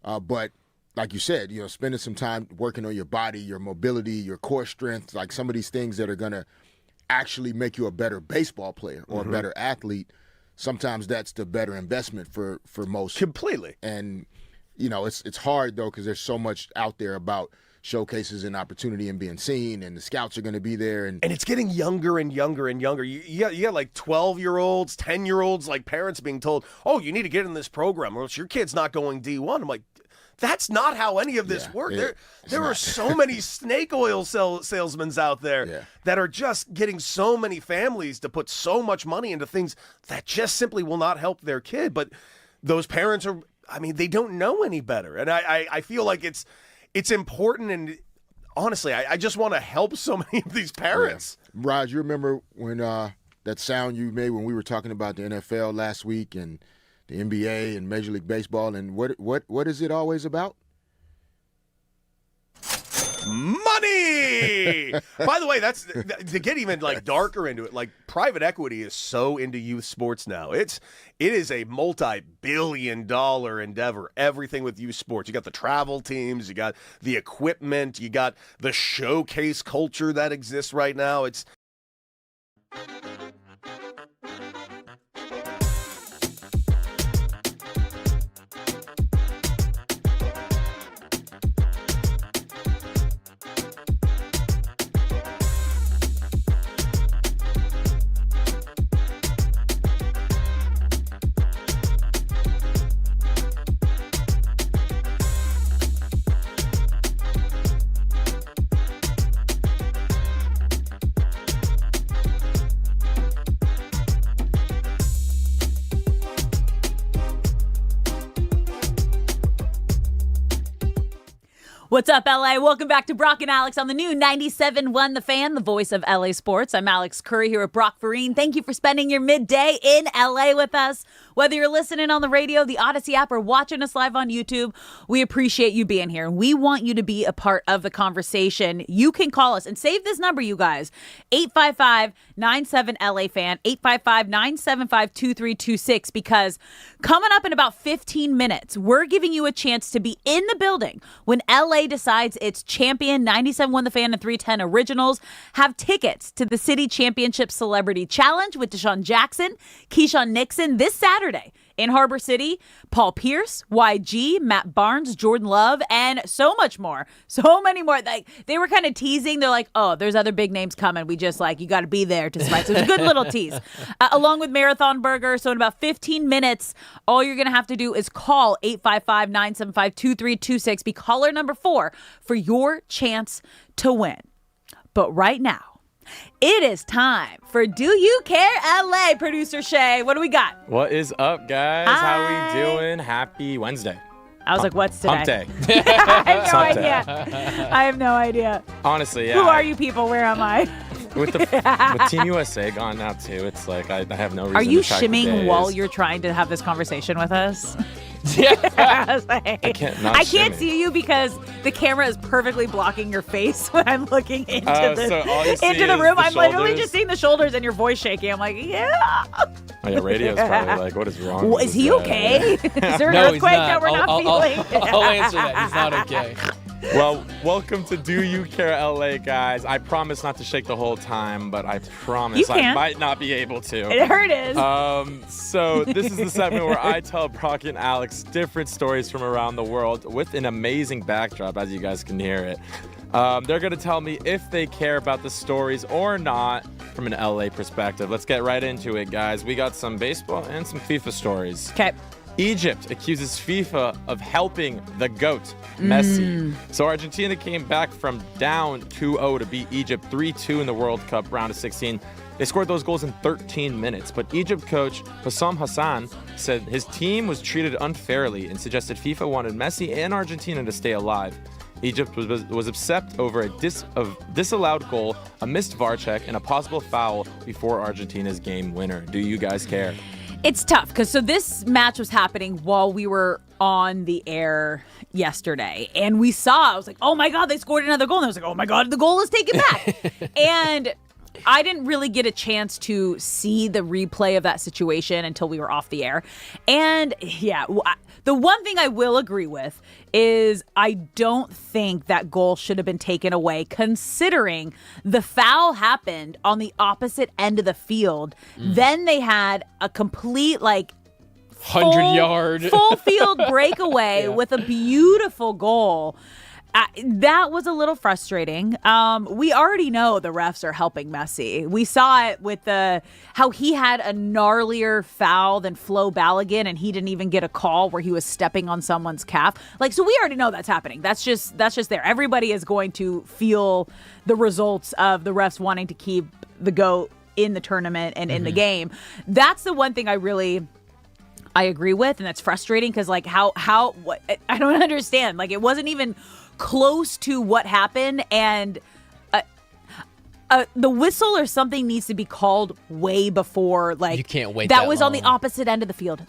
But like you said, spending some time working on your body, your mobility, your core strength, like some of these things that are going to actually make you a better baseball player or a better athlete, sometimes that's the better investment for most. Completely. And, it's hard, though, because there's so much out there about showcases and opportunity and being seen, and the scouts are going to be there. And it's getting younger and younger and younger. You got like 12-year-olds, 10-year-olds, like parents being told, oh, you need to get in this program or else your kid's not going D1. I'm like, that's not how any of this works. There are so many snake oil salesmen out there that are just getting so many families to put so much money into things that just simply will not help their kid. But those parents they don't know any better. And I feel like it's important. And honestly, I just want to help so many of these parents. Yeah. Raj, you remember when that sound you made when we were talking about the NFL last week and the NBA and Major League Baseball, and what is it always about? Money! By the way, that's to get even darker into it. Like, private equity is so into youth sports now. It is a multi-billion-dollar endeavor. Everything with youth sports. You got the travel teams, you got the equipment, you got the showcase culture that exists right now. It's What's up, LA? Welcome back to Brock and Alex on the new 97.1 The Fan, the voice of LA sports. I'm Alex Curry here with Brock Farine. Thank you for spending your midday in LA with us. Whether you're listening on the radio, the Odyssey app, or watching us live on YouTube, we appreciate you being here. We want you to be a part of the conversation. You can call us and save this number, you guys. 855-97-LA-FAN, 855-975-2326, because coming up in about 15 minutes, we're giving you a chance to be in the building when LA decides its champion. 97.1 The Fan and 310 Originals have tickets to the City Championship Celebrity Challenge with Deshaun Jackson, Keyshawn Nixon this Saturday in Harbor City. Paul Pierce, YG, Matt Barnes, Jordan Love, and so much more. So many more. Like, they were kind of teasing. They're like, oh, there's other big names coming. We just you got to be there to survive. So it's a good little tease. Along with Marathon Burger. So in about 15 minutes, all you're going to have to do is call 855-975-2326. Be caller number 4 for your chance to win. But right now, it is time for Do You Care LA, producer Shay. What do we got? What is up, guys? Hi. How we doing? Happy Wednesday. I was like, what's today? Hump day. I have no Hump day. idea. I have no idea. Honestly, yeah. Who are you people? Where am I? With Team USA gone now, too, it's like I have no reason Are you to track the shimming days. while you're trying to have this conversation with us? Yeah. I was like, I can't I can't see you because the camera is perfectly blocking your face when I'm looking into so all you see into the is room. the I'm literally shoulders? just seeing the shoulders and your voice shaking. I'm like, yeah. Oh, yeah, radio's probably like, what is wrong? Well, with is this he guy? okay? Is there an No, he's earthquake not. that we're not feeling? I'll answer that. He's not okay. Well, welcome to Do You Care LA, guys. I promise not to shake the whole time, but I promise You I can. might not be able to. There it is. So this is the segment where I tell Brock and Alex different stories from around the world with an amazing backdrop, as you guys can hear it. They're going to tell me if they care about the stories or not from an LA perspective. Let's get right into it, guys. We got some baseball and some FIFA stories. Okay. Egypt accuses FIFA of helping the GOAT, Messi. So Argentina came back from down 2-0 to beat Egypt 3-2 in the World Cup round of 16. They scored those goals in 13 minutes, but Egypt coach Hussam Hassan said his team was treated unfairly and suggested FIFA wanted Messi and Argentina to stay alive. Egypt was upset over a disallowed goal, a missed VAR check, and a possible foul before Argentina's game winner. Do you guys care? It's tough because this match was happening while we were on the air yesterday, and we saw. I was like, "Oh my God, they scored another goal!" And I was like, "Oh my God, the goal is taken back." And I didn't really get a chance to see the replay of that situation until we were off the air. And yeah, the one thing I will agree with is I don't think that goal should have been taken away, considering the foul happened on the opposite end of the field. Then they had a complete 100-yard full field breakaway with a beautiful goal. That was a little frustrating. We already know the refs are helping Messi. We saw it with how he had a gnarlier foul than Flo Balogun, and he didn't even get a call where he was stepping on someone's calf. So we already know that's happening. That's just there. Everybody is going to feel the results of the refs wanting to keep the GOAT in the tournament and in the game. That's the one thing I agree with, and that's frustrating because what I don't understand. It wasn't even close to what happened, and the whistle or something needs to be called way before. You can't wait. That was on the opposite end of the field.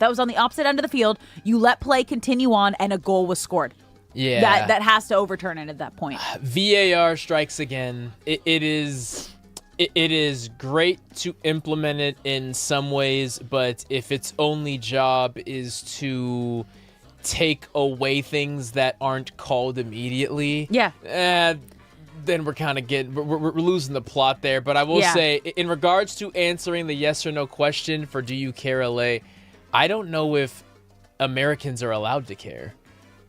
You let play continue on, and a goal was scored. Yeah, that has to overturn it at that point. VAR strikes again. It is great to implement it in some ways, but if its only job is to take away things that aren't called immediately, then we're kind of we're losing the plot there. But I will say, in regards to answering the yes or no question for Do You Care LA, I don't know if Americans are allowed to care,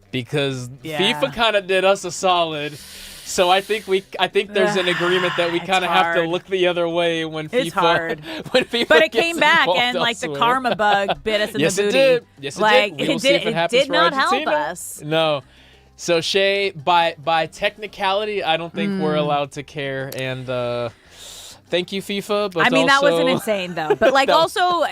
because FIFA kind of did us a solid. So I think there's an agreement that we kind of have to look the other way when it's FIFA. Hard. When FIFA but it gets came back, and elsewhere. the karma bug bit us in Yes, the booty. It did. Yes, it did. We will see if it happens did for not Argentina. help us. No. So Shay, by technicality, I don't think we're allowed to care. And thank you, FIFA. But that wasn't insane though. But also,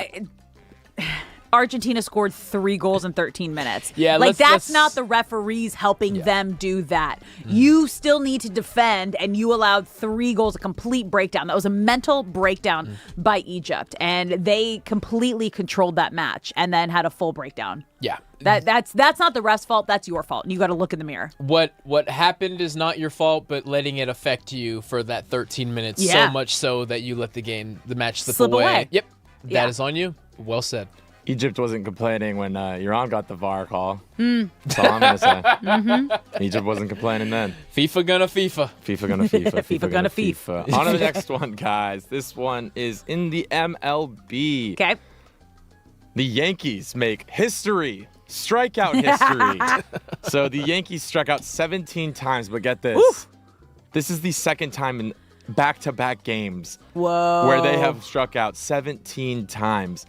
Argentina scored 3 goals in 13 minutes. Yeah, like that's not the referees helping them do that. You still need to defend, and you allowed 3 goals, a complete breakdown. That was a mental breakdown by Egypt, and they completely controlled that match and then had a full breakdown. Yeah. That's not the ref's fault. That's your fault. And you got to look in the mirror. What happened is not your fault, but letting it affect you for that 13 minutes, so much so that you let the match slip away. Yep. That is on you. Well said. Egypt wasn't complaining when Iran got the VAR call. That's all I'm going to say. Egypt wasn't complaining then. FIFA gonna FIFA. FIFA gonna FIFA. FIFA gonna FIFA. On to the next one, guys. This one is in the MLB. Okay. The Yankees make history. Strikeout history. So the Yankees struck out 17 times, but get this. Oof. This is the second time in back-to-back games Whoa. where they have struck out 17 times.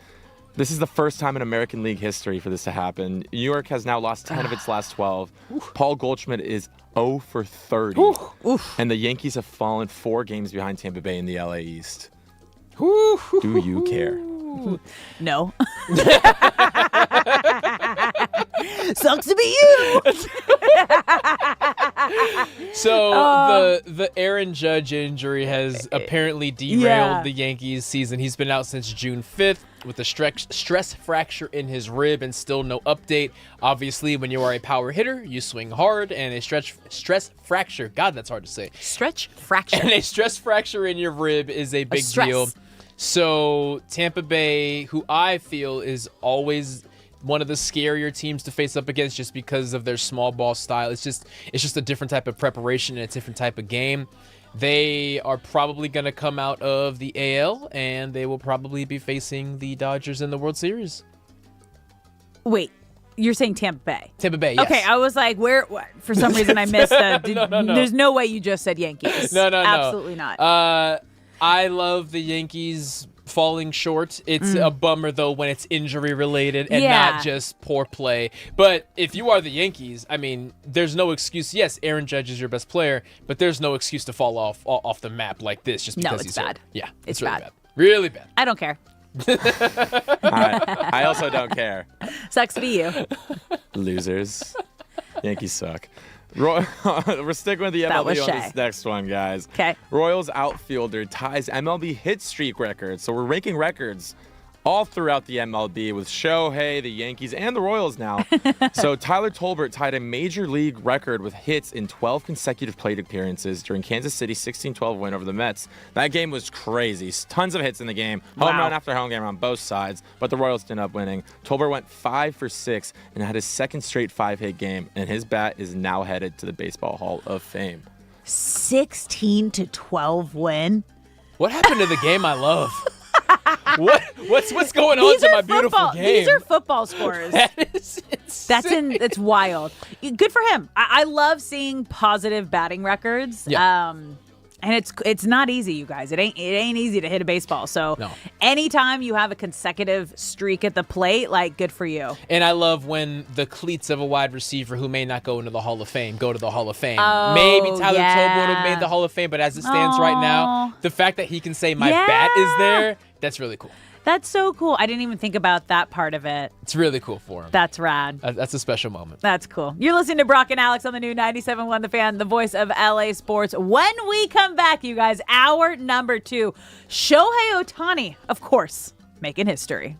This is the first time in American League history for this to happen. New York has now lost 10 of its last 12. Paul Goldschmidt is 0 for 30. And the Yankees have fallen 4 games behind Tampa Bay in the LA East. Do you care? No. Sucks to be you. So the Aaron Judge injury has apparently derailed the Yankees season. He's been out since June 5th with a stress fracture in his rib and still no update. Obviously, when you are a power hitter, you swing hard, and a stress fracture, God, that's hard to say. Stretch fracture. And a stress fracture in your rib is a big deal. So Tampa Bay, who I feel is always one of the scarier teams to face up against just because of their small ball style. It's just a different type of preparation and a different type of game. They are probably going to come out of the AL, and they will probably be facing the Dodgers in the World Series. Wait, you're saying Tampa Bay? Tampa Bay, yes. Okay, I was like, where? What? For some reason, I missed that. No. There's no way you just said Yankees. No. Absolutely not. I love the Yankees falling short. It's a bummer, though, when it's injury-related and not just poor play. But if you are the Yankees, I mean, there's no excuse. Yes, Aaron Judge is your best player, but there's no excuse to fall off the map like this just because it's bad. Yeah, it's really bad. Really bad. I don't care. I also don't care. Sucks to be you. Losers. Yankees suck. We're sticking with the MLB on this next one, guys. Okay. Royals outfielder ties MLB hit streak record. So we're ranking records all throughout the MLB with Shohei, the Yankees, and the Royals now. So Tyler Tolbert tied a major league record with hits in 12 consecutive plate appearances during Kansas City's 16-12 win over the Mets. That game was crazy. Tons of hits in the game. Home run after home game on both sides, but the Royals ended up winning. Tolbert went 5 for 6 and had his second straight 5-hit game, and his bat is now headed to the Baseball Hall of Fame. 16-12 win? What happened to the game I love? What's going on to my beautiful game? These are football scores. It's wild. Good for him. I love seeing positive batting records. Yeah. And it's not easy, you guys. It ain't easy to hit a baseball. So anytime you have a consecutive streak at the plate, like, good for you. And I love when the cleats of a wide receiver who may not go into the Hall of Fame go to the Hall of Fame. Oh, maybe Tyler Tolbert would have made the Hall of Fame, but as it stands right now, the fact that he can say my bat is there, that's really cool. That's so cool. I didn't even think about that part of it. It's really cool for him. That's rad. That's a special moment. That's cool. You're listening to Brock and Alex on the new 97.1 The Fan, the voice of LA Sports. When we come back, you guys, hour number 2, Shohei Ohtani, of course, making history.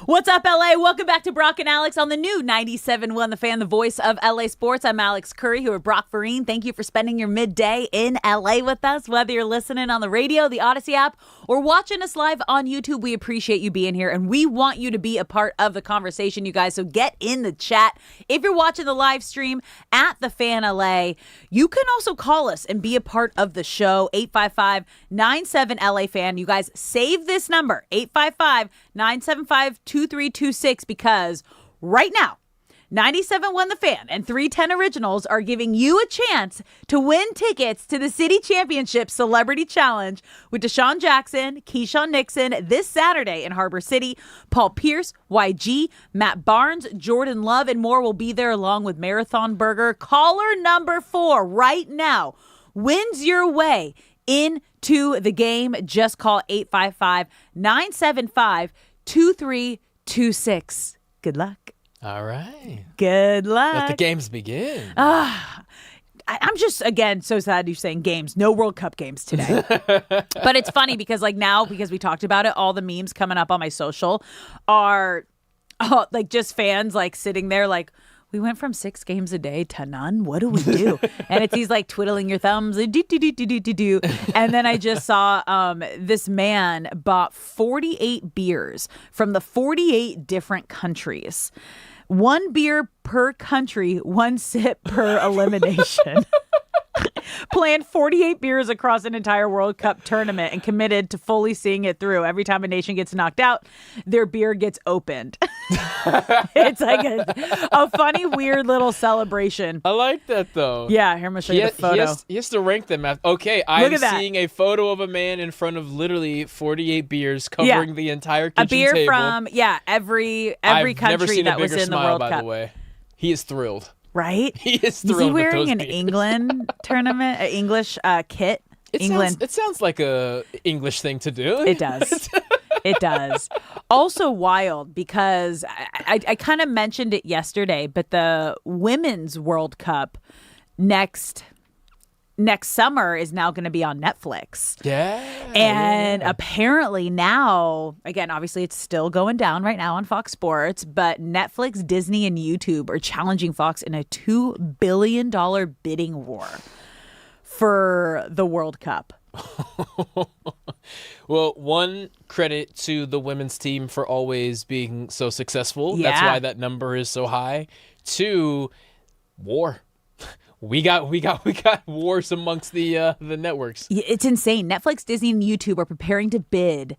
What's up, LA? Welcome back to Brock and Alex on the new 97.1 The Fan, the voice of LA Sports. I'm Alex Curry, here with Brock Farine. Thank you for spending your midday in LA with us, whether you're listening on the radio, the Odyssey app, or watching us live on YouTube. We appreciate you being here, and we want you to be a part of the conversation, you guys. So get in the chat. If you're watching the live stream at The Fan LA, you can also call us and be a part of the show, 855-97-LA-FAN. You guys save this number, 855-975-2326, because right now, 97.1 The Fan and 310 Originals are giving you a chance to win tickets to the City Championship Celebrity Challenge with Deshaun Jackson, Keyshawn Nixon this Saturday in Harbor City. Paul Pierce, YG, Matt Barnes, Jordan Love, and more will be there along with Marathon Burger. Caller number 4 right now wins your way into the game. Just call 855-975-2326. Good luck. All right. Good luck. Let the games begin. I'm just, again, so sad you're saying games. No World Cup games today. But it's funny because, like, now, because we talked about it, all the memes coming up on my social are, like, just fans, like, sitting there, like, we went from 6 games a day to none. What do we do? And it's these, like, twiddling your thumbs. And then I just saw this man bought 48 beers from the 48 different countries. 1 beer per country, 1 sip per elimination. Planned 48 beers across an entire World Cup tournament and committed to fully seeing it through. Every time a nation gets knocked out, their beer gets opened. It's like a funny, weird little celebration. I like that, though. Yeah, here I'm going to show you the photo. He has to rank them. Okay, I'm seeing a photo of a man in front of literally 48 beers covering the entire kitchen table. A beer from, every country that was in the World Cup. By the way. He is thrilled. Right? He is thrilled. Is he wearing an beers. England tournament, an English kit? It sounds like a English thing to do. It does. It does. Also wild because I kind of mentioned it yesterday, but the Women's World Cup next summer is now going to be on Netflix. Yeah. And apparently now, again, obviously it's still going down right now on Fox Sports, but Netflix, Disney, and YouTube are challenging Fox in a $2 billion bidding war for the World Cup. Well, one credit to the women's team for always being so successful. Yeah. That's why that number is so high. 2, war. We got wars amongst the networks. It's insane. Netflix, Disney, and YouTube are preparing to bid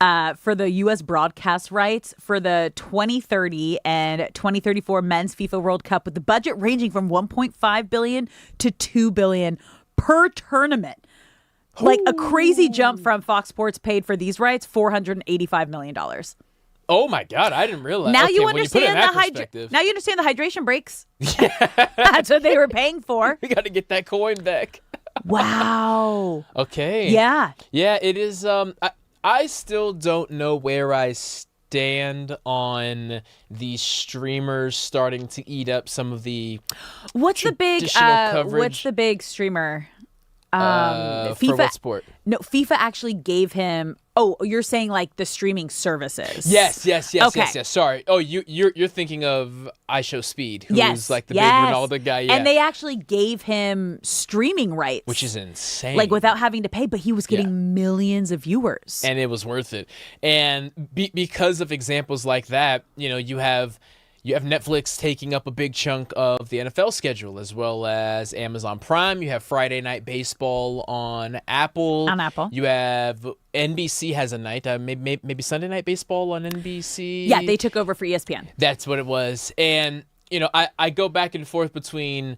for the U.S. broadcast rights for the 2030 and 2034 Men's FIFA World Cup, with the budget ranging from $1.5 billion to $2 billion per tournament. Like a crazy jump from Fox Sports paid for these rights, $485 million. Oh my God, I didn't realize. Now okay, you understand now you understand the hydration breaks. That's what they were paying for. We got to get that coin back. Wow. Okay. Yeah. Yeah, it is. I still don't know where I stand on the streamers starting to eat up some of the What's the big streamer? FIFA, for what sport? No, FIFA actually gave him. Oh, you're saying like the streaming services? Yes. Okay. Yes. Sorry. Oh, you're thinking of iShowSpeed, who's like the big Ronaldo guy. Yeah. And they actually gave him streaming rights, which is insane. Like without having to pay, but he was getting millions of viewers, and it was worth it. And because of examples like that, you have Netflix taking up a big chunk of the NFL schedule, as well as Amazon Prime. You have Friday Night Baseball on Apple. You have NBC has a night, maybe Sunday Night Baseball on NBC. Yeah, they took over for ESPN. That's what it was. And, I go back and forth between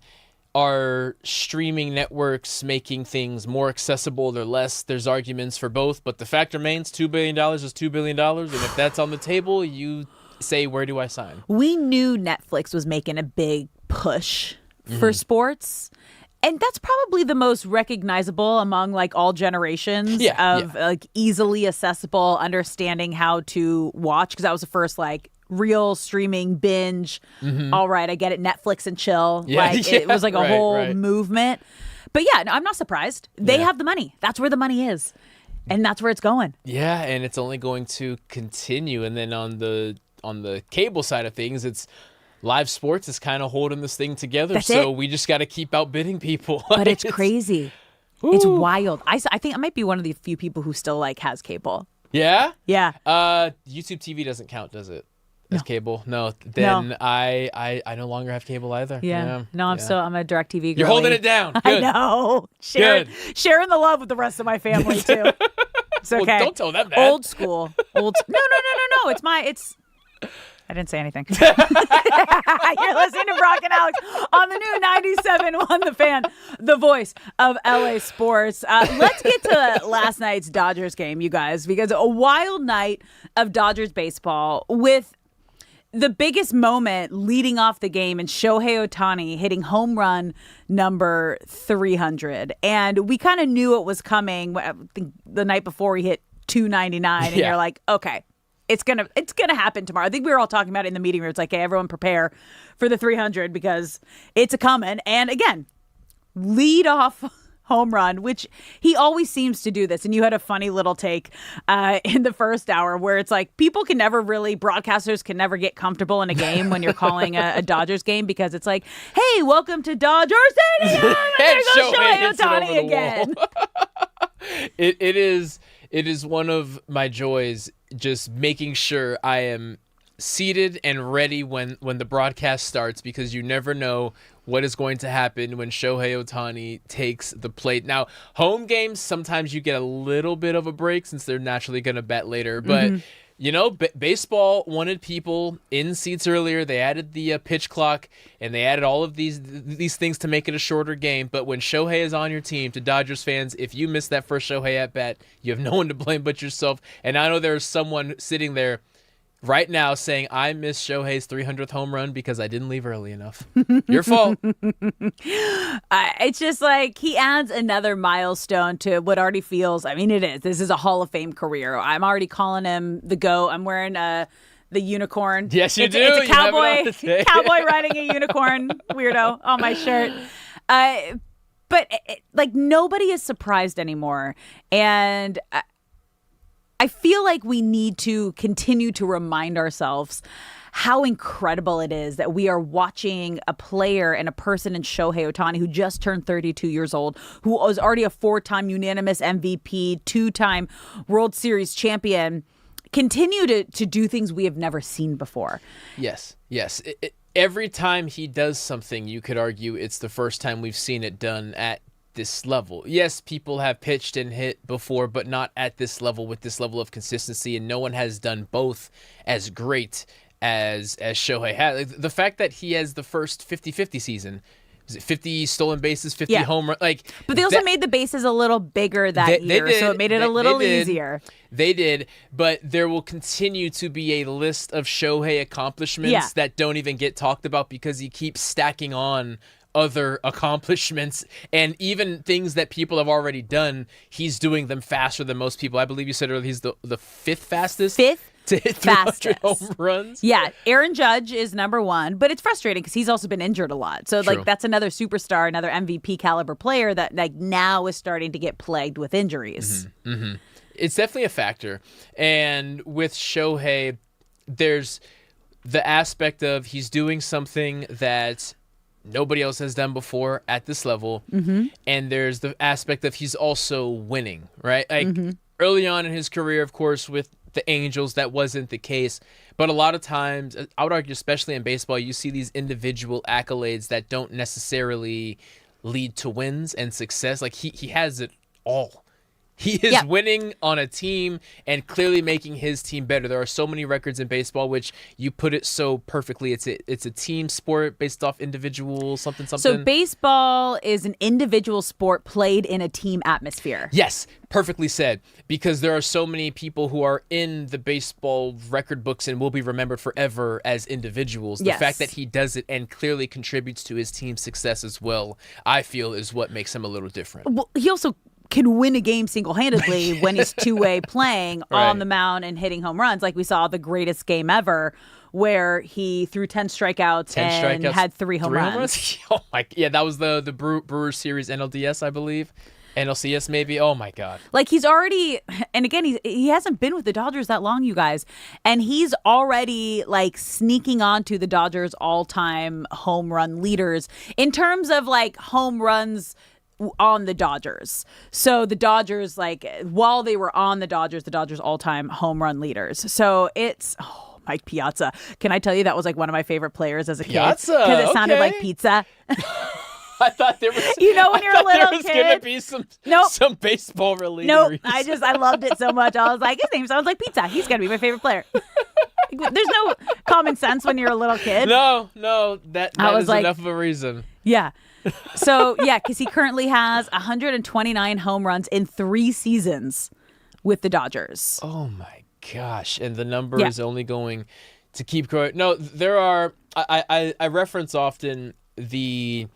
our streaming networks making things more accessible or less. There's arguments for both, but the fact remains $2 billion is $2 billion. And if that's on the table, you say, where do I sign? We knew Netflix was making a big push for sports. And that's probably the most recognizable among like all generations like easily accessible, understanding how to watch. Because that was the first like real streaming binge. All right, I get it. Netflix and chill. It was like a whole movement. But yeah, no, I'm not surprised. They have the money. That's where the money is. And that's where it's going. Yeah, and it's only going to continue. And then on the the cable side of things, it's live sports is kind of holding this thing together. That's so it. we just got to keep outbidding people. But it's crazy. It's wild. I think I might be one of the few people who still has cable. Yeah? Yeah. YouTube TV doesn't count, does it? As cable? No. Then I no longer have cable either. Yeah. No, I'm a DirecTV girl. You're holding it down. Good. I know. Sharing the love with the rest of my family too. It's okay. Well, don't tell them that. Old school. No. It's I didn't say anything. You're listening to Brock and Alex on the new 97.1 The Fan, the voice of LA sports. Let's get to last night's Dodgers game, you guys, because a wild night of Dodgers baseball with the biggest moment leading off the game and Shohei Ohtani hitting home run number 300. And we kind of knew it was coming. I think the night before he hit 299 and you're like, okay, it's gonna happen tomorrow. I think we were all talking about it in the meeting room. It's like, hey, everyone prepare for the 300 because it's a coming. And again, lead off home run, which he always seems to do this. And you had a funny little take in the first hour where it's like broadcasters can never get comfortable in a game when you're calling a Dodgers game because it's like, hey, welcome to Dodger Stadium. And there goes Shohei Ohtani again. It is one of my joys just making sure I am seated and ready when the broadcast starts because you never know what is going to happen when Shohei Ohtani takes the plate. Now, home games, sometimes you get a little bit of a break since they're naturally going to bet later. But, baseball wanted people in seats earlier. They added the pitch clock, and they added all of these things to make it a shorter game. But when Shohei is on your team, to Dodgers fans, if you miss that first Shohei at-bat, you have no one to blame but yourself. And I know there's someone sitting there right now saying, I miss Shohei's 300th home run because I didn't leave early enough. Your fault. It's just like he adds another milestone to what already feels, it is. This is a Hall of Fame career. I'm already calling him the GOAT. I'm wearing the unicorn. Yes, you do. It's a cowboy riding a unicorn weirdo on my shirt. But nobody is surprised anymore. And I feel like we need to continue to remind ourselves how incredible it is that we are watching a player and a person in Shohei Ohtani who just turned 32 years old, who was already a 4-time unanimous MVP, 2-time World Series champion, continue to do things we have never seen before. Yes. Every time he does something, you could argue it's the first time we've seen it done at this level. Yes, people have pitched and hit before, but not at this level with this level of consistency, and no one has done both as great as Shohei had. The fact that he has the first 50-50 season, is it 50 stolen bases, 50 home runs? But they also made the bases a little bigger that year, so it made it a little easier. They did, but there will continue to be a list of Shohei accomplishments that don't even get talked about because he keeps stacking on other accomplishments and even things that people have already done. He's doing them faster than most people. I believe you said earlier he's the fifth fastest to hit 300 home runs. Yeah, Aaron Judge is number one, but it's frustrating because he's also been injured a lot. So that's another superstar, another MVP caliber player that now is starting to get plagued with injuries. Mm-hmm. It's definitely a factor. And with Shohei, there's the aspect of he's doing something that nobody else has done before at this level. Mm-hmm. And there's the aspect of he's also winning, right? Early on in his career, of course, with the Angels, that wasn't the case. But a lot of times, I would argue, especially in baseball, you see these individual accolades that don't necessarily lead to wins and success. He has it all. He is winning on a team and clearly making his team better. There are so many records in baseball, which you put it so perfectly. It's a team sport based off individual something. So baseball is an individual sport played in a team atmosphere. Yes, perfectly said. Because there are so many people who are in the baseball record books and will be remembered forever as individuals. The fact that he does it and clearly contributes to his team's success as well, I feel, is what makes him a little different. Well, he also can win a game single-handedly when he's two-way playing on the mound and hitting home runs, like we saw the greatest game ever where he threw 10 strikeouts and had 3 home runs. Oh my! Yeah, that was the Brewers series NLDS, I believe. NLCS maybe. Oh my God! Like he's already, and again, he hasn't been with the Dodgers that long, you guys, and he's already like sneaking onto the Dodgers all-time home run leaders in terms of like home runs on the Dodgers. So the Dodgers, like while they were on the Dodgers all-time home run leaders. So it's. Mike Piazza. Can I tell you that was like one of my favorite players as a kid? Piazza, because it sounded okay. like pizza. I thought there was. You know when you're a little there was kid. gonna be some baseball related. Nope. reasons. I loved it so much. I was like, his name sounds like pizza. He's gonna be my favorite player. There's no common sense when you're a little kid. No, that was is like, enough of a reason. Yeah. So yeah, because he currently has 129 home runs in 3 seasons with the Dodgers. Oh my gosh! And the number is only going to keep growing. No, there are. I reference often the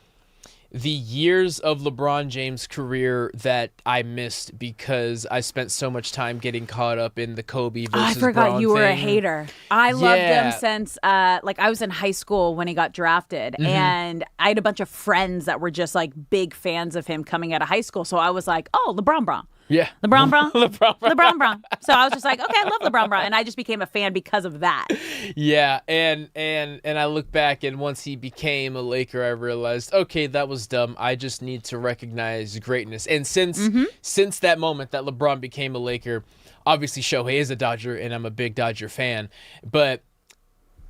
years of LeBron James' career that I missed because I spent so much time getting caught up in the Kobe versus I forgot Braun you were a thing. hater. I loved him since like I was in high school when he got drafted, and I had a bunch of friends that were just like big fans of him coming out of high school. So I was like, oh, LeBron Braun. Yeah. LeBron Braun? LeBron Braun. So I was just like, okay, I love LeBron Braun. And I just became a fan because of that. Yeah, and I look back, and once he became a Laker, I realized, okay, that was dumb. I just need to recognize greatness. And since that moment that LeBron became a Laker, obviously Shohei is a Dodger, and I'm a big Dodger fan. But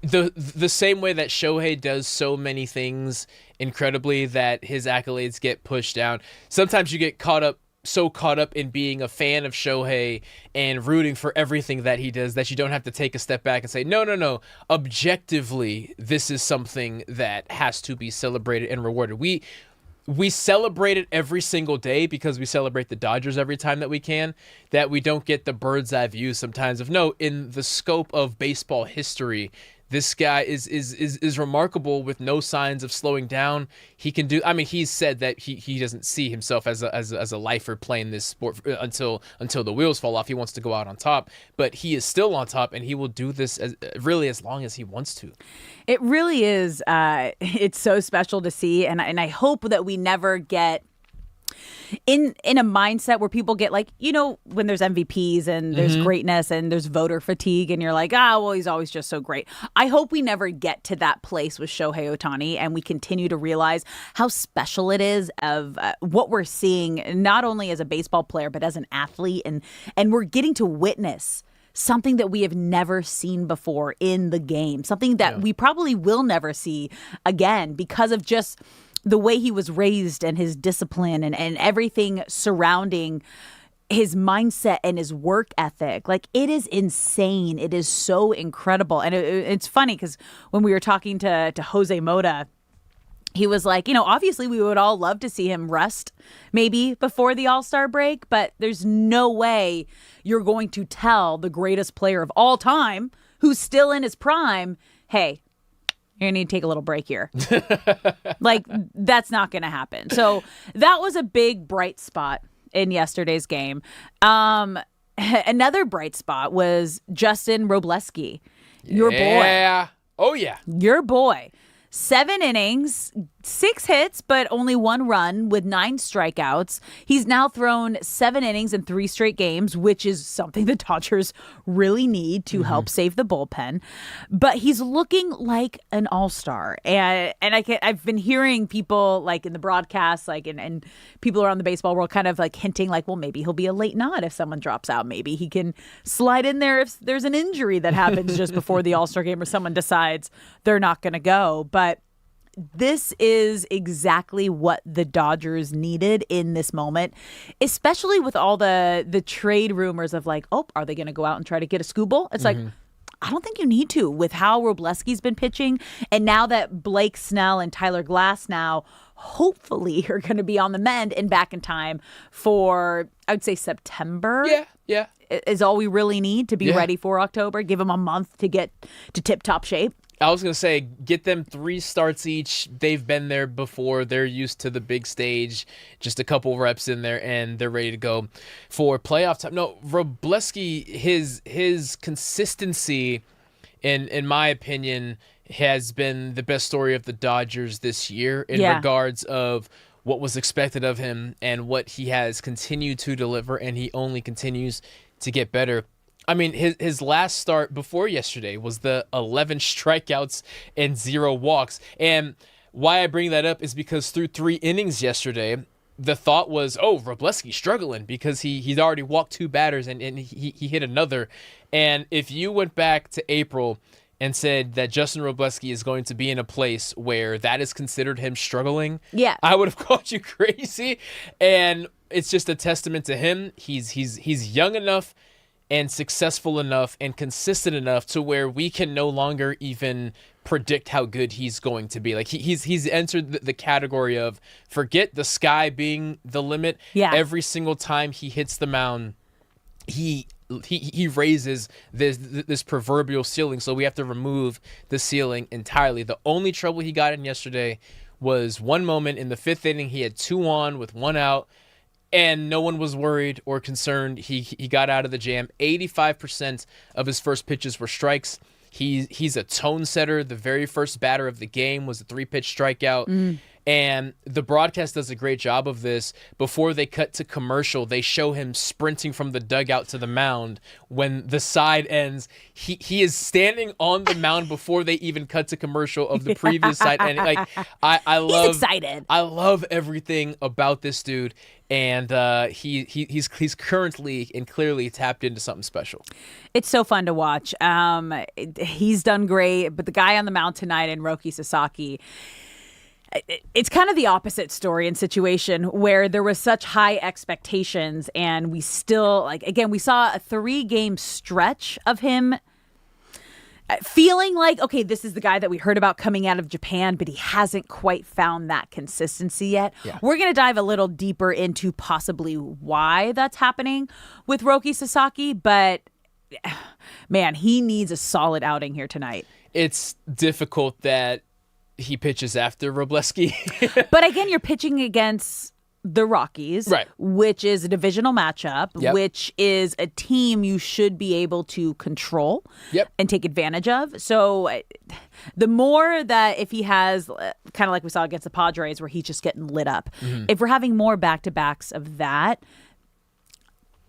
the same way that Shohei does so many things incredibly that his accolades get pushed down, sometimes you get so caught up in being a fan of Shohei and rooting for everything that he does that you don't have to take a step back and say, no, objectively, this is something that has to be celebrated and rewarded. We celebrate it every single day because we celebrate the Dodgers every time that we can, that we don't get the bird's eye view sometimes of, no, in the scope of baseball history, this guy is remarkable with no signs of slowing down. He can do. I mean, he's said that he doesn't see himself as a lifer playing this sport until the wheels fall off. He wants to go out on top, but he is still on top, and he will do this as long as he wants to. It really is. It's so special to see, and I hope that we never get in a mindset where people get like, when there's MVPs and there's greatness and there's voter fatigue and you're like, well, he's always just so great. I hope we never get to that place with Shohei Ohtani and we continue to realize how special it is of what we're seeing, not only as a baseball player, but as an athlete. And we're getting to witness something that we have never seen before in the game, something that we probably will never see again because of just the way he was raised and his discipline and everything surrounding his mindset and his work ethic. Like, it is insane. It is so incredible. And it's funny because when we were talking to Jose Mota, he was like, obviously we would all love to see him rest maybe before the All-Star break, but there's no way you're going to tell the greatest player of all time who's still in his prime, hey, you're going to need to take a little break here. Like, that's not going to happen. So that was a big bright spot in yesterday's game. Another bright spot was Justin Robleski, your boy. Oh, yeah. Your boy. 7 innings, 6 hits, but only 1 run with 9 strikeouts. He's now thrown 7 innings in 3 straight games, which is something the Dodgers really need to help save the bullpen. But he's looking like an all-star. And I've been hearing people like in the broadcast, like and people around the baseball world kind of like hinting like, well, maybe he'll be a late nod if someone drops out. Maybe he can slide in there if there's an injury that happens just before the All-Star game or someone decides they're not going to go. But this is exactly what the Dodgers needed in this moment, especially with all the trade rumors of like, oh, are they going to go out and try to get a Skubal? It's like, I don't think you need to with how Robleski's been pitching. And now that Blake Snell and Tyler Glass now hopefully are going to be on the mend and back in time for, I would say, September. Yeah. Is all we really need to be ready for October. Give them a month to get to tip-top shape. I was going to say, get them 3 starts each. They've been there before. They're used to the big stage. Just a couple reps in there, and they're ready to go for playoff time. No, Robleski, his consistency, in my opinion, has been the best story of the Dodgers this year in regards of what was expected of him and what he has continued to deliver, and he only continues to get better. I mean, his last start before yesterday was the 11 strikeouts and 0 walks. And why I bring that up is because through 3 innings yesterday, the thought was, oh, Wrobleski's struggling because he'd already walked 2 batters and he hit another. And if you went back to April and said that Justin Wrobleski is going to be in a place where that is considered him struggling, yeah, I would have called you crazy. And it's just a testament to him. He's young enough and successful enough and consistent enough to where we can no longer even predict how good he's going to be. Like he's entered the category of forget the sky being the limit. Yeah. Every single time he hits the mound, he raises this proverbial ceiling. So we have to remove the ceiling entirely. The only trouble he got in yesterday was one moment in the 5th inning. He had 2 on with 1 out. And no one was worried or concerned. He got out of the jam. 85% of his first pitches were strikes. He's a tone setter. The very first batter of the game was a 3-pitch strikeout. And the broadcast does a great job of this. Before they cut to commercial, they show him sprinting from the dugout to the mound. When the side ends, he is standing on the mound before they even cut to commercial of the previous side. And like I love, he's excited. I love everything about this dude. And he's currently and clearly tapped into something special. It's so fun to watch. He's done great, but the guy on the mound tonight in Roki Sasaki, it's kind of the opposite story and situation where there was such high expectations and we still, we saw a 3-game stretch of him feeling like, okay, this is the guy that we heard about coming out of Japan, but he hasn't quite found that consistency yet. Yeah. We're going to dive a little deeper into possibly why that's happening with Roki Sasaki, but man, he needs a solid outing here tonight. It's difficult that he pitches after Wrobleski. But again, you're pitching against the Rockies, right, which is a divisional matchup, yep, which is a team you should be able to control, yep, and take advantage of. So the more that if he has, kind of like we saw against the Padres where he's just getting lit up, if we're having more back-to-backs of that,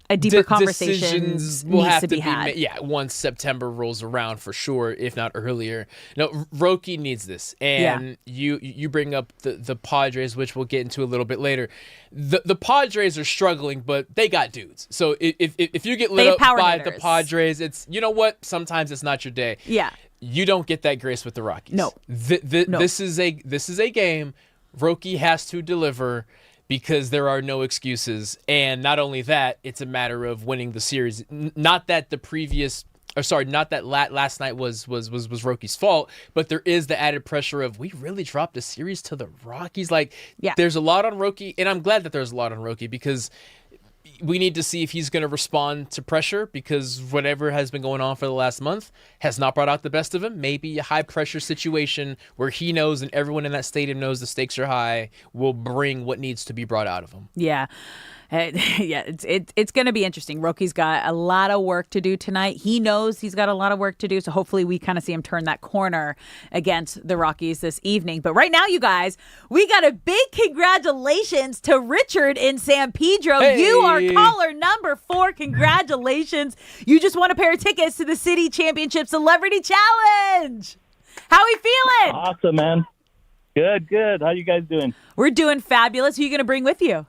a deeper conversation will needs have to be had. Once September rolls around for sure, if not earlier. No, Roki needs this, and you bring up the Padres, which we'll get into a little bit later. The Padres are struggling, but they got dudes. So if you get lit up by the Padres, it's, you know what? Sometimes it's not your day. Yeah, you don't get that grace with the Rockies. No, no. This is a game. Roki has to deliver, because there are no excuses. And not only that, it's a matter of winning the series. Not that last night was Roki's fault, but there is the added pressure of, we really dropped a series to the Rockies. There's a lot on Roki, and I'm glad that there's a lot on Roki because we need to see if he's going to respond to pressure, because whatever has been going on for the last month has not brought out the best of him. Maybe a high-pressure situation where he knows and everyone in that stadium knows the stakes are high will bring what needs to be brought out of him. Yeah. It's going to be interesting. Roki's got a lot of work to do tonight. He knows he's got a lot of work to do, so hopefully we kind of see him turn that corner against the Rockies this evening. But right now, you guys, we got a big congratulations to Richard in San Pedro. Hey. You are caller number 4. Congratulations. You just won a pair of tickets to the City Championship Celebrity Challenge. How are we feeling? Awesome, man. Good. How you guys doing? We're doing fabulous. Who are you going to bring with you?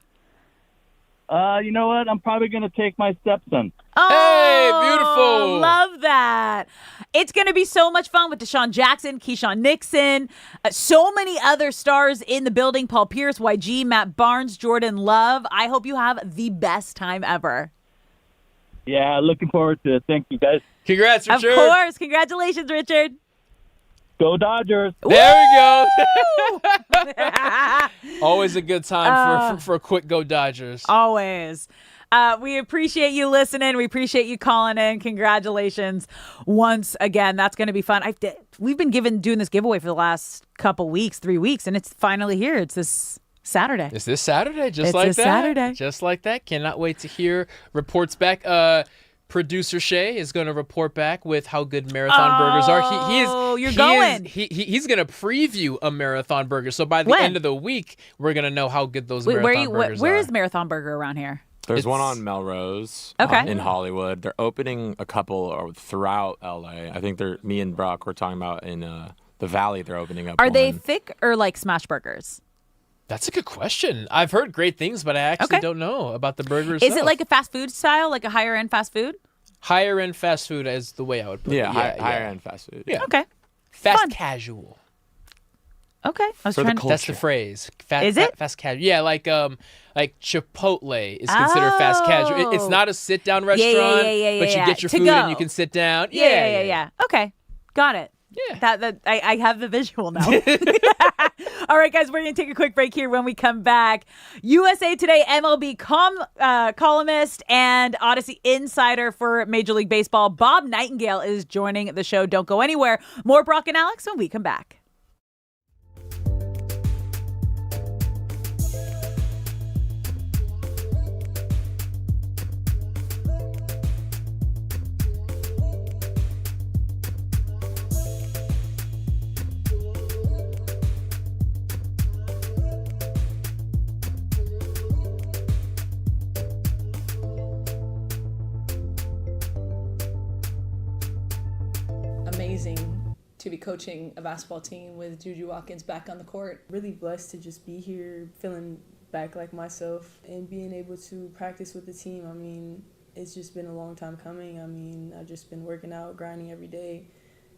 You know what? I'm probably going to take my stepson. Oh, hey, beautiful. Love that. It's going to be so much fun with Deshaun Jackson, Keyshawn Nixon, so many other stars in the building. Paul Pierce, YG, Matt Barnes, Jordan Love. I hope you have the best time ever. Yeah, looking forward to it. Thank you, guys. Congrats, Richard. Of course. Congratulations, Richard. Go Dodgers. There we go. Always a good time for a quick go Dodgers. Always. We appreciate you listening. We appreciate you calling in. Congratulations once again. That's going to be fun. We've been doing this giveaway for the last 3 weeks, and it's finally here. It's this Saturday. It's this Saturday, just Saturday. Just like that. Cannot wait to hear reports back. Producer Shay is going to report back with how good marathon burgers are. He's going to preview a marathon burger. So by the end of the week, we're going to know how good those marathon burgers are. Where is Marathon Burger around here? There's one on Melrose in Hollywood. They're opening a couple throughout LA. I think me and Brock were talking about in the Valley. They're opening up. Are they thick or like smash burgers? That's a good question. I've heard great things, but I actually don't know about the burgers. Is it like a fast food style, like a higher end fast food? Higher end fast food is the way I would put it. Higher end fast food. Yeah. Okay. Fast casual. Okay. That's the phrase. Is it? Fast casual. Yeah, like Chipotle is considered fast casual. It's not a sit down restaurant, but you get your food and you can sit down. Yeah. Okay. Got it. Yeah. I have the visual now. All right, guys, we're going to take a quick break here. When we come back, USA Today MLB columnist and Odyssey insider for Major League Baseball, Bob Nightingale, is joining the show. Don't go anywhere. More Brock and Alex when we come back. Amazing to be coaching a basketball team with Juju Watkins back on the court. Really blessed to just be here, feeling back like myself and being able to practice with the team. I mean, it's just been a long time coming. I mean, I've just been working out, grinding every day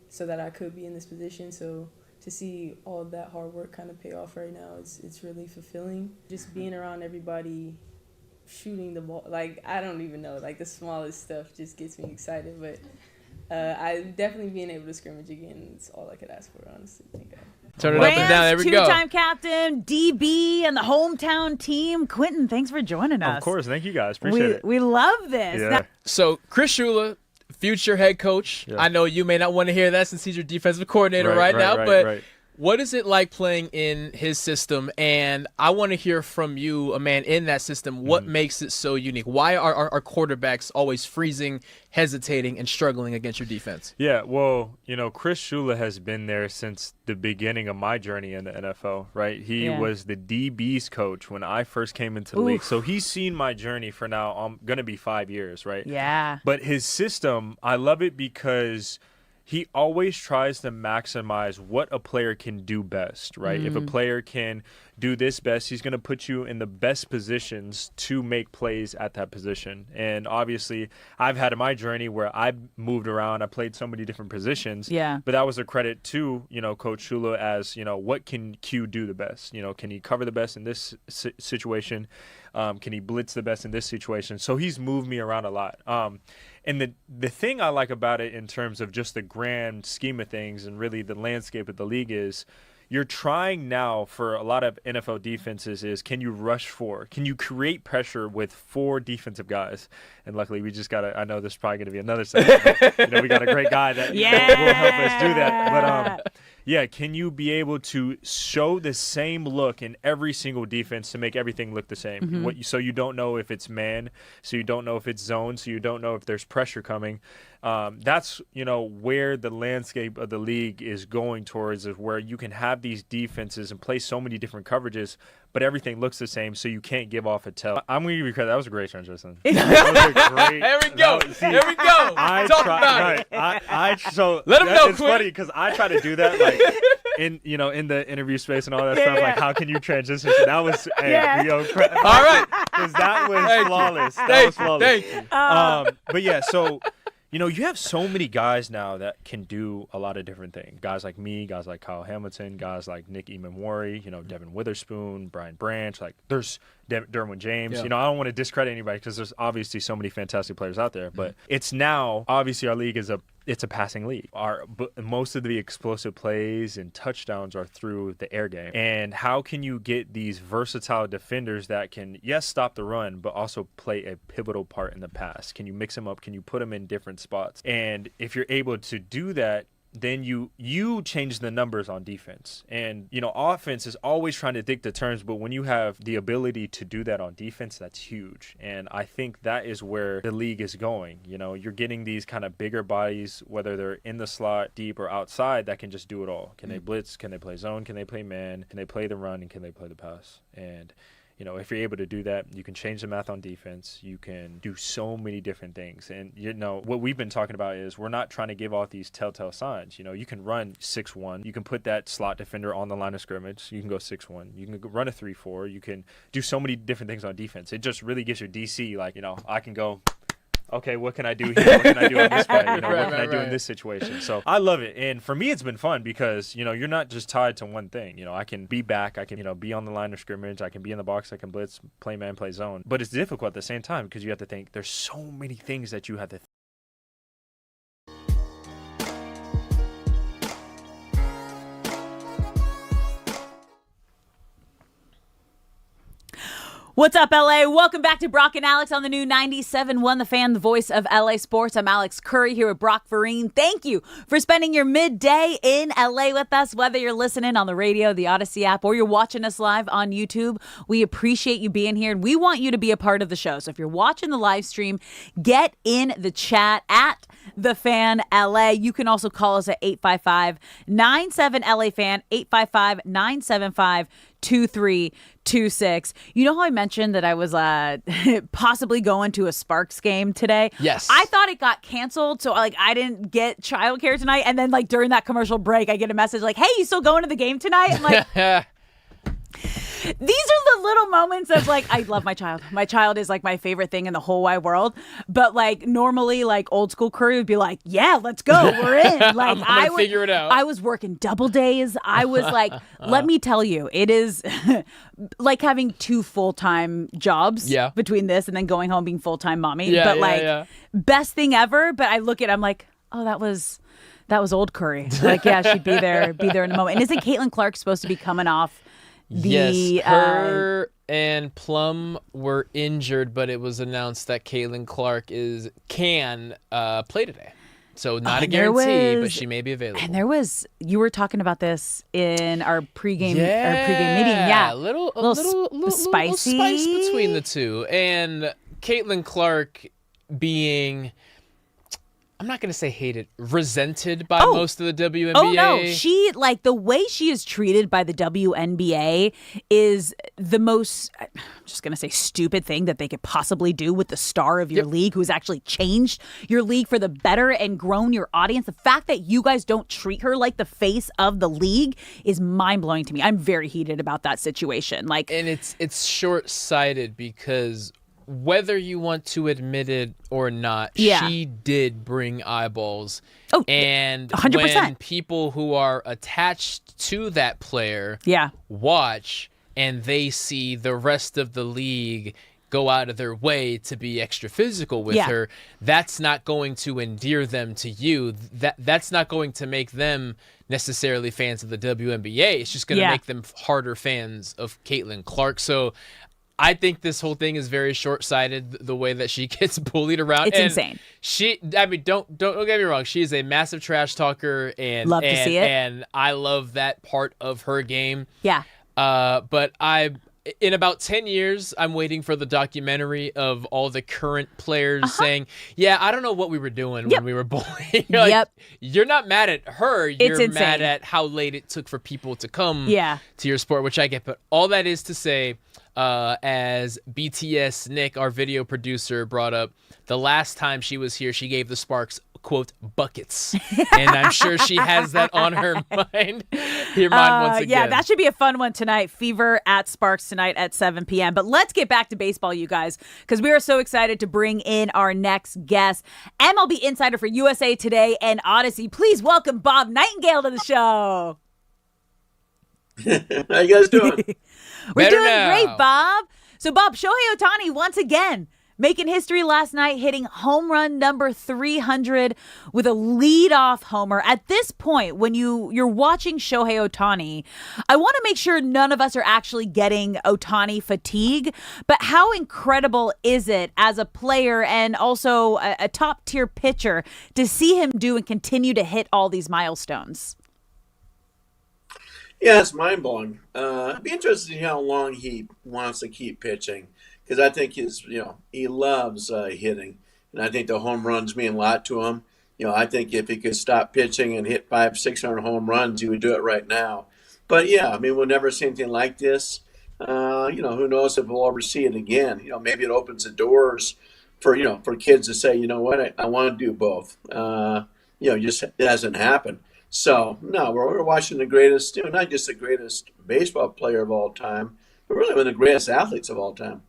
so that I could be in this position. So to see all of that hard work kind of pay off right now, it's really fulfilling. Just being around everybody, shooting the ball, like, I don't even know, like the smallest stuff just gets me excited. But I definitely being able to scrimmage again is all I could ask for, honestly. Thank God. Turn it up and down. There we go. Two-time captain, DB, and the hometown team. Quentin, thanks for joining us. Of course. Thank you, guys. Appreciate it. We love this. Yeah. Now, so, Chris Shula, future head coach. Yeah. I know you may not want to hear that since he's your defensive coordinator right now, but what is it like playing in his system? And I want to hear from you, a man in that system, what makes it so unique? Why are our quarterbacks always freezing, hesitating, and struggling against your defense? Yeah, well, Chris Shula has been there since the beginning of my journey in the NFL, right? He was the DB's coach when I first came into the league. So he's seen my journey for now. I'm going to be 5 years, right? Yeah. But his system, I love it because he always tries to maximize what a player can do best, right? If a player can do this best, he's going to put you in the best positions to make plays at that position. And obviously, I've had in my journey where I moved around, I played so many different positions. Yeah. But that was a credit to, Coach Shula as, what can Q do the best? Can he cover the best in this situation? Can he blitz the best in this situation? So he's moved me around a lot. And the thing I like about it in terms of just the grand scheme of things and really the landscape of the league is you're trying now for a lot of NFL defenses is can you rush four? Can you create pressure with four defensive guys? And luckily we just got I know this is probably going to be another segment, but, we got a great guy that will help us do that. But can you be able to show the same look in every single defense to make everything look the same? So you don't know if it's man, so you don't know if it's zone, so you don't know if there's pressure coming. That's where the landscape of the league is going towards, is where you can have these defenses and play so many different coverages, but everything looks the same, so you can't give off a tell. I'm going to give you credit. That was a great transition. That was a great. There we go. There we go. Talk about it. So let him know. It's funny because I try to do that, like in the interview space and all that stuff. Like, how can you transition? So that was all right, because that was flawless. That was flawless. Thank you. But yeah, so. You have so many guys now that can do a lot of different things. Guys like me, guys like Kyle Hamilton, guys like Nick Emmanwori, Devin Witherspoon, Brian Branch. Like, there's Derwin James. Yeah. I don't want to discredit anybody because there's obviously so many fantastic players out there. But it's now, obviously, our league is it's a passing league. Most of the explosive plays and touchdowns are through the air game. And how can you get these versatile defenders that can, yes, stop the run, but also play a pivotal part in the pass? Can you mix them up? Can you put them in different spots? And if you're able to do that, then you change the numbers on defense. And, offense is always trying to dictate the terms, but when you have the ability to do that on defense, that's huge. And I think that is where the league is going. You're getting these kind of bigger bodies, whether they're in the slot, deep, or outside, that can just do it all. Can they blitz? Can they play zone? Can they play man? Can they play the run? And can they play the pass? And if you're able to do that, you can change the math on defense. You can do so many different things. And, what we've been talking about is we're not trying to give off these telltale signs. You can run 6-1. You can put that slot defender on the line of scrimmage. You can go 6-1. You can run a 3-4. You can do so many different things on defense. It just really gets your DC I can go, okay, what can I do here? What can I do on this play? What can I do in this situation? So I love it. And for me, it's been fun because, you're not just tied to one thing. I can be back. I can, be on the line of scrimmage. I can be in the box. I can blitz, play man, play zone. But it's difficult at the same time because you have to think there's so many things that you have to What's up, LA? Welcome back to Brock and Alex on the new 97.1 The Fan, the voice of LA Sports. I'm Alex Curry here with Brock Vereen. Thank you for spending your midday in LA with us, whether you're listening on the radio, the Odyssey app, or you're watching us live on YouTube. We appreciate you being here, and we want you to be a part of the show. So if you're watching the live stream, get in the chat at The Fan LA. You can also call us at 855-97-LA-FAN, 855-975-2326. You know how I mentioned that I was possibly going to a Sparks game today? Yes. I thought it got canceled, so I didn't get childcare tonight. And then during that commercial break, I get a message like, "Hey, you still going to the game tonight?" I'm like, these are the little moments of I love my child. My child is my favorite thing in the whole wide world. But normally old school Curry would be like, "Yeah, let's go. We're in." I would figure it out. I was working double days. I was let me tell you, it is like having two full-time jobs between this and then going home being full-time mommy. Best thing ever. But I look at it, I'm like, oh, that was old Curry. She'd be there in a moment. And isn't Caitlin Clark supposed to be coming off? Yes, her and Plum were injured, but it was announced that Caitlin Clark can play today. So not a guarantee, but she may be available. And you were talking about this in our pregame meeting. Yeah, a little spicy. Spice between the two. And Caitlin Clark being, I'm not going to say hated, resented by most of the WNBA. Oh, no. She, the way she is treated by the WNBA is the most, I'm just going to say, stupid thing that they could possibly do with the star of your league who's actually changed your league for the better and grown your audience. The fact that you guys don't treat her like the face of the league is mind-blowing to me. I'm very heated about that situation. And it's short-sighted because whether you want to admit it or not, she did bring eyeballs. Oh, and 100%. When people who are attached to that player watch and they see the rest of the league go out of their way to be extra physical with her, that's not going to endear them to you. That's not going to make them necessarily fans of the WNBA. It's just going to make them harder fans of Caitlin Clark. So I think this whole thing is very short-sighted, the way that she gets bullied around. It's insane. Don't get me wrong. She is a massive trash talker, and love to see it. And I love that part of her game. Yeah. But in about 10 years, I'm waiting for the documentary of all the current players saying, I don't know what we were doing when we were bullying. You're not mad at her. You're mad at how late it took for people to come to your sport, which I get. But all that is to say, as BTS Nick, our video producer, brought up, the last time she was here, she gave the Sparks, quote, buckets. And I'm sure she has that on her mind. Once again. Yeah, that should be a fun one tonight. Fever at Sparks tonight at 7 p.m. But let's get back to baseball, you guys, because we are so excited to bring in our next guest, MLB insider for USA Today and Odyssey. Please welcome Bob Nightingale to the show. How you guys doing? We're doing great, Bob. So, Bob, Shohei Ohtani once again making history last night, hitting home run number 300 with a leadoff homer. At this point, when you're watching Shohei Ohtani, I want to make sure none of us are actually getting Ohtani fatigue, but how incredible is it as a player and also a top-tier pitcher to see him do and continue to hit all these milestones? Yeah, it's mind-blowing. It'd be interesting to see how long he wants to keep pitching, because I think he loves hitting, and I think the home runs mean a lot to him. I think if he could stop pitching and hit 500-600 home runs, he would do it right now. But yeah, I mean, we'll never see anything like this. Who knows if we'll ever see it again? Maybe it opens the doors for kids to say, you know what, I want to do both. Just it hasn't happened. So, no, we're watching the greatest, not just the greatest baseball player of all time, but really one of the greatest athletes of all time.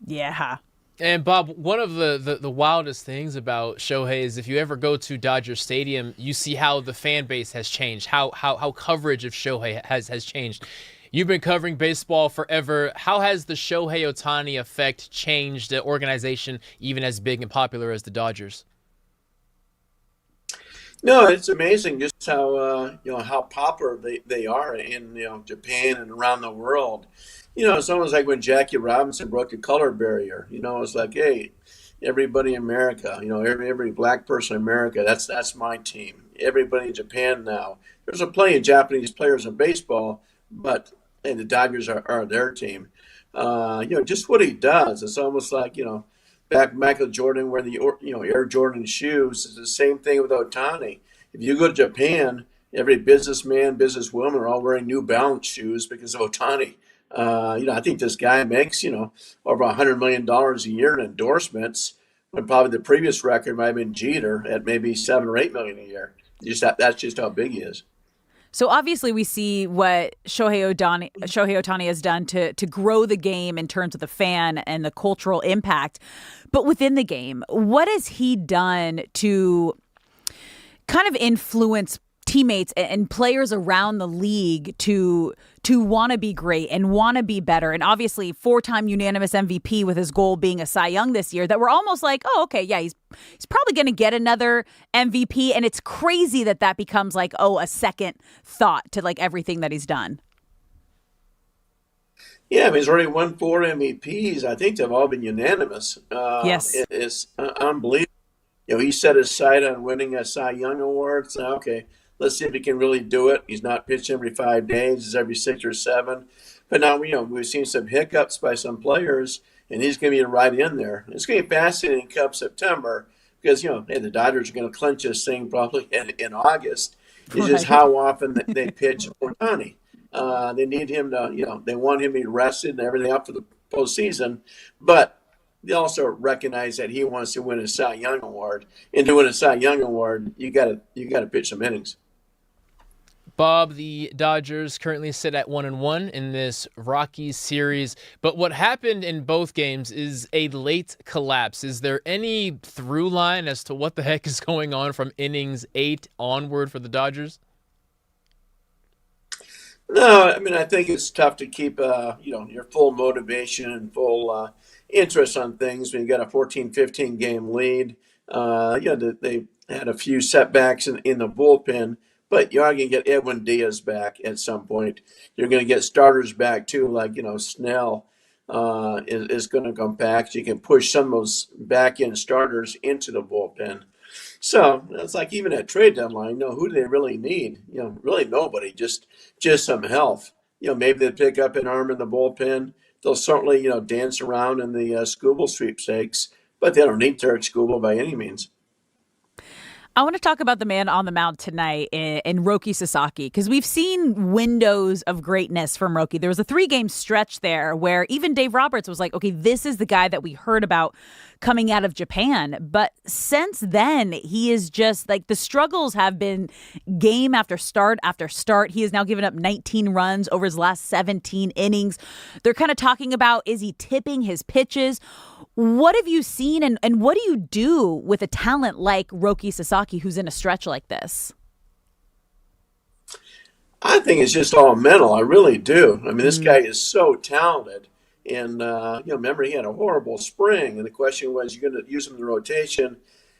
Yeah. And, Bob, one of the wildest things about Shohei is if you ever go to Dodger Stadium, you see how the fan base has changed, how coverage of Shohei has changed. You've been covering baseball forever. How has the Shohei Ohtani effect changed the organization even as big and popular as the Dodgers? No, it's amazing just how popular they are in Japan and around the world. It's almost like when Jackie Robinson broke the color barrier. It's like, hey, everybody in America, every black person in America, that's my team. Everybody in Japan now. There's plenty of Japanese players in baseball, but the Dodgers are their team. Just what he does. It's almost like back Michael Jordan wearing the Air Jordan shoes. It's the same thing with Ohtani. If you go to Japan, every businessman, businesswoman are all wearing New Balance shoes because of Ohtani. I think this guy makes over $100 million a year in endorsements, when probably the previous record might have been Jeter at maybe $7 or $8 million a year. That's just how big he is. So obviously we see what Shohei Ohtani has done to grow the game in terms of the fan and the cultural impact. But within the game, what has he done to kind of influence teammates and players around the league to want to be great and want to be better? And obviously 4-time unanimous MVP with his goal being a Cy Young this year, that we're almost like, oh, okay, yeah, he's probably going to get another MVP. And it's crazy that becomes like, a second thought to like everything that he's done. Yeah, I mean, he's already won 4 MVPs. I think they've all been unanimous. Yes. It's unbelievable. He set his sight on winning a Cy Young award. So, okay, let's see if he can really do it. He's not pitching every 5 days. He's every 6 or 7. But now, we've seen some hiccups by some players, and he's going to be right in there. It's going to be fascinating come September because, the Dodgers are going to clinch this thing probably in August. It's just how often they pitch Ohtani. They need him to, they want him to be rested and everything up for the postseason. But they also recognize that he wants to win a Cy Young award. And to win a Cy Young award, you got to pitch some innings. Bob, the Dodgers currently sit at 1-1 in this Rockies series, but what happened in both games is a late collapse. Is there any through line as to what the heck is going on from innings 8 onward for the Dodgers? No, I mean, I think it's tough to keep, your full motivation and full interest on things when you got a 14-15 game lead. They had a few setbacks in the bullpen, but you are going to get Edwin Diaz back at some point. You're going to get starters back too, like, Snell is going to come back. So you can push some of those back-end starters into the bullpen. So it's like even at trade deadline, who do they really need? Really nobody, just some health. Maybe they pick up an arm in the bullpen. They'll certainly, dance around in the Skubal sweepstakes, but they don't need Tarek Skubal by any means. I want to talk about the man on the mound tonight in Roki Sasaki, because we've seen windows of greatness from Roki. There was a 3-game stretch there where even Dave Roberts was like, okay, this is the guy that we heard about coming out of Japan. But since then, he is just like, the struggles have been game after start after start. He has now given up 19 runs over his last 17 innings. They're kind of talking about, is he tipping his pitches? What have you seen, and what do you do with a talent like Roki Sasaki who's in a stretch like this? I think it's just all mental. I really do. I mean, this guy is so talented, And, remember, he had a horrible spring. And the question was, you're going to use him in the rotation?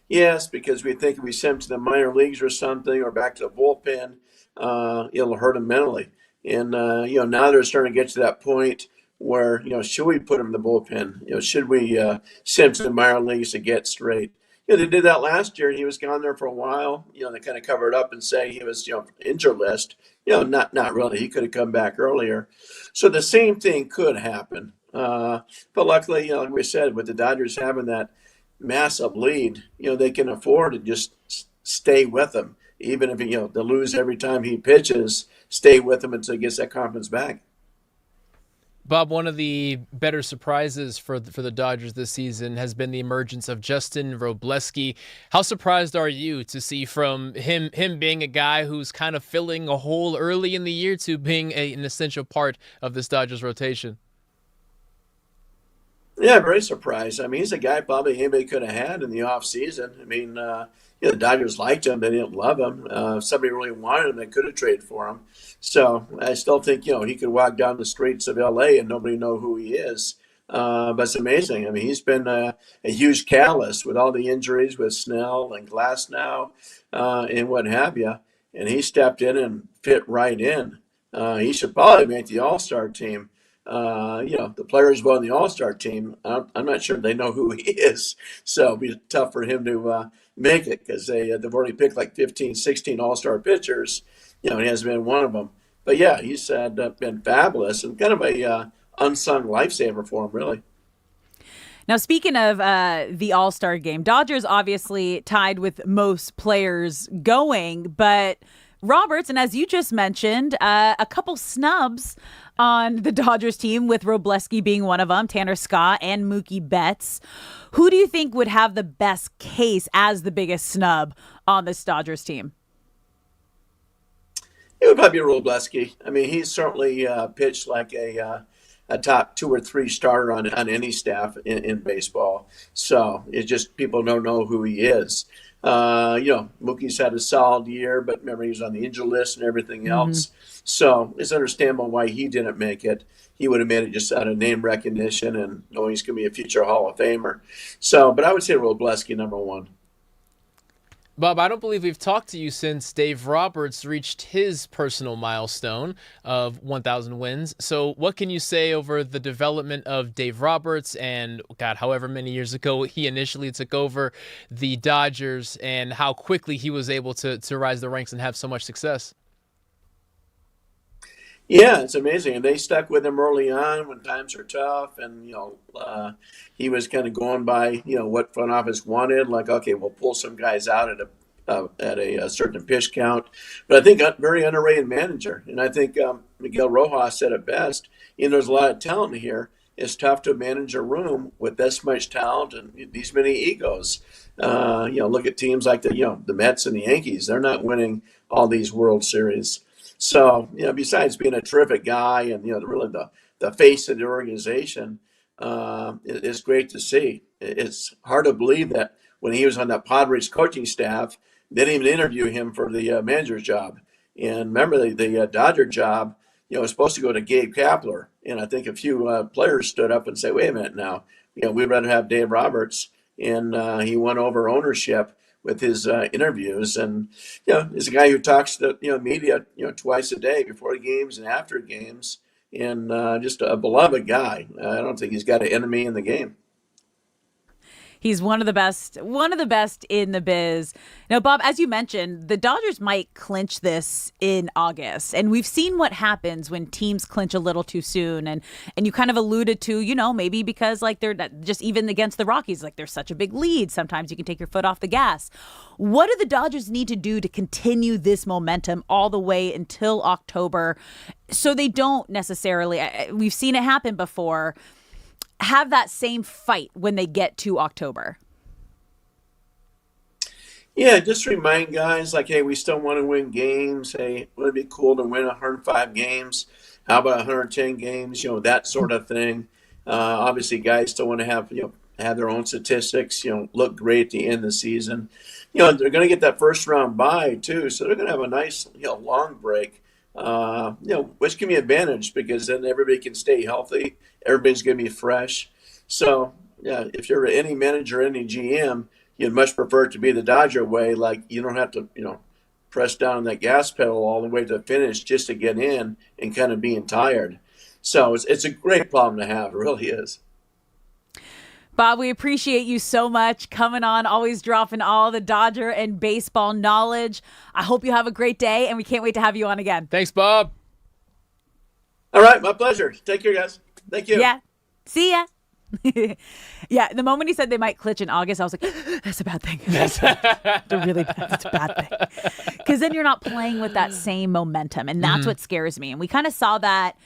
Yes, because we think if we send him to the minor leagues or something or back to the bullpen, it'll hurt him mentally. And, now they're starting to get to that point where, should we put him in the bullpen? Should we send him to the minor leagues to get straight? They did that last year. He was gone there for a while. They kind of covered up and say he was, injured list. Not really. He could have come back earlier. So the same thing could happen. But luckily, like we said, with the Dodgers having that massive lead, they can afford to just stay with him. Even if, they lose every time he pitches, stay with him until he gets that confidence back. Bob, one of the better surprises for the Dodgers this season has been the emergence of Justin Robleski. How surprised are you to see from him being a guy who's kind of filling a hole early in the year to being an essential part of this Dodgers rotation? Yeah, very surprised. I mean, he's a guy probably anybody could have had in the offseason. I mean, the Dodgers liked him. They didn't love him. If somebody really wanted him, they could have traded for him. So I still think, he could walk down the streets of L.A. and nobody know who he is. But it's amazing. I mean, he's been a huge catalyst with all the injuries with Snell and Glasnow and what have you. And he stepped in and fit right in. He should probably make the All-Star team. The players on the All-Star team, I'm not sure they know who he is. So it'll be tough for him to make it because they've already picked like 15, 16 All-Star pitchers. He hasn't been one of them. But, yeah, he's been fabulous and kind of a unsung lifesaver for him, really. Now, speaking of the All-Star game, Dodgers obviously tied with most players going, but Roberts, and as you just mentioned, a couple snubs on the Dodgers team, with Robleski being one of them, Tanner Scott and Mookie Betts. Who do you think would have the best case as the biggest snub on this Dodgers team? It would probably be Robleski. I mean, he's certainly pitched like a top 2 or 3 starter on any staff in baseball. So it's just people don't know who he is. Mookie's had a solid year, but remember, he was on the injury list and everything else. So it's understandable why he didn't make it. He would have made it just out of name recognition and knowing he's going to be a future Hall of Famer. So, but I would say Robleski, number one. Bob, I don't believe we've talked to you since Dave Roberts reached his personal milestone of 1,000 wins. So what can you say over the development of Dave Roberts and, however many years ago he initially took over the Dodgers and how quickly he was able to rise the ranks and have so much success? Yeah, it's amazing. And they stuck with him early on when times are tough. And, he was kind of going by, what front office wanted. Like, okay, we'll pull some guys out at a certain pitch count. But I think a very underrated manager. And I think Miguel Rojas said it best. There's a lot of talent here. It's tough to manage a room with this much talent and these many egos. Look at teams like the Mets and the Yankees. They're not winning all these World Series. So, besides being a terrific guy and, really the face of the organization, it's great to see. It's hard to believe that when he was on that Padres coaching staff, they didn't even interview him for the manager's job. And remember, the Dodger job, was supposed to go to Gabe Kapler. And I think a few players stood up and said, wait a minute now, we'd rather have Dave Roberts. And he won over ownership with his interviews. And, he's a guy who talks to the media, twice a day before games and after games. And just a beloved guy. I don't think he's got an enemy in the game. He's one of the best in the biz. Now, Bob, as you mentioned, the Dodgers might clinch this in August. And we've seen what happens when teams clinch a little too soon. And you kind of alluded to, maybe because they're just even against the Rockies, there's such a big lead. Sometimes you can take your foot off the gas. What do the Dodgers need to do to continue this momentum all the way until October so they don't necessarily, we've seen it happen before, have that same fight when they get to October? Yeah, just remind guys hey, we still want to win games. Hey, would it be cool to win 105 games? How about 110 games? That sort of thing. Obviously, guys still want to have their own statistics. Look great at the end of the season. They're going to get that first round bye too, so they're going to have a nice long break which can be an advantage because then everybody can stay healthy. Everybody's going to be fresh. So, yeah, if you're any manager, any GM, you'd much prefer it to be the Dodger way. Like, you don't have to, press down that gas pedal all the way to the finish just to get in and kind of being tired. So it's a great problem to have. It really is. Bob, we appreciate you so much coming on, always dropping all the Dodger and baseball knowledge. I hope you have a great day, and we can't wait to have you on again. Thanks, Bob. All right, my pleasure. Take care, guys. Thank you. Yeah. See ya. Yeah, the moment he said they might glitch in August, I was like, that's a bad thing. That's a bad thing. Because then you're not playing with that same momentum, and that's what scares me. And we kind of saw that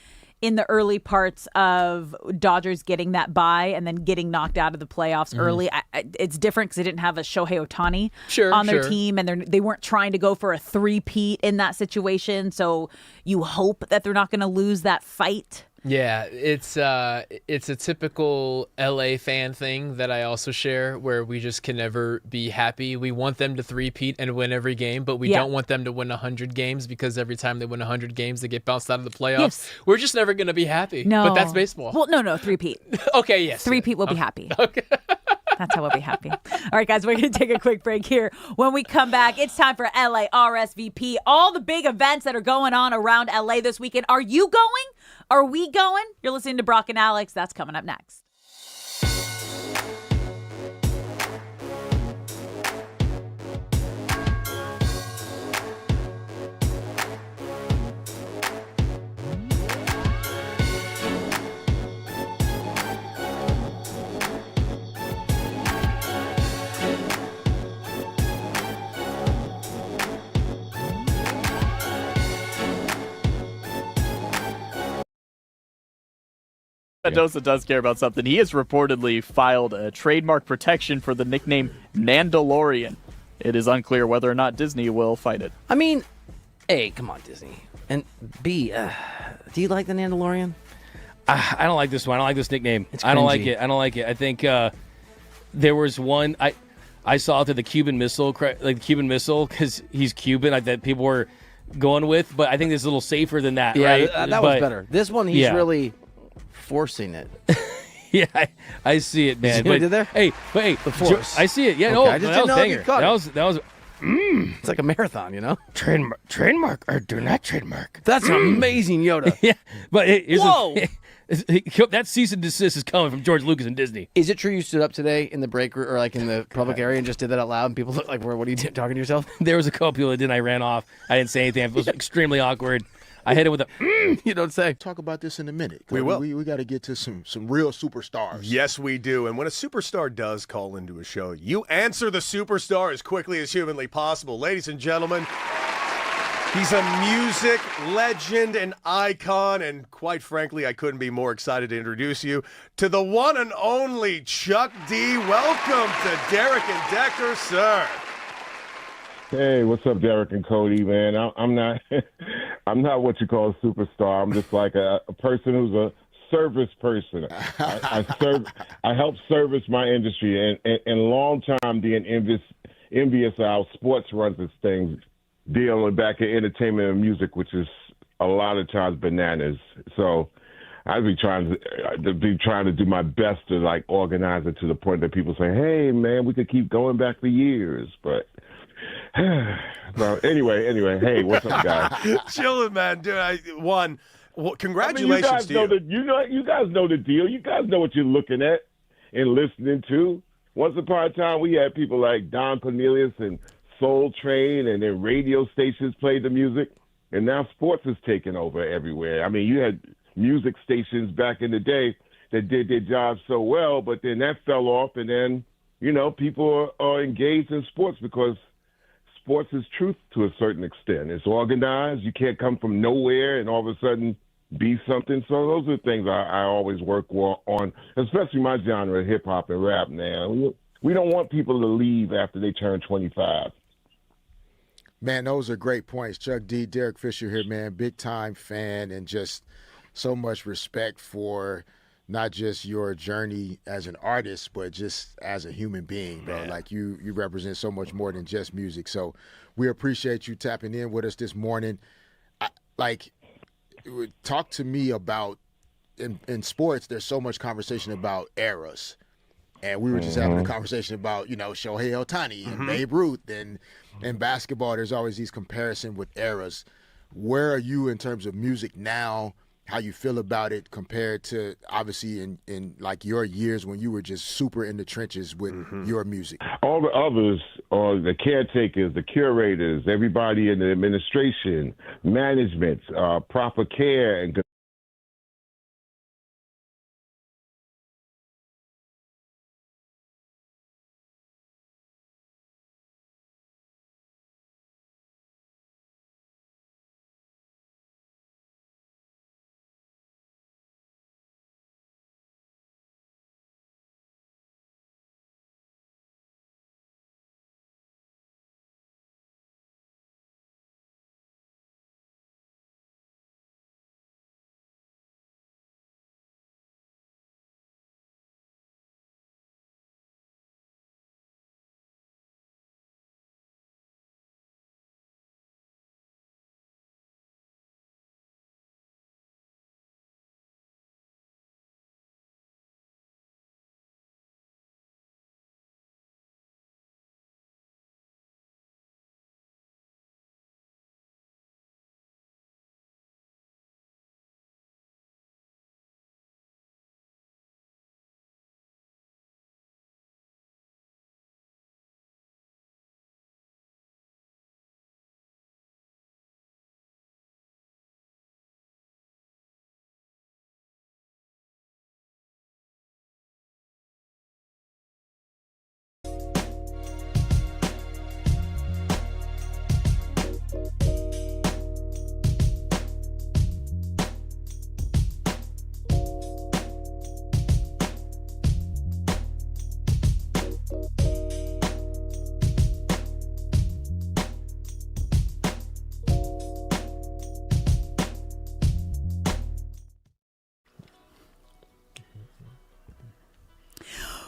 in the early parts of Dodgers getting that bye and then getting knocked out of the playoffs early. It's different because they didn't have a Shohei Ohtani on their team, and they weren't trying to go for a three-peat in that situation. So you hope that they're not going to lose that fight. Yeah, it's a typical LA fan thing that I also share, where we just can never be happy. We want them to three-peat and win every game, but we don't want them to win 100 games because every time they win 100 games, they get bounced out of the playoffs. Yes. We're just never going to be happy. No. But that's baseball. Well, no, three-peat. Okay, yes. Three-peat will be happy. Okay. That's how we'll be happy. All right, guys, we're going to take a quick break here. When we come back, it's time for LA RSVP. All the big events that are going on around LA this weekend. Are you going? Are we going? You're listening to Brock and Alex. That's coming up next. Mendoza does care about something. He has reportedly filed a trademark protection for the nickname Nandalorian. It is unclear whether or not Disney will fight it. I mean, A, come on, Disney. And B, do you like the Nandalorian? I don't like this one. I don't like this nickname. It's I don't like cringy. it. I don't like it. I think there was one I saw out there, the Cuban Missile, because he's Cuban, like that people were going with. But I think this is a little safer than that. Yeah, right? that was better. This one, he's really forcing it. Yeah, I see it, man. See what I did there? Hey, the force. I see it. Yeah, Okay, no, I just didn't know if you caught it. That was. It's like a marathon, you know? Trademark or do not trademark. That's amazing, Yoda. Yeah, but here's Whoa! That cease and desist is coming from George Lucas and Disney. Is it true you stood up today in the break or like in the public area and just did that out loud and people look like, what are you talking to yourself? There was a couple people that did, and I ran off. I didn't say anything. It was extremely awkward. I hit it with a you don't say. Talk about this in a minute. We will. We got to get to some real superstars. Yes, we do. And when a superstar does call into a show, you answer the superstar as quickly as humanly possible. Ladies and gentlemen, he's a music legend and icon, and quite frankly, I couldn't be more excited to introduce you to the one and only Chuck D. Welcome to Derek and Decker, sir. Hey, what's up, Derek and Cody, man? I'm not I'm not what you call a superstar. I'm just like a person who's a service person. I help service my industry, and long time being envious of how sports runs its things, dealing back in entertainment and music, which is a lot of times bananas. So I'd be trying to do my best to like organize it to the point that people say, "Hey, man, we could keep going back for years," but. So anyway, hey, what's up, guys? Chilling, man. Dude, congratulations to you. You guys know the deal. You guys know what you're looking at and listening to. Once upon a time, we had people like Don Cornelius and Soul Train, and then radio stations played the music, and now sports is taking over everywhere. I mean, you had music stations back in the day that did their job so well, but then that fell off, and then, people are engaged in sports because sports is truth to a certain extent. It's organized. You can't come from nowhere and all of a sudden be something. So those are things I always work on, especially my genre, hip-hop and rap now. We don't want people to leave after they turn 25. Man, those are great points. Chuck D, Derek Fisher here, man. Big-time fan and just so much respect for not just your journey as an artist, but just as a human being, bro. Man. Like you represent so much more than just music. So we appreciate you tapping in with us this morning. like, talk to me about in sports. There's so much conversation about eras, and we were just having a conversation about Shohei Ohtani and Babe Ruth, and in basketball, there's always these comparison with eras. Where are you in terms of music now? How you feel about it compared to obviously in like your years when you were just super in the trenches with your music? All the others are the caretakers, the curators, everybody in the administration, management, proper care and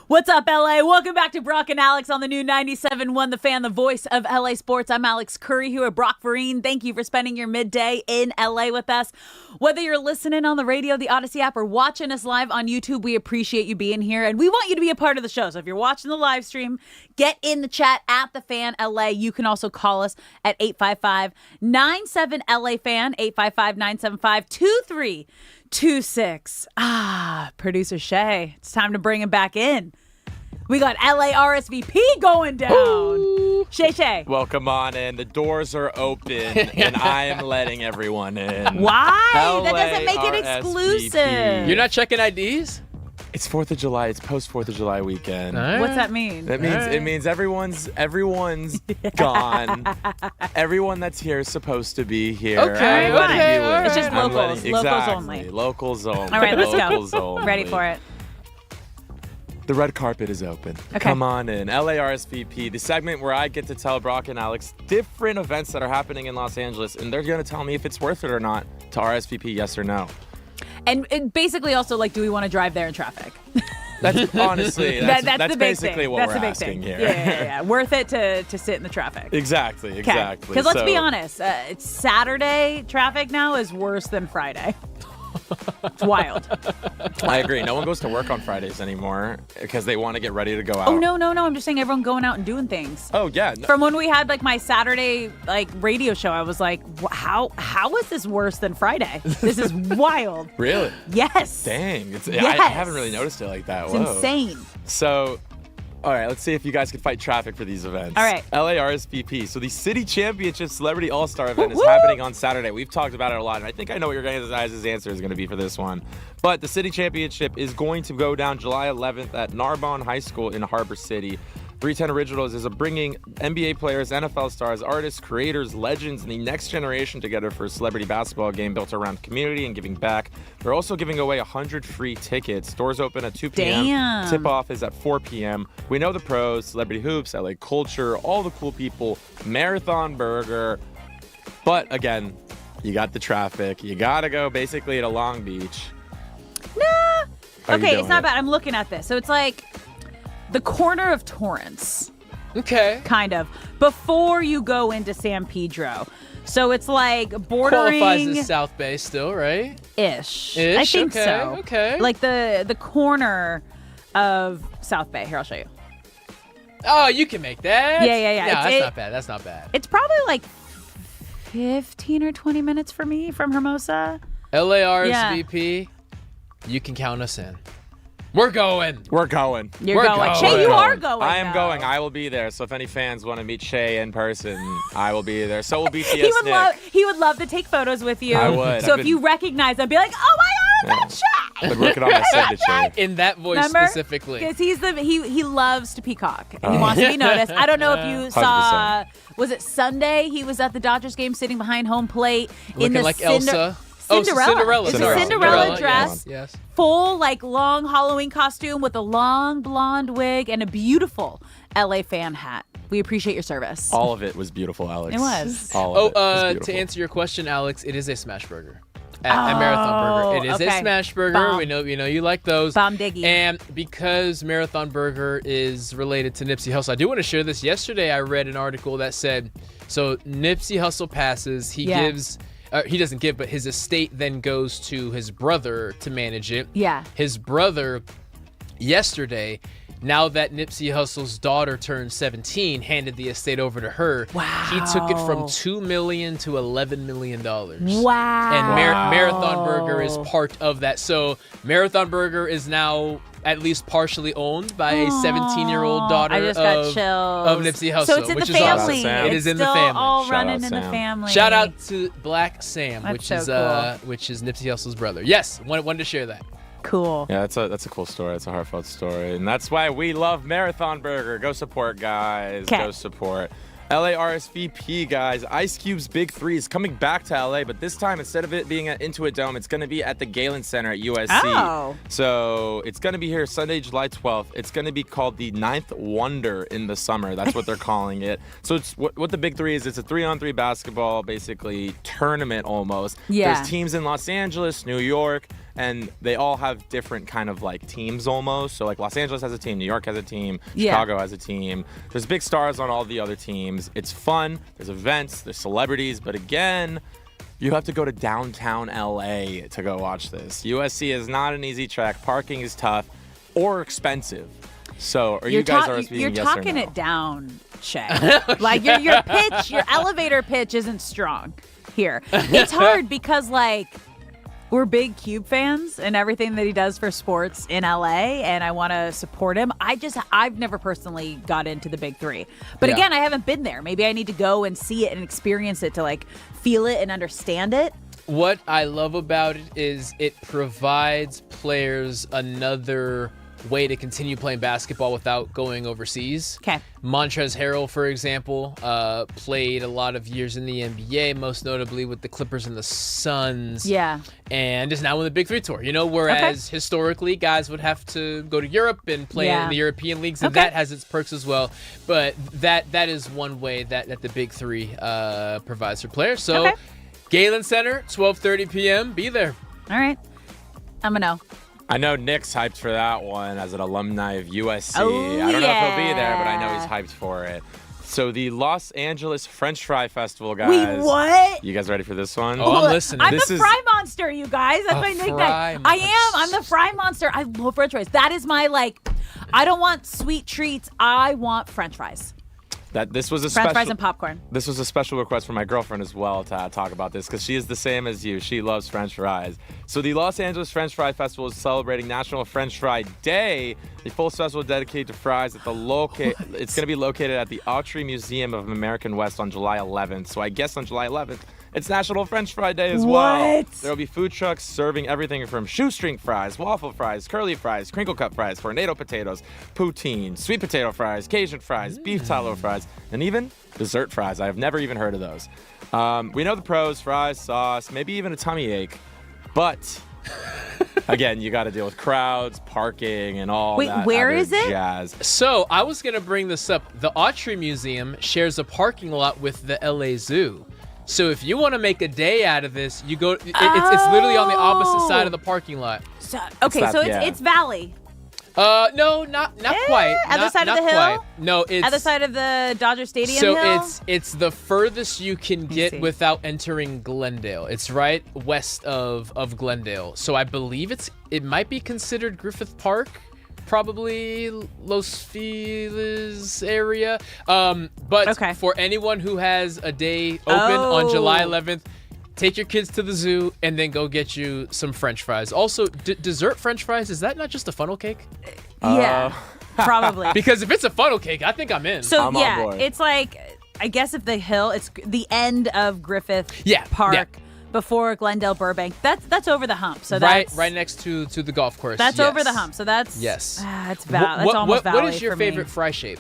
What's up, LA? Welcome back to Brock and Alex on the new 97.1 The Fan, the voice of LA sports. I'm Alex Curry here with Brock Vereen. Thank you for spending your midday in LA with us. Whether you're listening on the radio, the Odyssey app, or watching us live on YouTube, we appreciate you being here, and we want you to be a part of the show. So if you're watching the live stream, get in the chat at The Fan LA. You can also call us at 855-97-LA-FAN, 855-975-2326. Producer Shay, it's time to bring him back in. We got LA RSVP going down. Shay. Welcome on in. The doors are open, and I am letting everyone in. Why? That doesn't make it exclusive. You're not checking IDs? It's 4th of July. It's post 4th of July weekend. What's that mean? That means it means everyone's gone. Everyone that's here is supposed to be here. Okay. Right. It's just locals. Exactly. Only. Locals only. All right, let's locals go. Only. Ready for it. The red carpet is open. Okay. Come on in. LA RSVP, the segment where I get to tell Brock and Alex different events that are happening in Los Angeles, and they're going to tell me if it's worth it or not to RSVP, yes or no. And basically also, like, do we want to drive there in traffic? That's honestly, that's the big basically thing. what That's we're the big asking thing. here. Yeah. Worth it to sit in the traffic. Exactly. Because let's be honest, it's Saturday traffic now is worse than Friday. It's wild. I agree. No one goes to work on Fridays anymore because they want to get ready to go out. Oh, no. I'm just saying everyone going out and doing things. Oh, yeah. No. From when we had like my Saturday like radio show, I was like, how is this worse than Friday? This is wild. Really? Yes. Dang. Yes. I haven't really noticed it like that. It's Whoa. insane. So, all right, let's see if you guys can fight traffic for these events. All right. LA RSVP. So the City Championship Celebrity All-Star event is happening on Saturday. We've talked about it a lot, and I think I know what your guys' answer is going to be for this one. But the City Championship is going to go down July 11th at Narbonne High School in Harbor City. 310 Originals is bringing NBA players, NFL stars, artists, creators, legends, and the next generation together for a celebrity basketball game built around community and giving back. They're also giving away 100 free tickets. Doors open at 2 p.m. Damn. Tip-off is at 4 p.m. We know the pros, Celebrity Hoops, LA Culture, all the cool people, Marathon Burger. But again, you got the traffic. You got to go basically to Long Beach. Nah. Okay, it's not it? bad. I'm looking at this. So it's like the corner of Torrance. Okay. Kind of. Before you go into San Pedro. So it's like bordering. Qualifies as South Bay still, right? Ish. Ish? I think Okay, so. okay. Like the corner of South Bay. Here, I'll show you. Oh, you can make that. Yeah. Yeah, that's not bad. That's not bad. It's probably like 15 or 20 minutes for me from Hermosa. LA RSVP, you can count us in. We're going. We're going. You're going. Shay, you are going. I am though. going. I will be there. So if any fans want to meet Shay in person, I will be there. So will BTS He would love to take photos with you. I would. So if you recognize him, be like, oh my God, it's that Shay. Been working on my signature. In that voice Remember? specifically. Because he loves to peacock. And he wants to be noticed. I don't know if you saw, 100%. was it Sunday? He was at the Dodgers game sitting behind home plate Looking in the like Elsa. Cinderella. It's a Cinderella dress. Yes. Full, like, long Halloween costume with a long blonde wig and a beautiful LA fan hat. We appreciate your service. All of it was beautiful, Alex. It was. All of it was to beautiful. answer your question, Alex, it is a smash burger. At Marathon Burger. It is a smash burger. Bomb. We know you like those. Bomb diggy. And because Marathon Burger is related to Nipsey Hussle, I do want to share this. Yesterday I read an article that said, so Nipsey Hussle passes, he gives... he doesn't give, but his estate then goes to his brother to manage it. Yeah. His brother, yesterday, now that Nipsey Hussle's daughter turned 17, handed the estate over to her. Wow. He took it from $2 million to $11 million. Wow. And Marathon Burger is part of that. So Marathon Burger is now at least partially owned by a 17-year-old daughter I just got chills. of Nipsey Hussle. So it's in which the is family. awesome. It is in the still family. all Shout running out in the Sam. family. Shout out to Black Sam, That's which so is cool. which is Nipsey Hussle's brother. Yes, wanted to share that. Cool. Yeah, that's a cool story. It's a heartfelt story. And that's why we love Marathon Burger. Go support, guys. 'Kay. Go support. LA RSVP, guys. Ice Cube's Big 3 is coming back to LA, but this time, instead of it being at Intuit Dome, it's going to be at the Galen Center at USC. Oh. So it's going to be here Sunday, July 12th. It's going to be called the 9th Wonder in the summer. That's what they're calling it. So it's what the Big 3 is. It's a 3-on-3 basketball, basically, tournament almost. Yeah. There's teams in Los Angeles, New York, and they all have different kind of like teams almost. So like Los Angeles has a team, New York has a team, Chicago has a team. There's big stars on all the other teams. It's fun. There's events. There's celebrities. But again, you have to go to downtown LA to go watch this. USC is not an easy trek. Parking is tough or expensive. So are you guys RSVPing You're yes or talking no? it down, Shay. Like your pitch, your elevator pitch isn't strong here. It's hard because like we're big Cube fans and everything that he does for sports in LA, and I want to support him. I've never personally got into the Big 3. But again, I haven't been there. Maybe I need to go and see it and experience it to like feel it and understand it. What I love about it is it provides players another way to continue playing basketball without going overseas. Okay. Montrezl Harrell, for example, played a lot of years in the NBA, most notably with the Clippers and the Suns. Yeah. And is now in the Big 3 tour. Whereas historically guys would have to go to Europe and play in the European leagues, and that has its perks as well. But that is one way that the Big 3 provides for players. So Galen Center, 12:30 p.m. Be there. All right. I'm going to know. I know Nick's hyped for that one as an alumni of USC. Oh, I don't know if he'll be there, but I know he's hyped for it. So the Los Angeles French Fry Festival, guys. Wait, what? You guys ready for this one? Oh, I'm listening. I'm the fry monster, you guys. That's my nickname. I am. I'm the fry monster. I love French fries. That is my I don't want sweet treats. I want French fries. This was a French special fries and popcorn. This was a special request from my girlfriend as well to talk about this because she is the same as you. She loves French fries. So the Los Angeles French Fry Festival is celebrating National French Fry Day. The full festival dedicated to fries at it's going to be located at the Autry Museum of American West on July 11th. So I guess on July 11th, it's National French Fry Day as well. There will be food trucks serving everything from shoestring fries, waffle fries, curly fries, crinkle cut fries, tornado potatoes, poutine, sweet potato fries, Cajun fries, beef tallow fries, and even dessert fries. I have never even heard of those. We know the pros: fries, sauce, maybe even a tummy ache. But again, you got to deal with crowds, parking, and all that. Wait, where is it? Jazz. So I was going to bring this up. The Autry Museum shares a parking lot with the LA Zoo. So if you want to make a day out of this, you go. It's literally on the opposite side of the parking lot. So it's Valley. No, not quite. Other side of not the hill? quite. No, it's Other side of the Dodger Stadium so hill? it's the furthest you can get see. without entering Glendale. It's right west of Glendale. So I believe it might be considered Griffith Park, probably Los Feliz area. But for anyone who has a day open on July 11th, take your kids to the zoo and then go get you some French fries. Also, dessert French fries, is that not just a funnel cake? Yeah, probably. Because if it's a funnel cake, I think I'm in. So, it's like, I guess if the hill, it's the end of Griffith Park before Glendale Burbank. That's over the hump. So that's right next to the golf course. That's over the hump. So that's yes. That's almost valley. What is your for me. favorite fry shape?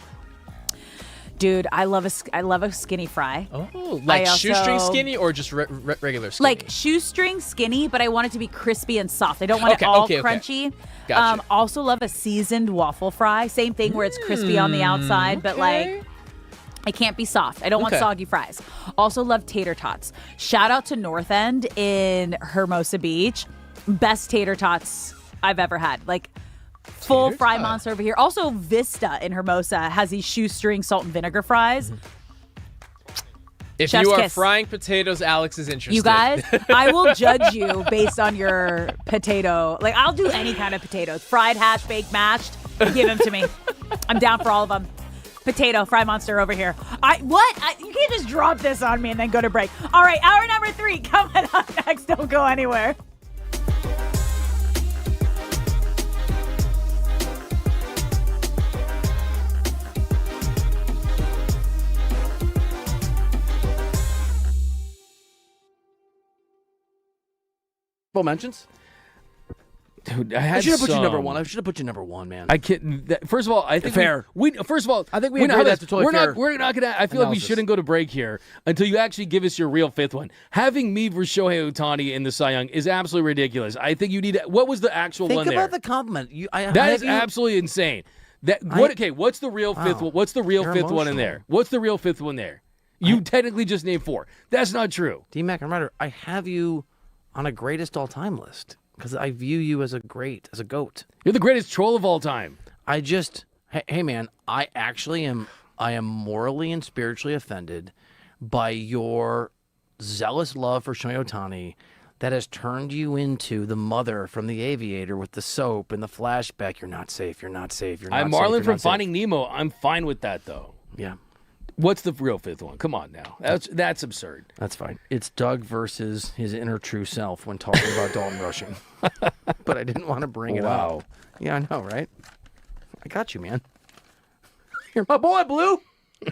Dude, I love a skinny fry. Oh, like shoestring skinny or just regular skinny? Like shoestring skinny, but I want it to be crispy and soft. I don't want it all crunchy. Gotcha. Also love a seasoned waffle fry. Same thing where it's crispy on the outside, but like it can't be soft. I don't want soggy fries. Also love tater tots. Shout out to North End in Hermosa Beach. Best tater tots I've ever had. Like full fry monster over here. Also, Vista in Hermosa has these shoestring salt and vinegar fries. If Chef's you are kiss. frying potatoes, Alex is interested. You guys, I will judge you based on your potato. Like, I'll do any kind of potatoes. Fried, hash, baked, mashed. Give them to me. I'm down for all of them. Potato, fry monster over here. You can't just drop this on me and then go to break. All right, hour number 3 coming up next. Don't go anywhere. Mentions? Dude, I should have put you number 1. I should have put you number 1, man. I can't. First of all, I think fair. First of all, I think we agree that's totally fair. We're not gonna. I feel like we shouldn't go to break here until you actually give us your real 5th one. Having me versus Shohei Ohtani in the Cy Young is absolutely ridiculous. I think you need. What was the actual one there? Think about the compliment. That is absolutely insane. What's the real 5th one? What's the real 5th one in there? What's the real 5th one there? You technically just named 4. That's not true. D-Mac and Reiter, I have you on a greatest all-time list because I view you as a GOAT. You're the greatest troll of all time. Hey man, I am morally and spiritually offended by your zealous love for Shohei Ohtani that has turned you into the mother from The Aviator with the soap and the flashback. You're not safe. You're not safe. You're not I'm safe. Marlin from Finding Nemo. I'm fine with that though. Yeah. What's the real 5th one? Come on now. That's absurd. That's fine. It's Doug versus his inner true self when talking about Dalton Rushing. But I didn't want to bring it up. Yeah, I know, right? I got you, man. You're my boy, Blue.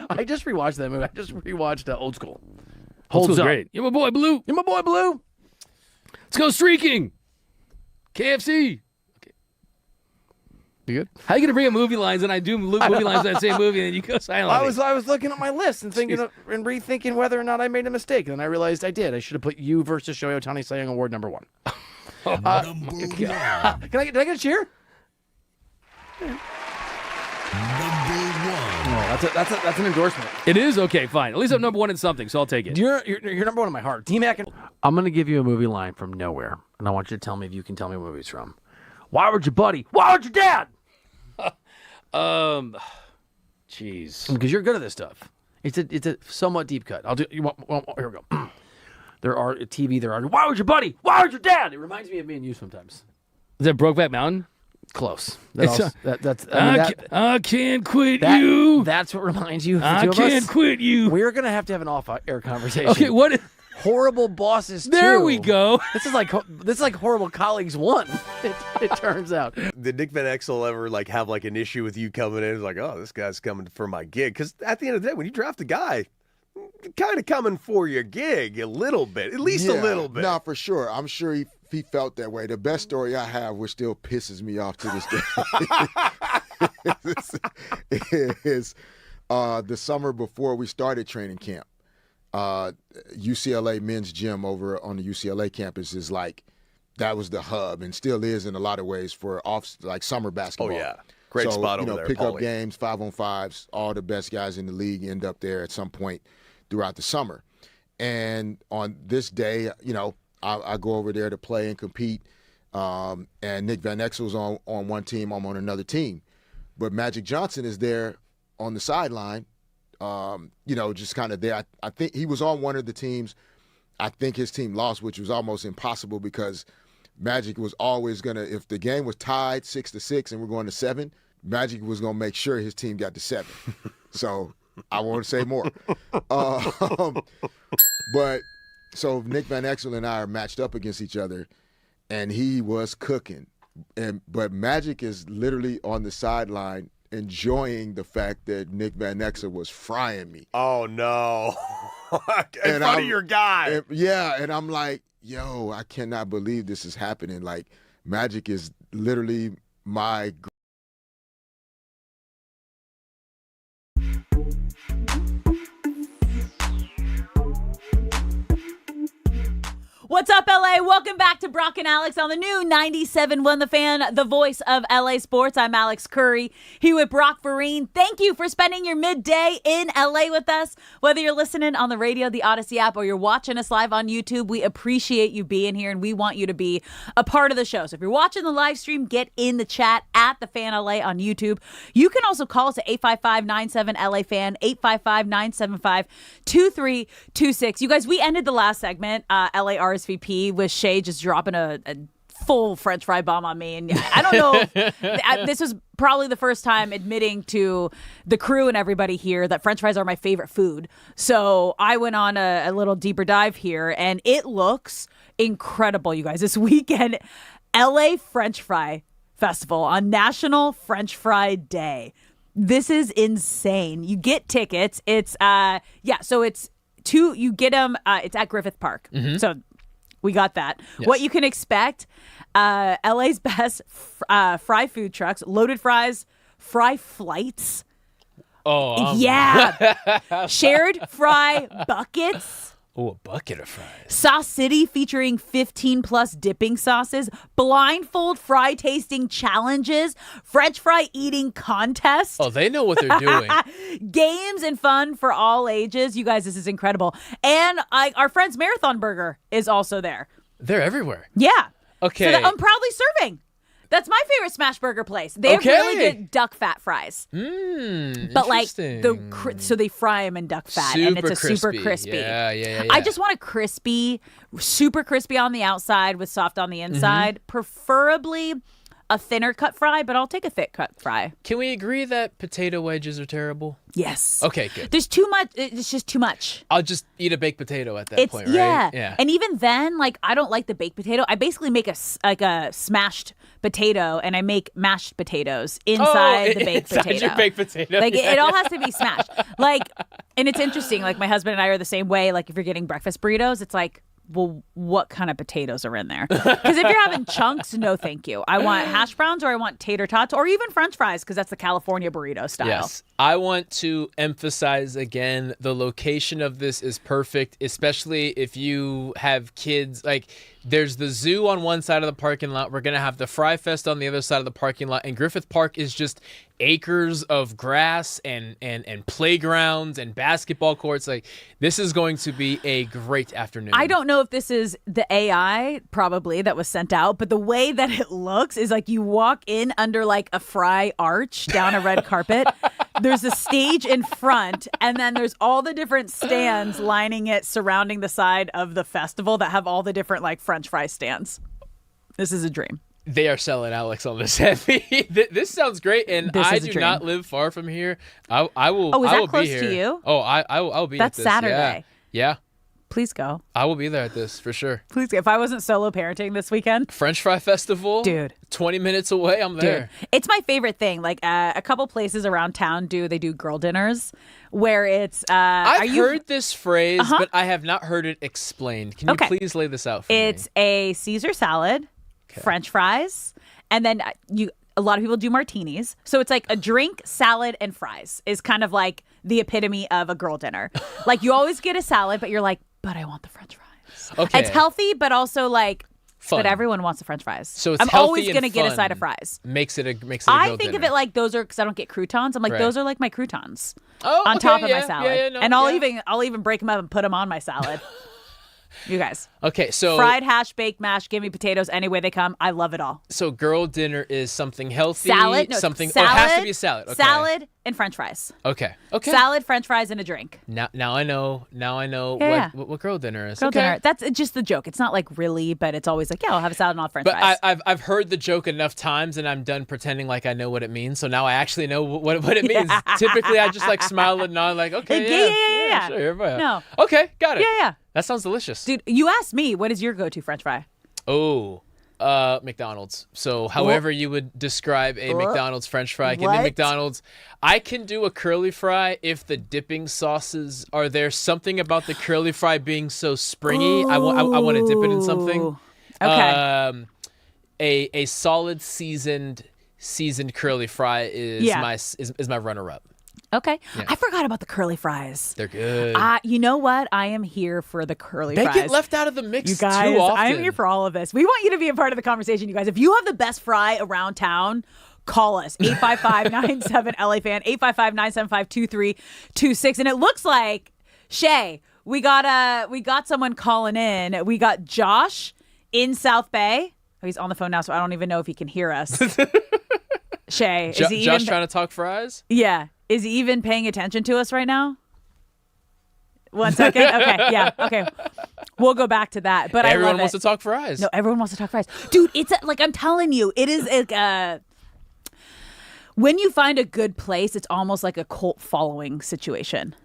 I just rewatched that movie. I just rewatched Old School. Holds up. Great. You're my boy, Blue. You're my boy, Blue. Let's go streaking. KFC. You good? How are you gonna bring up movie lines and I do movie lines in that same movie and then you go silent? I was looking at my list and thinking and rethinking whether or not I made a mistake, and then I realized I did. I should have put you versus Shohei Ohtani Cy Young Award number 1. Can I get a cheer? No, that's an endorsement. It is? Okay, fine. At least I'm number 1 in something, so I'll take it. You're number 1 in my heart. D-Mac. I'm gonna give you a movie line from nowhere, and I want you to tell me if you can tell me what movie it's from. Why would your buddy? Why would your dad? Jeez. Because you're good at this stuff. It's a somewhat deep cut. I'll do. Here we go. There are TV. There are. Why would your buddy? Why would your dad? It reminds me of me and you sometimes. Is that Brokeback Mountain? Close. I can't quit you. That's what reminds you. Of I can't quit you. We're gonna have to have an off-air conversation. Okay, what? Horrible Bosses 2. There we go. This is like Horrible Colleagues 1. It turns out. Did Nick Van Exel ever have an issue with you coming in? It's like, oh, this guy's coming for my gig. Because at the end of the day, when you draft a guy, kind of coming for your gig a little bit, at least a little bit. No, for sure. I'm sure he felt that way. The best story I have, which still pisses me off to this day, is the summer before we started training camp. UCLA men's gym over on the UCLA campus is that was the hub and still is in a lot of ways for summer basketball. Oh yeah, great spot over there. Pick-up games, 5-on-5s, all the best guys in the league end up there at some point throughout the summer. And on this day, I go over there to play and compete. and Nick Van Exel's on one team, I'm on another team. But Magic Johnson is there on the sideline, just kind of there. I think he was on one of the teams. I think his team lost, which was almost impossible because Magic was always going to, if the game was tied 6-6 and we're going to 7, Magic was going to make sure his team got to 7. So I won't say more. But so Nick Van Exel and I are matched up against each other, and he was cooking. But Magic is literally on the sideline enjoying the fact that Nick Van Exel was frying me. Oh, no. In front of your guy. And I'm like, yo, I cannot believe this is happening. Like, Magic is literally my What's up, LA? Welcome back to Brock and Alex on the new 97.1 The Fan, the voice of LA Sports. I'm Alex Curry, here with Brock Vereen. Thank you for spending your midday in LA with us. Whether you're listening on the radio, the Odyssey app, or you're watching us live on YouTube, we appreciate you being here, and we want you to be a part of the show. So if you're watching the live stream, get in the chat at The Fan LA on YouTube. You can also call us at 855-97-LA-FAN, 855-975-2326. You guys, we ended the last segment, LA RSVP, with Shay just dropping a full French fry bomb on me. And I don't know, this was probably the first time admitting to the crew and everybody here that French fries are my favorite food. So I went on a little deeper dive here, and it looks incredible, you guys. This weekend, LA French Fry Festival on National French Fry Day. This is insane. You get tickets. It's, so it's you get them, it's at Griffith Park. Mm-hmm. So we got that. Yes. What you can expect, LA's best fry food trucks, loaded fries, fry flights. Oh, yeah. Shared fry buckets. Oh, a bucket of fries. Sauce City featuring 15+ dipping sauces, blindfold fry tasting challenges, French fry eating contests. Oh, they know what they're doing. Games and fun for all ages. You guys, this is incredible. And our friends Marathon Burger is also there. They're everywhere. Yeah. Okay. So I'm proudly serving. That's my favorite smash burger place. They have really good duck fat fries. But like so they fry them in duck fat, and it's super crispy. Yeah. I just want a crispy, super crispy on the outside with soft on the inside. Preferably a thinner cut fry, but I'll take a thick cut fry. Can we agree that potato wedges are terrible? Yes. Okay, good. There's too much. It's just too much. I'll just eat a baked potato at that point, right? Yeah. And even then, like, I don't like the baked potato. I basically make a smashed potato, and I make mashed potatoes inside the baked potato. Your baked potato. Like, it all has to be smashed. Like, and it's interesting. Like, my husband and I are the same way. Like, if you're getting breakfast burritos, it's like, well, what kind of potatoes are in there? Because if you're having chunks, no thank you. I want hash browns, or I want tater tots, or even French fries, because that's the California burrito style. Yes. I want to emphasize again, the location of this is perfect, especially if you have kids. Like, there's the zoo on one side of the parking lot. We're going to have the Fry Fest on the other side of the parking lot. And Griffith Park is just acres of grass and playgrounds and basketball courts. Like, this is going to be a great afternoon. I don't know if this is the AI probably that was sent out, but the way that it looks is like you walk in under like a Fry arch down a red carpet. There's a stage in front, and then there's all the different stands lining it, surrounding the side of the festival that have all the different like French fry stands. This is a dream. They are selling Alex on this heavy. This sounds great, and I do not live far from here. I will. Oh, is I that will close be here. to you? Oh, I'll be. That's at this. Saturday. Yeah. Please go. I will be there at this for sure. Please go. If I wasn't solo parenting this weekend. French Fry Festival. Dude. 20 minutes away, I'm there. Dude. It's my favorite thing. Like a couple places around town they do girl dinners where it's I've heard this phrase, but I have not heard it explained. Can you please lay this out for me? It's a Caesar salad, French fries, and then a lot of people do martinis. So it's like a drink, salad, and fries is kind of like the epitome of a girl dinner. Like, you always get a salad, but you're like, but I want the French fries. Okay. It's healthy, but also like, fun. But everyone wants the French fries. So it's I'm healthy always and going to get a fun. side of fries. Makes it a girl I think dinner. of it like those are, because I don't get croutons. I'm like, those are like my croutons on top of my salad. And I'll even break them up and put them on my salad. You guys. Okay, so fried, hash, baked, mashed, give me potatoes any way they come. I love it all. So girl dinner is something healthy. Salad. No, something. salad, it has to be a salad. Okay. Salad and French fries. Okay. Salad, French fries, and a drink. Now I know. Yeah. What girl dinner is. Girl dinner. That's just the joke. It's not like really, but it's always like, yeah, I'll have a salad and all French fries. But I've heard the joke enough times, and I'm done pretending like I know what it means. So now I actually know what it means. Typically, I just like smile and nod, like, okay, yeah. Sure, everybody. No. Okay, got it. Yeah. That sounds delicious. Dude, you asked me, what is your go-to French fry? Oh, McDonald's. So however you would describe a McDonald's French fry, give me McDonald's. I can do a curly fry if the dipping sauces are there. Something about the curly fry being so springy. I want to dip it in something. Okay. A solid seasoned curly fry is my runner-up. Okay. Yeah. I forgot about the curly fries. They're good. You know what? I am here for the curly fries. They get left out of the mix you guys, too often. I'm here for all of this. We want you to be a part of the conversation, you guys. If you have the best fry around town, call us. 855-97-LA-FAN, 855-975-2326. And it looks like, Shay, we got someone calling in. We got Josh in South Bay. Oh, he's on the phone now, so I don't even know if he can hear us. Shay, is he Josh trying to talk fries? Yeah. Is he even paying attention to us right now? 1 second. Okay. Yeah. Okay. We'll go back to that. But everyone I love wants to talk fries. No, everyone wants to talk fries, dude. It's like I'm telling you, it is when you find a good place, it's almost like a cult following situation.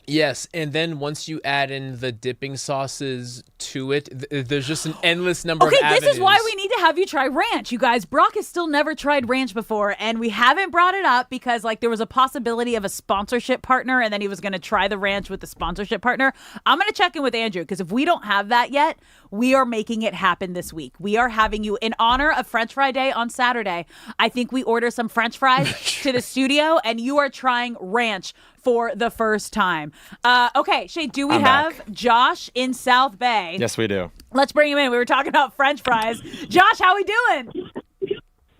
Yes, and then once you add in the dipping sauces to it, there's just an endless number of avenues. Okay, this is why we need to have you try ranch. You guys, Brock has still never tried ranch before, and we haven't brought it up because like there was a possibility of a sponsorship partner, and then he was going to try the ranch with the sponsorship partner. I'm going to check in with Andrew because if we don't have that yet, we are making it happen this week. We are having you in honor of French Fry Day on Saturday. I think we order some French fries to the studio, and you are trying ranch for the first time. Okay, Shay, do we have back. Josh in South Bay? Yes, we do. Let's bring him in. We were talking about French fries. Josh, how we doing?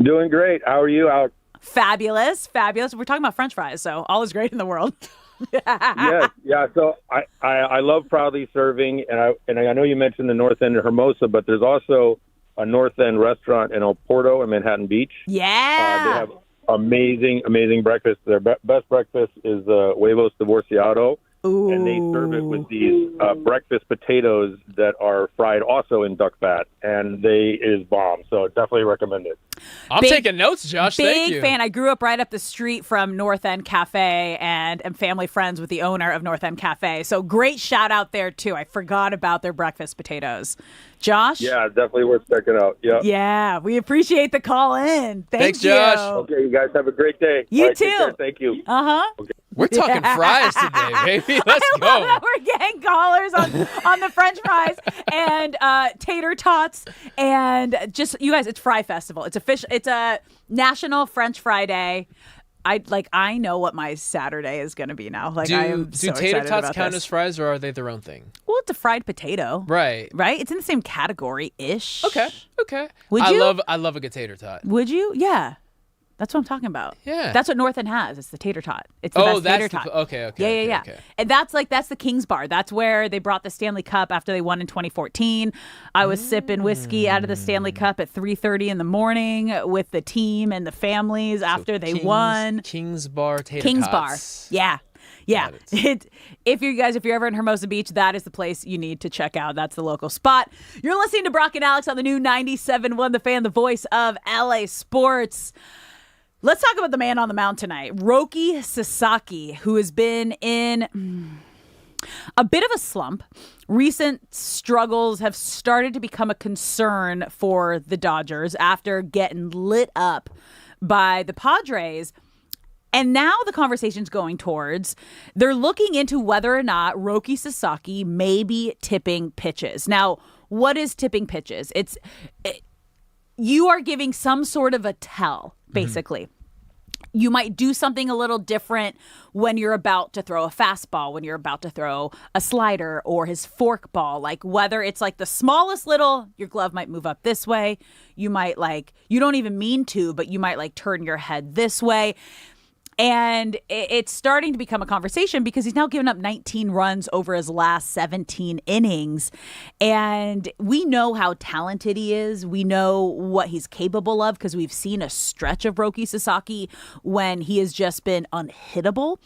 Doing great. How are you out? Fabulous. We're talking about French fries, so all is great in the world. Yes, yeah. So I love proudly serving, and I know you mentioned the North End of Hermosa, but there's also a North End restaurant in El Porto in Manhattan Beach. Yeah. They have amazing breakfast. Their best breakfast is huevos divorciado. Ooh. And they serve it with these breakfast potatoes that are fried also in duck fat, and it is bomb. So definitely recommend it. I'm taking notes, Josh. Thank you. Big fan. I grew up right up the street from North End Cafe and am family friends with the owner of North End Cafe. So great shout out there too. I forgot about their breakfast potatoes. Josh? Yeah, definitely worth checking out. Yep. Yeah, we appreciate the call in. Thanks, Josh. Okay, you guys have a great day. You too. Take care. Thank you. Uh-huh. Okay. We're talking fries today, baby. Let's I love that we're getting callers on the French fries and tater tots and just you guys. It's Fry Festival. It's official. It's a National French Fry Day. I know what my Saturday is going to be now. Like I am so do tater excited tots about count this. as fries, or are they their own thing? Well, it's a fried potato, right? It's in the same category ish. Okay. Would you? I love a good tater tot. Would you? Yeah. That's what I'm talking about. Yeah. That's what North End has. It's the tater tot. It's the best tater tot. Okay. Yeah. And that's the King's Bar. That's where they brought the Stanley Cup after they won in 2014. I was sipping whiskey out of the Stanley Cup at 3:30 in the morning with the team and the families after they won. King's Bar tater King's tots. Bar. Yeah. If you're ever in Hermosa Beach, that is the place you need to check out. That's the local spot. You're listening to Brock and Alex on the new 97.1 The Fan, the voice of LA Sports. Let's talk about the man on the mound tonight, Roki Sasaki, who has been in a bit of a slump. Recent struggles have started to become a concern for the Dodgers after getting lit up by the Padres. And now the conversation's going towards they're looking into whether or not Roki Sasaki may be tipping pitches. Now, what is tipping pitches? You are giving some sort of a tell, basically. You might do something a little different when you're about to throw a fastball, when you're about to throw a slider or his fork ball, like whether it's like the smallest little, your glove might move up this way. You might you don't even mean to, but you might turn your head this way. And it's starting to become a conversation because he's now given up 19 runs over his last 17 innings. And we know how talented he is. We know what he's capable of because we've seen a stretch of Roki Sasaki when he has just been unhittable.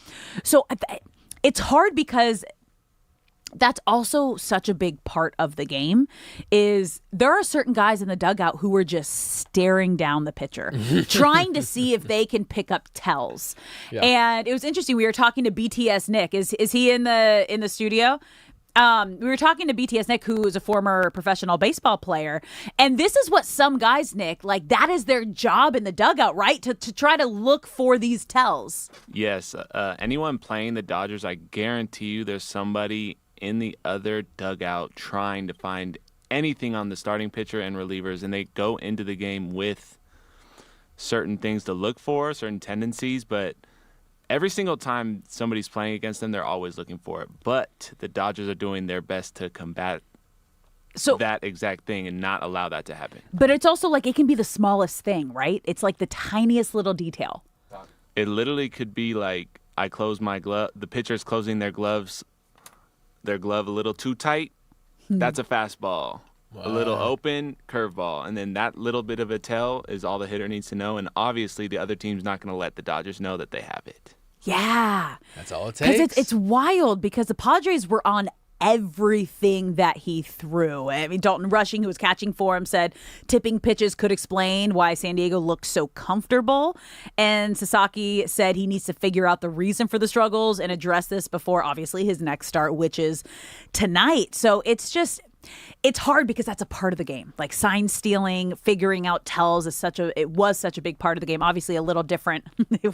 So it's hard because that's also such a big part of the game is there are certain guys in the dugout who are just staring down the pitcher, trying to see if they can pick up tells. Yeah. And it was interesting. We were talking to BTS Nick. Is he in the studio? We were talking to BTS Nick, who is a former professional baseball player. And this is what some guys, Nick, like that is their job in the dugout, right? To try to look for these tells. Yes. Anyone playing the Dodgers, I guarantee you there's somebody in the other dugout trying to find anything on the starting pitcher and relievers, and they go into the game with certain things to look for, certain tendencies, but every single time somebody's playing against them, they're always looking for it. But the Dodgers are doing their best to combat that exact thing and not allow that to happen. But it's also like it can be the smallest thing, right? It's like the tiniest little detail. It literally could be like I close my glove, the pitcher's closing their glove a little too tight, that's a fastball. Wow. A little open, curveball. And then that little bit of a tell is all the hitter needs to know. And obviously the other team's not going to let the Dodgers know that they have it. Yeah. That's all it takes. Because it's wild because the Padres were on everything that he threw. I mean, Dalton Rushing, who was catching for him, said tipping pitches could explain why San Diego looked so comfortable. And Sasaki said he needs to figure out the reason for the struggles and address this before, obviously, his next start, which is tonight. So it's hard because that's a part of the game. Like sign stealing, figuring out tells it was such a big part of the game. Obviously a little different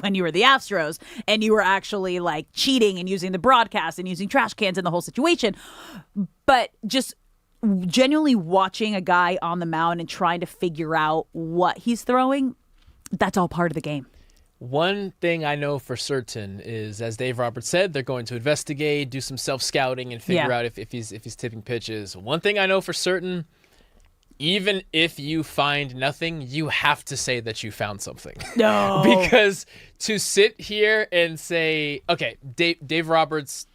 when you were the Astros and you were actually like cheating and using the broadcast and using trash cans in the whole situation. But just genuinely watching a guy on the mound and trying to figure out what he's throwing, that's all part of the game. One thing I know for certain is, as Dave Roberts said, they're going to investigate, do some self-scouting, and figure out if he's tipping pitches. One thing I know for certain, even if you find nothing, you have to say that you found something. No. Because to sit here and say, okay, Dave Roberts,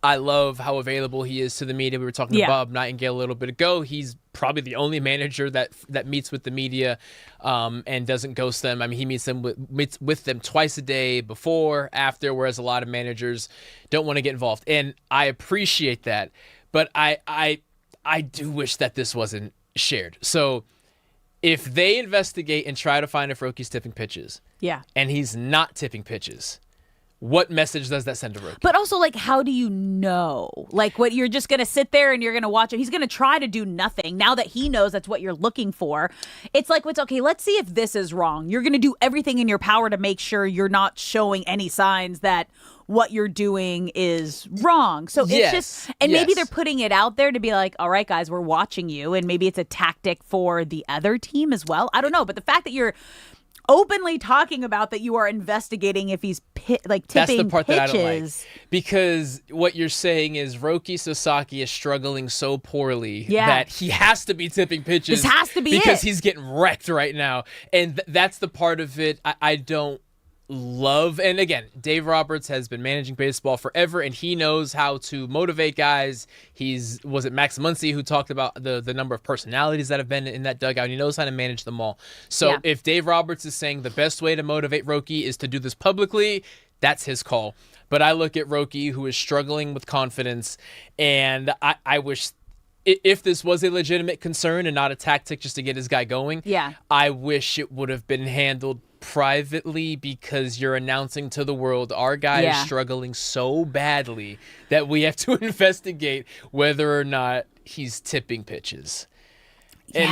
I love how available he is to the media. We were talking to Bob Nightingale a little bit ago. He's probably the only manager that meets with the media and doesn't ghost them. I mean, he meets with them twice a day, before, after, whereas a lot of managers don't want to get involved. And I appreciate that, but I do wish that this wasn't shared. So if they investigate and try to find if Roki's tipping pitches, and he's not tipping pitches, what message does that send to Roki? But also, like, how do you know? Like, what, you're just going to sit there and you're going to watch it. He's going to try to do nothing. Now that he knows that's what you're looking for, it's like, it's okay, let's see if this is wrong. You're going to do everything in your power to make sure you're not showing any signs that what you're doing is wrong. So it's just, and maybe they're putting it out there to be like, all right, guys, we're watching you. And maybe it's a tactic for the other team as well. I don't know. But the fact that you're openly talking about that you are investigating if he's tipping That's the part pitches. That I don't like. Because what you're saying is Roki Sasaki is struggling so poorly that he has to be tipping pitches. This has to be because he's getting wrecked right now. And that's the part of it I don't love. And again, Dave Roberts has been managing baseball forever, and he knows how to motivate guys. Was it Max Muncy who talked about the number of personalities that have been in that dugout? He knows how to manage them all. So if Dave Roberts is saying the best way to motivate Roki is to do this publicly, that's his call. But I look at Roki, who is struggling with confidence, and I wish, if this was a legitimate concern and not a tactic just to get his guy going, I wish it would have been handled privately, because you're announcing to the world our guy is struggling so badly that we have to investigate whether or not he's tipping pitches. And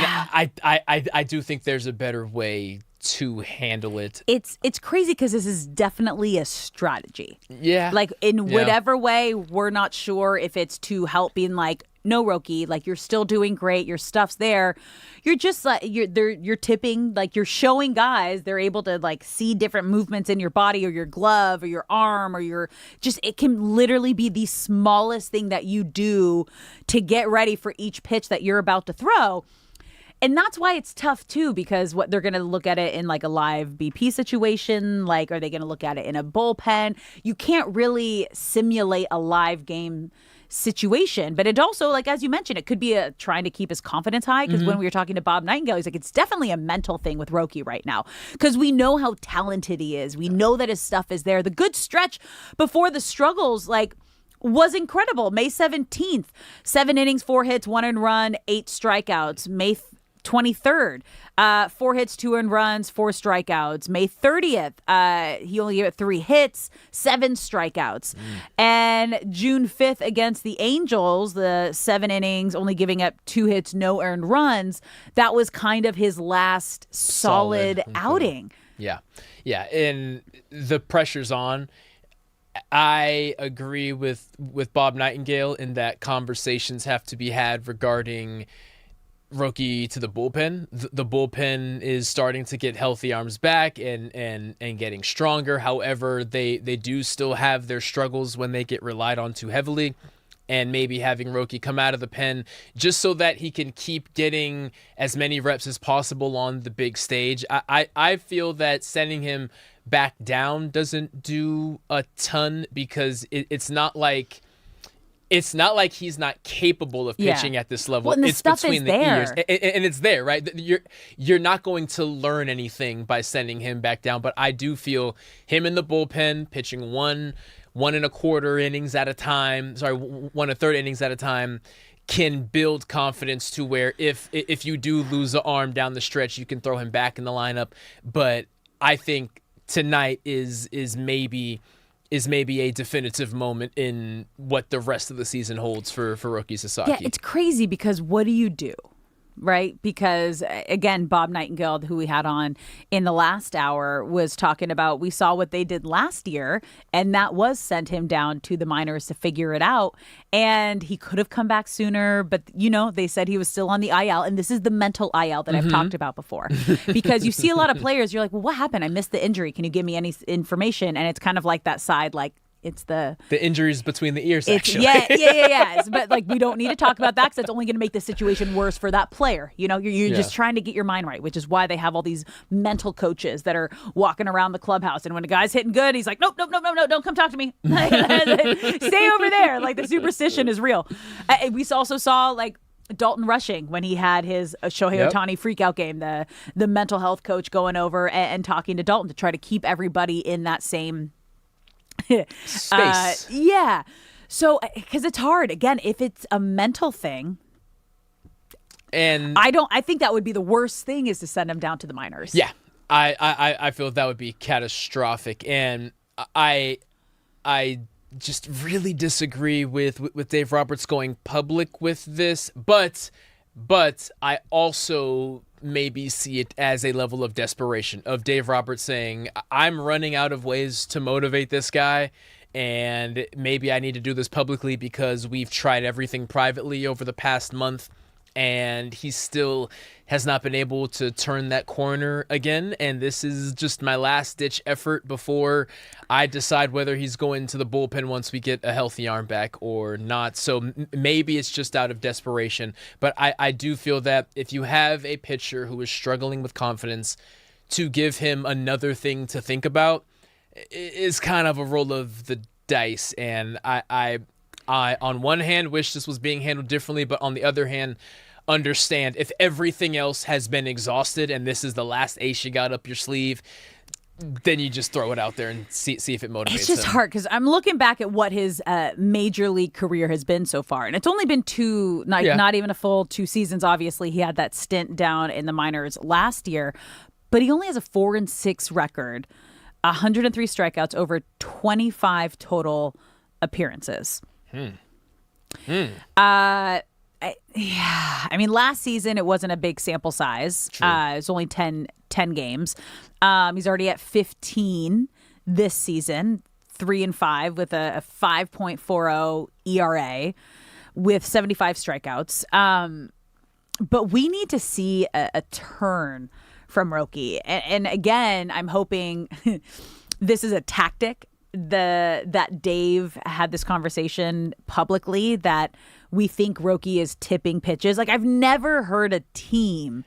I do think there's a better way to handle it. It's crazy because this is definitely a strategy. Yeah. Like in whatever way, we're not sure if it's to help being like, no, Roki, like you're still doing great. Your stuff's there. You're just like, you're tipping, like you're showing guys they're able to like see different movements in your body or your glove or your arm or it can literally be the smallest thing that you do to get ready for each pitch that you're about to throw. And that's why it's tough too, because what they're going to look at it in like a live BP situation, like are they going to look at it in a bullpen? You can't really simulate a live game situation, but it also, like as you mentioned, it could be trying to keep his confidence high, because when we were talking to Bob Nightingale, he's like, it's definitely a mental thing with Roki right now, because we know how talented he is. We know that his stuff is there. The good stretch before the struggles, like, was incredible. May 17th, 7 innings, 4 hits, 1 earned run, 8 strikeouts. May 23rd, 4 hits, 2 earned runs, 4 strikeouts. May 30th, he only gave it 3 hits, 7 strikeouts. And June 5th against the Angels, the 7 innings, only giving up 2 hits, no earned runs. That was kind of his last solid outing. Yeah. And the pressure's on. I agree with Bob Nightingale in that conversations have to be had regarding Roki to the bullpen. The bullpen is starting to get healthy arms back and getting stronger. However, they do still have their struggles when they get relied on too heavily. And maybe having Roki come out of the pen just so that he can keep getting as many reps as possible on the big stage. I feel that sending him back down doesn't do a ton, because it's not like he's not capable of pitching at this level. Well, and the it's stuff between is the there. ears, and it's there, right? You're not going to learn anything by sending him back down. But I do feel him in the bullpen pitching 1 1.25 innings at a time. 1 1/3 innings at a time can build confidence to where if you do lose an arm down the stretch, you can throw him back in the lineup. But I think tonight is maybe a definitive moment in what the rest of the season holds for Roki Sasaki. Yeah, it's crazy, because what do you do? Right? Because, again, Bob Nightingale, who we had on in the last hour, was talking about, we saw what they did last year, and that was sent him down to the minors to figure it out. And he could have come back sooner, but, they said he was still on the IL. And this is the mental IL that I've talked about before. Because you see a lot of players, you're like, well, what happened? I missed the injury. Can you give me any information? And it's kind of like that side, like, it's the injuries between the ears, actually. Yeah. But like, we don't need to talk about that, because that's only going to make the situation worse for that player. You're just trying to get your mind right, which is why they have all these mental coaches that are walking around the clubhouse. And when a guy's hitting good, he's like, nope, don't come talk to me. Stay over there. Like, the superstition is real. We also saw, like, Dalton Rushing when he had his Shohei Ohtani freakout game, the mental health coach going over and talking to Dalton to try to keep everybody in that same space. So, because it's hard. Again, if it's a mental thing, and I think that would be the worst thing, is to send him down to the minors. Yeah, I feel that would be catastrophic, and I just really disagree with Dave Roberts going public with this, but I also maybe see it as a level of desperation of Dave Roberts saying, I'm running out of ways to motivate this guy, and maybe I need to do this publicly because we've tried everything privately over the past month, and he still has not been able to turn that corner again. And this is just my last-ditch effort before I decide whether he's going to the bullpen once we get a healthy arm back or not. So maybe it's just out of desperation. But I do feel that if you have a pitcher who is struggling with confidence, to give him another thing to think about is kind of a roll of the dice. And I on one hand wish this was being handled differently, but on the other hand, understand if everything else has been exhausted and this is the last ace you got up your sleeve, then you just throw it out there and see if it motivates It's just him. hard, because I'm looking back at what his major league career has been so far, and it's only been not even a full 2 seasons. Obviously, he had that stint down in the minors last year, but he only has a 4-6 record, 103 strikeouts over 25 total appearances. I mean, last season it wasn't a big sample size. It was only 10 games. He's already at 15 this season, 3-5 with a 5.40 ERA with 75 strikeouts. But we need to see a turn from Roki. And again, I'm hoping this is a tactic. That Dave had this conversation publicly, that we think Roki is tipping pitches. Like, I've never heard a team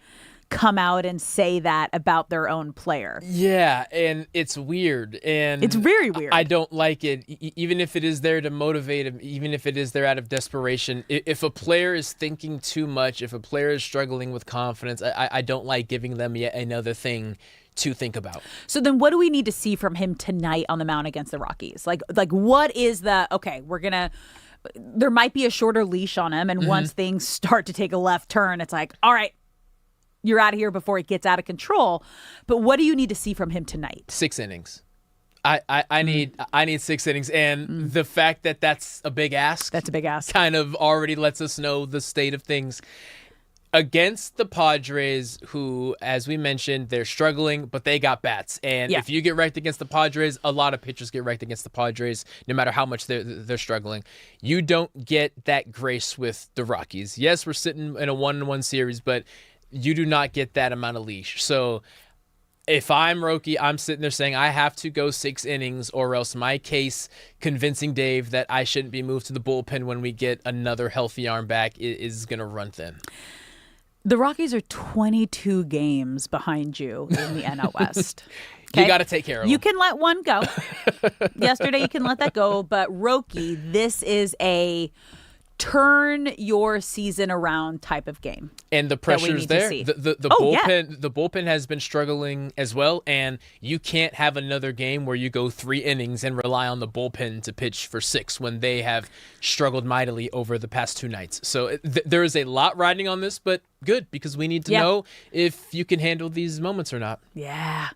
come out and say that about their own player. Yeah, and it's weird. And it's very weird. I don't like it, even if it is there to motivate him, even if it is there out of desperation. If a player is thinking too much, if a player is struggling with confidence, I don't like giving them yet another thing to think about. So then what do we need to see from him tonight on the mound against the Rockies? Like what is there might be a shorter leash on him, and once things start to take a left turn, it's like, all right, you're out of here before it gets out of control. But what do you need to see from him tonight? 6 innings. I need 6 innings, and the fact that that's a big ask. That's a big ask. Kind of already lets us know the state of things. Against the Padres, who, as we mentioned, they're struggling, but they got bats. And if you get wrecked against the Padres, a lot of pitchers get wrecked against the Padres, no matter how much they're struggling. You don't get that grace with the Rockies. Yes, we're sitting in a 1-1 series, but you do not get that amount of leash. So if I'm Roki, I'm sitting there saying I have to go 6 innings, or else my case convincing Dave that I shouldn't be moved to the bullpen when we get another healthy arm back is going to run thin. The Rockies are 22 games behind you in the NL West. Okay? You got to take care of them. You can let one go. Yesterday, you can let that go. But Roki, this is a turn your season around type of game. And the pressure's there. The bullpen has been struggling as well, and you can't have another game where you go 3 innings and rely on the bullpen to pitch for 6 when they have struggled mightily over the past 2 nights. So there is a lot riding on this, but good, because we need to know if you can handle these moments or not. Yeah.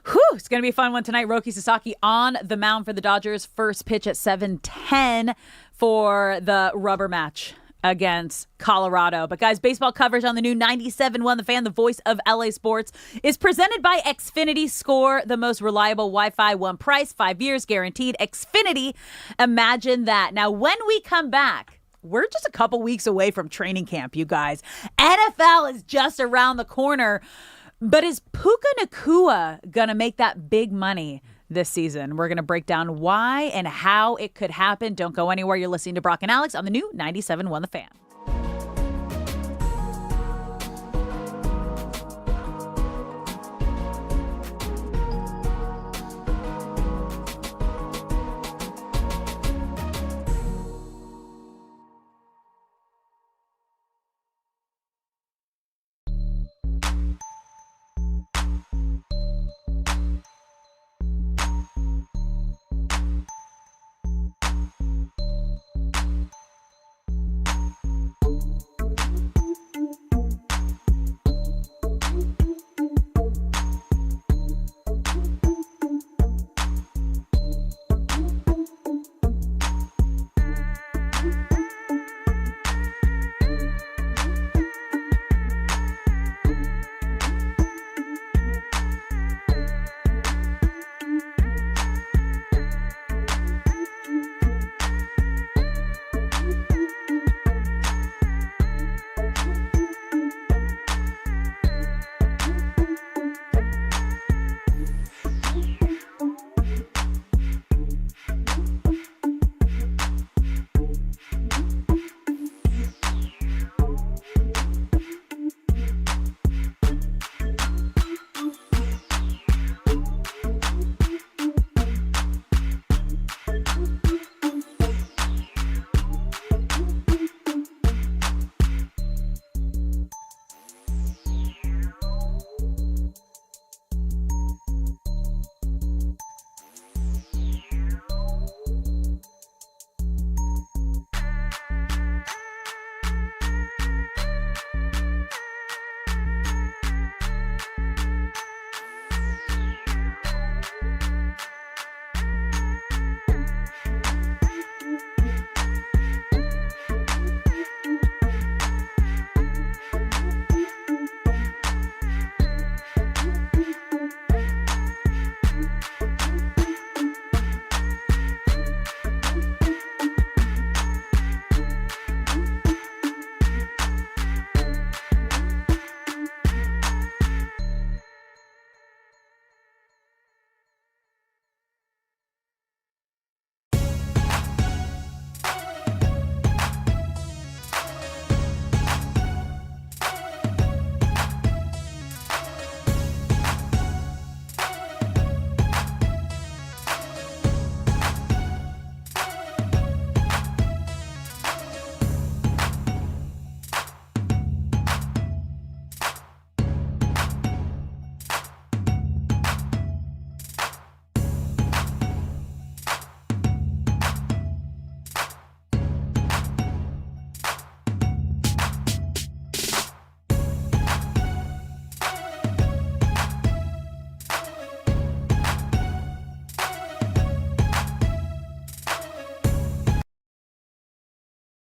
Whew, it's going to be a fun one tonight. Roki Sasaki on the mound for the Dodgers. First pitch at 7:10 for the rubber match against Colorado. But guys, baseball coverage on the new 97.1 The Fan, the voice of LA sports, is presented by Xfinity. Score the most reliable Wi-Fi, one price, 5 years guaranteed. Xfinity, imagine that. Now, when we come back, we're just a couple weeks away from training camp, you guys. NFL is just around the corner. But is Puka Nacua going to make that big money this season? We're going to break down why and how it could happen. Don't go anywhere. You're listening to Brock and Alex on the new 97.1 The Fan.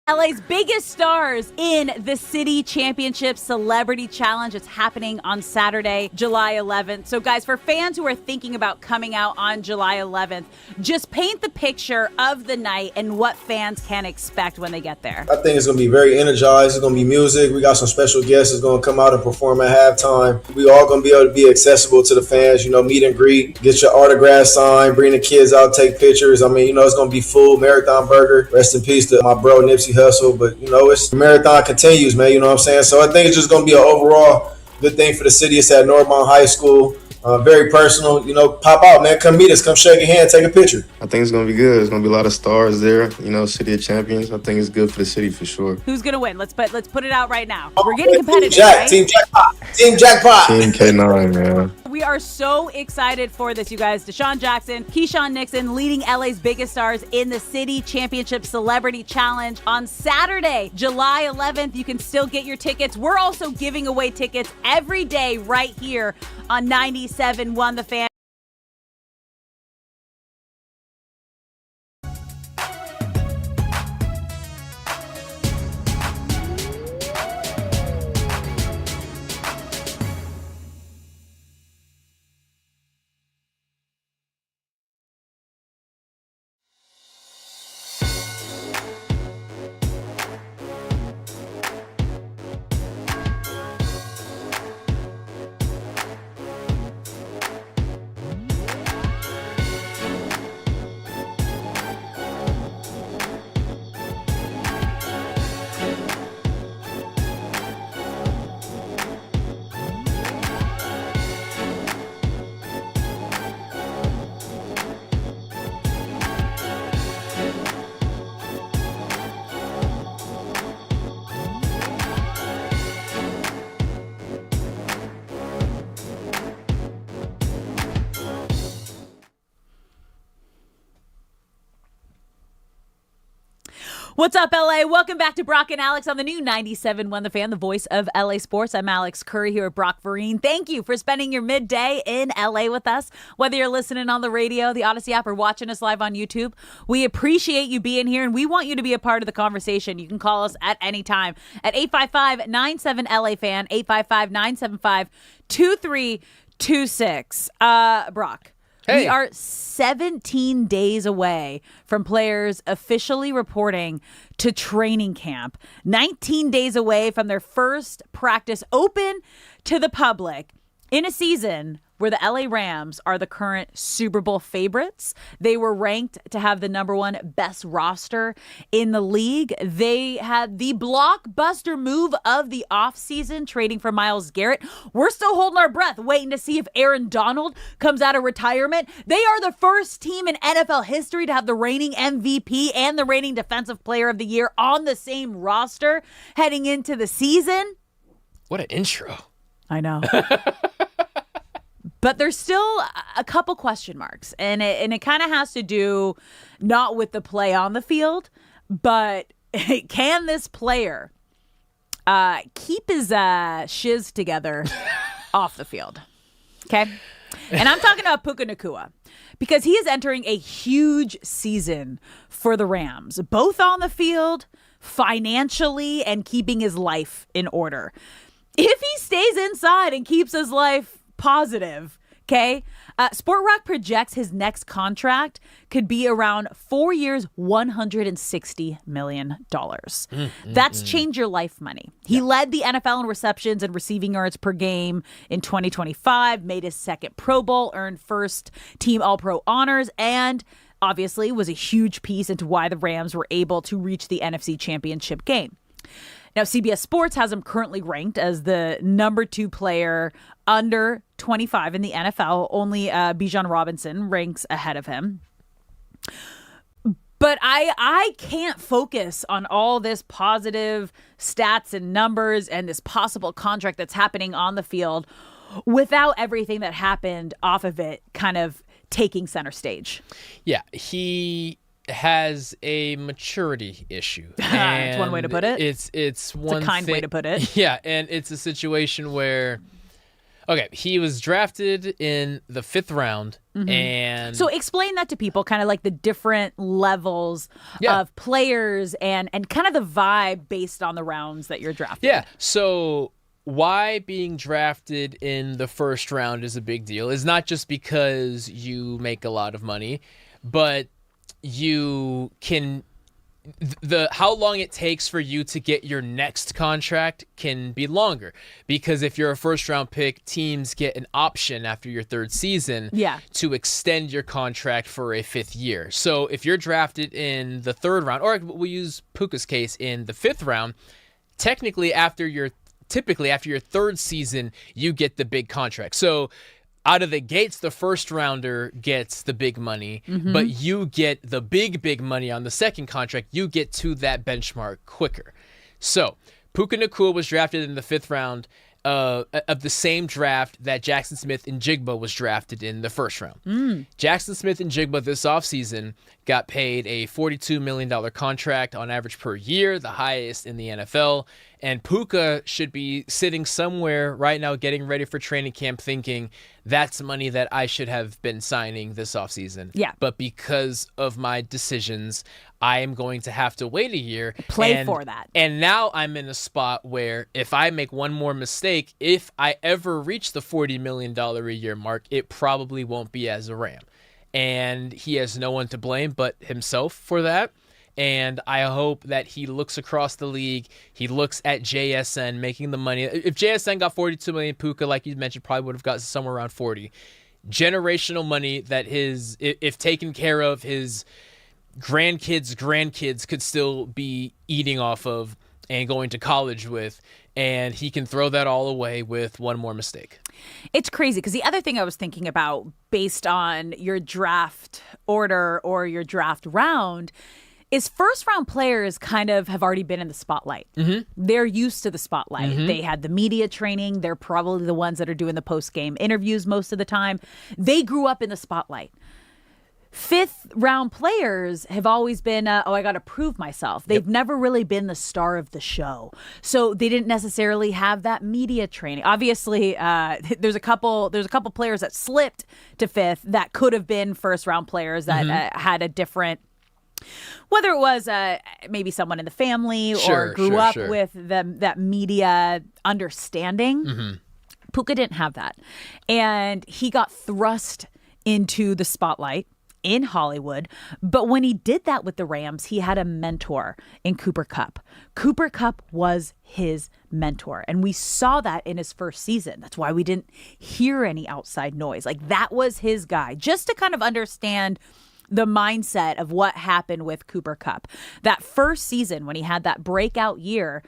LA's biggest stars in the City Championship Celebrity Challenge. It's happening on Saturday, July 11th. So, guys, for fans who are thinking about coming out on July 11th, just paint the picture of the night and what fans can expect when they get there. I think it's going to be very energized. It's going to be music. We got some special guests that's going to come out and perform at halftime. We all going to be able to be accessible to the fans, meet and greet, get your autograph signed, bring the kids out, take pictures. I mean, it's going to be full. Marathon Burger. Rest in peace to my bro, Nipsey Hustle, but it's the marathon continues, man. You know what I'm saying? So I think it's just gonna be an overall good thing for the city. It's at Northmont High School. Very personal. Pop out, man. Come meet us. Come shake a hand. Take a picture. I think it's gonna be good. There's gonna be a lot of stars there. City of Champions. I think it's good for the city for sure. Who's gonna win? Let's put it out right now. We're getting competitive. Team Jackpot. Team Jackpot. Team K9, man. We are so excited for this, you guys. Deshaun Jackson, Keyshawn Nixon leading LA's biggest stars in the City Championship Celebrity Challenge on Saturday, July 11th. You can still get your tickets. We're also giving away tickets every day right here on 97.1 The Fan. What's up, LA? Welcome back to Brock and Alex on the new 97.1 The Fan, the voice of LA Sports. I'm Alex Curry here with Brock Vereen. Thank you for spending your midday in LA with us. Whether you're listening on the radio, the Odyssey app, or watching us live on YouTube, we appreciate you being here, and we want you to be a part of the conversation. You can call us at any time at 855-97-LA-FAN, 855-975-2326. Brock. Hey. We are 17 days away from players officially reporting to training camp. 19 days away from their first practice open to the public in a season where the LA Rams are the current Super Bowl favorites. They were ranked to have the #1 best roster in the league. They had the blockbuster move of the offseason, trading for Myles Garrett. We're still holding our breath, waiting to see if Aaron Donald comes out of retirement. They are the first team in NFL history to have the reigning MVP and the reigning Defensive Player of the Year on the same roster heading into the season. What an intro. I know. But there's still a couple question marks, and it kind of has to do not with the play on the field, but can this player keep his shiz together off the field? Okay? And I'm talking about Puka Nacua, because he is entering a huge season for the Rams, both on the field, financially, and keeping his life in order. If he stays inside and keeps his life positive, okay? Sport Rock projects his next contract could be around 4 years, $160 million. That's change your life money. He led the NFL in receptions and receiving yards per game in 2025, made his second Pro Bowl, earned first team All-Pro honors, and obviously was a huge piece into why the Rams were able to reach the NFC Championship game. Now, CBS Sports has him currently ranked as the #2 player under 25 in the NFL. Only Bijan Robinson ranks ahead of him. But I can't focus on all this positive stats and numbers and this possible contract that's happening on the field without everything that happened off of it kind of taking center stage. Yeah, he has a maturity issue. That's one way to put it. It's one a kind way to put it. Yeah, and it's a situation where Okay, he was drafted in the 5th round, and So explain that to people, kind of like the different levels of players and kind of the vibe based on the rounds that you're drafted. Yeah, so why being drafted in the 1st round is a big deal is not just because you make a lot of money, but you can how long it takes for you to get your next contract can be longer, because if you're a 1st round pick, teams get an option after your 3rd season to extend your contract for a 5th year. So if you're drafted in the 3rd round, or we'll use Puka's case in the 5th round, typically after your 3rd season, you get the big contract. So out of the gates, the 1st rounder gets the big money, but you get the big money on the 2nd contract. You get to that benchmark quicker. So Puka Nacua was drafted in the 5th round of the same draft that Jackson Smith-Njigba was drafted in the 1st round. Jackson Smith-Njigba this offseason got paid a $42 million contract on average per year, the highest in the NFL. And Puka should be sitting somewhere right now getting ready for training camp thinking, that's money that I should have been signing this offseason. Yeah. But because of my decisions, I am going to have to wait a year. Play for that. And now I'm in a spot where if I make one more mistake, if I ever reach the $40 million a year mark, it probably won't be as a Ram. And he has no one to blame but himself for that. And I hope that he looks across the league. He looks at JSN making the money. If JSN got $42 million, Puka, like you mentioned, probably would have got somewhere around 40. Generational money that if taken care of, his grandkids could still be eating off of and going to college with. And he can throw that all away with one more mistake. It's crazy because the other thing I was thinking about based on your draft order or your draft round is 1st round players kind of have already been in the spotlight. They're used to the spotlight. They had the media training. They're probably the ones that are doing the post-game interviews most of the time. They grew up in the spotlight. 5th round players have always been, I got to prove myself. They've never really been the star of the show. So they didn't necessarily have that media training. Obviously, there's a couple players that slipped to 5th that could have been 1st round players that had a different, whether it was maybe someone in the family or grew up with that media understanding. Puka didn't have that. And he got thrust into the spotlight in Hollywood. But when he did that with the Rams, he had a mentor in Cooper Kupp. Cooper Kupp was his mentor. And we saw that in his 1st season. That's why we didn't hear any outside noise. Like, that was his guy. Just to kind of understand the mindset of what happened with Cooper Kupp. That 1st season when he had that breakout year,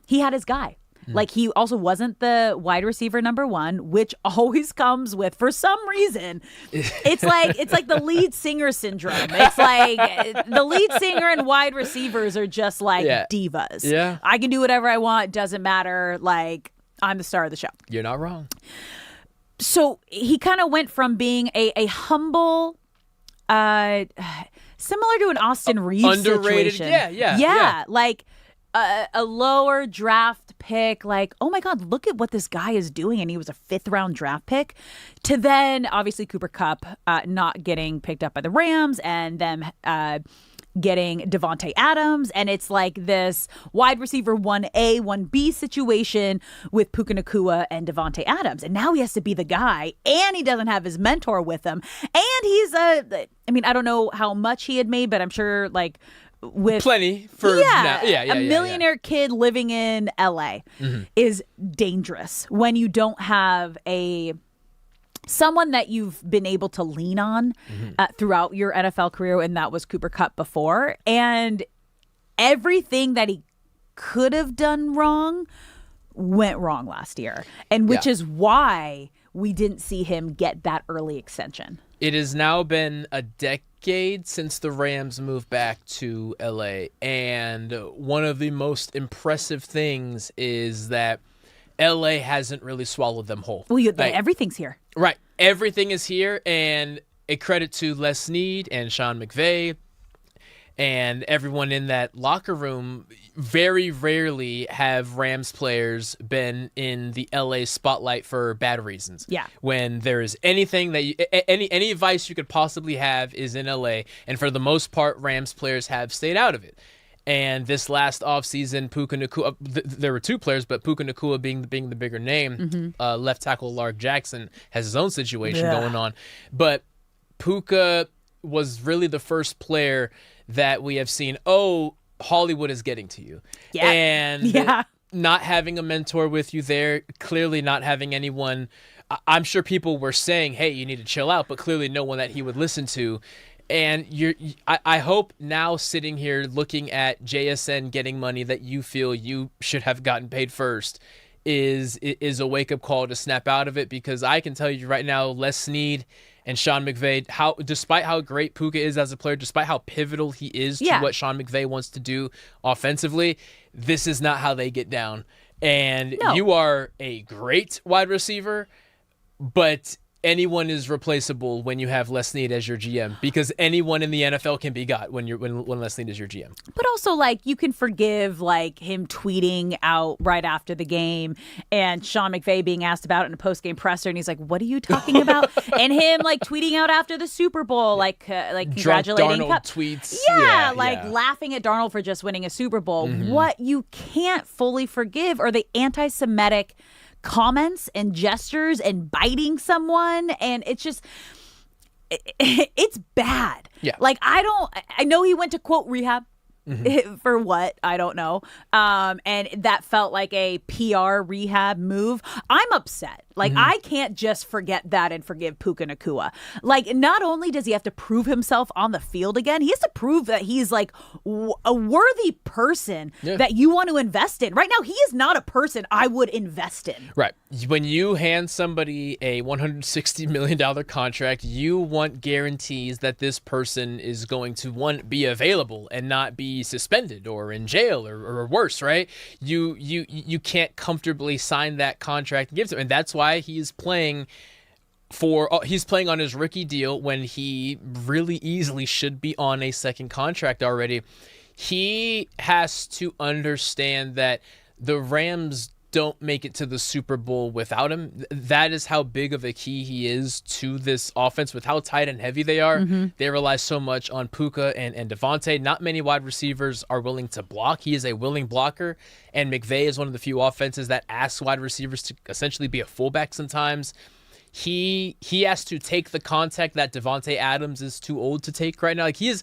he had his guy. Like, he also wasn't the wide receiver number 1, which always comes with, for some reason, it's like the lead singer syndrome. It's like the lead singer and wide receivers are just like divas. Yeah. I can do whatever I want. Doesn't matter. Like, I'm the star of the show. You're not wrong. So he kind of went from being a humble, similar to an Austin Reeves underrated situation. Yeah. Like a lower draft pick, like, oh my God, look at what this guy is doing. And he was a 5th round draft pick, to then obviously Cooper Kupp not getting picked up by the Rams and them getting Davante Adams. And it's like this wide receiver 1A, 1B situation with Puka Nacua and Davante Adams. And now he has to be the guy, and he doesn't have his mentor with him. And he's I don't know how much he had made, but I'm sure like with plenty for now. A millionaire kid living in LA is dangerous when you don't have someone that you've been able to lean on throughout your NFL career, and that was Cooper Kupp before. And everything that he could have done wrong went wrong last year, and which is why we didn't see him get that early extension. It has now been a decade since the Rams moved back to LA, and one of the most impressive things is that LA hasn't really swallowed them whole. Well, everything's here. Right. Everything is here, and a credit to Les Snead and Sean McVay. and everyone in that locker room, very rarely have Rams players been in the LA spotlight for bad reasons. Yeah. When there is anything that any advice you could possibly have is in LA, and for the most part, Rams players have stayed out of it. And this last offseason, Puka Nacua, there were two players, but Puka Nacua being the bigger name, left tackle Lark Jackson has his own situation going on. But Puka was really the first player that we have seen, Hollywood is getting to you. Yeah. And not having a mentor with you there, clearly not having anyone. I'm sure people were saying, hey, you need to chill out, but clearly no one that he would listen to. And I hope now sitting here looking at JSN getting money that you feel you should have gotten paid first is a wake-up call to snap out of it, because I can tell you right now, Les Snead and Sean McVay, despite how great Puka is as a player, despite how pivotal he is to what Sean McVay wants to do offensively, this is not how they get down. And you are a great wide receiver, but anyone is replaceable when you have Les Snead as your GM, because anyone in the NFL can be got when Les Snead is your GM. But also, like, you can forgive like him tweeting out right after the game and Sean McVay being asked about it in a post-game presser, and he's like, "What are you talking about?" And him like tweeting out after the Super Bowl, like congratulating Darnold tweets. Laughing at Darnold for just winning a Super Bowl. What you can't fully forgive are the anti-Semitic comments and gestures and biting someone, and it's just it's bad. Like, I know he went to quote rehab for what, I don't know, and that felt like a PR rehab move. I'm upset. Like, I can't just forget that and forgive Puka Nacua. Like, not only does he have to prove himself on the field again, he has to prove that he's like a worthy person that you want to invest in. Right now, he is not a person I would invest in. Right. When you hand somebody a $160 million contract, you want guarantees that this person is going to, one, be available and not be suspended or in jail or worse, right? You can't comfortably sign that contract and give it to him. And that's why he's playing on his rookie deal when he really easily should be on a second contract already. He has to understand that the Rams don't make it to the Super Bowl without him. That is how big of a key he is to this offense with how tight and heavy they are. They rely so much on Puka and Devontae. Not many wide receivers are willing to block. He is a willing blocker, and McVay is one of the few offenses that asks wide receivers to essentially be a fullback sometimes. He has to take the contact that Devontae Adams is too old to take right now. Like, he is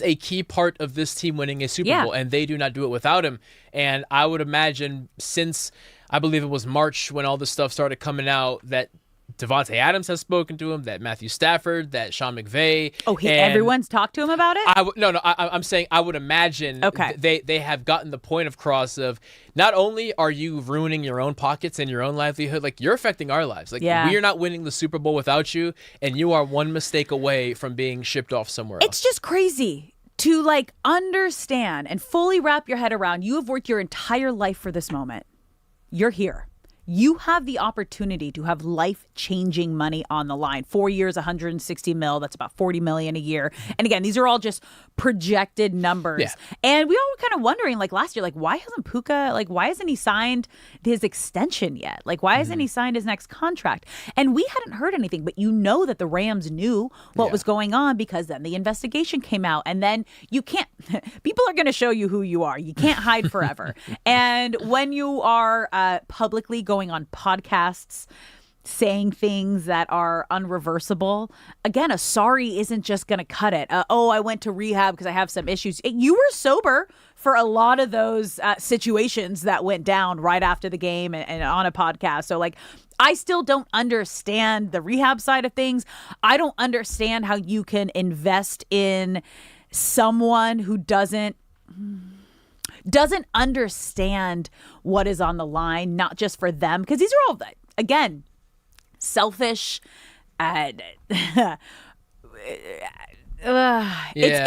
a key part of this team winning a Super Bowl, and they do not do it without him. And I would imagine, since I believe it was March when all this stuff started coming out, that Devontae Adams has spoken to him, that Matthew Stafford, that Sean McVay. Everyone's talked to him about it? I'm saying I would imagine they have gotten the point across of, not only are you ruining your own pockets and your own livelihood, like, you're affecting our lives. Like, we are not winning the Super Bowl without you, and you are one mistake away from being shipped off somewhere else. It's just crazy to, like, understand and fully wrap your head around. You have worked your entire life for this moment. You're here. You have the opportunity to have life-changing money on the line. 4 years, $160 million. That's about $40 million a year. And again, these are all just projected numbers. Yeah. And we all were kind of wondering, like, last year, like, why hasn't Puka, like, why hasn't he signed his extension yet? Like, why hasn't he signed his next contract? And we hadn't heard anything, but you know that the Rams knew what was going on, because then the investigation came out. And then you can't, people are going to show you who you are. You can't hide forever. And when you are publicly going on podcasts saying things that are unreversible, again, a sorry isn't just going to cut it. I went to rehab because I have some issues. You were sober for a lot of those situations that went down right after the game and on a podcast. So, like, I still don't understand the rehab side of things. I don't understand how you can invest in someone who doesn't understand what is on the line, not just for them, because these are all, again, selfish and it's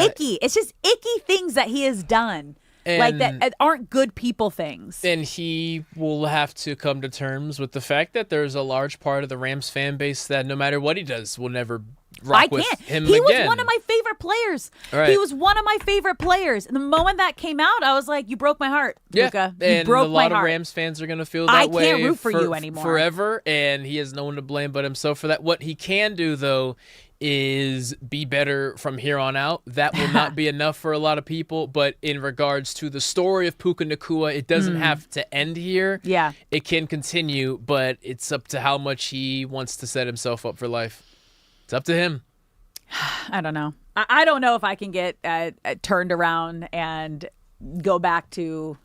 icky. It's just icky things that he has done, like, that aren't good people things. And he will have to come to terms with the fact that there's a large part of the Rams fan base that no matter what he does will never rock with him He again. was one of my favorite players. Right. He was one of my favorite players. And the moment that came out, I was like, you broke my heart, Luka. You and broke a my lot heart. of Rams fans are going to feel that I way. can't root for you anymore. Forever, and he has no one to blame but himself for that. What he can do, though, is be better from here on out. That will not be enough for a lot of people, but in regards to the story of Puka Nacua, it doesn't have to end here. Yeah. It can continue, but it's up to how much he wants to set himself up for life. It's up to him. I don't know. I don't know if I can get turned around and go back to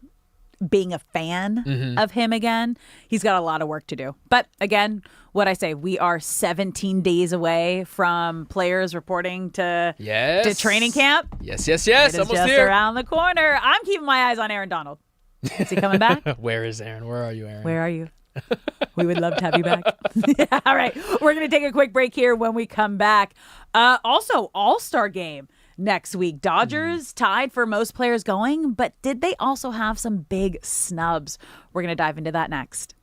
being a fan of him again. He's got a lot of work to do. But again, what I say, we are 17 days away from players reporting to training camp. Yes. It is Almost just here. around the corner. I'm keeping my eyes on Aaron Donald. Is he coming back? Where is Aaron? Where are you, Aaron? Where are you? We would love to have you back. All right. We're going to take a quick break here. When we come back, also All-Star game next week. Dodgers tied for most players going, but did they also have some big snubs? We're going to dive into that next.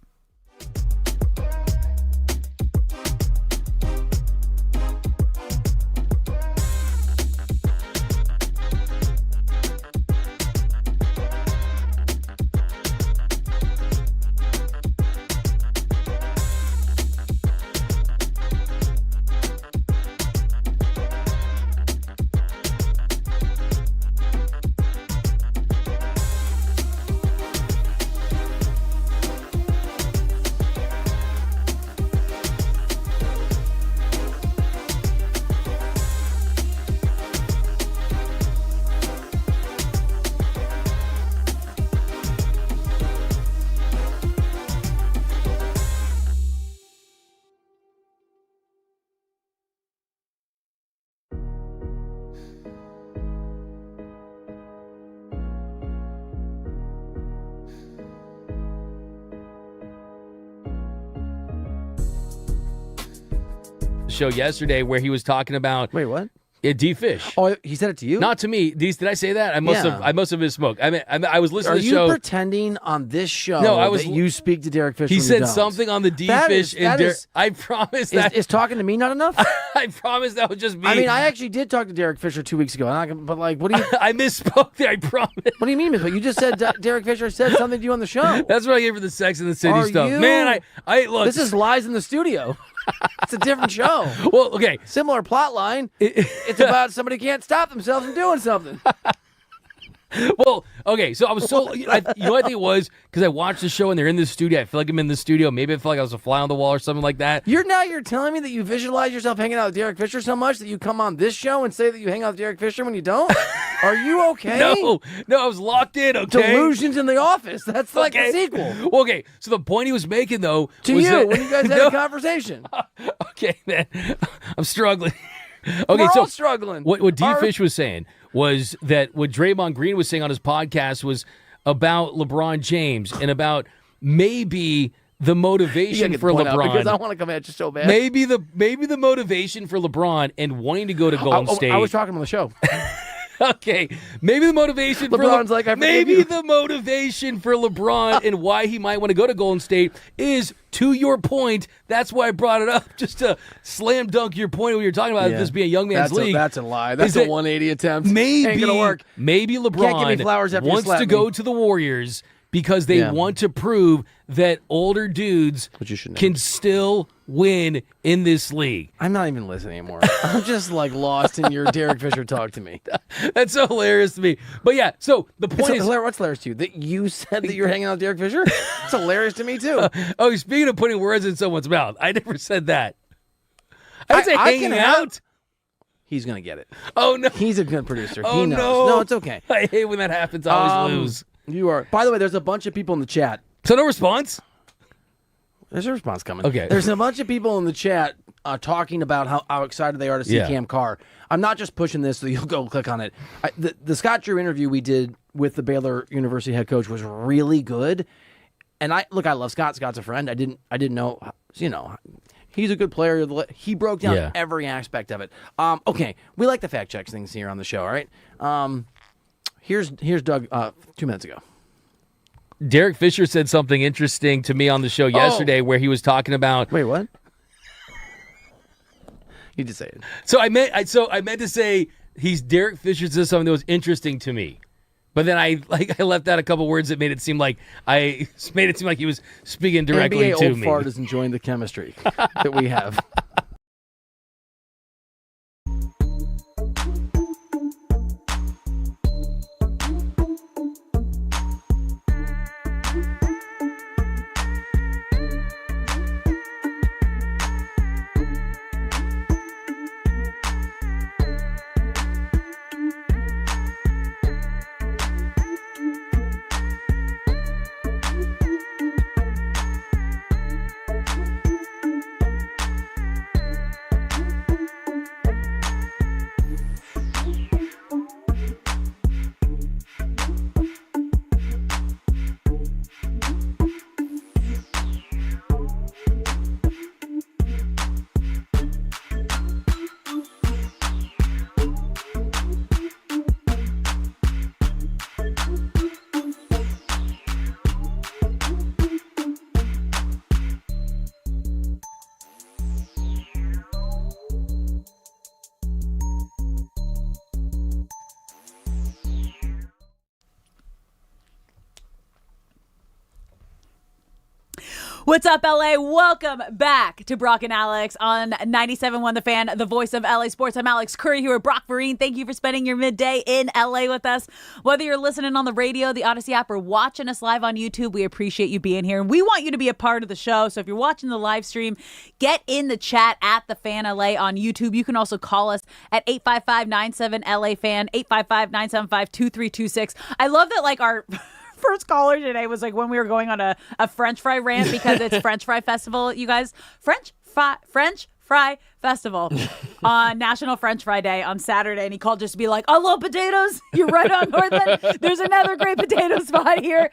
Show yesterday where he was talking about what? D-Fish. Oh, he said it to you? Not to me. Did I say that? I must have misspoke. I mean, I was listening Are to the you show. pretending on this show that you speak to Derek Fisher? He when said you don't? something on the D-Fish. I promise that. Is talking to me not enough? I promise that was just me. I mean, I actually did talk to Derek Fisher 2 weeks ago, but like, what do you? I misspoke there. I promise. What do you mean? But you just said Derek Fisher said something to you on the show. That's what I gave for the Sex and the City Are stuff. you? Man, I look. This is Lies in the Studio. It's a different show. Well, okay. Similar plot line. It's about somebody can't stop themselves from doing something. Well, okay, so I was so, you know what I think it was? Because I watched the show and they're in the studio. I feel like I'm in the studio. Maybe I feel like I was a fly on the wall or something like that. You're telling me that you visualize yourself hanging out with Derek Fisher so much that you come on this show and say that you hang out with Derek Fisher when you don't? Are you okay? No, I was locked in, okay? Delusions in the Office. That's like the sequel. Well, okay, so the point he was making, though, to was you, that, when you guys had a conversation. Okay, man, I'm struggling. Okay, We're so all struggling. What D-Fish was saying was that what Draymond Green was saying on his podcast was about LeBron James and about maybe the motivation for LeBron. Because I want to come at you so bad. Maybe the motivation for LeBron and wanting to go to Golden State. I was talking on the show. Okay, maybe the motivation LeBron's like, I forgive you. the motivation for LeBron and why he might want to go to Golden State is, to your point, that's why I brought it up, just to slam dunk your point when you're talking about this being a young man's league. That's a lie. That's a 180 attempt. Maybe, ain't gonna work. Maybe LeBron Can't give me flowers after you wants slap to me. go to the Warriors because they want to prove that older dudes can still win in this league. I'm not even listening anymore. I'm just like lost in your Derek Fisher talk to me. That's so hilarious to me. But yeah, so the point is... What's hilarious to you? That you said that you're hanging out with Derek Fisher? It's hilarious to me, too. Oh, speaking of putting words in someone's mouth, I never said that. I didn't say hanging out. He's going to get it. Oh, no. He's a good producer. Oh, he knows. no. It's okay. I hate when that happens. I always lose. You are. By the way, there's a bunch of people in the chat. So no response? There's a response coming. Okay. There's a bunch of people in the chat talking about how excited they are to see Cam Carr. I'm not just pushing this so you'll go click on it. The Scott Drew interview we did with the Baylor University head coach was really good. And I love Scott. Scott's a friend. I didn't know, he's a good player. He broke down every aspect of it. Okay, we like the fact checks things here on the show, all right? Here's Doug 2 minutes ago. Derek Fisher said something interesting to me on the show yesterday where he was talking about... Wait, what? You just say it. So I meant to say he's Derek Fisher says something that was interesting to me. But then I left out a couple words that made it seem like he was speaking directly NBA to old me. fart is enjoying the chemistry that we have. What's up, LA? Welcome back to Brock and Alex on 97.1 The Fan, the voice of LA Sports. I'm Alex Curry here with Brock Vereen. Thank you for spending your midday in LA with us. Whether you're listening on the radio, the Odyssey app, or watching us live on YouTube, we appreciate you being here. And we want you to be a part of the show. So if you're watching the live stream, get in the chat at The Fan LA on YouTube. You can also call us at 855-97-LA-FAN, 855-975-2326. I love that, like, our first caller today was like when we were going on a French fry rant because it's French Fry Festival, you guys. French Fry Festival on National French Fry Day on Saturday, and he called just to be like, I love potatoes. You're right on Northland. There's another great potato spot here.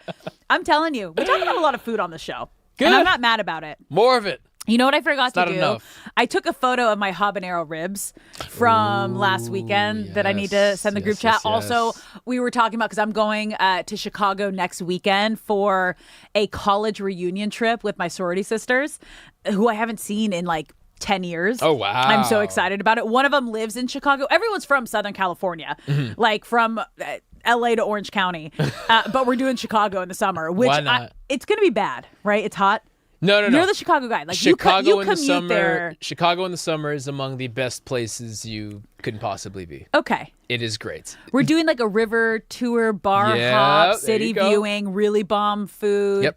I'm telling you, we talk about a lot of food on the show. Good. And I'm not mad about it. More of it. You know what I forgot to not do? enough. I took a photo of my habanero ribs from last weekend that I need to send the group chat. Also, we were talking about, because I'm going to Chicago next weekend for a college reunion trip with my sorority sisters, who I haven't seen in like 10 years. Oh, wow. I'm so excited about it. One of them lives in Chicago. Everyone's from Southern California, like from LA to Orange County. But we're doing Chicago in the summer, which Why not? It's going to be bad, right? It's hot. No. You're the Chicago guy. Like Chicago you in the commute summer. there. Chicago in the summer is among the best places you could possibly be. Okay. It is great. We're doing like a river tour, bar Yeah, hop, there city you go. viewing, really bomb food. Yep.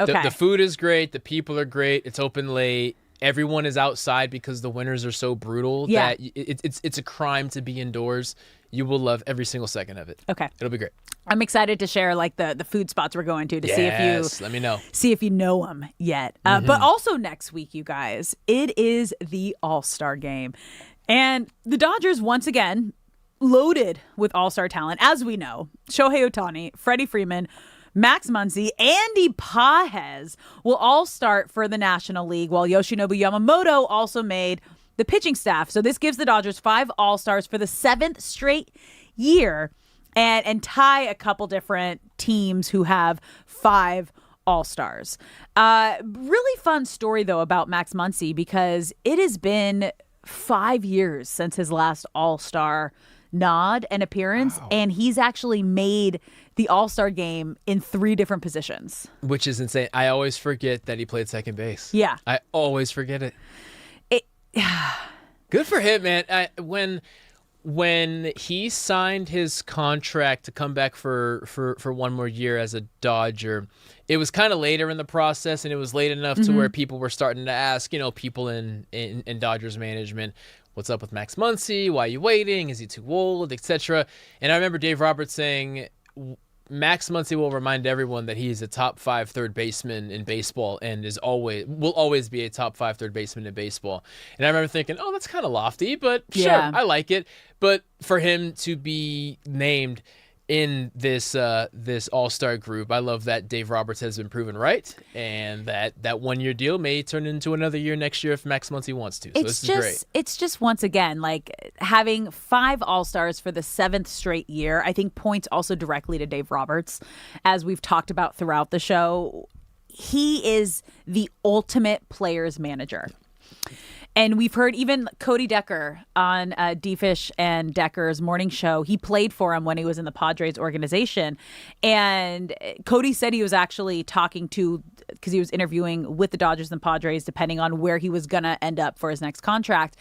Okay. The food is great. The people are great. It's open late. Everyone is outside because the winters are so brutal Yeah. that it's a crime to be indoors. You will love every single second of it. Okay. It'll be great. I'm excited to share like the food spots we're going to see if you let me know. see if you know them yet. But also next week, you guys, it is the All-Star game. And the Dodgers, once again, loaded with All-Star talent. As we know, Shohei Ohtani, Freddie Freeman, Max Muncy, Andy Pages will all start for the National League, while Yoshinobu Yamamoto also made the pitching staff. So this gives the Dodgers 5 All-Stars for the 7th straight year, and tie a couple different teams who have 5 All-Stars. Really fun story, though, about Max Muncy, because it has been 5 years since his last All-Star nod and appearance, and he's actually made the All-Star game in 3 different positions. Which is insane. I always forget that he played second base. Yeah. I always forget it. Good for him, man. When he signed his contract to come back for one more year as a Dodger, it was kind of later in the process, and it was late enough to where people were starting to ask, people in Dodgers management, what's up with Max Muncy? Why are you waiting? Is he too old? Etc. And I remember Dave Roberts saying, Max Muncy will remind everyone that he is a top 5 third baseman in baseball and will always be a top 5 third baseman in baseball. And I remember thinking, oh, that's kind of lofty, but sure, I like it. But for him to be named in this All-Star group, I love that Dave Roberts has been proven right, and that 1-year deal may turn into another year next year if Max Muncy wants to. So this is great. It's just, once again, like having 5 All-Stars for the 7th straight year, I think points also directly to Dave Roberts. As we've talked about throughout the show, he is the ultimate player's manager. And we've heard even Cody Decker on D-Fish and Decker's morning show. He played for him when he was in the Padres organization. And Cody said he was actually talking to, because he was interviewing with the Dodgers and Padres, depending on where he was going to end up for his next contract.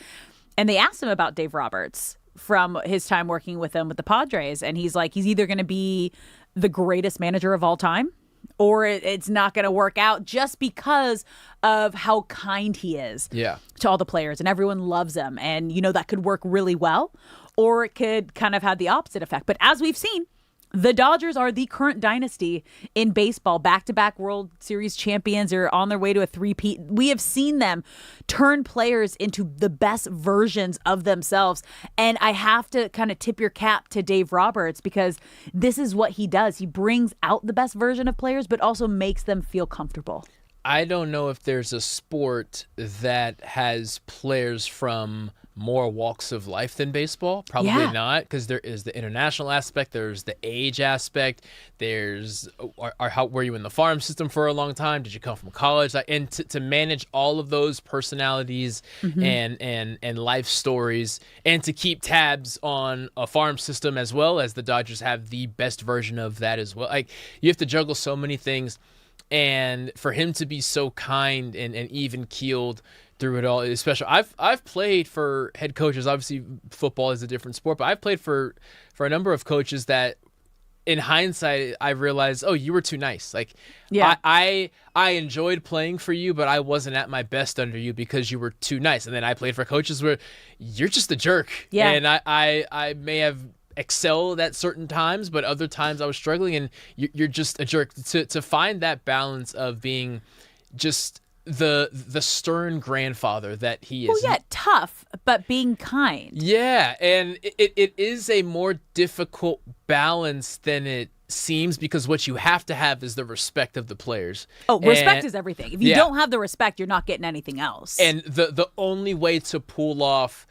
And they asked him about Dave Roberts from his time working with him with the Padres. And he's like, he's either going to be the greatest manager of all time, or it's not going to work out just because of how kind he is to all the players, and everyone loves him. And, that could work really well, or it could kind of have the opposite effect. But as we've seen, the Dodgers are the current dynasty in baseball. Back-to-back World Series champions are on their way to a three-peat. We have seen them turn players into the best versions of themselves. And I have to kind of tip your cap to Dave Roberts, because this is what he does. He brings out the best version of players, but also makes them feel comfortable. I don't know if there's a sport that has players from more walks of life than baseball. Probably not, because there is the international aspect, there's the age aspect, there's how were you in the farm system for a long time? Did you come from college? And to manage all of those personalities and life stories, and to keep tabs on a farm system as well, as the Dodgers have the best version of that as well. Like, you have to juggle so many things, and for him to be so kind and even keeled through it all, especially I've played for head coaches. Obviously, football is a different sport, but I've played for a number of coaches that, in hindsight, I realized, oh, you were too nice. Like, I enjoyed playing for you, but I wasn't at my best under you because you were too nice. And then I played for coaches where you're just a jerk. Yeah. And I may have excelled at certain times, but other times I was struggling, and you're just a jerk. To find that balance of being just the stern grandfather that he is. Well, yeah, tough, but being kind. Yeah, and it is a more difficult balance than it seems, because what you have to have is the respect of the players. Oh, respect is everything. If you don't have the respect, you're not getting anything else. And the only way to pull off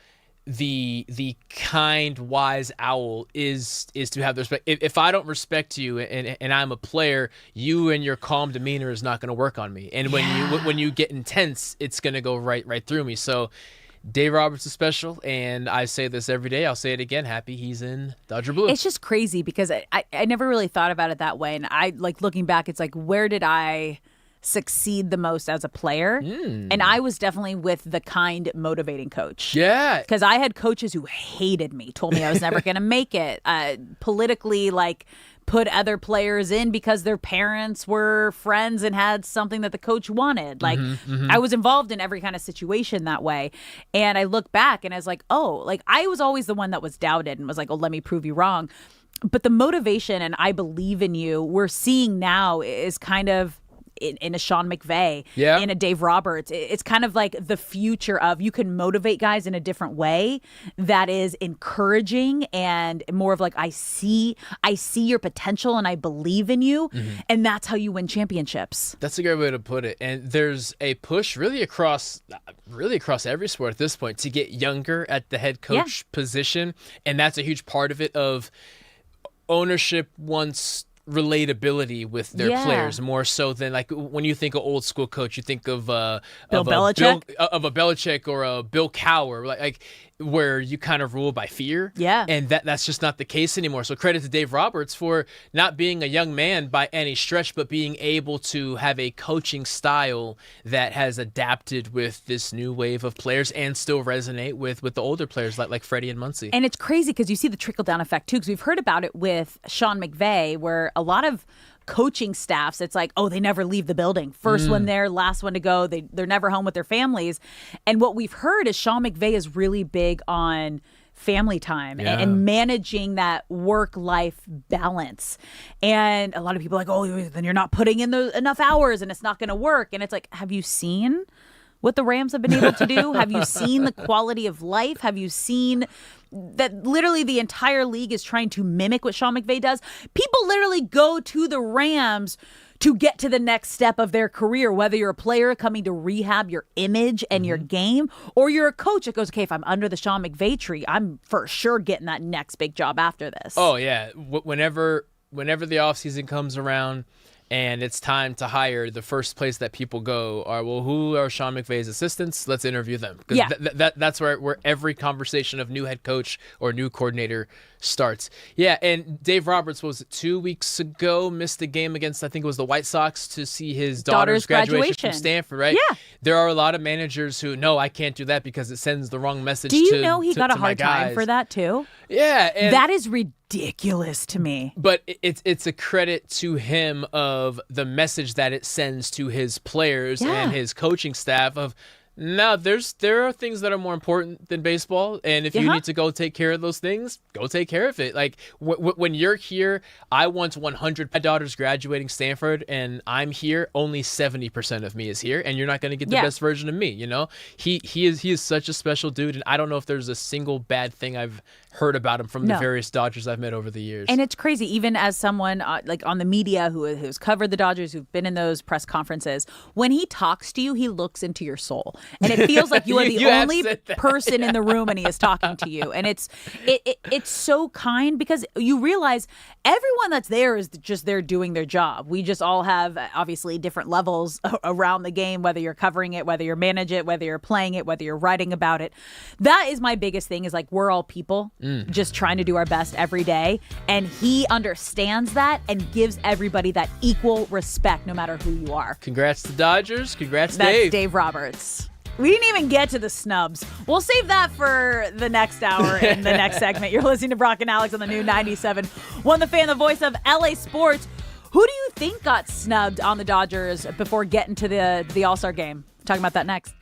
the kind, wise owl is to have the respect. If I don't respect you and I'm a player, you and your calm demeanor is not going to work on me. And when you get intense, it's going to go right through me. So Dave Roberts is special, and I say this every day. I'll say it again. Happy he's in Dodger Blue. It's just crazy, because I never really thought about it that way. And I, like, looking back, it's like, where did I succeed the most as a player? And I was definitely with the kind, motivating coach. Yeah. Because I had coaches who hated me, told me I was never going to make it, politically, like, put other players in because their parents were friends and had something that the coach wanted. Like, I was involved in every kind of situation that way. And I look back and I was like, oh, like, I was always the one that was doubted and was like, oh, let me prove you wrong. But the motivation and I believe in you we're seeing now is kind of in a Sean McVay, in a Dave Roberts. It's kind of like the future of, you can motivate guys in a different way that is encouraging and more of like, I see your potential and I believe in you. And that's how you win championships. That's a great way to put it. And there's a push really across every sport at this point to get younger at the head coach position. And that's a huge part of it, of ownership wants relatability with their players more so than, like, when you think of old school coach, you think of Belichick or a Bill Cowher, like where you kind of rule by fear. Yeah. And that's just not the case anymore. So credit to Dave Roberts for not being a young man by any stretch, but being able to have a coaching style that has adapted with this new wave of players and still resonate with the older players like Freddie and Muncy. And it's crazy because you see the trickle-down effect, too, because we've heard about it with Sean McVay, where a lot of coaching staffs, it's like, oh, they never leave the building. First one there, last one to go. They're never home with their families. And what we've heard is Sean McVay is really big on family time and managing that work-life balance. And a lot of people are like, oh, then you're not putting in enough hours and it's not going to work. And it's like, have you seen what the Rams have been able to do? Have you seen the quality of life? Have you seen that literally the entire league is trying to mimic what Sean McVay does? People literally go to the Rams to get to the next step of their career, whether you're a player coming to rehab your image and your game, or you're a coach that goes, okay, if I'm under the Sean McVay tree, I'm for sure getting that next big job after this. Oh, yeah. Whenever the offseason comes around and it's time to hire, the first place that people go are, well, who are Sean McVay's assistants? Let's interview them. Because that's where every conversation of new head coach or new coordinator starts. Yeah, and Dave Roberts, was it 2 weeks ago, missed a game against, I think it was the White Sox, to see his daughter's graduation from Stanford, right? Yeah. There are a lot of managers who, no, I can't do that because it sends the wrong message Do you know he got a to my hard time guys. for that too? Yeah. And that is ridiculous to me. But it's a credit to him of the message that it sends to his players and his coaching staff of, no, there are things that are more important than baseball, and if you need to go take care of those things, go take care of it. Like when you're here, I want 100. My daughter's graduating Stanford, and I'm here. Only 70% of me is here, and you're not going to get the best version of me. You know, he is such a special dude, and I don't know if there's a single bad thing I've heard about him from the various Dodgers I've met over the years. And it's crazy, even as someone like on the media who's covered the Dodgers, who've been in those press conferences, when he talks to you, he looks into your soul. And it feels like you are the only person in the room and he is talking to you. And it's so kind because you realize everyone that's there is just there doing their job. We just all have obviously different levels around the game, whether you're covering it, whether you're managing it, whether you're playing it, whether you're writing about it. That is my biggest thing, is like, we're all people just trying to do our best every day. And he understands that and gives everybody that equal respect no matter who you are. Congrats to Dodgers. Congrats, That's Dave. Dave Roberts. We didn't even get to the snubs. We'll save that for the next hour in the next segment. You're listening to Brock and Alex on the new 97.1 The Fan, the voice of LA Sports. Who do you think got snubbed on the Dodgers before getting to the All-Star game? Talking about that next.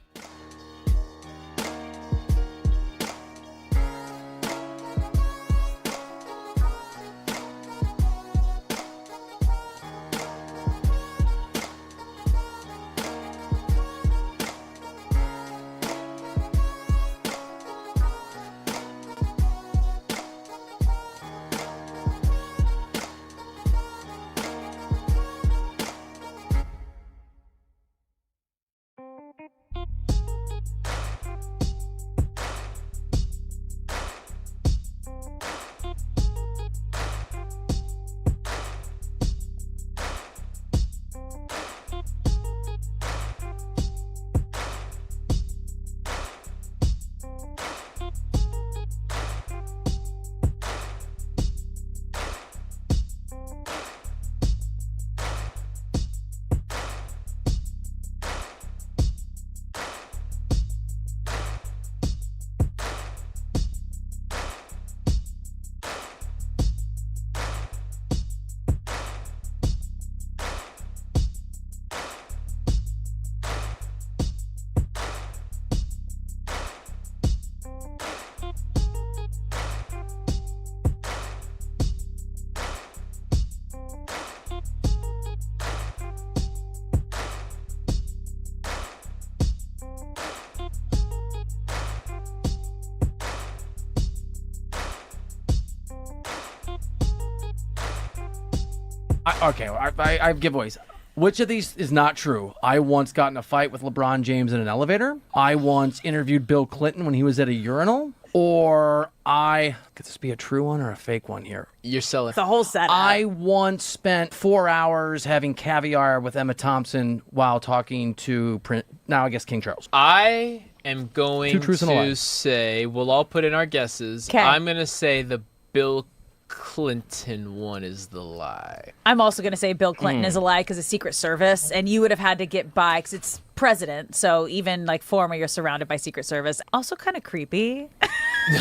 I have giveaways. Which of these is not true? I once got in a fight with LeBron James in an elevator. I once interviewed Bill Clinton when he was at a urinal. Or could this be a true one or a fake one here? You're selling. It's a whole setup. I once spent 4 hours having caviar with Emma Thompson while talking to King Charles. I am going to say, we'll all put in our guesses. Okay. I'm going to say the Bill Clinton one is the lie. I'm also going to say Bill Clinton is a lie because of Secret Service, and you would have had to get by because it's president. So even like former, you're surrounded by Secret Service. Also kind of creepy.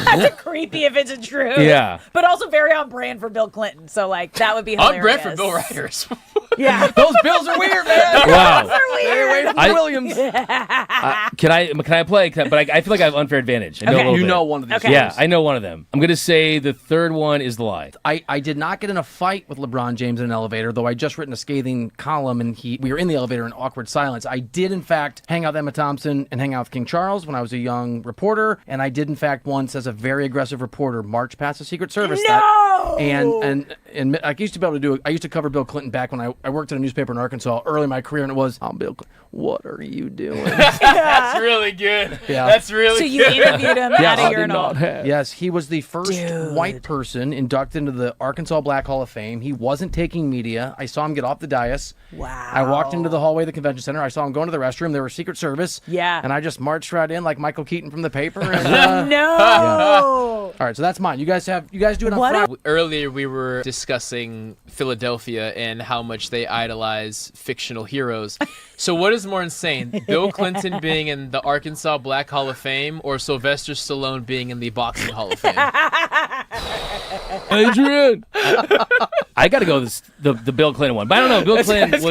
That's creepy if it's true. Yeah. But also very on brand for Bill Clinton. So like that would be hilarious. On brand for Bill Reiters. Yeah. Those bills are weird, man. Wow. Those are weird. Stay away from the Williams. Can I play? But I feel like I have unfair advantage. I know a little You bit. know one of these. Okay. Yeah, I know one of them. I'm going to say the third one is the lie. I did not get in a fight with LeBron James in an elevator, though I just written a scathing column and we were in the elevator in awkward silence. I did, in fact, hang out with Emma Thompson and hang out with King Charles when I was a young reporter, and I did, in fact, once as a very aggressive reporter march past the Secret Service. No! And I used to be able to do it. I used to cover Bill Clinton back when I worked at a newspaper in Arkansas early in my career, and it was, I'm Bill Clinton. What are you doing? That's really good. Yeah. That's really So you interviewed him at a urinal. Yes, he was the first white person inducted into the Arkansas Black Hall of Fame. He wasn't taking media. I saw him get off the dais. Wow. I walked into the hallway of the convention center. I saw him go into the restroom. There was Secret Service. Yeah. And I just marched right in like Michael Keaton from the paper. And, No. All right, so that's mine. You guys do it on Friday. Earlier, we were discussing Philadelphia and how much they idolize fictional heroes. So what is more insane, Bill Clinton being in the Arkansas Black Hall of Fame or Sylvester Stallone being in the Boxing Hall of Fame? Adrian. I got to go the Bill Clinton one, but I don't know. Bill Clinton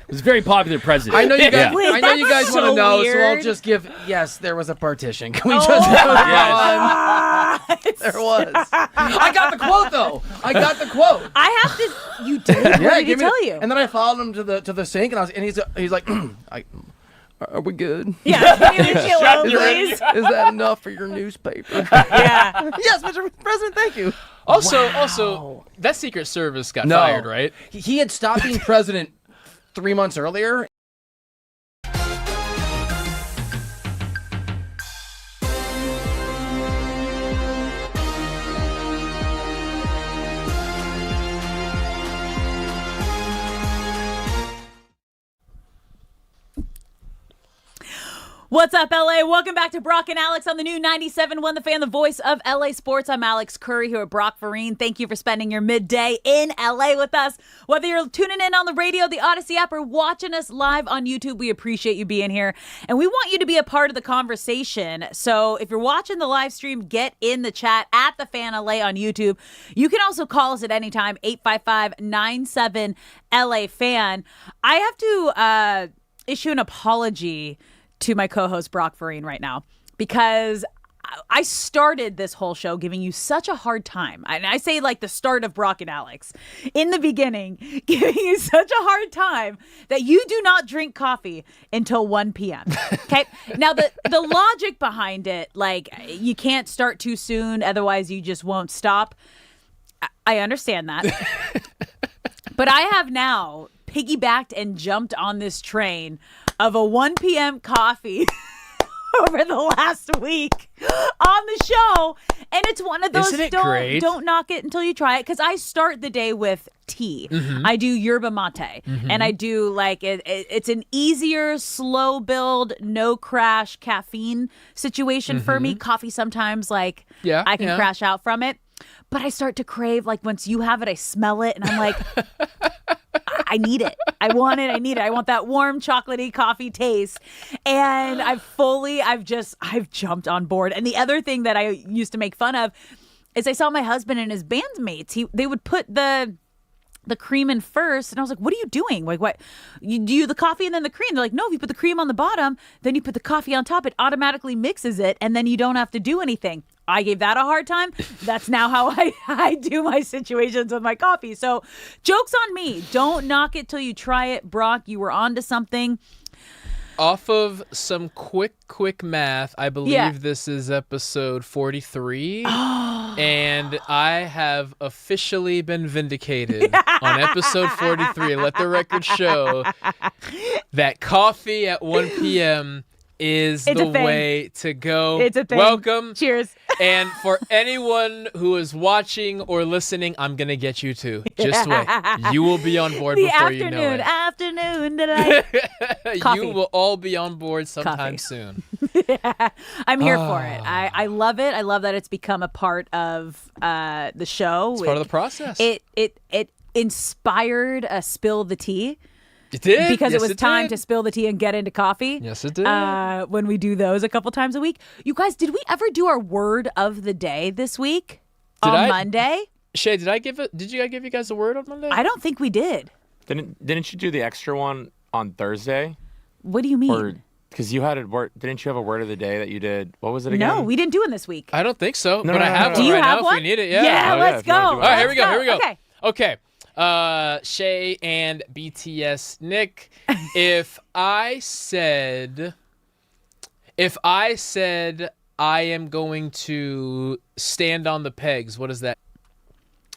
was very popular president. I know you guys. Wait, I know you guys that's want to so know, so I'll weird. just give. Yes, there was a partition. Can we just? Yes. There was. I got the quote though. I got the quote. I have to. You did. What did he give me tell you? And then I followed him to the sink, and he's like, are we good? Yeah. Can you leave me alone, please? Is that enough for your newspaper? Yeah. Yes, Mr. President. Thank you. Also, that Secret Service got fired, right? He had stopped being president 3 months earlier. What's up, LA? Welcome back to Brock and Alex on the new 97.1 The Fan, the voice of LA Sports. I'm Alex Curry here at Brock Farine. Thank you for spending your midday in LA with us. Whether you're tuning in on the radio, the Odyssey app, or watching us live on YouTube, we appreciate you being here. And we want you to be a part of the conversation. So if you're watching the live stream, get in the chat at The Fan LA on YouTube. You can also call us at any time, 855-97-LA-FAN. I have to issue an apology to my co-host Brock Farine right now, because I started this whole show giving you such a hard time. And I say like the start of Brock and Alex. In the beginning, giving you such a hard time that you do not drink coffee until 1 p.m. Okay? Now, the logic behind it, like you can't start too soon, otherwise you just won't stop. I understand that. But I have now piggybacked and jumped on this train of a 1 p.m. coffee over the last week on the show. And it's one of those, Isn't it great? Don't knock it until you try it. Because I start the day with tea. Mm-hmm. I do yerba mate. And I do like, it's an easier, slow build, no crash caffeine situation for me. Coffee sometimes, like, I can crash out from it. But I start to crave, like, once you have it, I smell it, and I'm like, I need it. I want it. I need it. I want that warm, chocolatey coffee taste. And I've jumped on board. And the other thing that I used to make fun of is I saw my husband and his bandmates. They would put the cream in first, and I was like, what are you doing? Like, what? You do the coffee and then the cream. They're like, no, if you put the cream on the bottom, then you put the coffee on top, it automatically mixes it, and then you don't have to do anything. I gave that a hard time. That's now how I do my situations with my coffee. So joke's on me. Don't knock it till you try it. Brock, you were onto something. Off of some quick math, I believe this is episode 43. And I have officially been vindicated on episode 43. Let the record show that coffee at 1 p.m. is the way to go. It's a thing. Welcome. Cheers. And for anyone who is watching or listening, I'm going to get you too. Just wait. You will be on board before you know it. Afternoon delight. You will all be on board sometime soon. I'm here for it. I love it. I love that it's become a part of the show. It's part of the process. It inspired a Spill the Tea. It did. Because Yes, it was it time did. to spill the tea and get into coffee. Yes, it did. When we do those a couple times a week. You guys, did we ever do our word of the day this week? Monday? Shay, did I give you guys a word on Monday? I don't think we did. Didn't you do the extra one on Thursday? What do you mean? Or because you had a word, didn't you have a word of the day that you did? What was it again? No, we didn't do it this week. I don't think so. No, but I have Do one you right have now one? if we need it. Yeah, let's go. All right, here we go. Okay. Okay. Shay and BTS Nick, if I said I am going to stand on the pegs, what is that?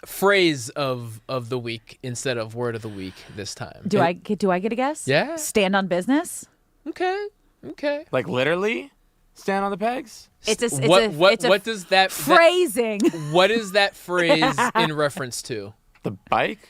phrase of the week instead of word of the week this time. Do I get a guess? Yeah. Stand on business. Okay. Like literally, stand on the pegs. It's a what does that phrasing? What is that phrase in reference to? The bike.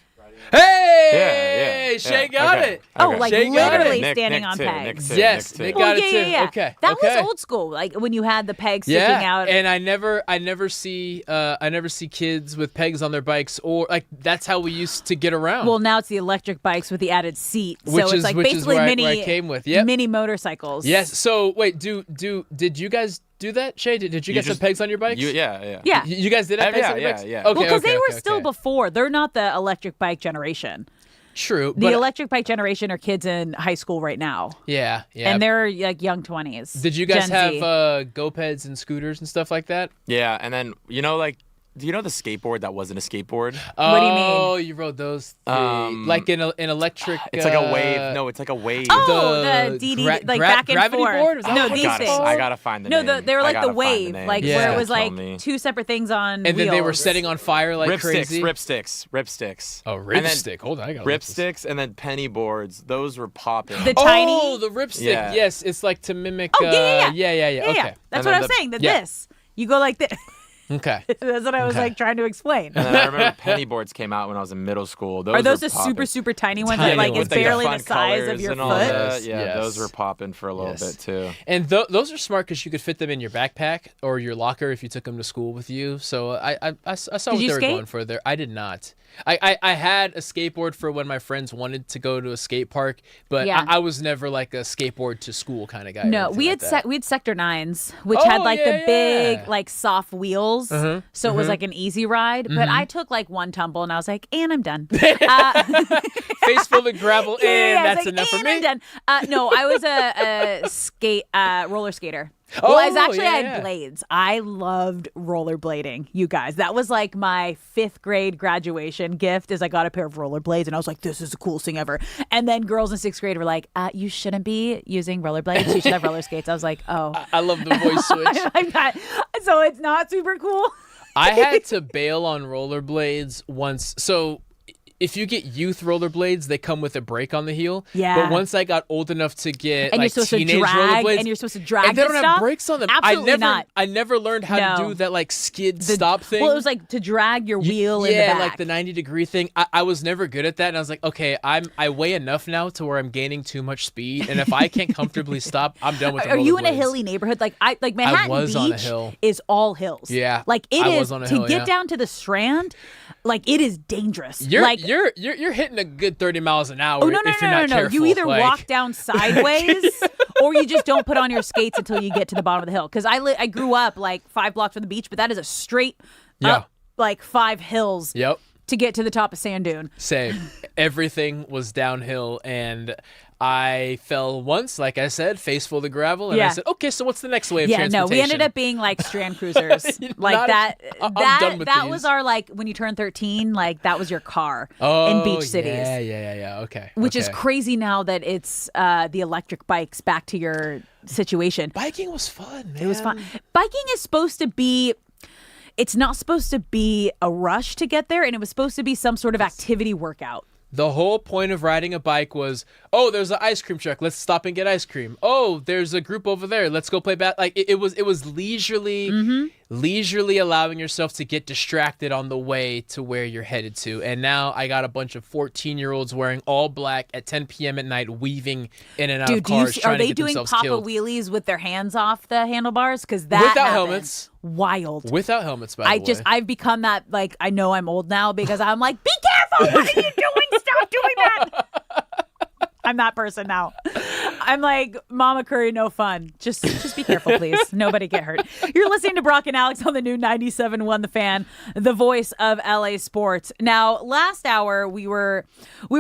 Hey, Yeah. Shay got Okay. it. Oh, like Shay got literally it. standing Nick on too, pegs. Nick too, Yes, Nick Nick too. got it yeah, too. yeah. Okay. That was okay. old school, like when you had the pegs sticking out. And I never see kids with pegs on their bikes, or like that's how we used to get around. Well, now it's the electric bikes with the added seat, so Which it's is- like which is basically where I mini came with. Yep. mini motorcycles. Yes. So wait, did you guys do that, Shay? Did you get some pegs on your bikes? Yeah. Yeah. You guys did have pegs on your bikes? Yeah. Okay, Well, because okay, they were okay, still okay. before. They're not the electric bike generation. True. The electric bike generation are kids in high school right now. Yeah. And they're like young 20s. Did you guys Gen Z. have go-peds and scooters and stuff like that? Yeah, and then do you know the skateboard that wasn't a skateboard? What do you mean? Oh, you rode those. Like an electric. It's like a wave. No, it's like a wave. Oh, the DD, like back and gravity forth. board? Is that No, what these it's things. called? I gotta find the No, name. they were I like the gotta find wave, name. like Yeah. where it It's was gonna like kill me. two separate things on And wheels. then they were setting on fire like crazy. Ripsticks. Oh, And then ripstick. Hold on, I got Ripsticks and then penny boards. Those were popping. The Oh, tiny. the ripstick. Yeah. Yes, it's like to mimic. Oh, yeah. Yeah. Okay. That's And what I then was saying. yeah. This. You go like this. Okay. That's what I was like trying to explain. And then I remember penny boards came out when I was in middle school. Those Are those were the popping. super tiny ones Tiny that like ones. is With, like, barely fun the size of colors your and all foot? that. Yeah, Yes. those were popping for a little Yes. bit too. And those are smart because you could fit them in your backpack or your locker if you took them to school with you. So I saw Did what you they were skate? going for there. I did not. I had a skateboard for when my friends wanted to go to a skate park, but Yeah. I was never like a skateboard to school kind of guy. or No, anything we like had that. we had Sector 9s, which Oh, had like the yeah, big yeah. like soft wheels, Uh-huh, so it was uh-huh. like an easy ride. But I took like one tumble and I was like, and I'm done. face full of gravel, and I was that's like, enough for and me. I'm done. No, I was a roller skater. Oh, Well, I was actually yeah, I had yeah. blades. I loved rollerblading, you guys. That was like my 5th grade graduation gift is I got a pair of rollerblades and I was like, this is the coolest thing ever. And then girls in 6th grade were like, you shouldn't be using rollerblades. You should have roller skates. I was like, oh. I love the voice switch. I'm not, so it's not super cool. I had to bail on rollerblades once. So if you get youth rollerblades, they come with a brake on the heel. Yeah. But once I got old enough to get And you're like supposed to teenage drag, rollerblades, and you're supposed to drag and they to don't have stop? brakes on them. Absolutely not. I never learned how to No. do that like skid stop thing. Well, it was like to drag your wheel in the yeah, back. like the 90-degree thing. I was never good at that, and I was like, okay, I weigh enough now to where I'm gaining too much speed, and if I can't comfortably stop, I'm done with the Are you in a rollerblades. hilly neighborhood? Like Manhattan was Beach on a hill. is all hills. Yeah, like it I is was on a to hill, get yeah. down to the Strand. Like it is dangerous. You're like you're hitting a good 30 miles an hour. oh no if you're not careful. You either like- walk down sideways or you just don't put on your skates until you get to the bottom of the hill. Because I grew up like 5 blocks from the beach, but that is a straight up like 5 hills. Yep. To get to the top of Sand Dune. Same. Everything was downhill, and I fell once, like I said, face full of gravel, and I Yeah. said, okay, so what's the next way of Yeah, transportation? no, we ended up being like Strand Cruisers. Like Not- that. I'm that done with that these. was our like when you turn 13. Like that was your car oh, in beach cities. Yeah. Okay. Which is okay. crazy now that it's the electric bikes. Back to your situation. Biking was fun, man. It was fun. Biking is supposed to be. It's not supposed to be a rush to get there, and it was supposed to be some sort of activity workout. The whole point of riding a bike was, oh, there's an ice cream truck. Let's stop and get ice cream. Oh, there's a group over there. Let's go play Like it was leisurely allowing yourself to get distracted on the way to where you're headed to. And now I got a bunch of 14-year-olds wearing all black at 10 p.m. at night, weaving in and out of cars, Are trying to they get doing themselves Papa killed. wheelies with their hands off the handlebars? Because that Without happens. helmets. Wild. Without helmets, by the way. I've become that, like, I know I'm old now because I'm like, be careful. What are you doing? Stop doing that. I'm that person now. I'm like, Mama Curry, no fun. Just be careful, please. Nobody get hurt. You're listening to Brock and Alex on the new 97.1 The Fan, the voice of LA sports. Now, last hour we were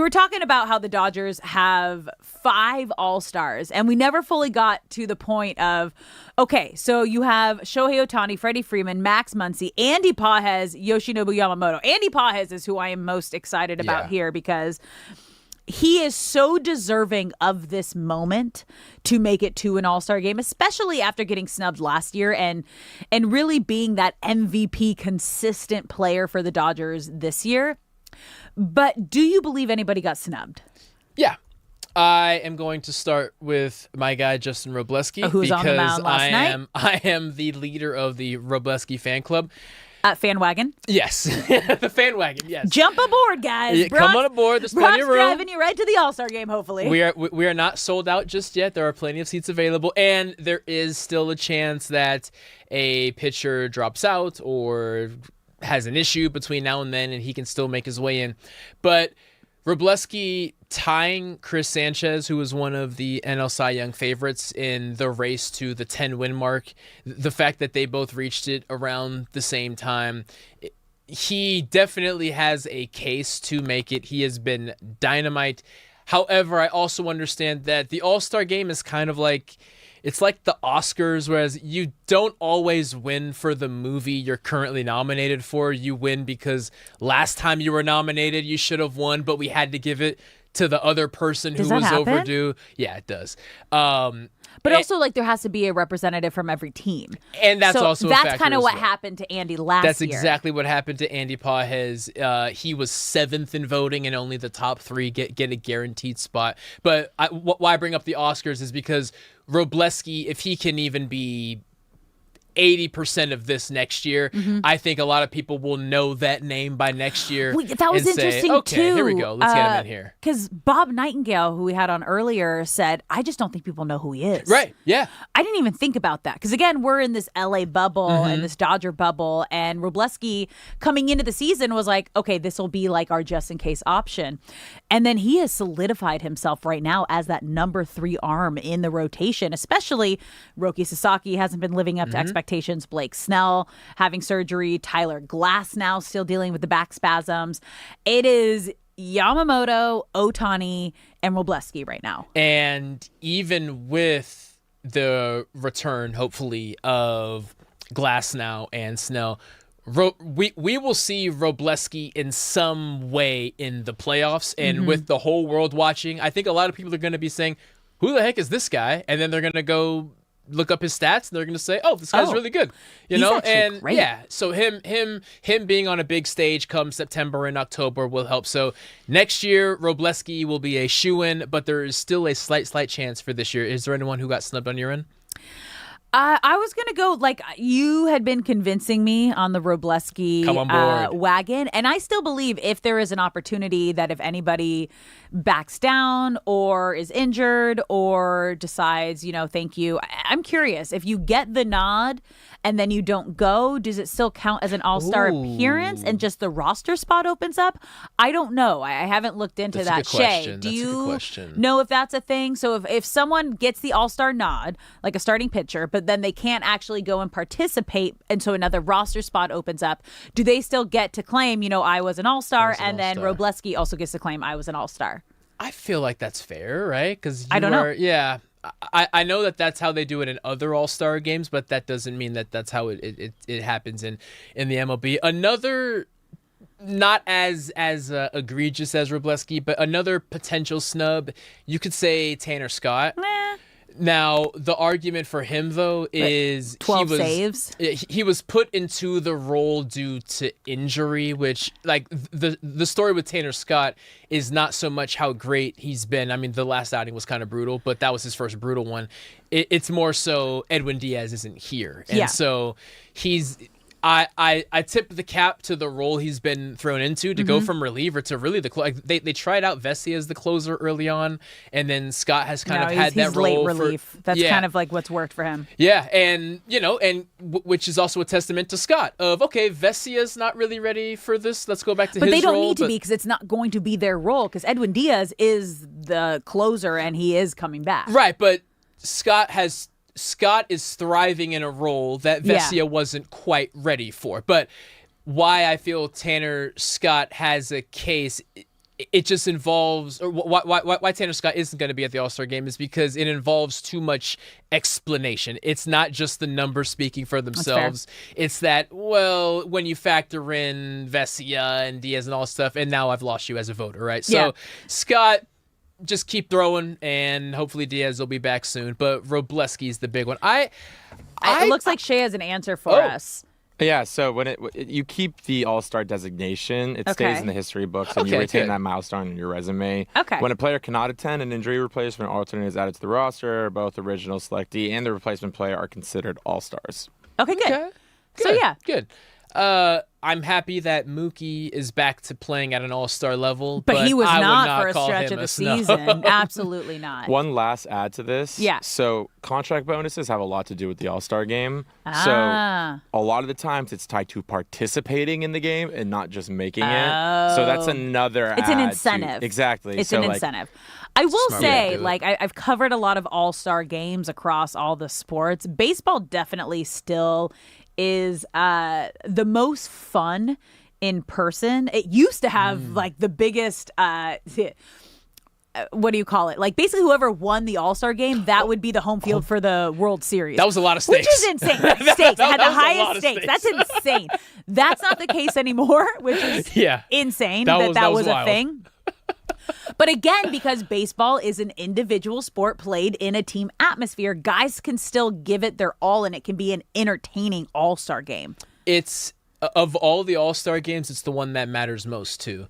talking about how the Dodgers have 5 All-Stars, and we never fully got to the point of, okay, so you have Shohei Ohtani, Freddie Freeman, Max Muncy, Andy Pages, Yoshinobu Yamamoto. Andy Pages is who I am most excited about here because he is so deserving of this moment to make it to an All-Star game, especially after getting snubbed last year and really being that MVP consistent player for the Dodgers this year. But do you believe anybody got snubbed? Yeah. I am going to start with my guy, Justin Robleski, who's on the mound last night. I am the leader of the Robleski fan club. Fan wagon? Yes. The fan wagon, yes. Jump aboard, guys. Yeah, come on aboard. There's plenty of room. Driving you right to the All-Star game, hopefully. We are not sold out just yet. There are plenty of seats available, and there is still a chance that a pitcher drops out or has an issue between now and then, and he can still make his way in. But Robleski tying Chris Sanchez, who was one of the NL Cy Young favorites in the race to the 10-win mark, the fact that they both reached it around the same time, he definitely has a case to make it. He has been dynamite. However, I also understand that the All-Star game is kind of like, it's like the Oscars, whereas you don't always win for the movie you're currently nominated for. You win because last time you were nominated, you should have won, but we had to give it to the other person who was overdue. Yeah, it does. But also, like, there has to be a representative from every team. And that's also a factor that's kind of as what well. happened to Andy last That's year. exactly what happened to Andy Pages. He was 7th in voting, and only the top 3 get a guaranteed spot. But why I bring up the Oscars is because Robleski, if he can even be 80% of this next year, I think a lot of people will know that name by next year. That was and say, interesting, okay, too. here we go. Let's get him in here. Because Bob Nightingale, who we had on earlier, said, I just don't think people know who he is. Right, yeah. I didn't even think about that. Because, again, we're in this LA bubble and this Dodger bubble. And Robleski, coming into the season, was like, okay, this will be like our just-in-case option. And then he has solidified himself right now as that number 3 arm in the rotation, especially Roki Sasaki hasn't been living up to expectations. Blake Snell having surgery. Tyler Glass now still dealing with the back spasms. It is Yamamoto, Ohtani, and Robleski right now. And even with the return, hopefully, of Glass now and Snell, we will see Robleski in some way in the playoffs. And with the whole world watching, I think a lot of people are going to be saying, who the heck is this guy? And then they're going to go look up his stats and they're going to say, oh, this guy's really good. You know, and great. yeah, so him being on a big stage come September and October will help. So next year, Robleski will be a shoo-in, but there is still a slight chance for this year. Is there anyone who got snubbed on your end? I was going to go, like, you had been convincing me on the Robleski wagon. And I still believe if there is an opportunity that if anybody backs down or is injured or decides, you know, thank you. I'm curious, if you get the nod and then you don't go, does it still count as an all-star appearance and just the roster spot opens up? I don't know. I haven't looked into that. Shay, do you know if that's a thing? So if someone gets the all-star nod, like a starting pitcher, but then they can't actually go and participate, and so another roster spot opens up, do they still get to claim, you know, I was an all-star, and then Robleski also gets to claim I was an all-star? I feel like that's fair, right? Because I don't know. Yeah. I know that that's how they do it in other All-Star games, but that doesn't mean that that's how it happens in the MLB. Another, not as egregious as Robleski, but another potential snub, you could say Tanner Scott. Now, the argument for him, though, is 12 saves. He was put into the role due to injury, which, like, the story with Tanner Scott is not so much how great he's been. I mean, the last outing was kind of brutal, but that was his first brutal one. It's more so Edwin Diaz isn't here. And so he's... I tip the cap to the role he's been thrown into to go from reliever to really the like they tried out Vesey as the closer early on, and then Scott has kind of had that role late relief. That's kind of like what's worked for him. Yeah, and you know, which is also a testament to Scott of Vesey is not really ready for this. Let's go back to his role. But they don't need to be, because it's not going to be their role, because Edwin Diaz is the closer and he is coming back. Right, but Scott is thriving in a role that Vesia wasn't quite ready for. But why I feel Tanner Scott has a case, it just involves, or why Tanner Scott isn't going to be at the All-Star game is because it involves too much explanation. It's not just the numbers speaking for themselves. It's that, well, when you factor in Vesia and Diaz and all this stuff, and now I've lost you as a voter, right? So Scott just keep throwing, and hopefully Diaz will be back soon. But Robleski's the big one. It looks like Shea has an answer for us. Yeah, so when you keep the All-Star designation, it stays in the history books, and you retain that milestone in your resume. Okay. When a player cannot attend, an injury replacement alternate is added to the roster. Both original selectee and the replacement player are considered All-Stars. Okay, good. So, yeah. Good. I'm happy that Mookie is back to playing at an all-star level. But he was I would not for a call stretch him of the snub. season. Absolutely not. One last add to this. Yeah. So contract bonuses have a lot to do with the All-Star game. Ah. So a lot of the times it's tied to participating in the game and not just making it. So that's another It's an add incentive. Exactly. It's so an incentive. I will Smart way to say, do it. like, I've covered a lot of all-star games across all the sports. Baseball definitely still is the most fun in person. It used to have like the biggest what do you call it? Like basically whoever won the All-Star game, that would be the home field for the World Series. That was a lot of stakes. Which is insane. Stakes. It had the highest stakes. That's insane. That's not the case anymore, which is insane that was a wild. thing. But again, because baseball is an individual sport played in a team atmosphere, guys can still give it their all, and it can be an entertaining all-star game. It's of all the all-star games, it's the one that matters most too.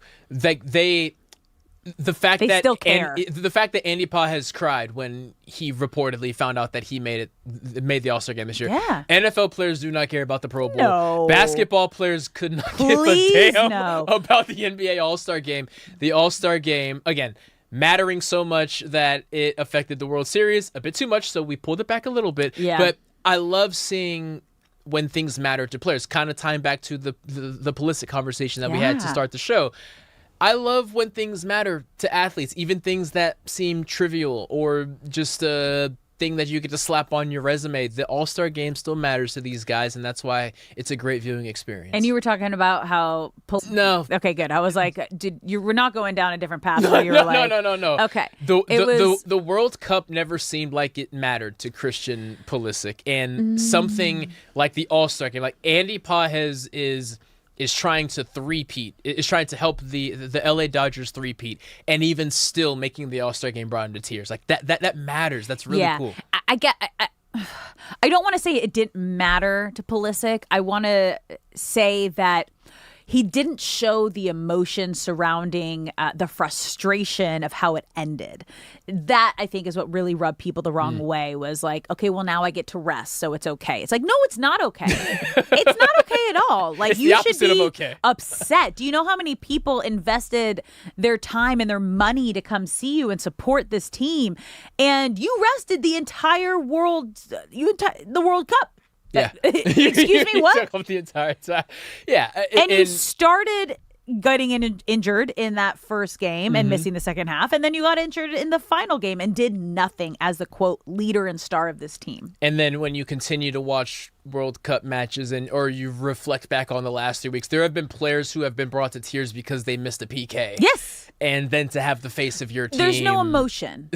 The fact that still care. The fact that Andy Pa has cried when he reportedly found out that he made the All-Star game this year. Yeah. NFL players do not care about the Pro Bowl. No. Basketball players could not Please, give a damn no. about the NBA All-Star game. The All-Star game, again, mattering so much that it affected the World Series a bit too much, so we pulled it back a little bit. Yeah. But I love seeing when things matter to players, kind of tying back to the Pulisic conversation that we had to start the show. I love when things matter to athletes, even things that seem trivial or just a thing that you get to slap on your resume. The All-Star game still matters to these guys, and that's why it's a great viewing experience. And you were talking about how... No. Okay, good. I was like, you were not going down a different path. No, you were no. Okay. The World Cup never seemed like it mattered to Christian Pulisic, and something like the All-Star game, like Andy Pa is trying to three-peat, is trying to help the LA Dodgers three-peat, and even still making the All-Star game brought him to tears. Like that matters. That's really cool. I don't want to say it didn't matter to Pulisic. I want to say that he didn't show the emotion surrounding the frustration of how it ended. That, I think, is what really rubbed people the wrong way, was like, okay, well, now I get to rest, so it's okay. It's like, no, it's not okay. It's not okay at all. Like, It's you the should opposite of be okay. upset. Do you know how many people invested their time and their money to come see you and support this team? And you rested the entire world, the World Cup. Yeah. Excuse me, what? Took up the entire time. Yeah. And you started getting injured in that first game and missing the second half, and then you got injured in the final game and did nothing as the, quote, leader and star of this team. And then when you continue to watch World Cup matches or you reflect back on the last 3 weeks, there have been players who have been brought to tears because they missed a PK. Yes. And then to have the face of your team. There's no emotion.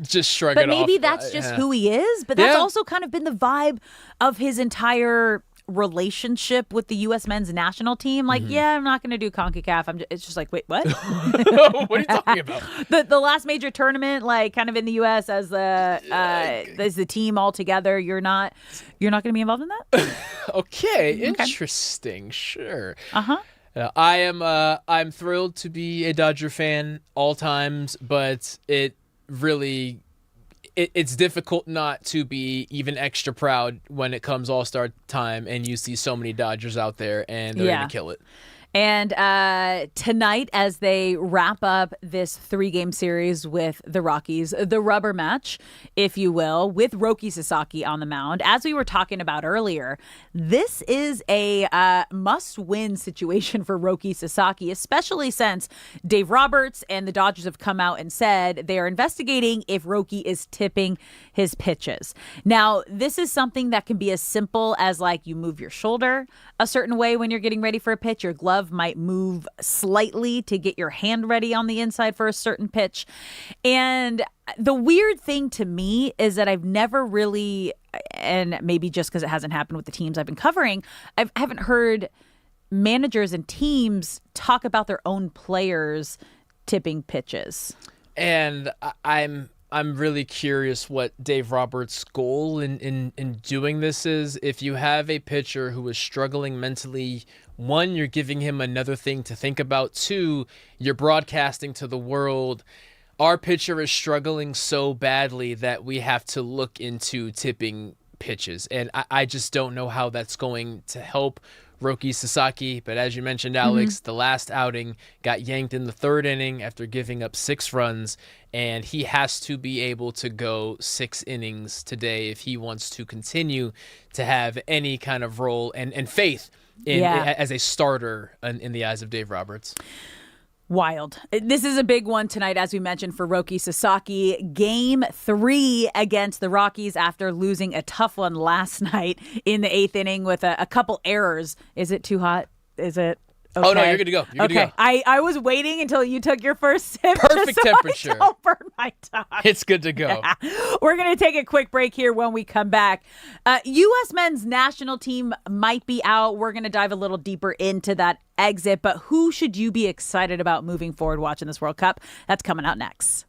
Just shrug it off. But maybe that's just who he is. But that's also kind of been the vibe of his entire relationship with the U.S. men's national team. Like, I'm not going to do CONCACAF. It's just like, wait, what? What are you talking about? The last major tournament, like kind of in the U.S. as the team all together. You're not going to be involved in that? Okay, interesting. Sure. Uh-huh. I'm thrilled to be a Dodger fan all times, but it's difficult not to be even extra proud when it comes All-Star time and you see so many Dodgers out there and they're going to kill it. And tonight, as they wrap up this 3-game series with the Rockies, the rubber match, if you will, with Roki Sasaki on the mound, as we were talking about earlier, this is a must-win situation for Roki Sasaki, especially since Dave Roberts and the Dodgers have come out and said they are investigating if Roki is tipping his pitches. Now, this is something that can be as simple as, like, you move your shoulder a certain way when you're getting ready for a pitch, your glove might move slightly to get your hand ready on the inside for a certain pitch. And the weird thing to me is that I've never really, and maybe just because it hasn't happened with the teams I've been covering, I haven't heard managers and teams talk about their own players tipping pitches. And I'm really curious what Dave Roberts' goal in doing this is. If you have a pitcher who is struggling mentally, one, you're giving him another thing to think about. Two, you're broadcasting to the world, our pitcher is struggling so badly that we have to look into tipping pitches. And I just don't know how that's going to help Roki Sasaki. But as you mentioned, Alex, the last outing got yanked in the third inning after giving up 6 runs, and he has to be able to go 6 innings today if he wants to continue to have any kind of role and faith in as a starter in the eyes of Dave Roberts. Wild. This is a big one tonight, as we mentioned, for Roki Sasaki. Game 3 against the Rockies after losing a tough one last night in the 8th inning with a couple errors. Is it too hot? Is it? Okay. Oh, no, you're good to go. You're good to go. I was waiting until you took your first sip. Perfect temperature. I don't burn my tongue. It's good to go. Yeah. We're going to take a quick break here. When we come back, U.S. men's national team might be out. We're going to dive a little deeper into that exit, but who should you be excited about moving forward watching this World Cup? That's coming out next.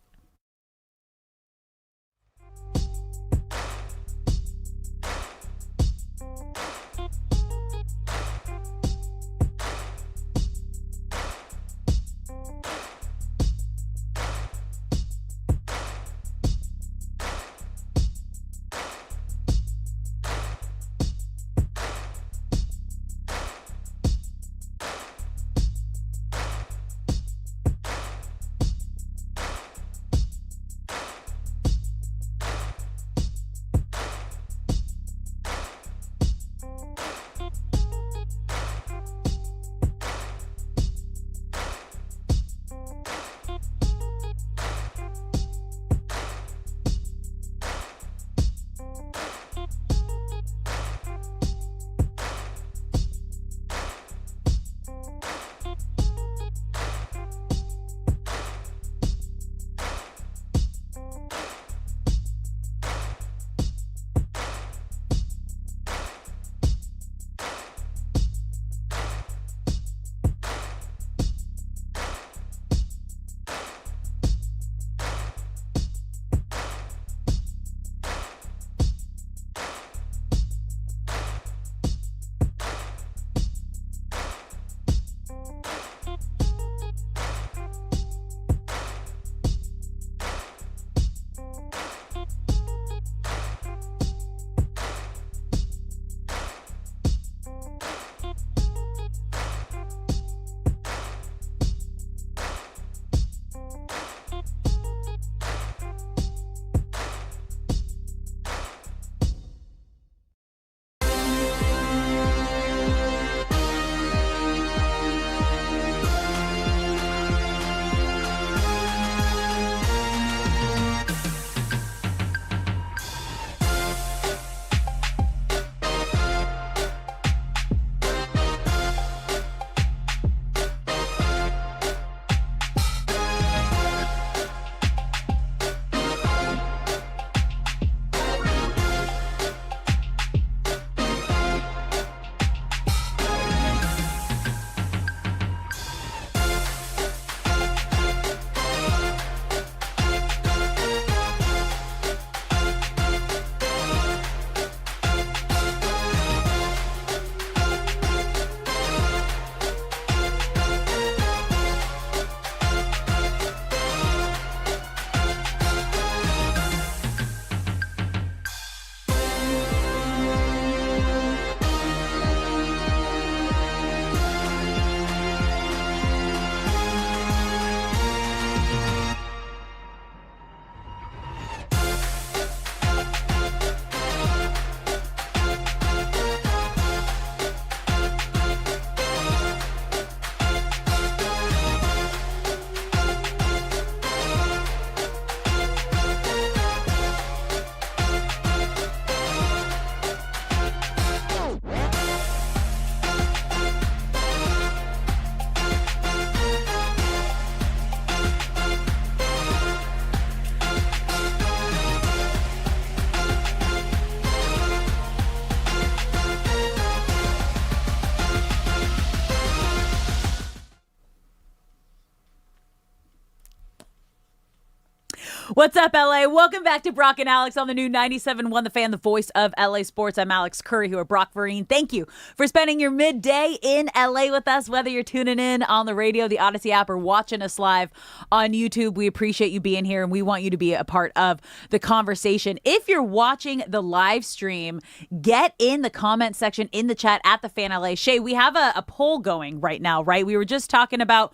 What's up, LA? Welcome back to Brock and Alex on the new 97.1 The Fan, the voice of LA Sports. I'm Alex Curry, who are Brock Vereen. Thank you for spending your midday in LA with us, whether you're tuning in on the radio, the Odyssey app, or watching us live on YouTube. We appreciate you being here, and we want you to be a part of the conversation. If you're watching the live stream, get in the comment section in the chat at The Fan LA. Shay, we have a poll going right now, right? We were just talking about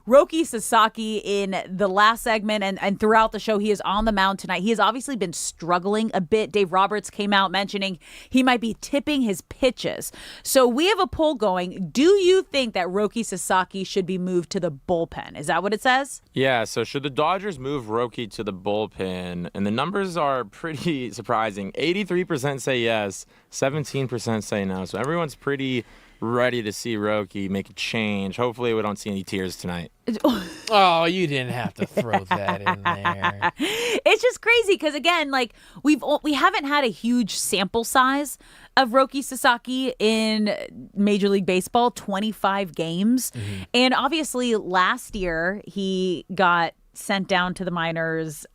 Roki Sasaki in the last segment and throughout the show. He is on the mound tonight. He has obviously been struggling a bit. Dave Roberts came out mentioning he might be tipping his pitches. So we have a poll going. Do you think that Roki Sasaki should be moved to the bullpen? Is that what it says? Yeah, so should the Dodgers move Roki to the bullpen? And the numbers are pretty surprising. 83% say yes, 17% say no. So everyone's pretty ready to see Roki make a change. Hopefully we don't see any tears tonight. Oh, you didn't have to throw that in there. It's just crazy because, again, like we haven't had a huge sample size of Roki Sasaki in Major League Baseball, 25 games. Mm-hmm. And obviously last year he got sent down to the minors.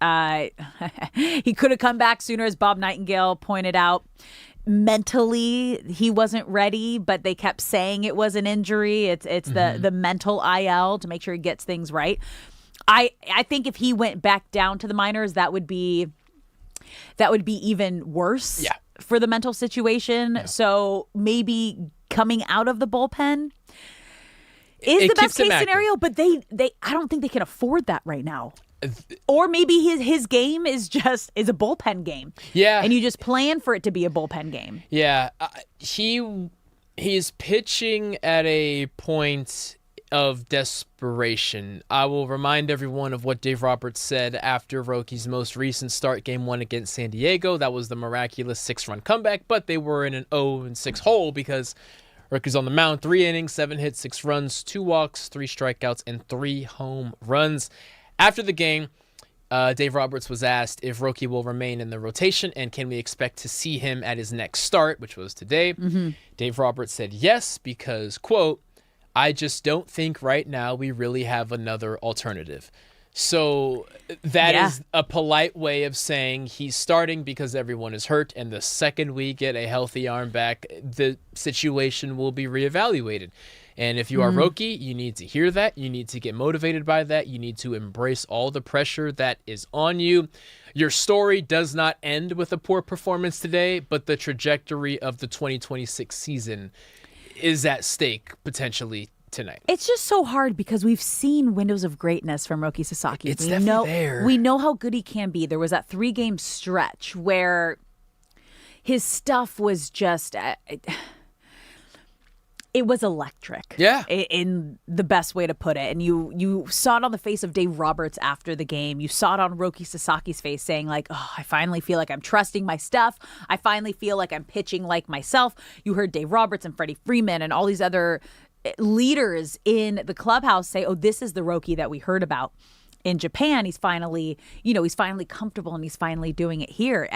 He could have come back sooner, as Bob Nightingale pointed out. Mentally, he wasn't ready, but they kept saying it was an injury. It's the mental IL to make sure he gets things right. I think if he went back down to the minors, that would be even worse for the mental situation. Yeah. So maybe coming out of the bullpen is the best case scenario, but they I don't think they can afford that right now. Or maybe his game is a bullpen game. Yeah. And you just plan for it to be a bullpen game. Yeah. He's pitching at a point of desperation. I will remind everyone of what Dave Roberts said after Roki's most recent start, Game 1 against San Diego. That was the miraculous 6-run comeback, but they were in an 0-6 hole because Roki's on the mound, 3 innings, 7 hits, 6 runs, 2 walks, 3 strikeouts, and 3 home runs. After the game, Dave Roberts was asked if Roki will remain in the rotation and can we expect to see him at his next start, which was today. Mm-hmm. Dave Roberts said yes because, quote, I just don't think right now we really have another alternative. So that is a polite way of saying he's starting because everyone is hurt, and the second we get a healthy arm back, the situation will be reevaluated. And if you are Roki, you need to hear that. You need to get motivated by that. You need to embrace all the pressure that is on you. Your story does not end with a poor performance today, but the trajectory of the 2026 season is at stake potentially tonight. It's just so hard because we've seen windows of greatness from Roki Sasaki. It's definitely there. We know how good he can be. There was that 3-game stretch where his stuff was just... it was electric. Yeah. In the best way to put it. And you saw it on the face of Dave Roberts after the game. You saw it on Roki Sasaki's face saying like, oh, I finally feel like I'm trusting my stuff. I finally feel like I'm pitching like myself. You heard Dave Roberts and Freddie Freeman and all these other leaders in the clubhouse say, oh, this is the Roki that we heard about in Japan. He's finally comfortable and he's finally doing it here.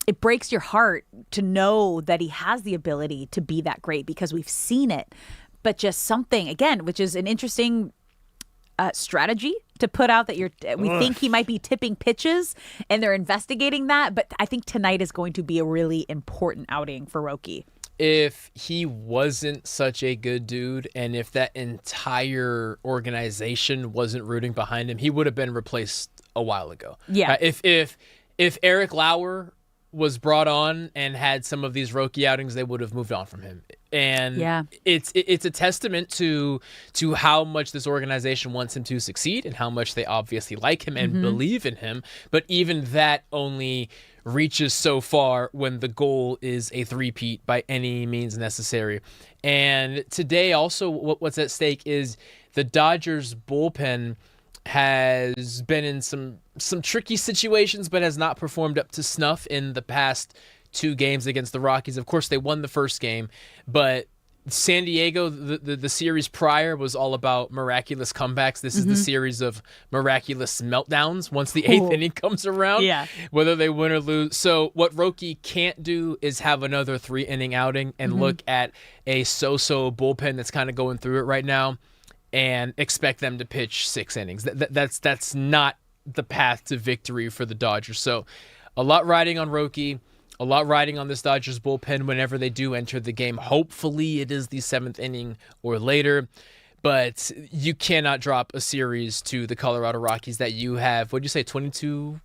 It breaks your heart to know that he has the ability to be that great because we've seen it. But just something, again, which is an interesting strategy to put out that we think he might be tipping pitches and they're investigating that. But I think tonight is going to be a really important outing for Roki. If he wasn't such a good dude and if that entire organization wasn't rooting behind him, he would have been replaced a while ago. Yeah. If Eric Lauer was brought on and had some of these Roki outings, they would have moved on from him. And it's a testament to how much this organization wants him to succeed and how much they obviously like him and believe in him. But even that only reaches so far when the goal is a three-peat by any means necessary. And today also what's at stake is the Dodgers bullpen has been in some tricky situations, but has not performed up to snuff in the past 2 games against the Rockies. Of course, they won the first game, but San Diego, the series prior was all about miraculous comebacks. This is the series of miraculous meltdowns once the 8th inning comes around, whether they win or lose. So what Roki can't do is have another 3-inning outing and look at a so-so bullpen that's kind of going through it right now and expect them to pitch 6 innings. That's not the path to victory for the Dodgers. So a lot riding on Roki, a lot riding on this Dodgers bullpen whenever they do enter the game. Hopefully it is the 7th inning or later. But you cannot drop a series to the Colorado Rockies that you have, what'd you say, 22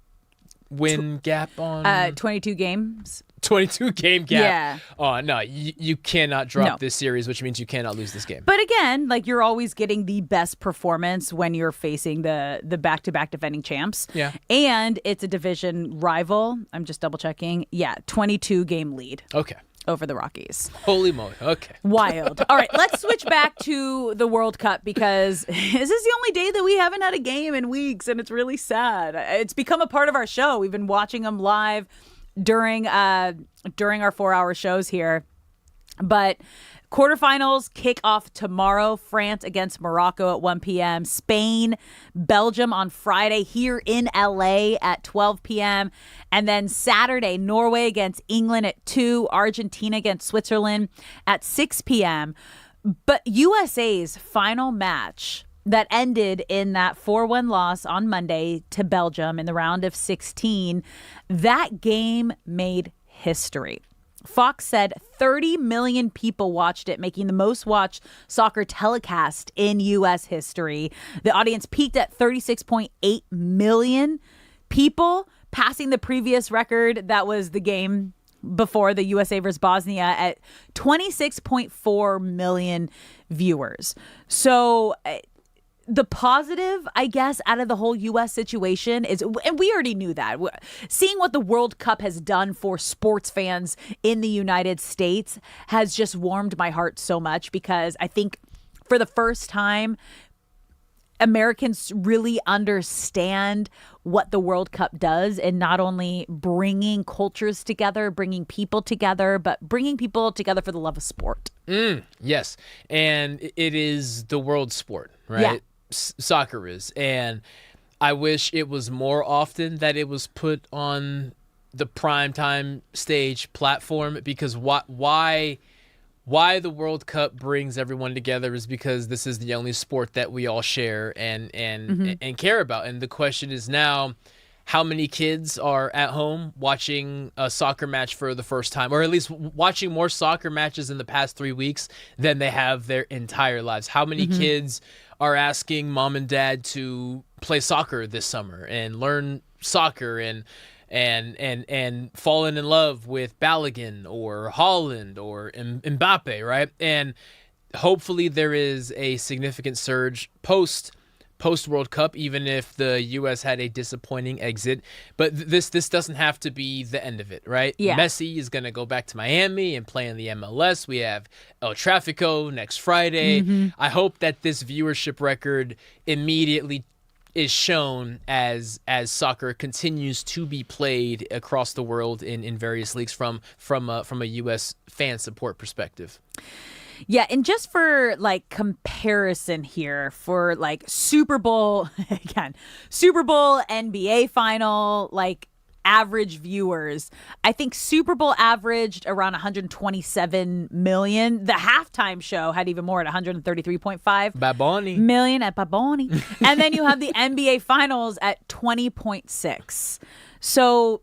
win gap on? 22 games. 22 game gap. Yeah. Oh, no, you cannot drop this series, which means you cannot lose this game. But again, like, you're always getting the best performance when you're facing the back-to-back defending champs. Yeah. And it's a division rival. I'm just double checking. Yeah, 22 game lead. Okay. Over the Rockies. Holy moly. Okay. Wild. All right, let's switch back to the World Cup because this is the only day that we haven't had a game in weeks, and it's really sad. It's become a part of our show. We've been watching them live during our 4-hour shows here. But quarterfinals kick off tomorrow. France against Morocco at 1 p.m. Spain, Belgium on Friday here in LA at 12 p.m. And then Saturday, Norway against England at 2, Argentina against Switzerland at 6 p.m. But USA's final match that ended in that 4-1 loss on Monday to Belgium in the round of 16, that game made history. Fox said 30 million people watched it, making the most watched soccer telecast in U.S. history. The audience peaked at 36.8 million people, passing the previous record that was the game before the USA versus Bosnia at 26.4 million viewers. So the positive, I guess, out of the whole U.S. situation is, and we already knew that, seeing what the World Cup has done for sports fans in the United States has just warmed my heart so much, because I think for the first time, Americans really understand what the World Cup does, and not only bringing cultures together, bringing people together, but bringing people together for the love of sport. Yes. And it is the world sport, right? Yeah. Soccer is. And I wish it was more often that it was put on the primetime stage platform, because why the World Cup brings everyone together is because this is the only sport that we all share and care about. And the question is now, how many kids are at home watching a soccer match for the first time, or at least watching more soccer matches in the past 3 weeks than they have their entire lives? How many kids are asking mom and dad to play soccer this summer and learn soccer and fallen in love with Balogun or Holland or Mbappe, right? And hopefully there is a significant surge post World Cup, even if the U.S. had a disappointing exit. But this doesn't have to be the end of it, right? Yeah. Messi is going to go back to Miami and play in the MLS. We have El Tráfico next Friday. I hope that this viewership record immediately is shown as soccer continues to be played across the world in various leagues from a U.S. fan support perspective. Yeah, and just for like comparison here, for like Super Bowl, NBA final, like average viewers, I think Super Bowl averaged around 127 million. The halftime show had even more at 133.5 million at Baboni. And then you have the NBA finals at 20.6. So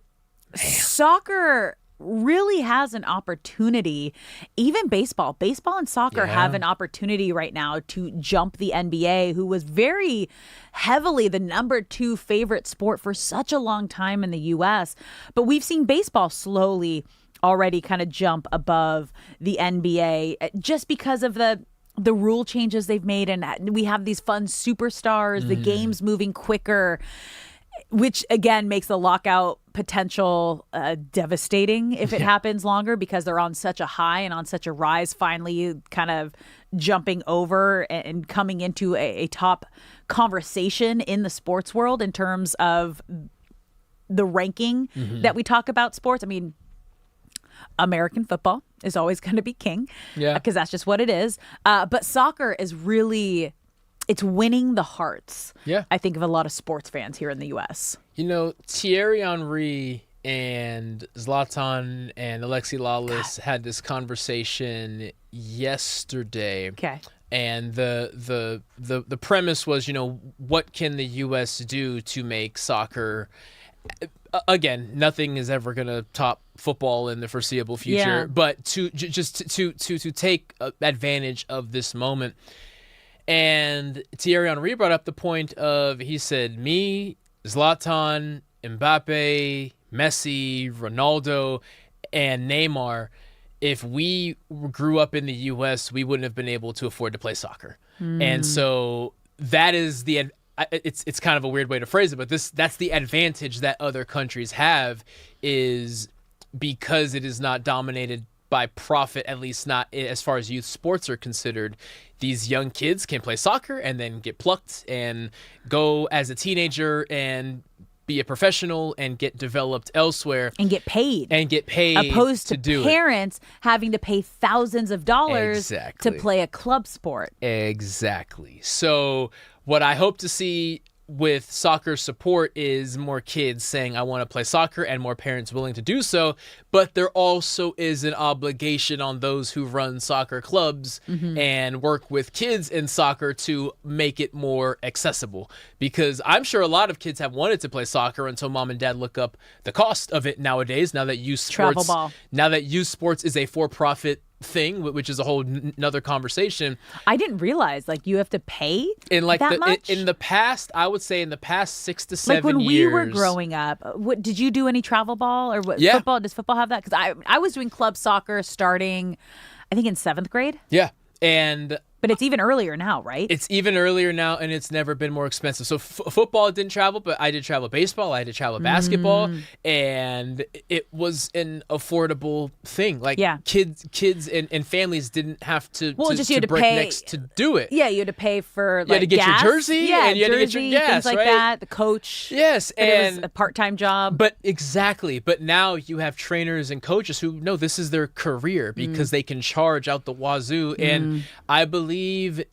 soccer really has an opportunity. Even baseball and soccer have an opportunity right now to jump the NBA, who was very heavily the number 2 favorite sport for such a long time in the US. But we've seen baseball slowly already kind of jump above the NBA just because of the rule changes they've made, and we have these fun superstars, the game's moving quicker, which again makes the lockout potential devastating if it happens longer, because they're on such a high and on such a rise, finally kind of jumping over and coming into a top conversation in the sports world in terms of the ranking that we talk about sports. I mean, American football is always going to be king, because that's just what it is. But soccer is really, it's winning the hearts, I think, of a lot of sports fans here in the U.S. You know, Thierry Henry and Zlatan and Alexi Lalas had this conversation yesterday. And the premise was, what can the U.S. do to make soccer? Again, nothing is ever going to top football in the foreseeable future, Yeah. but to take advantage of this moment. And Thierry Henry brought up the point of, he said, me, Zlatan, Mbappe, Messi, Ronaldo, and Neymar, if we grew up in the U.S., we wouldn't have been able to afford to play soccer. And so that is it's kind of a weird way to phrase it, but that's the advantage that other countries have, is because it is not dominated by profit, at least not as far as youth sports are considered. These young kids can play soccer and then get plucked and go as a teenager and be a professional and get developed elsewhere and get paid opposed to do parents having to pay thousands of dollars Exactly. to play a club sport. Exactly. So what I hope to see with soccer support is more kids saying, I want to play soccer, and more parents willing to do so. But there also is an obligation on those who run soccer clubs and work with kids in soccer to make it more accessible. Because I'm sure a lot of kids have wanted to play soccer until mom and dad look up the cost of it nowadays, now that youth sports, Travel ball. now that youth sports is a for-profit thing, which is a whole another conversation. I didn't realize you have to pay in that much? In the past, I would say in the past 6 to 7 when years. we were growing up, did you do any travel ball or what? Yeah. Football? Does football have that? Because I was doing club soccer starting, I think in 7th grade. Yeah, but it's even earlier now, right? It's even earlier now, and it's never been more expensive. So football didn't travel, but I did travel baseball. I did travel basketball, and it was an affordable thing. Kids and families didn't have to just you had to break pay necks to do it. Yeah, you had to pay for You had to get gas. your jersey, and you had to get your gas, things like right? that. The coach. Yes, and it was and a part-time job. But exactly. But now you have trainers and coaches who know this is their career because they can charge out the wazoo. And I believe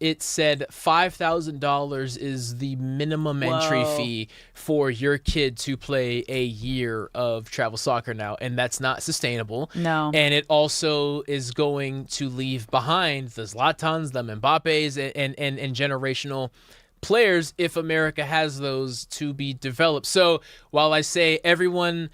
it said $5,000 is the minimum entry fee for your kid to play a year of travel soccer now, and that's not sustainable. No. And it also is going to leave behind the Zlatans, the Mbappes, and generational players if America has those to be developed. So while I say everyone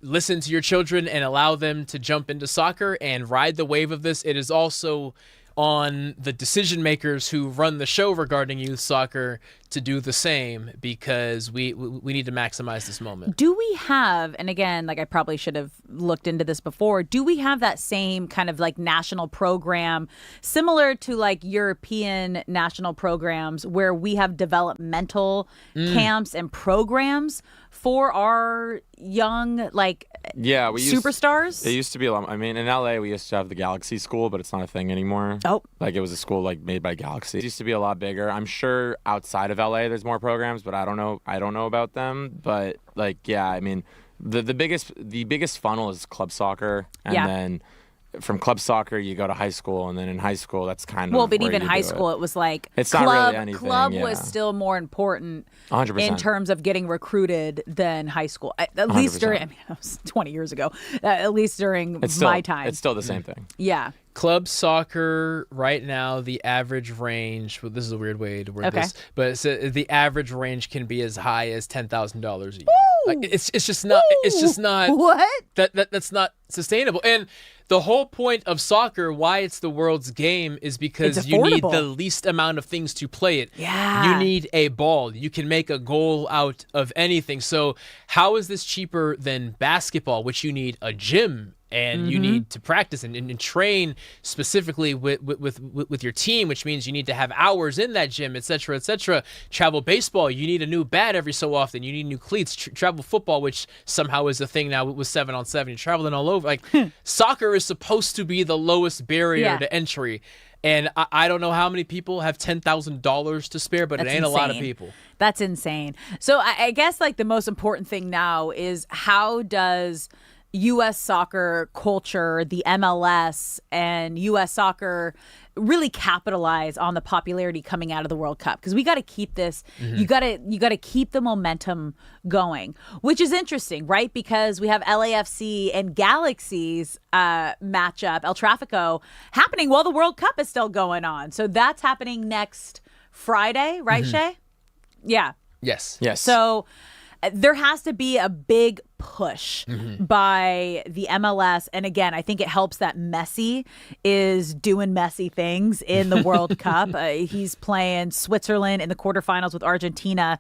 listen to your children and allow them to jump into soccer and ride the wave of this, it is also on the decision makers who run the show regarding youth soccer to do the same, because we need to maximize this moment. Do we have, and again, I probably should have looked into this before, do we have that same kind of national program similar to European national programs where we have developmental camps and programs for our young superstars? It used to be a lot. I mean, in LA, we used to have the Galaxy School, but it's not a thing anymore. Oh. It was a school made by Galaxy. It used to be a lot bigger. I'm sure outside of LA there's more programs, but I don't know about them. But I mean, the biggest funnel is club soccer, and then from club soccer you go to high school, and then in high school that's kind of but even high school it was it's club, not really anything. Club was still more important 100%. in terms of getting recruited than high school. At least during, it was 20 years ago. At least during my time, it's still the same thing. Yeah. Club soccer right now, the average range. Well, this is a weird way to word this, but the average range can be as high as $10,000 a year. It's just not. It's just not. What? That's not sustainable. And the whole point of soccer, why it's the world's game, is because you need the least amount of things to play it. Yeah. You need a ball. You can make a goal out of anything. So how is this cheaper than basketball, which you need a gym and you need to practice and train specifically with your team, which means you need to have hours in that gym, et cetera, et cetera. Travel baseball, you need a new bat every so often. You need new cleats. Travel football, which somehow is a thing now with 7-on-7. You're traveling all over. Soccer is supposed to be the lowest barrier to entry. And I don't know how many people have $10,000 to spare, but it ain't a lot of people. That's insane. So I guess the most important thing now is, how does U.S. soccer culture, the MLS, and U.S. soccer really capitalize on the popularity coming out of the World Cup, because we got to keep this. You got to keep the momentum going, which is interesting, right? Because we have LAFC and Galaxy's matchup, El Tráfico, happening while the World Cup is still going on. So that's happening next Friday, right, Shay? Yeah. Yes. So there has to be a big push by the MLS. And again, I think it helps that Messi is doing messy things in the World Cup. He's playing Switzerland in the quarterfinals with Argentina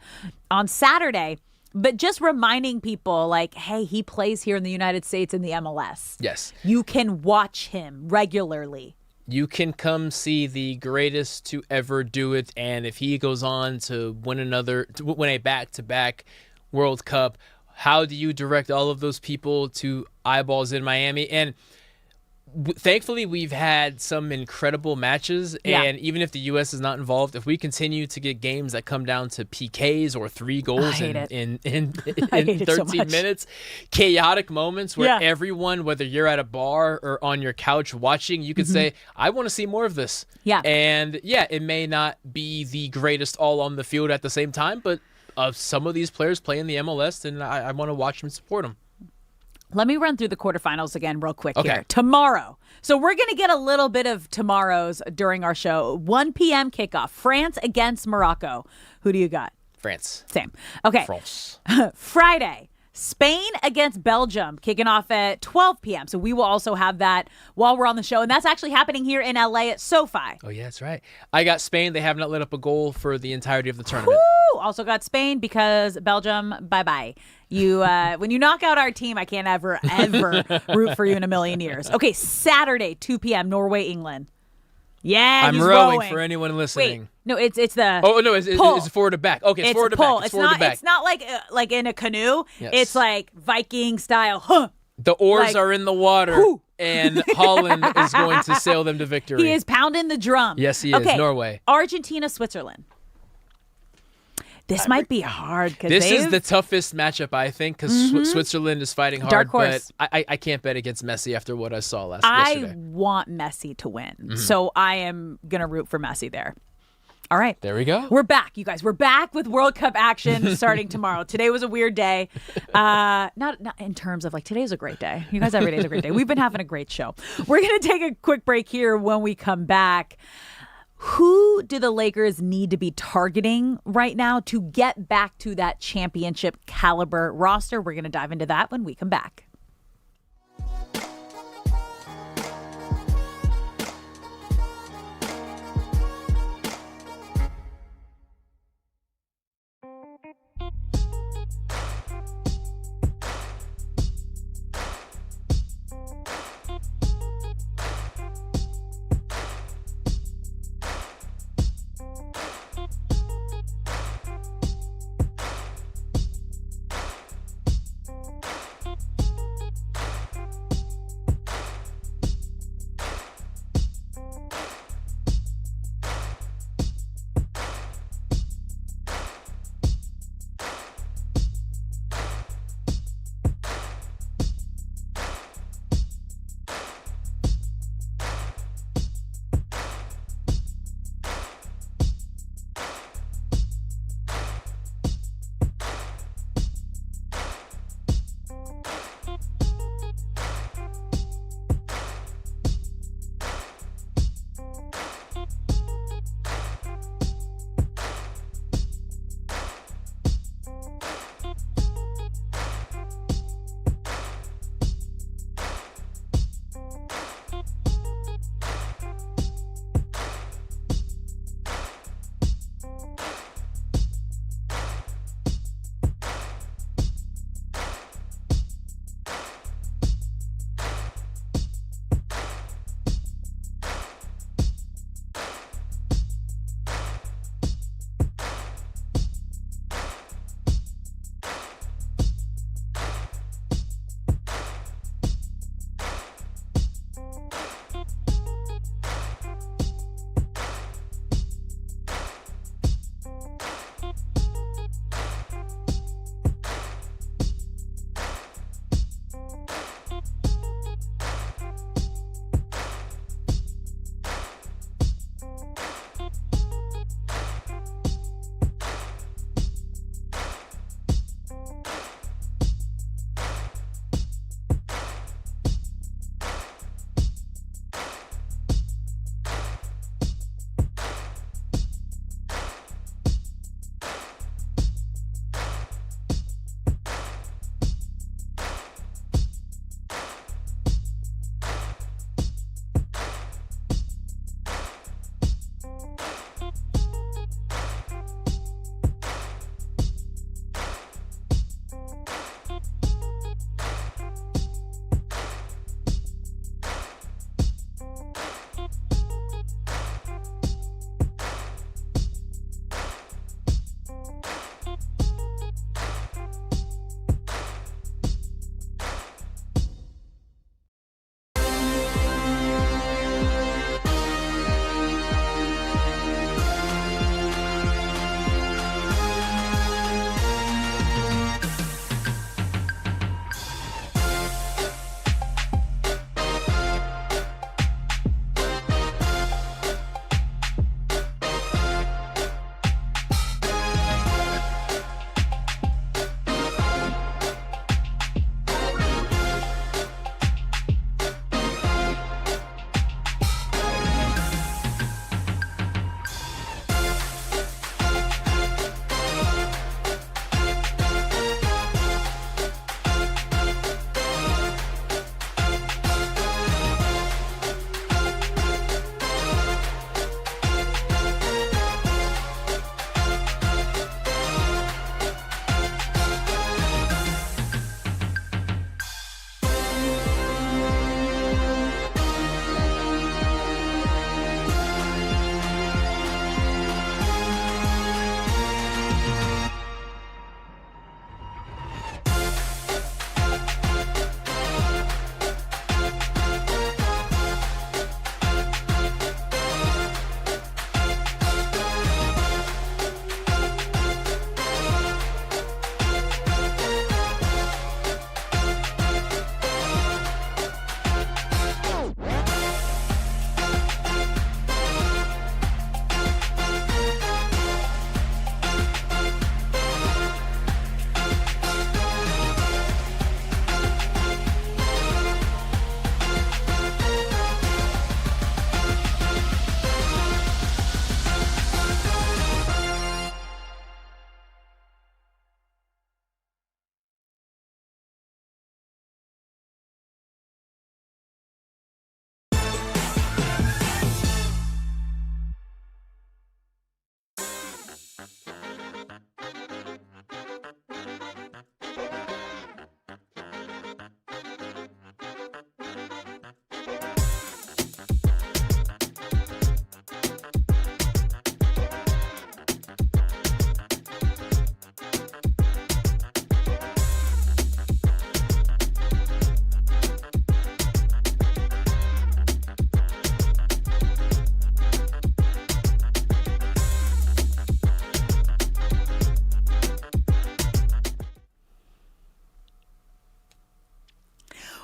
on Saturday. But just reminding people, like, hey, he plays here in the United States in the MLS. Yes. You can watch him regularly. You can come see the greatest to ever do it. And if he goes on to win a back-to-back World Cup, how do you direct all of those people to eyeballs in Miami? And thankfully, we've had some incredible matches. Yeah. And even if the U.S. is not involved, if we continue to get games that come down to PKs or 3 goals in 13 minutes, chaotic moments where everyone, whether you're at a bar or on your couch watching, you could say, I want to see more of this. Yeah. And it may not be the greatest all on the field at the same time, but some of these players play in the MLS, and I want to watch them and support them. Let me run through the quarterfinals again real quick here. Tomorrow. So we're going to get a little bit of tomorrow's during our show. 1 p.m. kickoff. France against Morocco. Who do you got? France. Same. Okay. France. Friday. Spain against Belgium, kicking off at 12 p.m. So we will also have that while we're on the show. And that's actually happening here in L.A. at SoFi. Oh, yeah, that's right. I got Spain. They have not let up a goal for the entirety of the tournament. Woo! Also got Spain because Belgium, bye-bye. You, when you knock out our team, I can't ever root for you in a million years. Okay, Saturday, 2 p.m., Norway, England. Yeah, I'm rowing for anyone listening. Wait, no, it's the it's forward to back. Okay, it's forward to back. It's forward to back. It's not like in a canoe. Yes. It's like Viking style. Huh. The oars are in the water, and Holland is going to sail them to victory. He is pounding the drum. Yes, he is. Norway. Argentina, Switzerland. This might be hard. This is the toughest matchup, I think, because Switzerland is fighting hard. Dark horse. But I can't bet against Messi after what I saw yesterday. I want Messi to win, so I am going to root for Messi there. All right. There we go. We're back, you guys. We're back with World Cup action starting tomorrow. Today was a weird day. Not in terms of, like, today's a great day. You guys, every day's a great day. We've been having a great show. We're going to take a quick break here. When we come back, who do the Lakers need to be targeting right now to get back to that championship caliber roster? We're going to dive into that when we come back.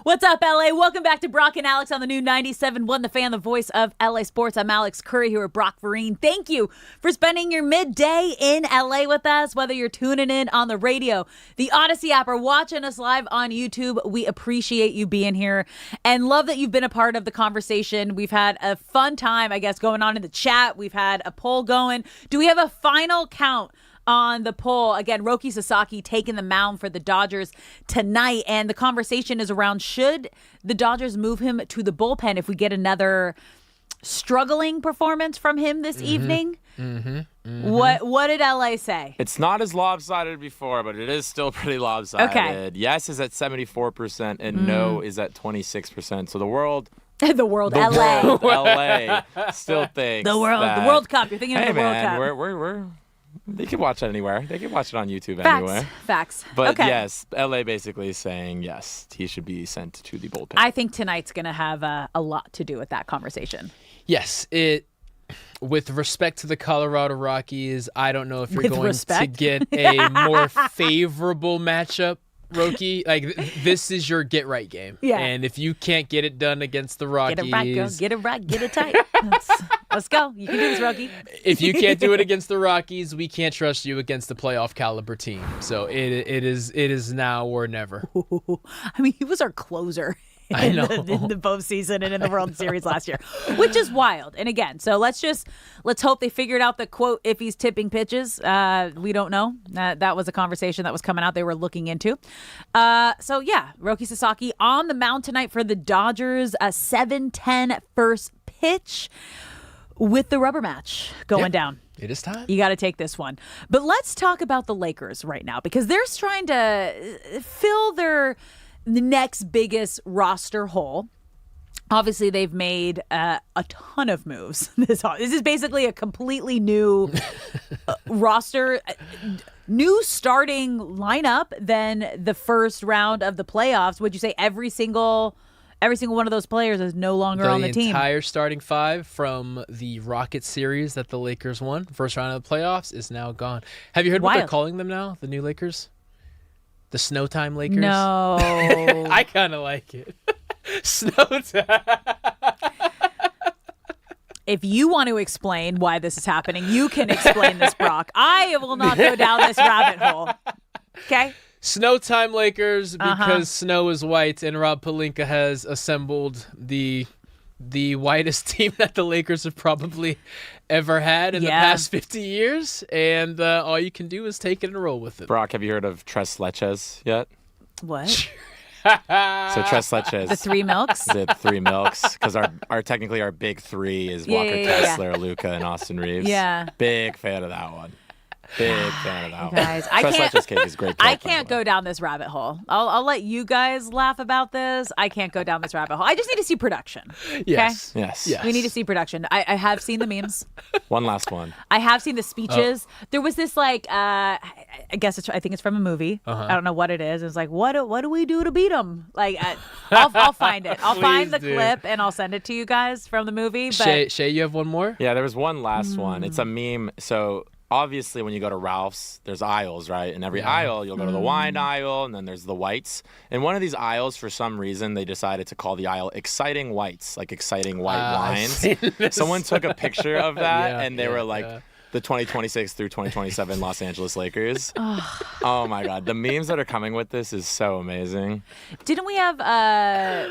What's up, LA? Welcome back to Brock and Alex on the new 97.1 The Fan, the voice of LA Sports. I'm Alex Curry here with Brock Vereen. Thank you for spending your midday in LA with us, whether you're tuning in on the radio, the Odyssey app, or watching us live on YouTube. We appreciate you being here and love that you've been a part of the conversation. We've had a fun time, I guess, going on in the chat. We've had a poll going. Do we have a final count on the poll? Again, Roki Sasaki taking the mound for the Dodgers tonight. And the conversation is around, should the Dodgers move him to the bullpen if we get another struggling performance from him this evening? What did LA say? It's not as lopsided before, but it is still pretty lopsided. Okay. Yes is at 74% and no is at 26%. So the world... the world, LA. LA still thinks the World Cup. You're thinking of the World Cup. We're they can watch it anywhere. They can watch it on YouTube Facts. anywhere. Facts. But okay. yes, LA basically is saying yes, he should be sent to the bullpen. I think tonight's going to have a lot to do with that conversation. Yes, with respect to the Colorado Rockies, I don't know if you're going to get a more favorable matchup, Roki. Like, this is your get-right game. Yeah. And if you can't get it done against the Rockies... Get it right, girl. Get it right. Get it tight. Let's go. You can do this, Roki. If you can't do it against the Rockies, we can't trust you against the playoff caliber team. So it is now or never. I mean, he was our closer. I know. In the postseason and in the World Series last year, which is wild. And again, so let's hope they figured out the quote, if he's tipping pitches. We don't know. That was a conversation that was coming out they were looking into. So yeah, Roki Sasaki on the mound tonight for the Dodgers, a 7:10 first pitch with the rubber match going down. It is time. You got to take this one. But let's talk about the Lakers right now, because they're trying to fill the next biggest roster hole. Obviously, they've made a ton of moves. This is basically a completely new roster, new starting lineup than the first round of the playoffs. Would you say every single one of those players is no longer on the team? The entire starting five from the Rocket series that the Lakers won, first round of the playoffs, is now gone. Have you heard what they're calling them now, the new Lakers? The Snowtime Lakers? No. I kind of like it. Snowtime. If you want to explain why this is happening, you can explain this, Brock. I will not go down this rabbit hole. Okay? Snowtime Lakers, because snow is white, and Rob Pelinka has assembled the whitest team that the Lakers have probably ever had in the past 50 years, and all you can do is take it and roll with it. Brock, have you heard of Tres Leches yet? What? So Tres Leches. The three milks? The three milks, because our technically our big three is Walker Kessler, Luka, and Austin Reeves. Yeah. Big fan of that one. Big fan of that one. Guys, Tres Leches cake is great. I can't go down this rabbit hole. I'll let you guys laugh about this. I can't go down this rabbit hole. I just need to see production. Yes. Okay? Yes. We need to see production. I have seen the memes. One last one. I have seen the speeches. There was this I think it's from a movie. I don't know what it is. It's like, what do we do to beat them? Like, I'll find it. I'll find the clip and I'll send it to you guys from the movie. But Shay, you have one more? Yeah, there was one last one. It's a meme. So obviously, when you go to Ralph's, there's aisles, right? In every aisle, you'll go to the wine aisle, and then there's the whites. And one of these aisles, for some reason, they decided to call the aisle Exciting Whites, like exciting white wines. Someone took a picture of that, and they were like, the 2026 through 2027 Los Angeles Lakers. Oh, my God. The memes that are coming with this is so amazing. Didn't we have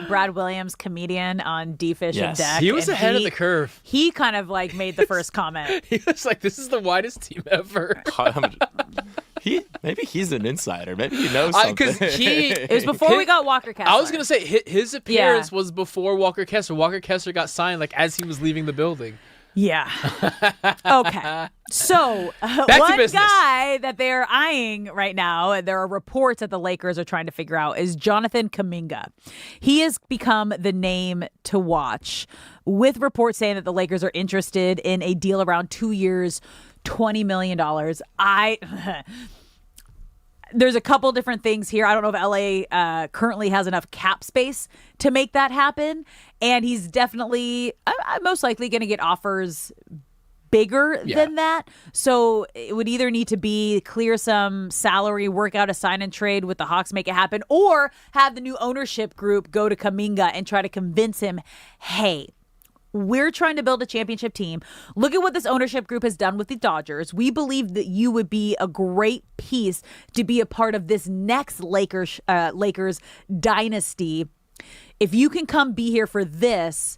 Brad Williams, comedian, on D-Fish and Deck? He was ahead of the curve. He kind of made the first comment. He was like, this is the widest team ever. Maybe he's an insider. Maybe he knows something. It was before we got Walker Kessler. I was going to say, his appearance was before Walker Kessler. Walker Kessler got signed as he was leaving the building. Yeah. Okay. So one guy that they're eyeing right now, and there are reports that the Lakers are trying to figure out, is Jonathan Kuminga. He has become the name to watch, with reports saying that the Lakers are interested in a deal around 2 years, $20 million. There's a couple different things here. I don't know if LA currently has enough cap space to make that happen. And he's definitely, most likely, going to get offers bigger than that. So it would either need to be clear some salary, work out a sign and trade with the Hawks, make it happen, or have the new ownership group go to Kuminga and try to convince him, hey, we're trying to build a championship team. Look at what this ownership group has done with the Dodgers. We believe that you would be a great piece to be a part of this next Lakers dynasty. If you can come be here for this,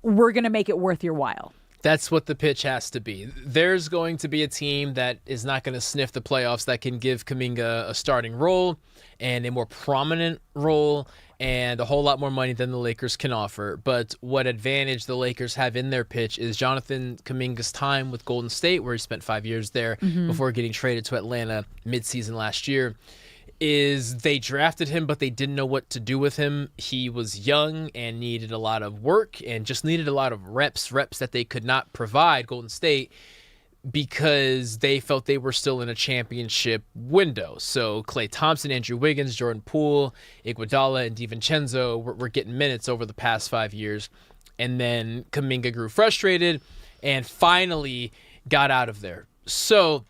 we're going to make it worth your while. That's what the pitch has to be. There's going to be a team that is not going to sniff the playoffs that can give Kuminga a starting role and a more prominent role and a whole lot more money than the Lakers can offer. But what advantage the Lakers have in their pitch is Jonathan Kuminga's time with Golden State, where he spent 5 years there before getting traded to Atlanta midseason last year, is they drafted him, but they didn't know what to do with him. He was young and needed a lot of work and just needed a lot of reps that they could not provide Golden State because they felt they were still in a championship window. So Klay Thompson, Andrew Wiggins, Jordan Poole, Iguodala, and DiVincenzo were getting minutes over the past 5 years. And then Kuminga grew frustrated and finally got out of there. So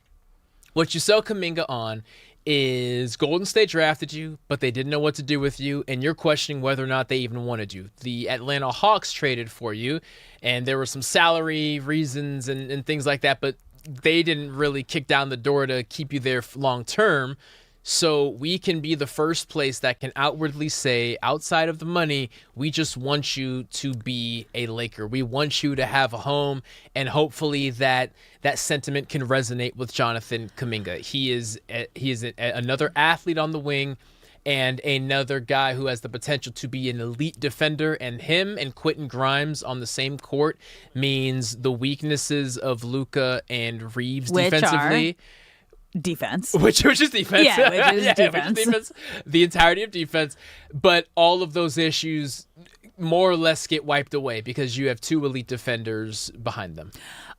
what you sell Kuminga on is Golden State drafted you, but they didn't know what to do with you, and you're questioning whether or not they even wanted you. The Atlanta Hawks traded for you, and there were some salary reasons and things like that, but they didn't really kick down the door to keep you there long term. So we can be the first place that can outwardly say, outside of the money, we just want you to be a Laker. We want you to have a home, and hopefully that sentiment can resonate with Jonathan Kuminga. He is another athlete on the wing and another guy who has the potential to be an elite defender, and him and Quentin Grimes on the same court means the weaknesses of Luka and Reeves defensively. Defense. Which is defense. Yeah, which is defense. Which is defense. The entirety of defense. But all of those issues more or less get wiped away because you have two elite defenders behind them.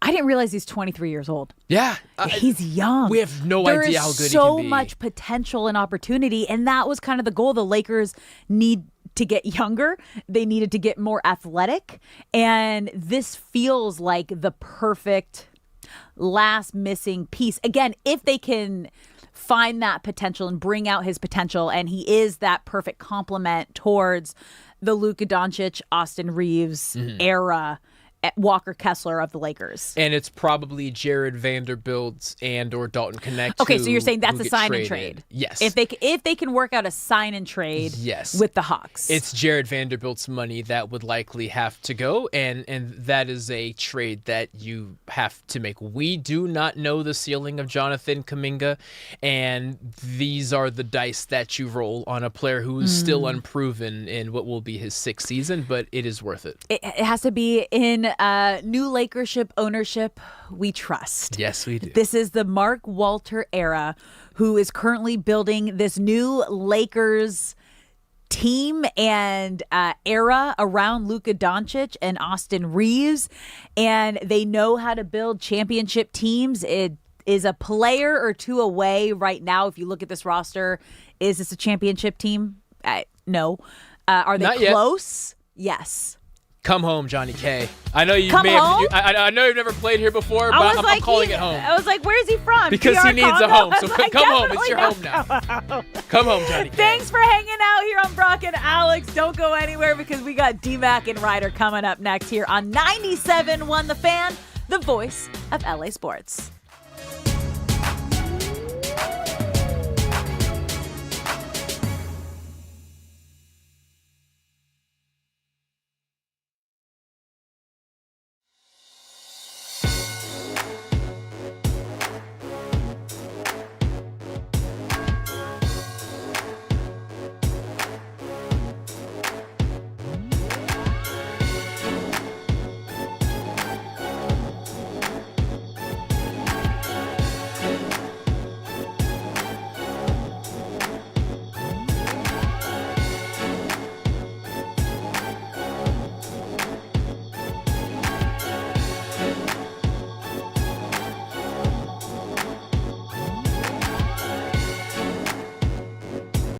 I didn't realize he's 23 years old. Yeah. He's young. We have no idea how good he can be. There is so much potential and opportunity, and that was kind of the goal. The Lakers need to get younger. They needed to get more athletic, and this feels like the perfect last missing piece. Again, if they can find that potential and bring out his potential, and he is that perfect complement towards the Luka Doncic, Austin Reeves era, Walker Kessler of the Lakers. And it's probably Jared Vanderbilt and or Dalton Connect. Okay, so you're saying that's a sign and trade. Yes. If they can work out a sign and trade with the Hawks. It's Jared Vanderbilt's money that would likely have to go, and that is a trade that you have to make. We do not know the ceiling of Jonathan Kuminga, and these are the dice that you roll on a player who is still unproven in what will be his 6th season, but it is worth it. It has to be in new Lakership ownership we trust. Yes, we do. This is the Mark Walter era, who is currently building this new Lakers team and era around Luka Doncic and Austin Reeves, and they know how to build championship teams. It is a player or two away right now. If you look at this roster, is this a championship team? No. Are they Not close? Yet. Yes. Come home, Johnny K. I know you Come may home? have. I know you've never played here before, but I'm calling it home. I was like, "Where's he from?" Because PR he needs Congo? a home. So I was like, come home. It's your definitely home not now. Come home, Johnny K. Thanks for hanging out here on Brock and Alex. Don't go anywhere because we got D-Mac and Reiter coming up next here on 97.1 The Fan, the voice of LA Sports.